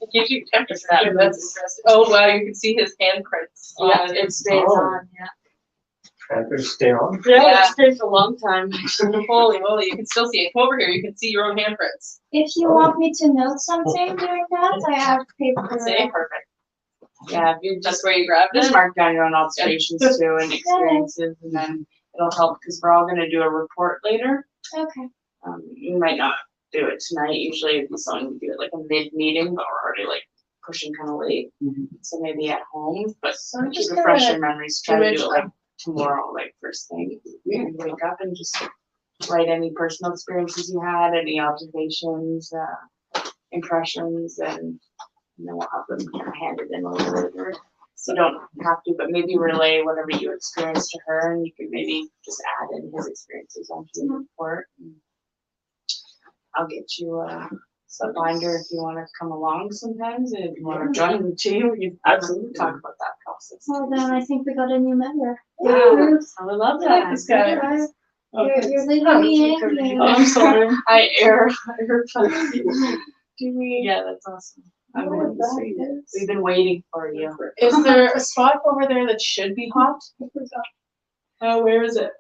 It gives you temperature. Too. That's interesting. Oh wow, you can see his handprints. Yeah, it stays on. Yeah. Transfers stay on. Yeah, it stays a long time. Holy moly, you can still see it. Come over here, you can see your own handprints. If you want me to note something during that, I have paper. See, perfect. Yeah, if you That's just where you grabbed just it. mark down your own observations too and experiences, and then it'll help because we're all gonna do a report later. Okay. You might not do it tonight. Usually, it'd be something we do it like a mid-meeting, but we're already like pushing kind of late. So maybe at home, but So I'm just just refresh gonna your memories. Try to image do it like tomorrow, like first thing. You can wake up and just write any personal experiences you had, any observations, impressions, and then we'll have them kind of handed in a little later. So you don't have to, but maybe relay whatever you experienced to her, and you can maybe just add in his experiences onto your report. And I'll get you a binder if you want to come along sometimes, and if you want to join the team, we can absolutely talk about that process. Well, then I think we got a new member. Wow, I would love I like that. this guy. You're leaving me in Oh, here. I'm sorry. I heard Do we? Yeah, that's awesome. I'm going to see it. We've been waiting for you. Is there a spot over there that should be hot? Where is it?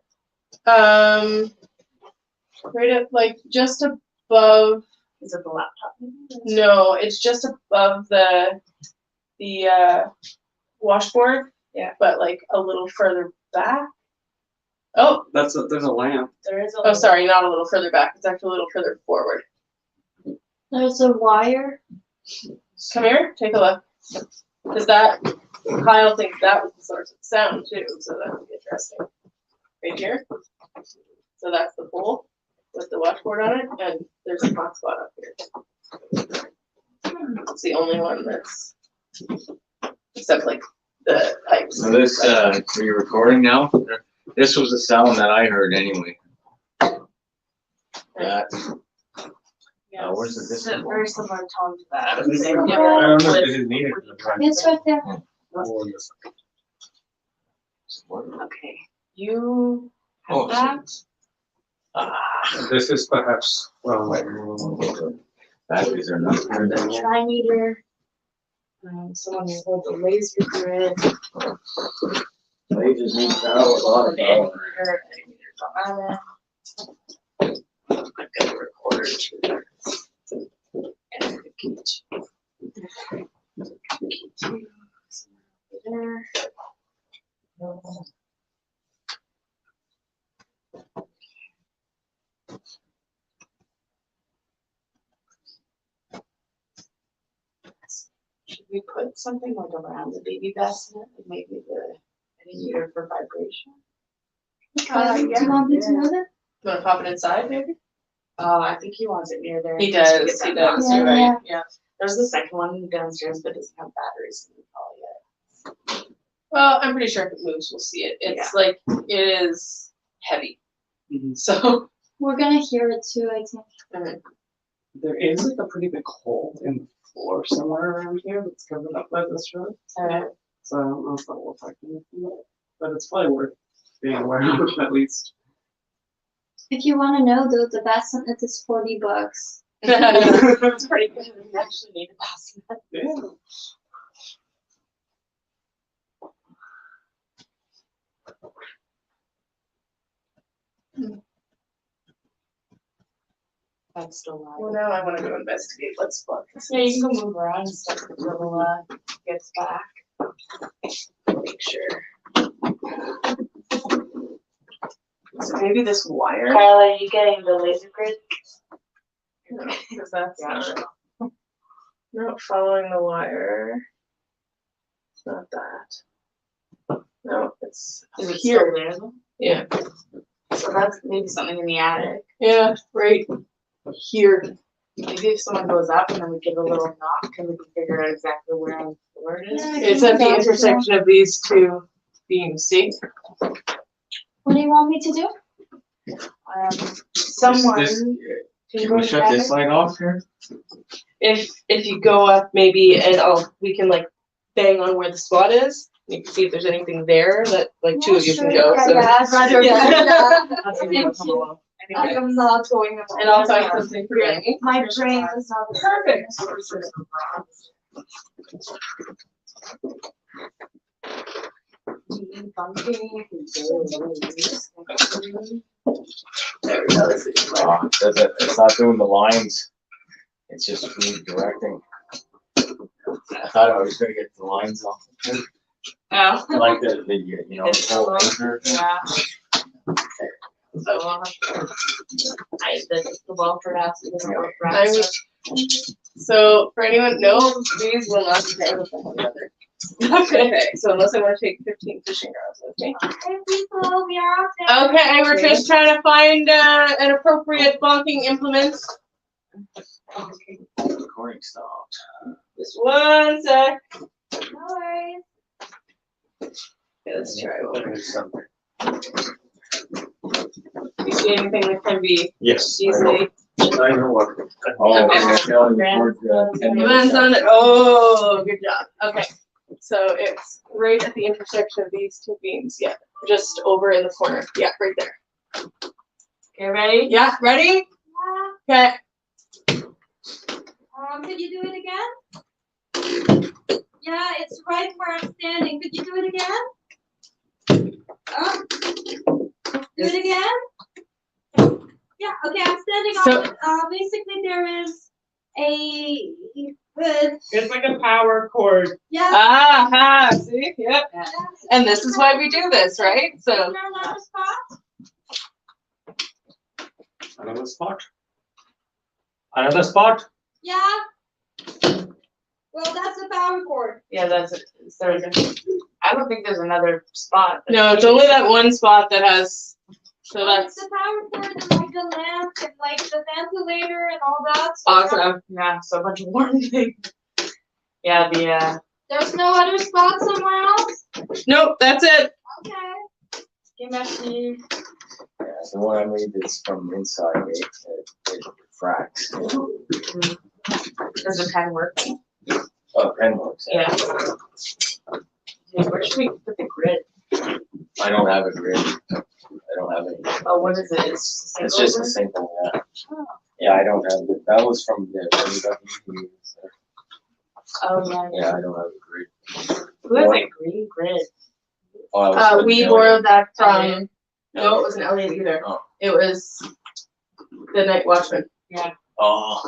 Right at like just above. Is it the laptop? No, it's just above the washboard. Yeah, but like a little further back. Oh, There's a lamp. There is a. oh, sorry, not a little further back. It's actually a little further forward. There's a wire. Come here, take a look. Because that Kyle thinks that was the source of sound too, so that would be interesting. Right here. So that's the pole with the washboard on it, and there's a hot spot up here. It's the only one that's except like the pipes. So this, are you recording now? This was the sound that I heard anyway. That, Yeah, where's the it's distant very similar tone to that. I don't know if this is needed. It's right there. Okay, you have Oh, that. This is perhaps, well, Batteries are not. The trimeter. Someone will hold the laser grid. They just need to know a lot of The power. meters on that end. I've got a recorder too. And the key two. There. Should we put something like around the baby bassinet, like maybe the meter for vibration? Do you want me to move it? You want to pop it inside, maybe? I think he wants it near there. He in case we does. get He that does. box, You're Yeah, right. Yeah, there's the second one downstairs, but doesn't have batteries in it probably yet. Well, I'm pretty sure if it moves, we'll see it. It's like it is heavy. So We're gonna hear it too, I think. There is like a pretty big hole in the floor somewhere around here that's covered up by this roof. So I don't know if that will affect anything, but it's probably worth being aware of at least. If you want to know, though, the bassinet is $40. It's pretty good. We actually need a basket. Yeah. I'm still live. Well, now I want to go investigate. Let's block this. Yeah, you can go move around and stuff until gets back. Make sure. So maybe this wire. Kyle, are you getting the laser grid? No, because that's not following the wire. It's not that. No, it's Is it here. still there though? Yeah. So that's maybe something in the attic. Yeah, right here. Maybe if someone goes up and then we give a little knock and we can figure out exactly where on the floor it is. Yeah. It's at the intersection of these two beams. See? What do you want me to do? Someone Can we shut this light off here? If you go up, maybe, and we can like bang on where the spot is. You can see if there's anything there that like two of you can go. So. I'd rather That's a Thank good you. one. I am not going up. And I'll find something for you. My brain is not Perfect. There we go. This is Oh, it's not doing the lines. It's just redirecting. I thought I was gonna get the lines off. Oh. Like the the whole anchor. Yeah. So the wall for us doesn't work for I us. was- So for anyone, no, these will not be paired with one another. Okay, so unless I want to take 15 fishing rods with me. Okay, people, we are out there. Okay, we're just trying to find an appropriate bonking implement. Recording stopped. Just one sec. No worries. Okay, let's try one. There's something. You see anything that can be Yes. easily? I know what. Oh, okay. Implements on it. Oh, good job. Okay, so it's right at the intersection of these two beams. Yeah, just over in the corner. Yeah, right there. Okay, ready? Yeah, ready? Okay. Could you do it again? Yeah, it's right where I'm standing. Could you do it again? Do it again? Yeah, okay, I'm standing So- on it. Basically there is a good, It's like a power cord. yeah. Aha, see? Yep. yeah. And this is why we do this, right? Is So, there another spot? Another spot? Another spot? Yeah. Well, that's the power cord. Yeah, that's it. I don't think there's another spot. no, it's only that one spot that has, so Well, it's that's the power cord and like the lamp and like the ventilator and all that. So awesome. Yeah, so a bunch of warm things. Yeah, there's no other spot somewhere else? Nope, that's it. Okay. Give me Yeah, the one I made is from inside. It fracks. Does the pen work? Oh, pen works. Yeah. Where should we put the grid? I don't have a grid. I don't have any. Oh, what is it? It's It's just just a a single simple, yeah. Yeah, I don't have it. That was from the WWE. Oh, yeah. Yeah, I don't have a grid. Who has a green grid? Oh, I was We familiar. borrowed that Elliot. from, no, it wasn't Elliot either. Oh. It was the Night Watchman. Oh,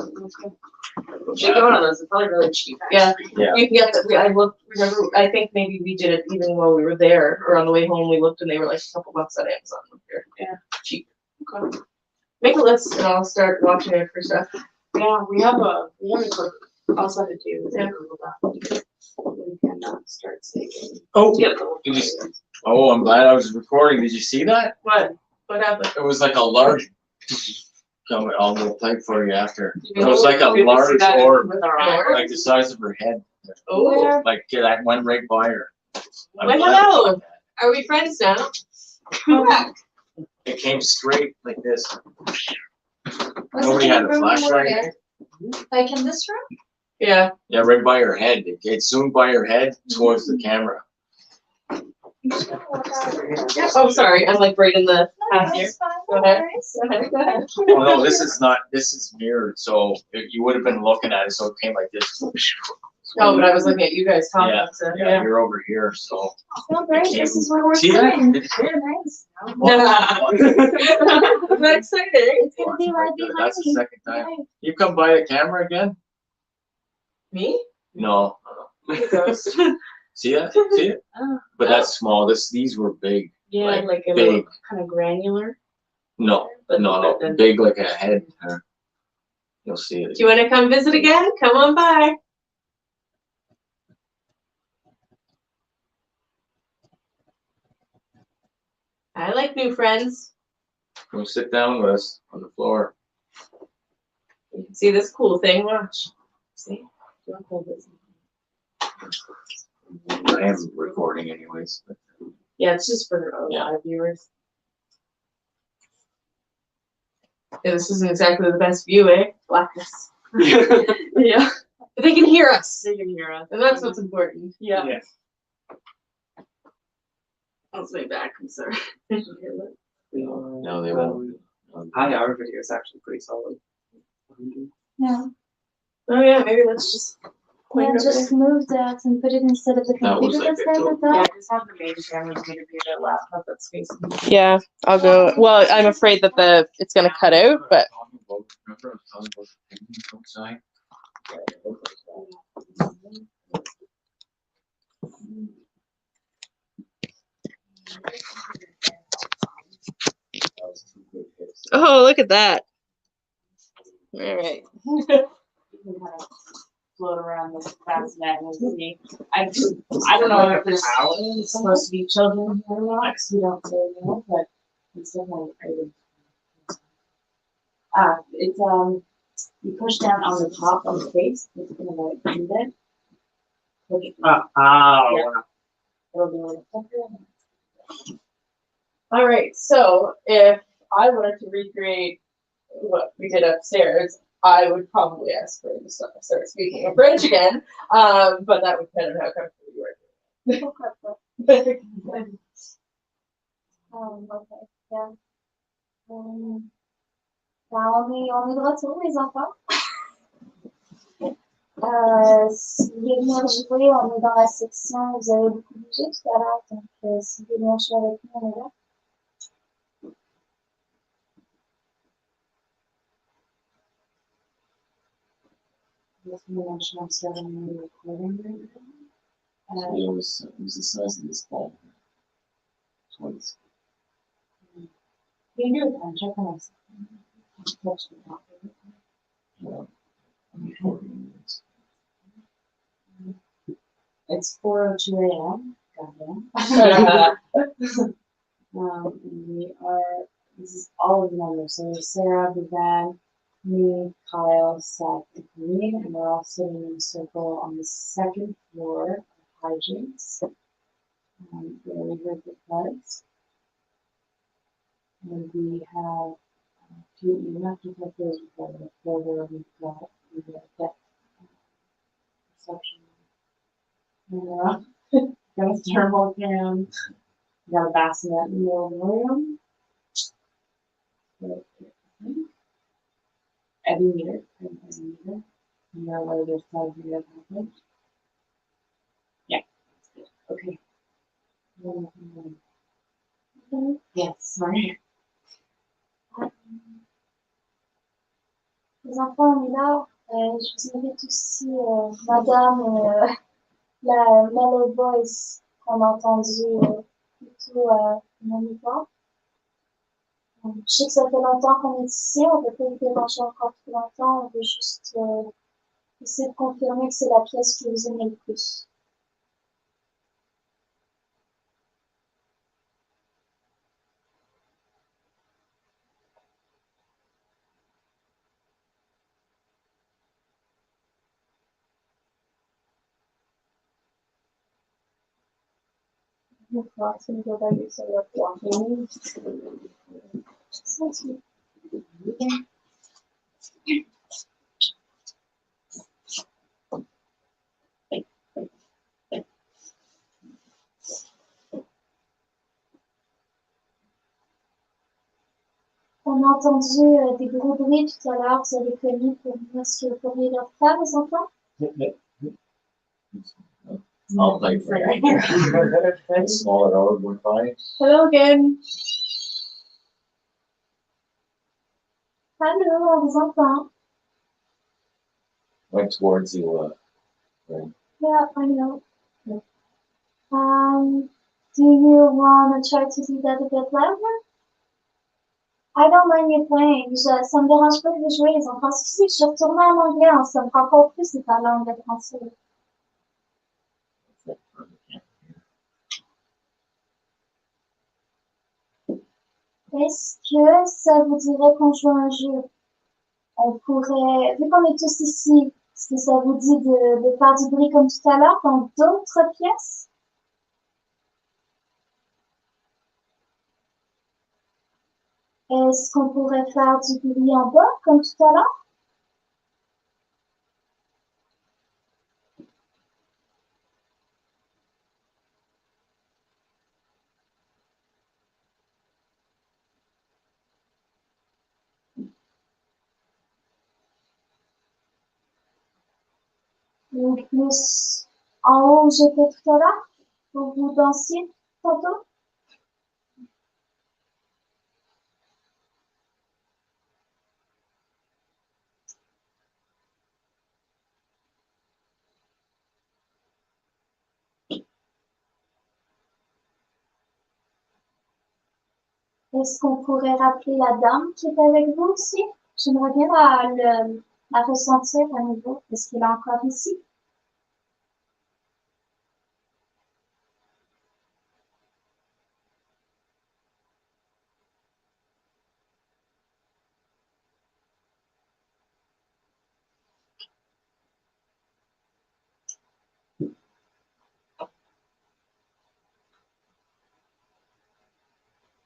We should go to those. It's probably really cheap. Yeah, yeah. you can get that. I looked, remember, I think maybe we did it even while we were there or on the way home. We looked and they were like a couple bucks on Amazon. Here. Yeah, cheap. Okay. Make a list and I'll start watching it for stuff. Yeah, we have a quick, I'll send it to you. Yeah. We can start saving. Oh, Yep. did you? Oh, I'm glad I was recording. Did you see that? What? What happened? It was like a large. I'll go play for you after. It was Oh, like a we can see large that orb, With our eye. like the size of her head. Oh, Like that went right by her. I'm well, glad hello. about that. Are we friends now? It came straight like this. Was Nobody it in had the a room we were flashlight. in? Like in this room? Yeah. Yeah, right by her head. It zoomed by her head towards the camera. Oh, sorry. I'm like right in the path here. That's fine. Go No ahead. worries. Go ahead. Go ahead. Oh no, this is not. This is mirrored, so you would have been looking at it, so it came like this. Oh, but I was looking at you guys talking. Yeah, So, yeah, you're over here, so. No, great. This is where we're See that? sitting. It's- Nice. Isn't that exciting? It's gonna be right behind That's the me. second time. You come by the camera again? Me? No. Ghost. See it? See it? Oh. But that's small. These were big. Yeah, like a big. little kind of granular. No, no, big like a head. You'll see it. Do you want to come visit again? Come on by. I like new friends. Come sit down with us on the floor. You can see this cool thing. Watch. See? I am recording anyways. But Yeah, it's just for a lot of viewers. Yeah, this isn't exactly the best view, eh? Blackness. Yeah. But they can hear us. They can hear us. And that's what's important. Yeah. Yeah. I'll swing back. I'm sorry. no, they won't. Hi, our video is actually pretty solid. Yeah. Oh yeah, maybe let's just point Yeah, it over just move that and put it instead of the That was computer like that's a there tool. with Yeah, that. just have the main camera to be the laptop that's facing. Yeah, I'll go. Well, I'm afraid that it's gonna cut out, but Remember I was talking about the paintings outside? That was two good hits. oh, look at that. All right. You can kind of float around this bassinet and see. I don't know if there's supposed to be children here or not, because we don't really know, but it's definitely pretty. It's you push down on the top of the face, it's gonna like do that. Look at Wow. it'll do like a flicker. All right. So if I wanted to recreate what we did upstairs, I would probably ask for him to start speaking in French again. But that would depend on how comfortable you are. Okay, yeah. Bah, on est de retour, les enfants. Si vous voulez venir jouer, on est dans la section, vous avez beaucoup bougé tout à l'heure, donc si vous voulez venir jouer avec nous, on est là. Just gonna mention I'm starting the recording right now. It was the size of this ball. Twice. You can do it then, check on us. Touch the top. Yeah. I'm recording this. It's 4:02 a.m. Goddamn. We are, this is all of the members. So there's Sarah, Vivan, me, Kyle, Seth, and Colleen, and we're all sitting in a circle on the second floor of Highjinx, where we heard the floods. And we have a few, you have to put those before the floor where we've got the depth reception. And got a thermal cam, got a bassinet in the old room. Every meter, and know where there's probably a problem. Yeah, okay. Yes, sorry. Les enfants, on est là. Je vous invite aussi, madame, la mellow voice qu'on a entendue plutôt moniteur. Je sais que ça fait longtemps qu'on est ici, on peut pas y déranger encore plus longtemps, on veut juste essayer de confirmer que c'est la pièce que vous aimez le plus. D'accord, c'est une bonne sur le point. On a entendu des gros bruits tout à l'heure, vous avez connu pour nous. Est-ce que vous pourriez leur faire, les enfants? I'll play for you. Smaller orb would fine. Hello again. Hello, on vous entend. Went towards you, Yeah, I know. Do you want to try to do that a bit louder? I don't mind you playing. Ça me dérange pas de jouer les enfants. Si je suis retournée en anglais, hein, ça me prend encore plus de parler anglais français. Est-ce que ça vous dirait qu'on joue un jeu? On pourrait, vu qu'on est tous ici, est-ce que ça vous dit de faire du bruit comme tout à l'heure dans d'autres pièces? Est-ce qu'on pourrait faire du bruit en bas comme tout à l'heure? Ou plus en haut où j'étais tout à l'heure, où vous dansiez tantôt? Est-ce qu'on pourrait rappeler la dame qui est avec vous aussi? J'aimerais bien la ressentir à nouveau. Est-ce qu'elle est encore ici?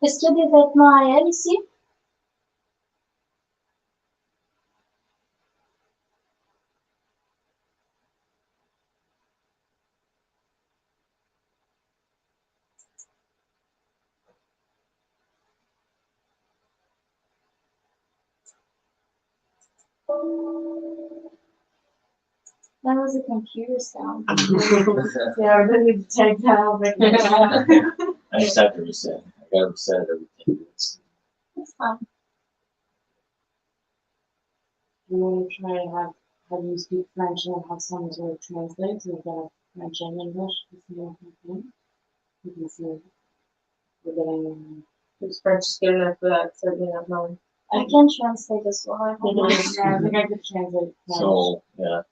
Est-ce qu'il y a des vêtements à elle ici? That was a computer sound. Yeah, we're gonna need to take that out. I just have to reset. I gotta reset it every 10 minutes. That's fine. We want to try and have you speak French and have someone sort of translate so we've got French and English. You can see we're getting. Is French good enough for that? Certainly not mine. I can translate as well. Yeah, I think I could translate. French. So, yeah,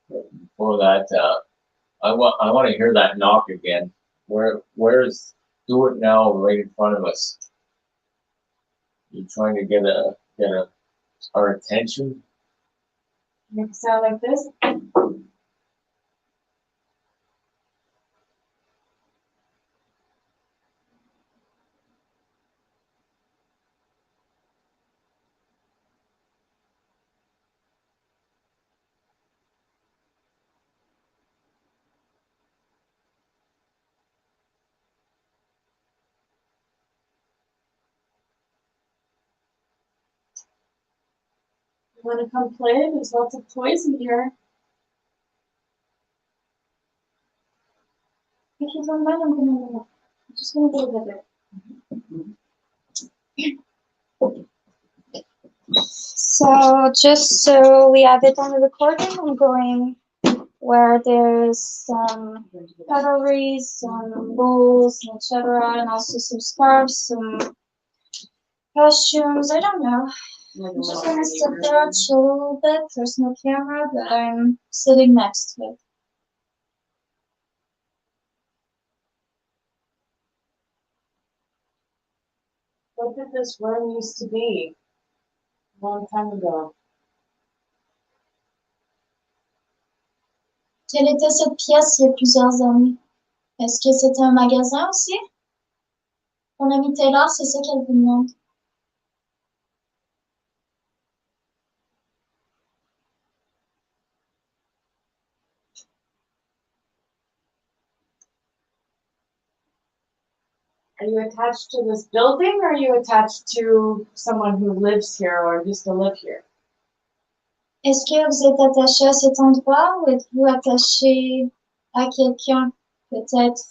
before that, I want to hear that knock again. Where's Do It Now right in front of us? You trying to get our attention? Make it sound like this. You want to come play? There's lots of toys in here. If you don't mind, I'm just gonna go with it. So just so we have it on the recording, I'm going where there's some cutleries, some bowls, etc., and also some scarves, some costumes. I don't know. I'm just gonna sit there, chill a little bit. There's no camera, but I'm sitting next to it. What did this room used to be? A long time ago. Quelle était cette pièce il y a plusieurs années? Est-ce que c'était un magasin aussi? Mon amie Taylor, c'est ça qu'elle vous demande. Are you attached to this building or are you attached to someone who lives here or used to live here? Est-ce que vous êtes attaché à cet endroit ou êtes-vous attaché à quelqu'un? Peut-être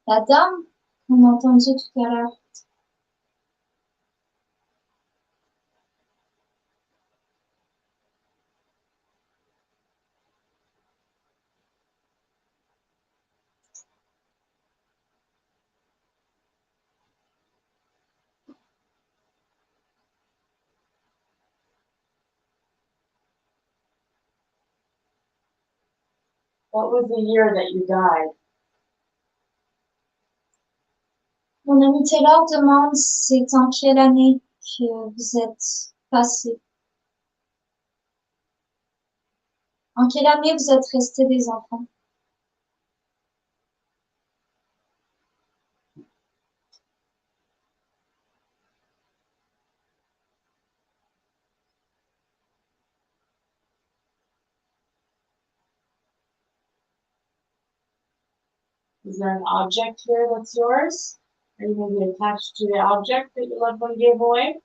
la dame qu'on a entendue tout à l'heure. What was the year that you died? Mon ami Taylor demande c'est en quelle année que vous êtes passé. En quelle année vous êtes restés des enfants? Is there an object here that's yours? Are you going to be attached to the object that your loved one gave away?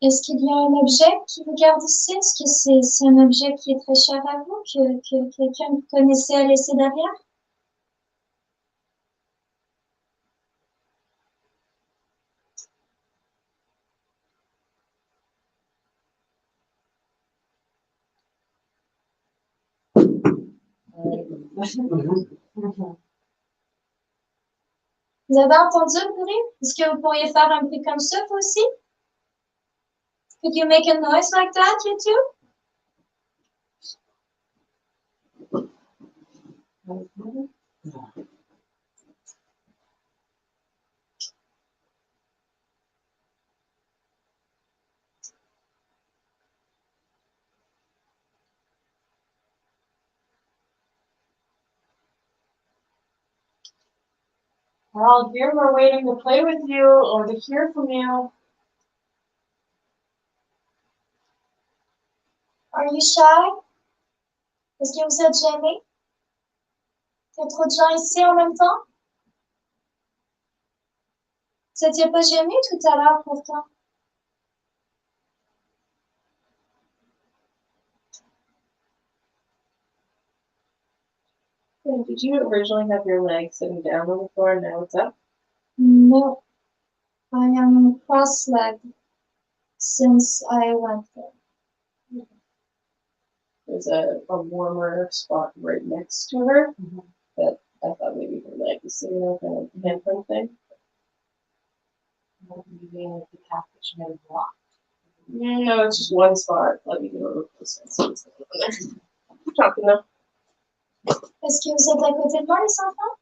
Est-ce qu'il y a un objet qui vous garde ici? Est-ce que c'est un objet qui est très cher à vous, que quelqu'un que vous connaissez a laissé derrière? Vous avez entendu le bruit? Est-ce que vous pourriez faire un bruit comme ça, vous aussi? Could you make a noise like that, you too? We're all here, we're waiting to play with you or to hear from you. Are you shy? Est-ce que vous êtes gêné? Il y a trop de gens ici en même temps? Vous n'étiez pas gêné tout à l'heure pourtant. Did you originally have your legs sitting down on the floor and now it's up? No, I am cross-legged since I went there. There's a warmer spot right next to her that I thought maybe her leg was sitting on kind of handprint thing. Maybe like the path that she had blocked. No, it's just one spot. Let me go over close and see what's going on there. Keep talking though. Est-ce que vous êtes à côté de moi, les enfants?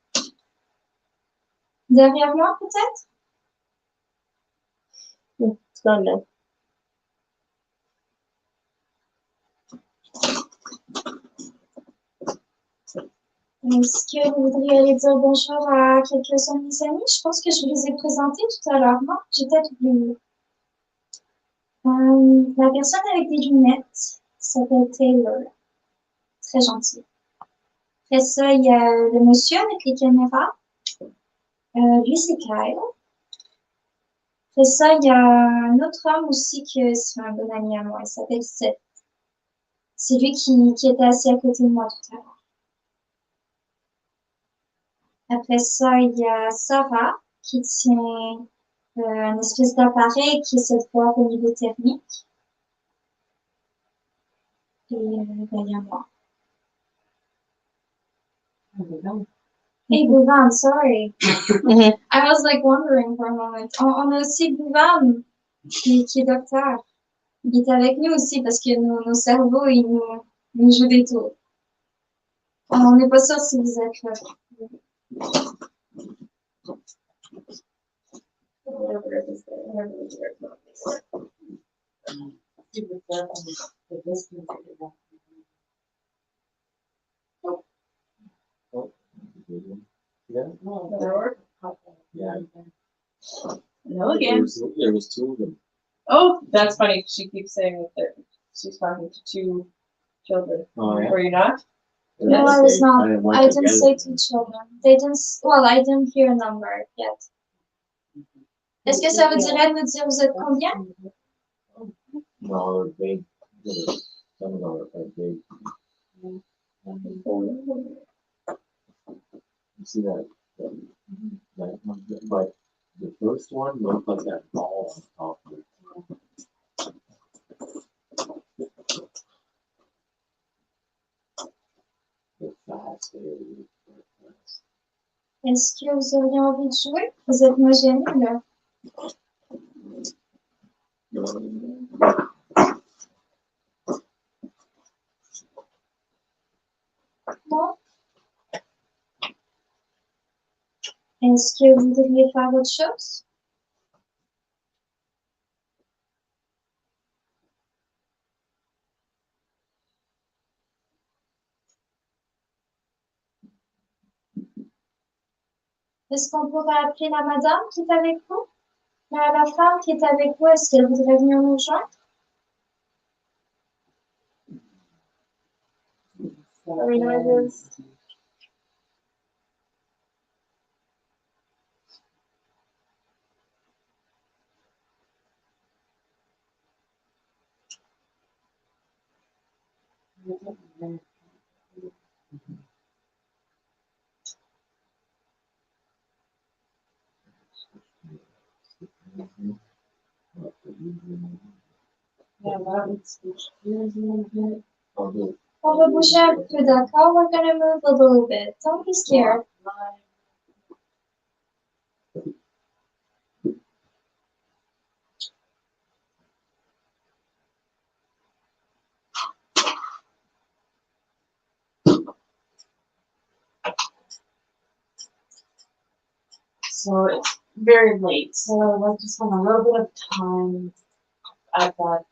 Derrière moi, peut-être? It's gone now. Est-ce que vous voudriez aller dire bonjour à quelques-uns de mes amis? Je pense que je vous les ai présentés tout à l'heure, non? J'ai peut-être oublié. La personne avec des lunettes s'appelle Taylor. Très gentil. Après ça, il y a le monsieur avec les caméras. Lui, c'est Kyle. Après ça, il y a un autre homme aussi que c'est un bon ami à moi. Il s'appelle Seth. C'est lui qui était assis à côté de moi tout à l'heure. Après ça, il y a Sarah qui tient un espèce d'appareil qui essaie de voir au niveau thermique. Et ben, il y a moi. Hey, Bouvan, sorry. I was like wondering for a moment. On a aussi Bouvan qui est docteur. Il est avec nous aussi parce que nos cerveaux, ils nous jouent des tours. On n'est pas sûr si vous êtes là. Whatever it is, whatever it is, Yeah. No again. There was two of them. Oh, that's funny. She keeps saying that she's talking to two children. Oh, yeah. Were you not? No, I was not. I didn't say 2 children. They didn't. Well, I didn't hear a number yet. Est-ce que ça veut dire me dire vous êtes combien? No, big. Some of them are big. You see that? But the first one looked like that ball on top of it. They're fast. Est-ce que vous auriez envie de jouer? Vous êtes moi gêné là. Non? Est-ce que vous voudriez faire autre chose? Est-ce qu'on pourrait appeler la madame qui est avec vous? La femme qui est avec vous, est-ce qu'elle voudrait venir nous rejoindre? Sorry, noises. On va bouger un peu, d'accord? We're gonna move a little bit. Don't be scared. So it's very late. So I'd like to spend a little bit of time at that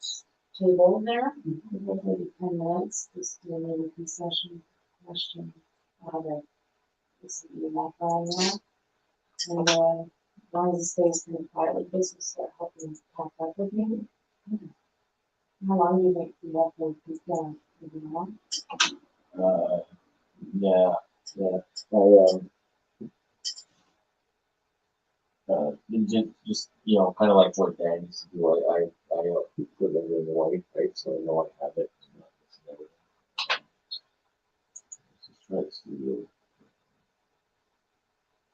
table there, maybe 10 minutes, just do maybe concession question. That this would be enough right now. And as long as it stays pretty quietly, this will start helping pack up with me. How long do you think you have to keep going? Maybe more? Yeah. Just kind of like what Dan used to do. I put it in the white, right? So I know I have it. Just try to see.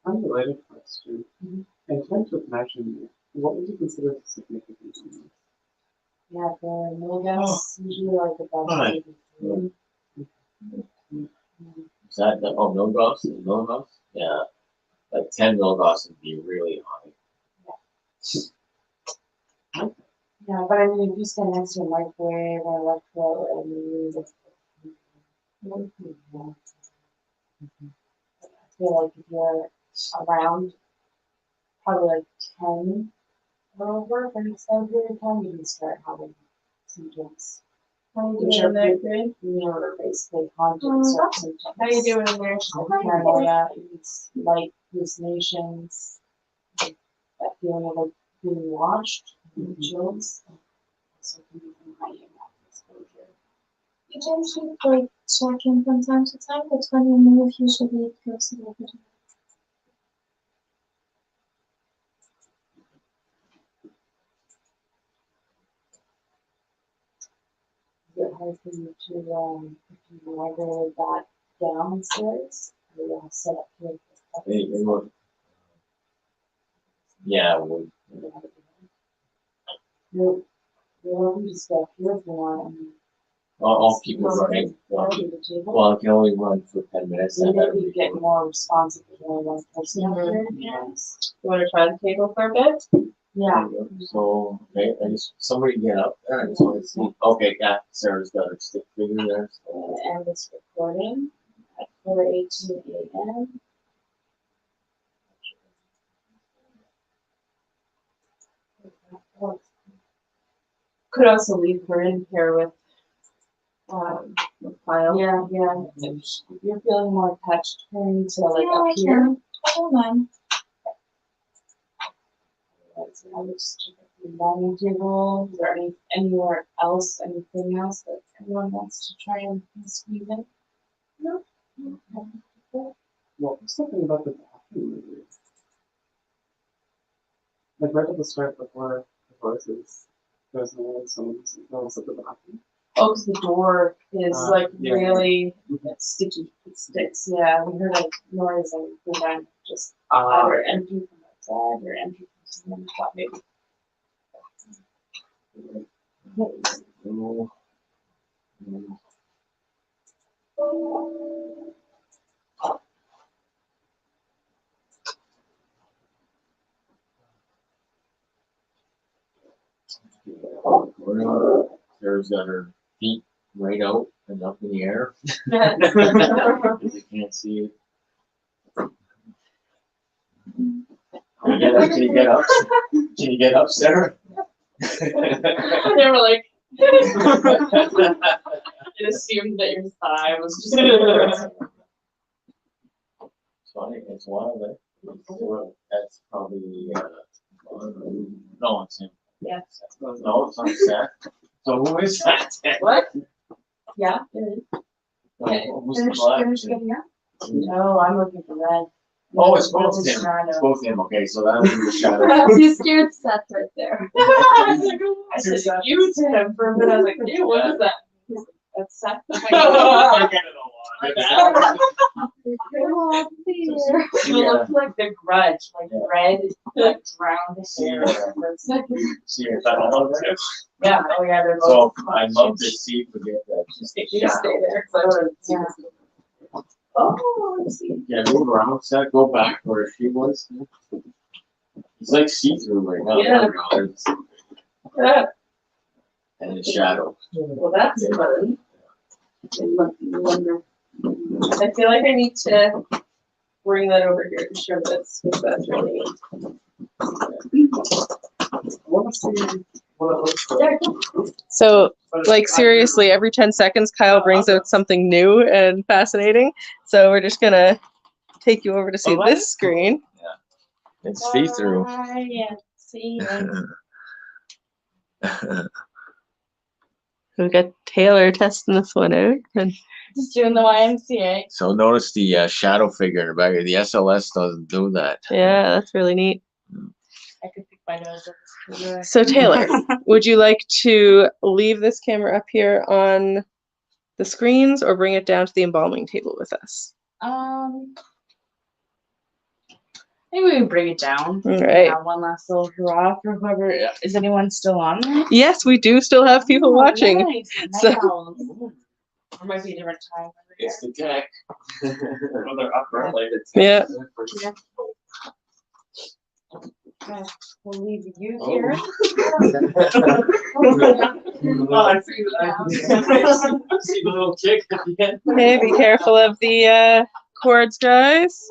Unrelated question. In terms of measurement, what would you consider the significance of this? Yeah, for milligrams, usually like about Right. 83. Is that milligauss? Milligauss? Yeah. Like 10 milligauss would be really high. Yeah, but I mean, if you stand next to a microwave or electro, and you use it. I feel like if you're around probably like 10 or over for an extended period of time, you can start having symptoms. How you Which doing are in there, Greg? basically haunting certain symptoms. How you doing in there? Like paranoia, it's light hallucinations, like that feeling of like being watched, chills. So can be from high EMF exposure. You can keep like checking from time to time, but when you move, usually it goes a little bit. Is it hard for you to if you migrate that downstairs? Or you have set up here? It would. Yeah, it would. You're welcome to stay up here if you want. I'll keep it running. Well, I can only run for 10 minutes. Maybe you get more responsive if you only one person up here. Yes. You want to try the table for a bit? Yeah. So, okay, somebody get up there. I just want to see. Okay, yeah, Sarah's got her stick figure there. So. And it's recording at 4:18 a.m. Could also leave her in here with file. Yeah. If you're feeling more touched, turn to like Yeah, up I here. can. I don't mind. So I would just check out the dining table. Is there anything else that anyone wants to try and squeeze in? No. Well, something about the bathroom. Like right at the start before the horses, there's someone's at the bathroom. Oh, 'cause the door is like Yeah. really sticky. It sticks. Yeah, we heard a noise and we went just either empty from outside or empty from someone. Thought maybe. There's got her feet right out and up in the air. You can't see it. Can you get up? Can you get up, Sarah? They were like, it assumed that your thigh was just. It's funny, it's wild, eh? That's probably, no, it's him. Yeah. No, it's not Seth. So who is that? What? Yeah, it is. No, who's the black? No, I'm looking for red. Oh, it's both him. It's both him, okay, so that'll be the shadow. You scared Seth right there. I said you to him for a minute. I was like, ew, what is that? He's like, that's Seth. I get it a lot. It looks like the Grudge, like red, like drowned hair. See if I don't know that. Yeah, oh yeah, they're both. So I'd love to see if we get that. Just You just stay there. So I would've seen this. Oh, let's see. Yeah, move around, Seth, go back where she was. It's like see-through right now. Yeah. And it's shadow. Well, that's fun. I feel like I need to bring that over here to show this because that's really neat. So, like, seriously, every 10 seconds, Kyle brings out something new and fascinating. So we're just gonna take you over to see this screen. It's see-through. Yeah, see. We've got Taylor testing this one out. And Just doing the YMCA. So notice the shadow figure in the back. The S.L.S. doesn't do that. yeah, that's really neat. I could pick my nose up. So Taylor, would you like to leave this camera up here on the screens or bring it down to the embalming table with us? Maybe we can bring it down. All right. One last little hurrah for whoever. Is anyone still on there? Yes, we do still have people watching. Nice. So- Night owls. Or might be a different time. It's the tech. Well, they're up early. Yeah. Okay, we'll leave you Oh. here. Oh, I see that. I see the little kick at the end. Hey, be careful of the cords, guys,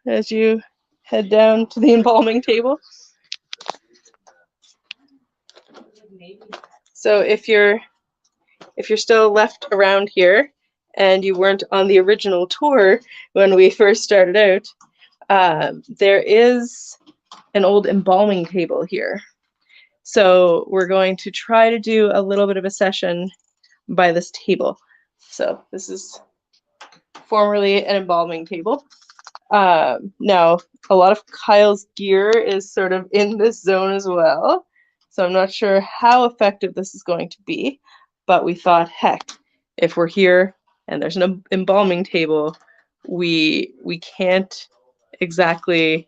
as you head down to the embalming table. So if you're still left around here and you weren't on the original tour when we first started out, there is an old embalming table here. So we're going to try to do a little bit of a session by this table. So this is formerly an embalming table. Now, a lot of Kyle's gear is sort of in this zone as well. So I'm not sure how effective this is going to be, but we thought, heck, if we're here and there's an embalming table, we can't exactly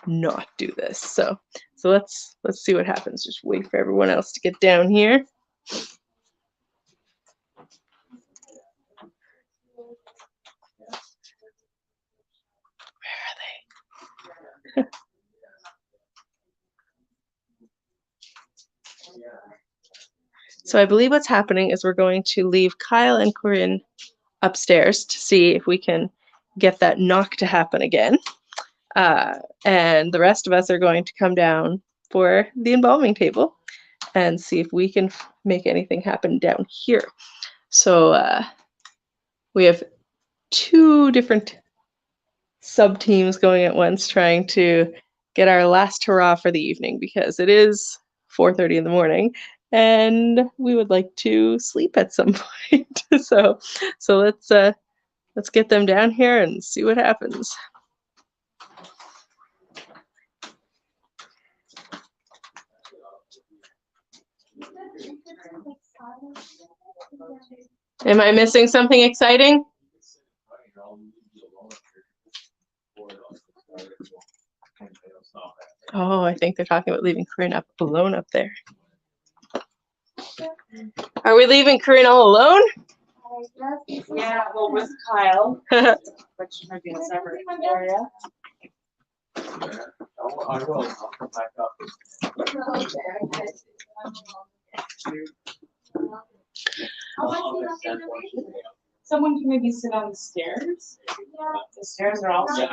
not do this. So let's see what happens. Just wait for everyone else to get down here. Where are they? So I believe what's happening is we're going to leave Kyle and Corinne upstairs to see if we can get that knock to happen again. And the rest of us are going to come down for the embalming table and see if we can make anything happen down here. So we have two different sub-teams going at once trying to get our last hurrah for the evening because it is 4:30 in the morning and we would like to sleep at some point. So let's get them down here and see what happens. Am I missing something exciting? Oh, I think they're talking about leaving Corinne up alone up there. Are we leaving Corinne all alone? Yeah, well, with Kyle, which might be a separate area. I will. I'll come back up. Someone can maybe sit on the stairs. The stairs are also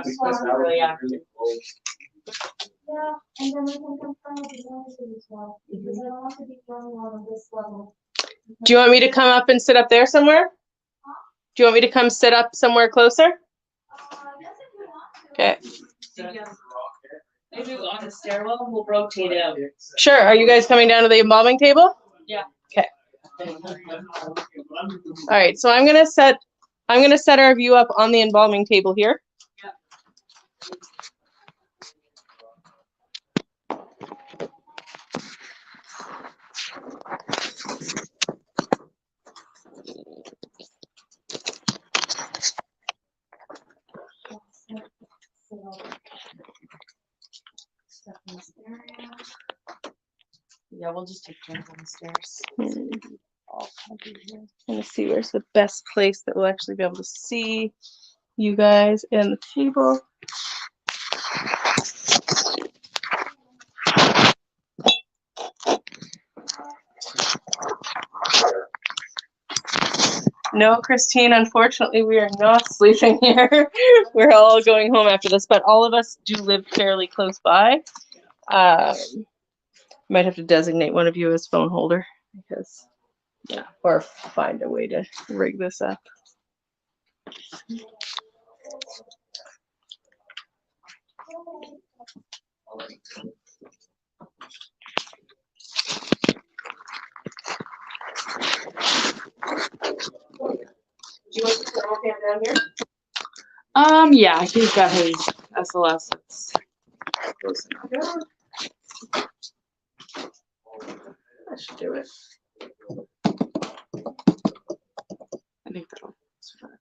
really active. Yeah, and then we can confirm the as well, because I don't want to be running out of this level. Do you want me to come up and sit up there somewhere? Do you want me to come sit up somewhere closer? Okay. Maybe on the stairwell, we'll rotate out. Sure. Are you guys coming down to the embalming table? Yeah. Okay. All right. So I'm gonna set our view up on the embalming table here. Yeah, we'll just take turns on the stairs. Let me see where's the best place that we'll actually be able to see you guys and the table. No, Christine, unfortunately, we are not sleeping here. We're all going home after this, but all of us do live fairly close by. Might have to designate one of you as phone holder because, yeah, or find a way to rig this up. Do you want to thermal fan down here? Yeah, he's got his S.L.A.S. It's close enough. That should do it. I think that'll survive.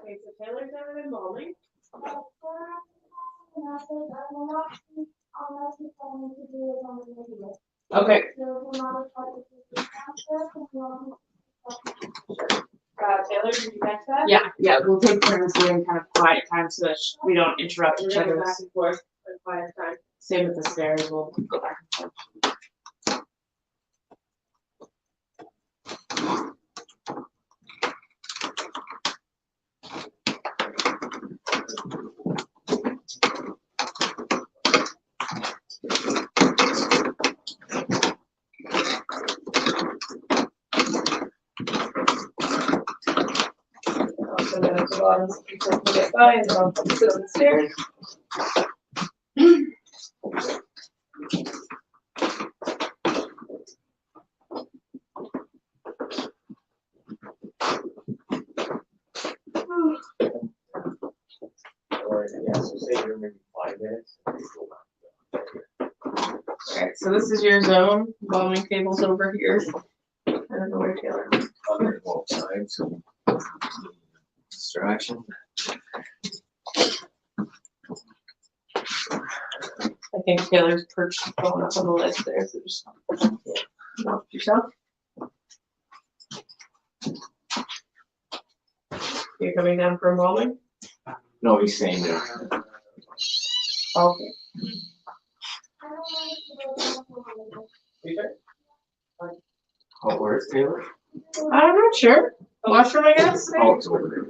Okay, so Taylor's down in embalming. Okay. Taylor, did you catch that? Yeah, we'll take turns doing kind of quiet time so that we don't interrupt each other. Back and forth at quiet time. Same with the stairs, we'll go back and forth. So then at the bottom, so people can get by and then I'll sit on the stairs. Or, yeah, so say you're maybe 5 minutes. Alright, so this is your zone. Embalming table's over here. I don't know where Taylor is. Other both sides, so distraction. I think Taylor's perched going up on the ledge there, so just walk yourself. You're coming down for embalming? No, he's saying that. Okay. You sure? Oh, where's Taylor? I'm not sure. Washroom, I guess. Oh, it's over there.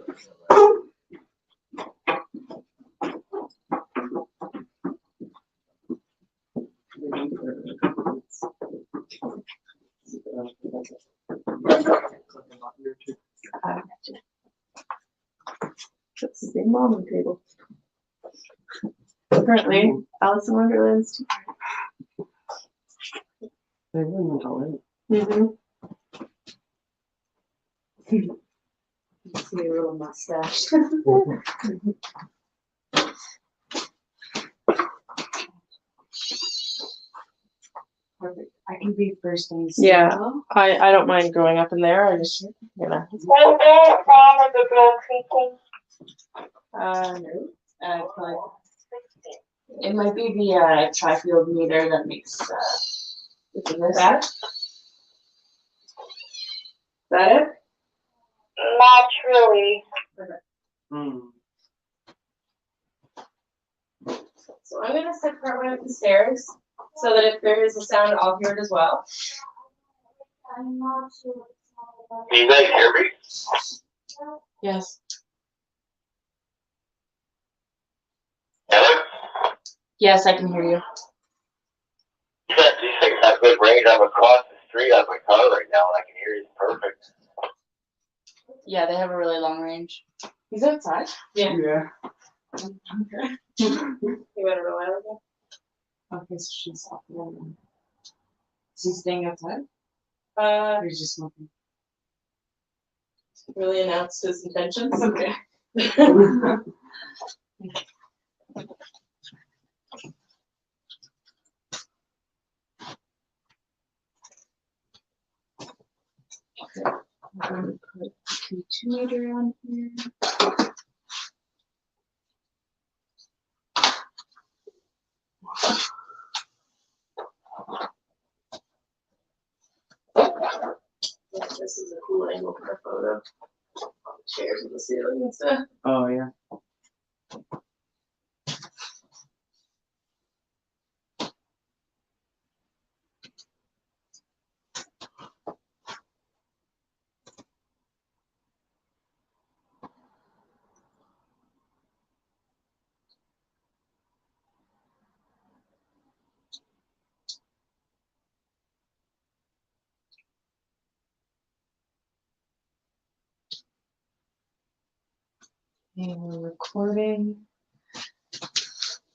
That's the same mom table. Apparently, Alice in Wonderland's too. They really went all in. Mm-hmm. See a little mustache. Perfect. I can be first on the Yeah. stairwell. I don't mind growing up in there. I just, Was there a sound of the door creaking? No. Probably, it might be the tri-field meter that makes the thing like that. Is that it? Not really. Hmm. So I'm gonna sit partway up the stairs so that if there is a sound, I'll hear it as well. I'm not sure. Can you guys hear me? Yes. Taylor? Yes, I can hear you. Yeah, these things have good range. I'm across the street on my car right now and I can hear you perfect. Yeah, they have a really long range. He's outside. Yeah. Okay. You went a while ago. Okay, so she's off the wall. Is he staying outside? Or he's just smoking? Really announced his intentions. Okay. I'm going to put the 2 meter on here. This is a cool angle for a photo. Chairs in the ceiling and stuff. Oh, yeah. And we're recording.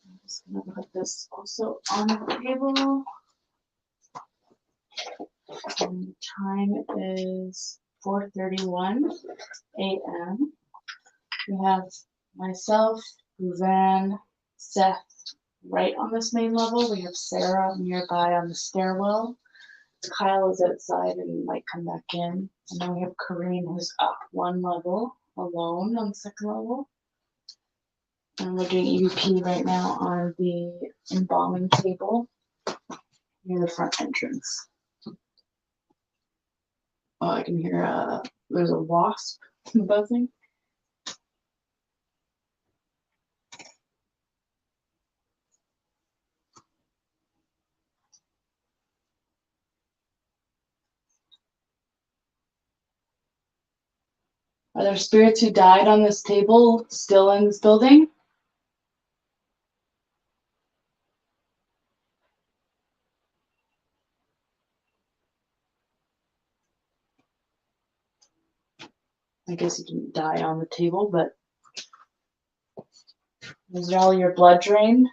I'm just gonna put this also on the table. And the time is 4:31 a.m. We have myself, Ruvan, Seth right on this main level. We have Sarah nearby on the stairwell. Kyle is outside and might come back in. And then we have Kareen who's up 1 level alone on the 2nd level. And we're doing EVP right now on the embalming table near the front entrance. Oh, I can hear there's a wasp buzzing. Are there spirits who died on this table still in this building? I guess you didn't die on the table, but is all your blood drained?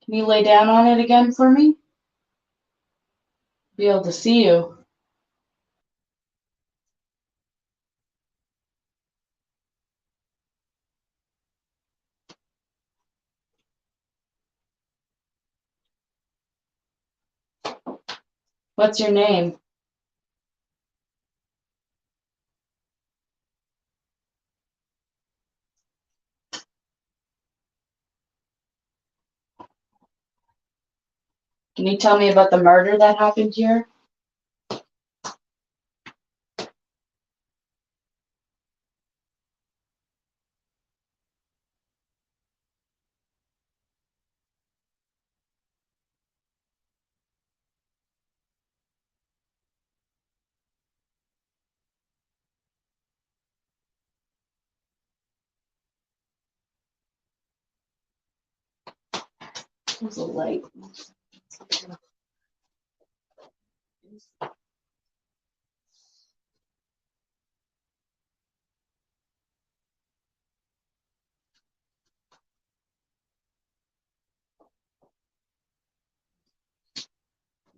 Can you lay down on it again for me? Be able to see you. What's your name? Can you tell me about the murder that happened here? There's a light.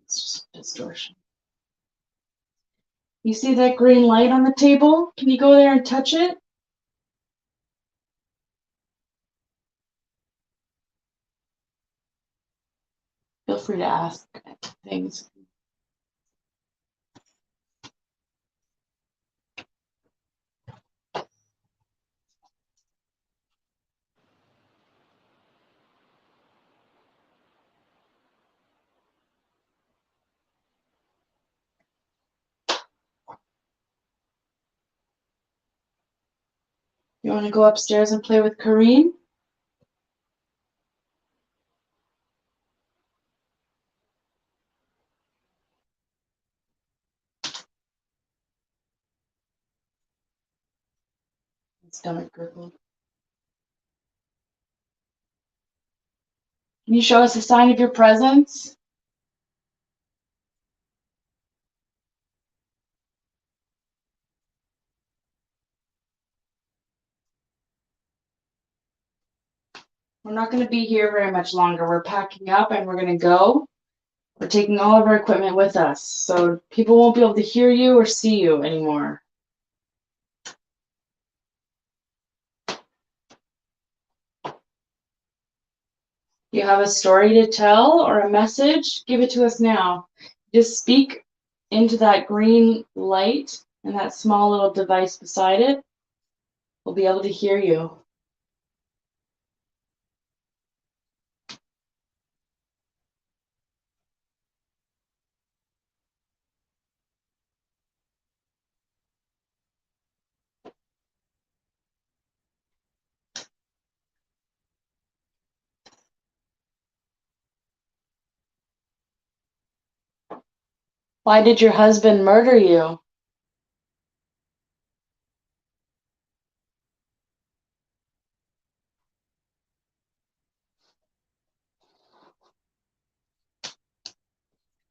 It's just distortion. You see that green light on the table? Can you go there and touch it? Feel free to ask things. You want to go upstairs and play with Kareen? Stomach gurgle. Can you show us a sign of your presence? We're not going to be here very much longer. We're packing up and we're going to go. We're taking all of our equipment with us, so people won't be able to hear you or see you anymore. You have a story to tell or a message? Give it to us now. Just speak into that green light and that small little device beside it. We'll be able to hear you. Why did your husband murder you?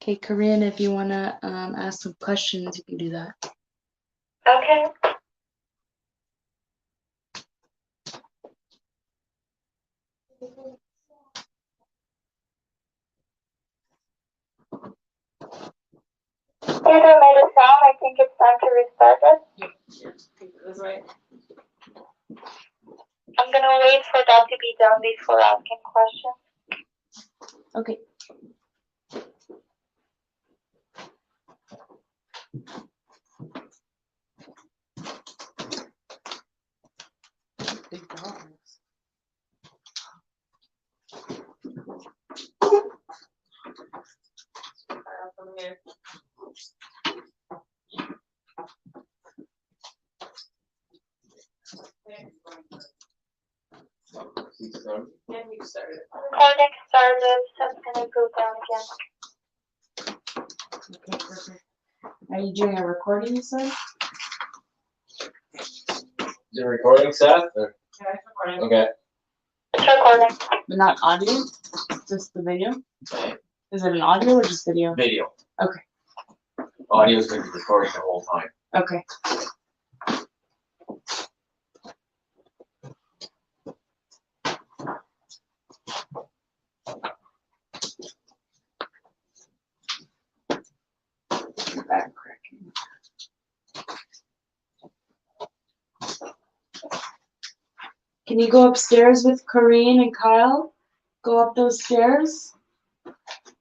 Okay, Corinne, if you want to ask some questions, you can do that. Okay. Theater made a sound. I think it's time to restart it. Yep, that's right. I'm gonna wait for that to be done before asking questions. Okay. Big dogs. Recording started. I'm gonna go down again. Okay, perfect. Are you doing a recording, you said? Is it recording, Seth? Or? Yeah, it's recording. Okay. It's recording. But not audio? Just the video? Okay. Is it an audio or just video? Video. Okay. Audio is going to be recording the whole time. Okay. Back cracking. Can you go upstairs with Corrine and Kyle? Go up those stairs.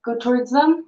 Go towards them.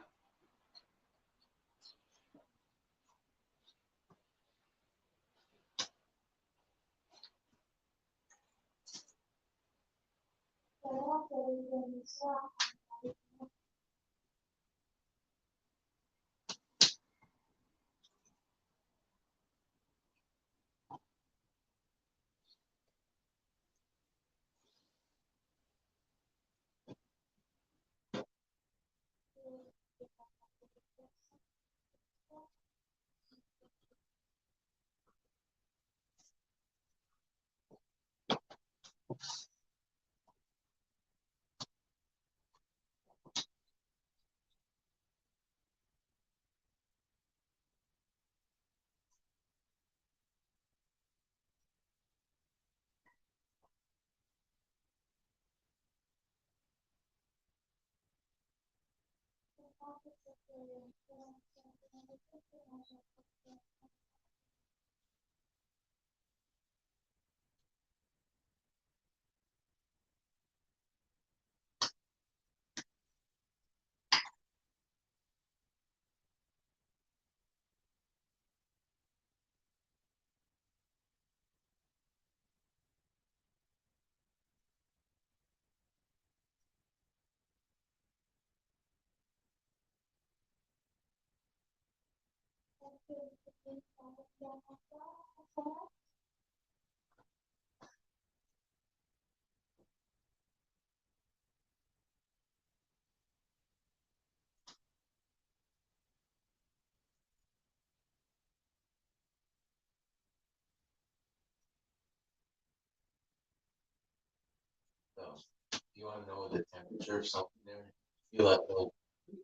If you want to know the temperature of something there, feel that little,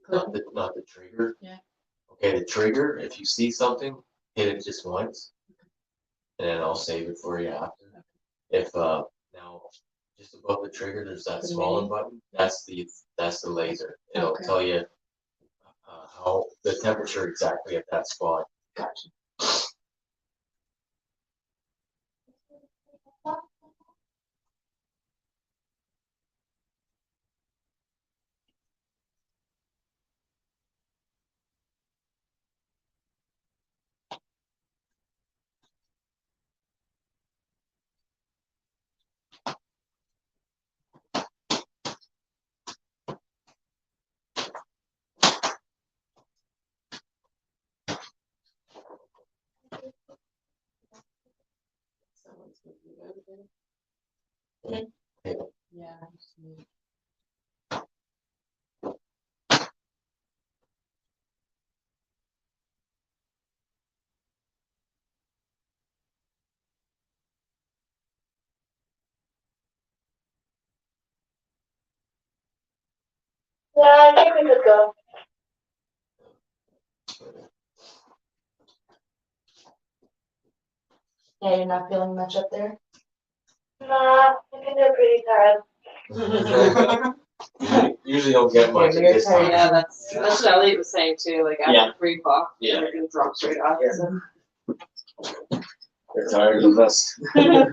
not the trigger. Yeah. Okay, the trigger, if you see something, hit it just once, and then I'll save it for you after. If now just above the trigger, there's that smaller button. That's the laser. It'll tell you how the temperature exactly at that spot. Gotcha. Yeah. Yeah, I think we could go. Yeah, you're not feeling much up there? Nah, I think they're pretty tired. Usually don't get much at this time. Yeah, that's what Elliot was saying too. Like after 3 o'clock, Yeah. everything drops right off. So. They're tired of us. Okay,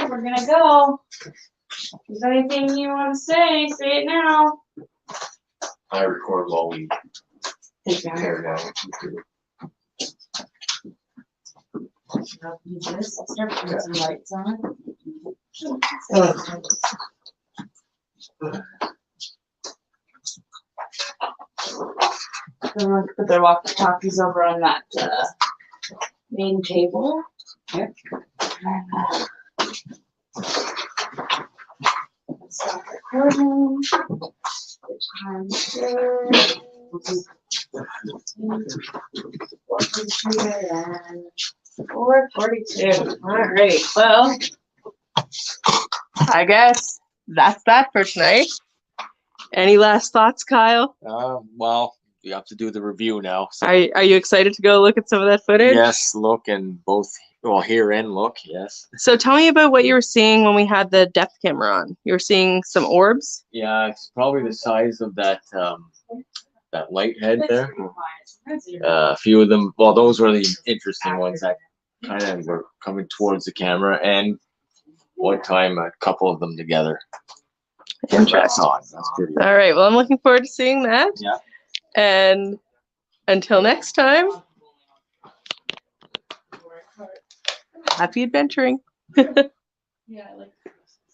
we're gonna go. If there's anything you want to say it now. I record while we Take care. tear down. I'll do this. I'll start putting some lights on. Then we'll put their walkie-talkies over on that main table. Yep. Stop recording. The time's good. 4:42. All right. Well, I guess that's that for tonight. Any last thoughts, Kyle? Well, we have to do the review now. So. Are you excited to go look at some of that footage? Yes, look and both. Well, hear and look. Yes. So tell me about what you were seeing when we had the depth camera on. You were seeing some orbs. Yeah, it's probably the size of that that light head there. A few of them. Well, those were the interesting ones that kind of were coming towards the camera, and one time a couple of them together. Interesting. That's pretty. All right. Well, I'm looking forward to seeing that. Yeah. And until next time, happy adventuring. Yeah, I like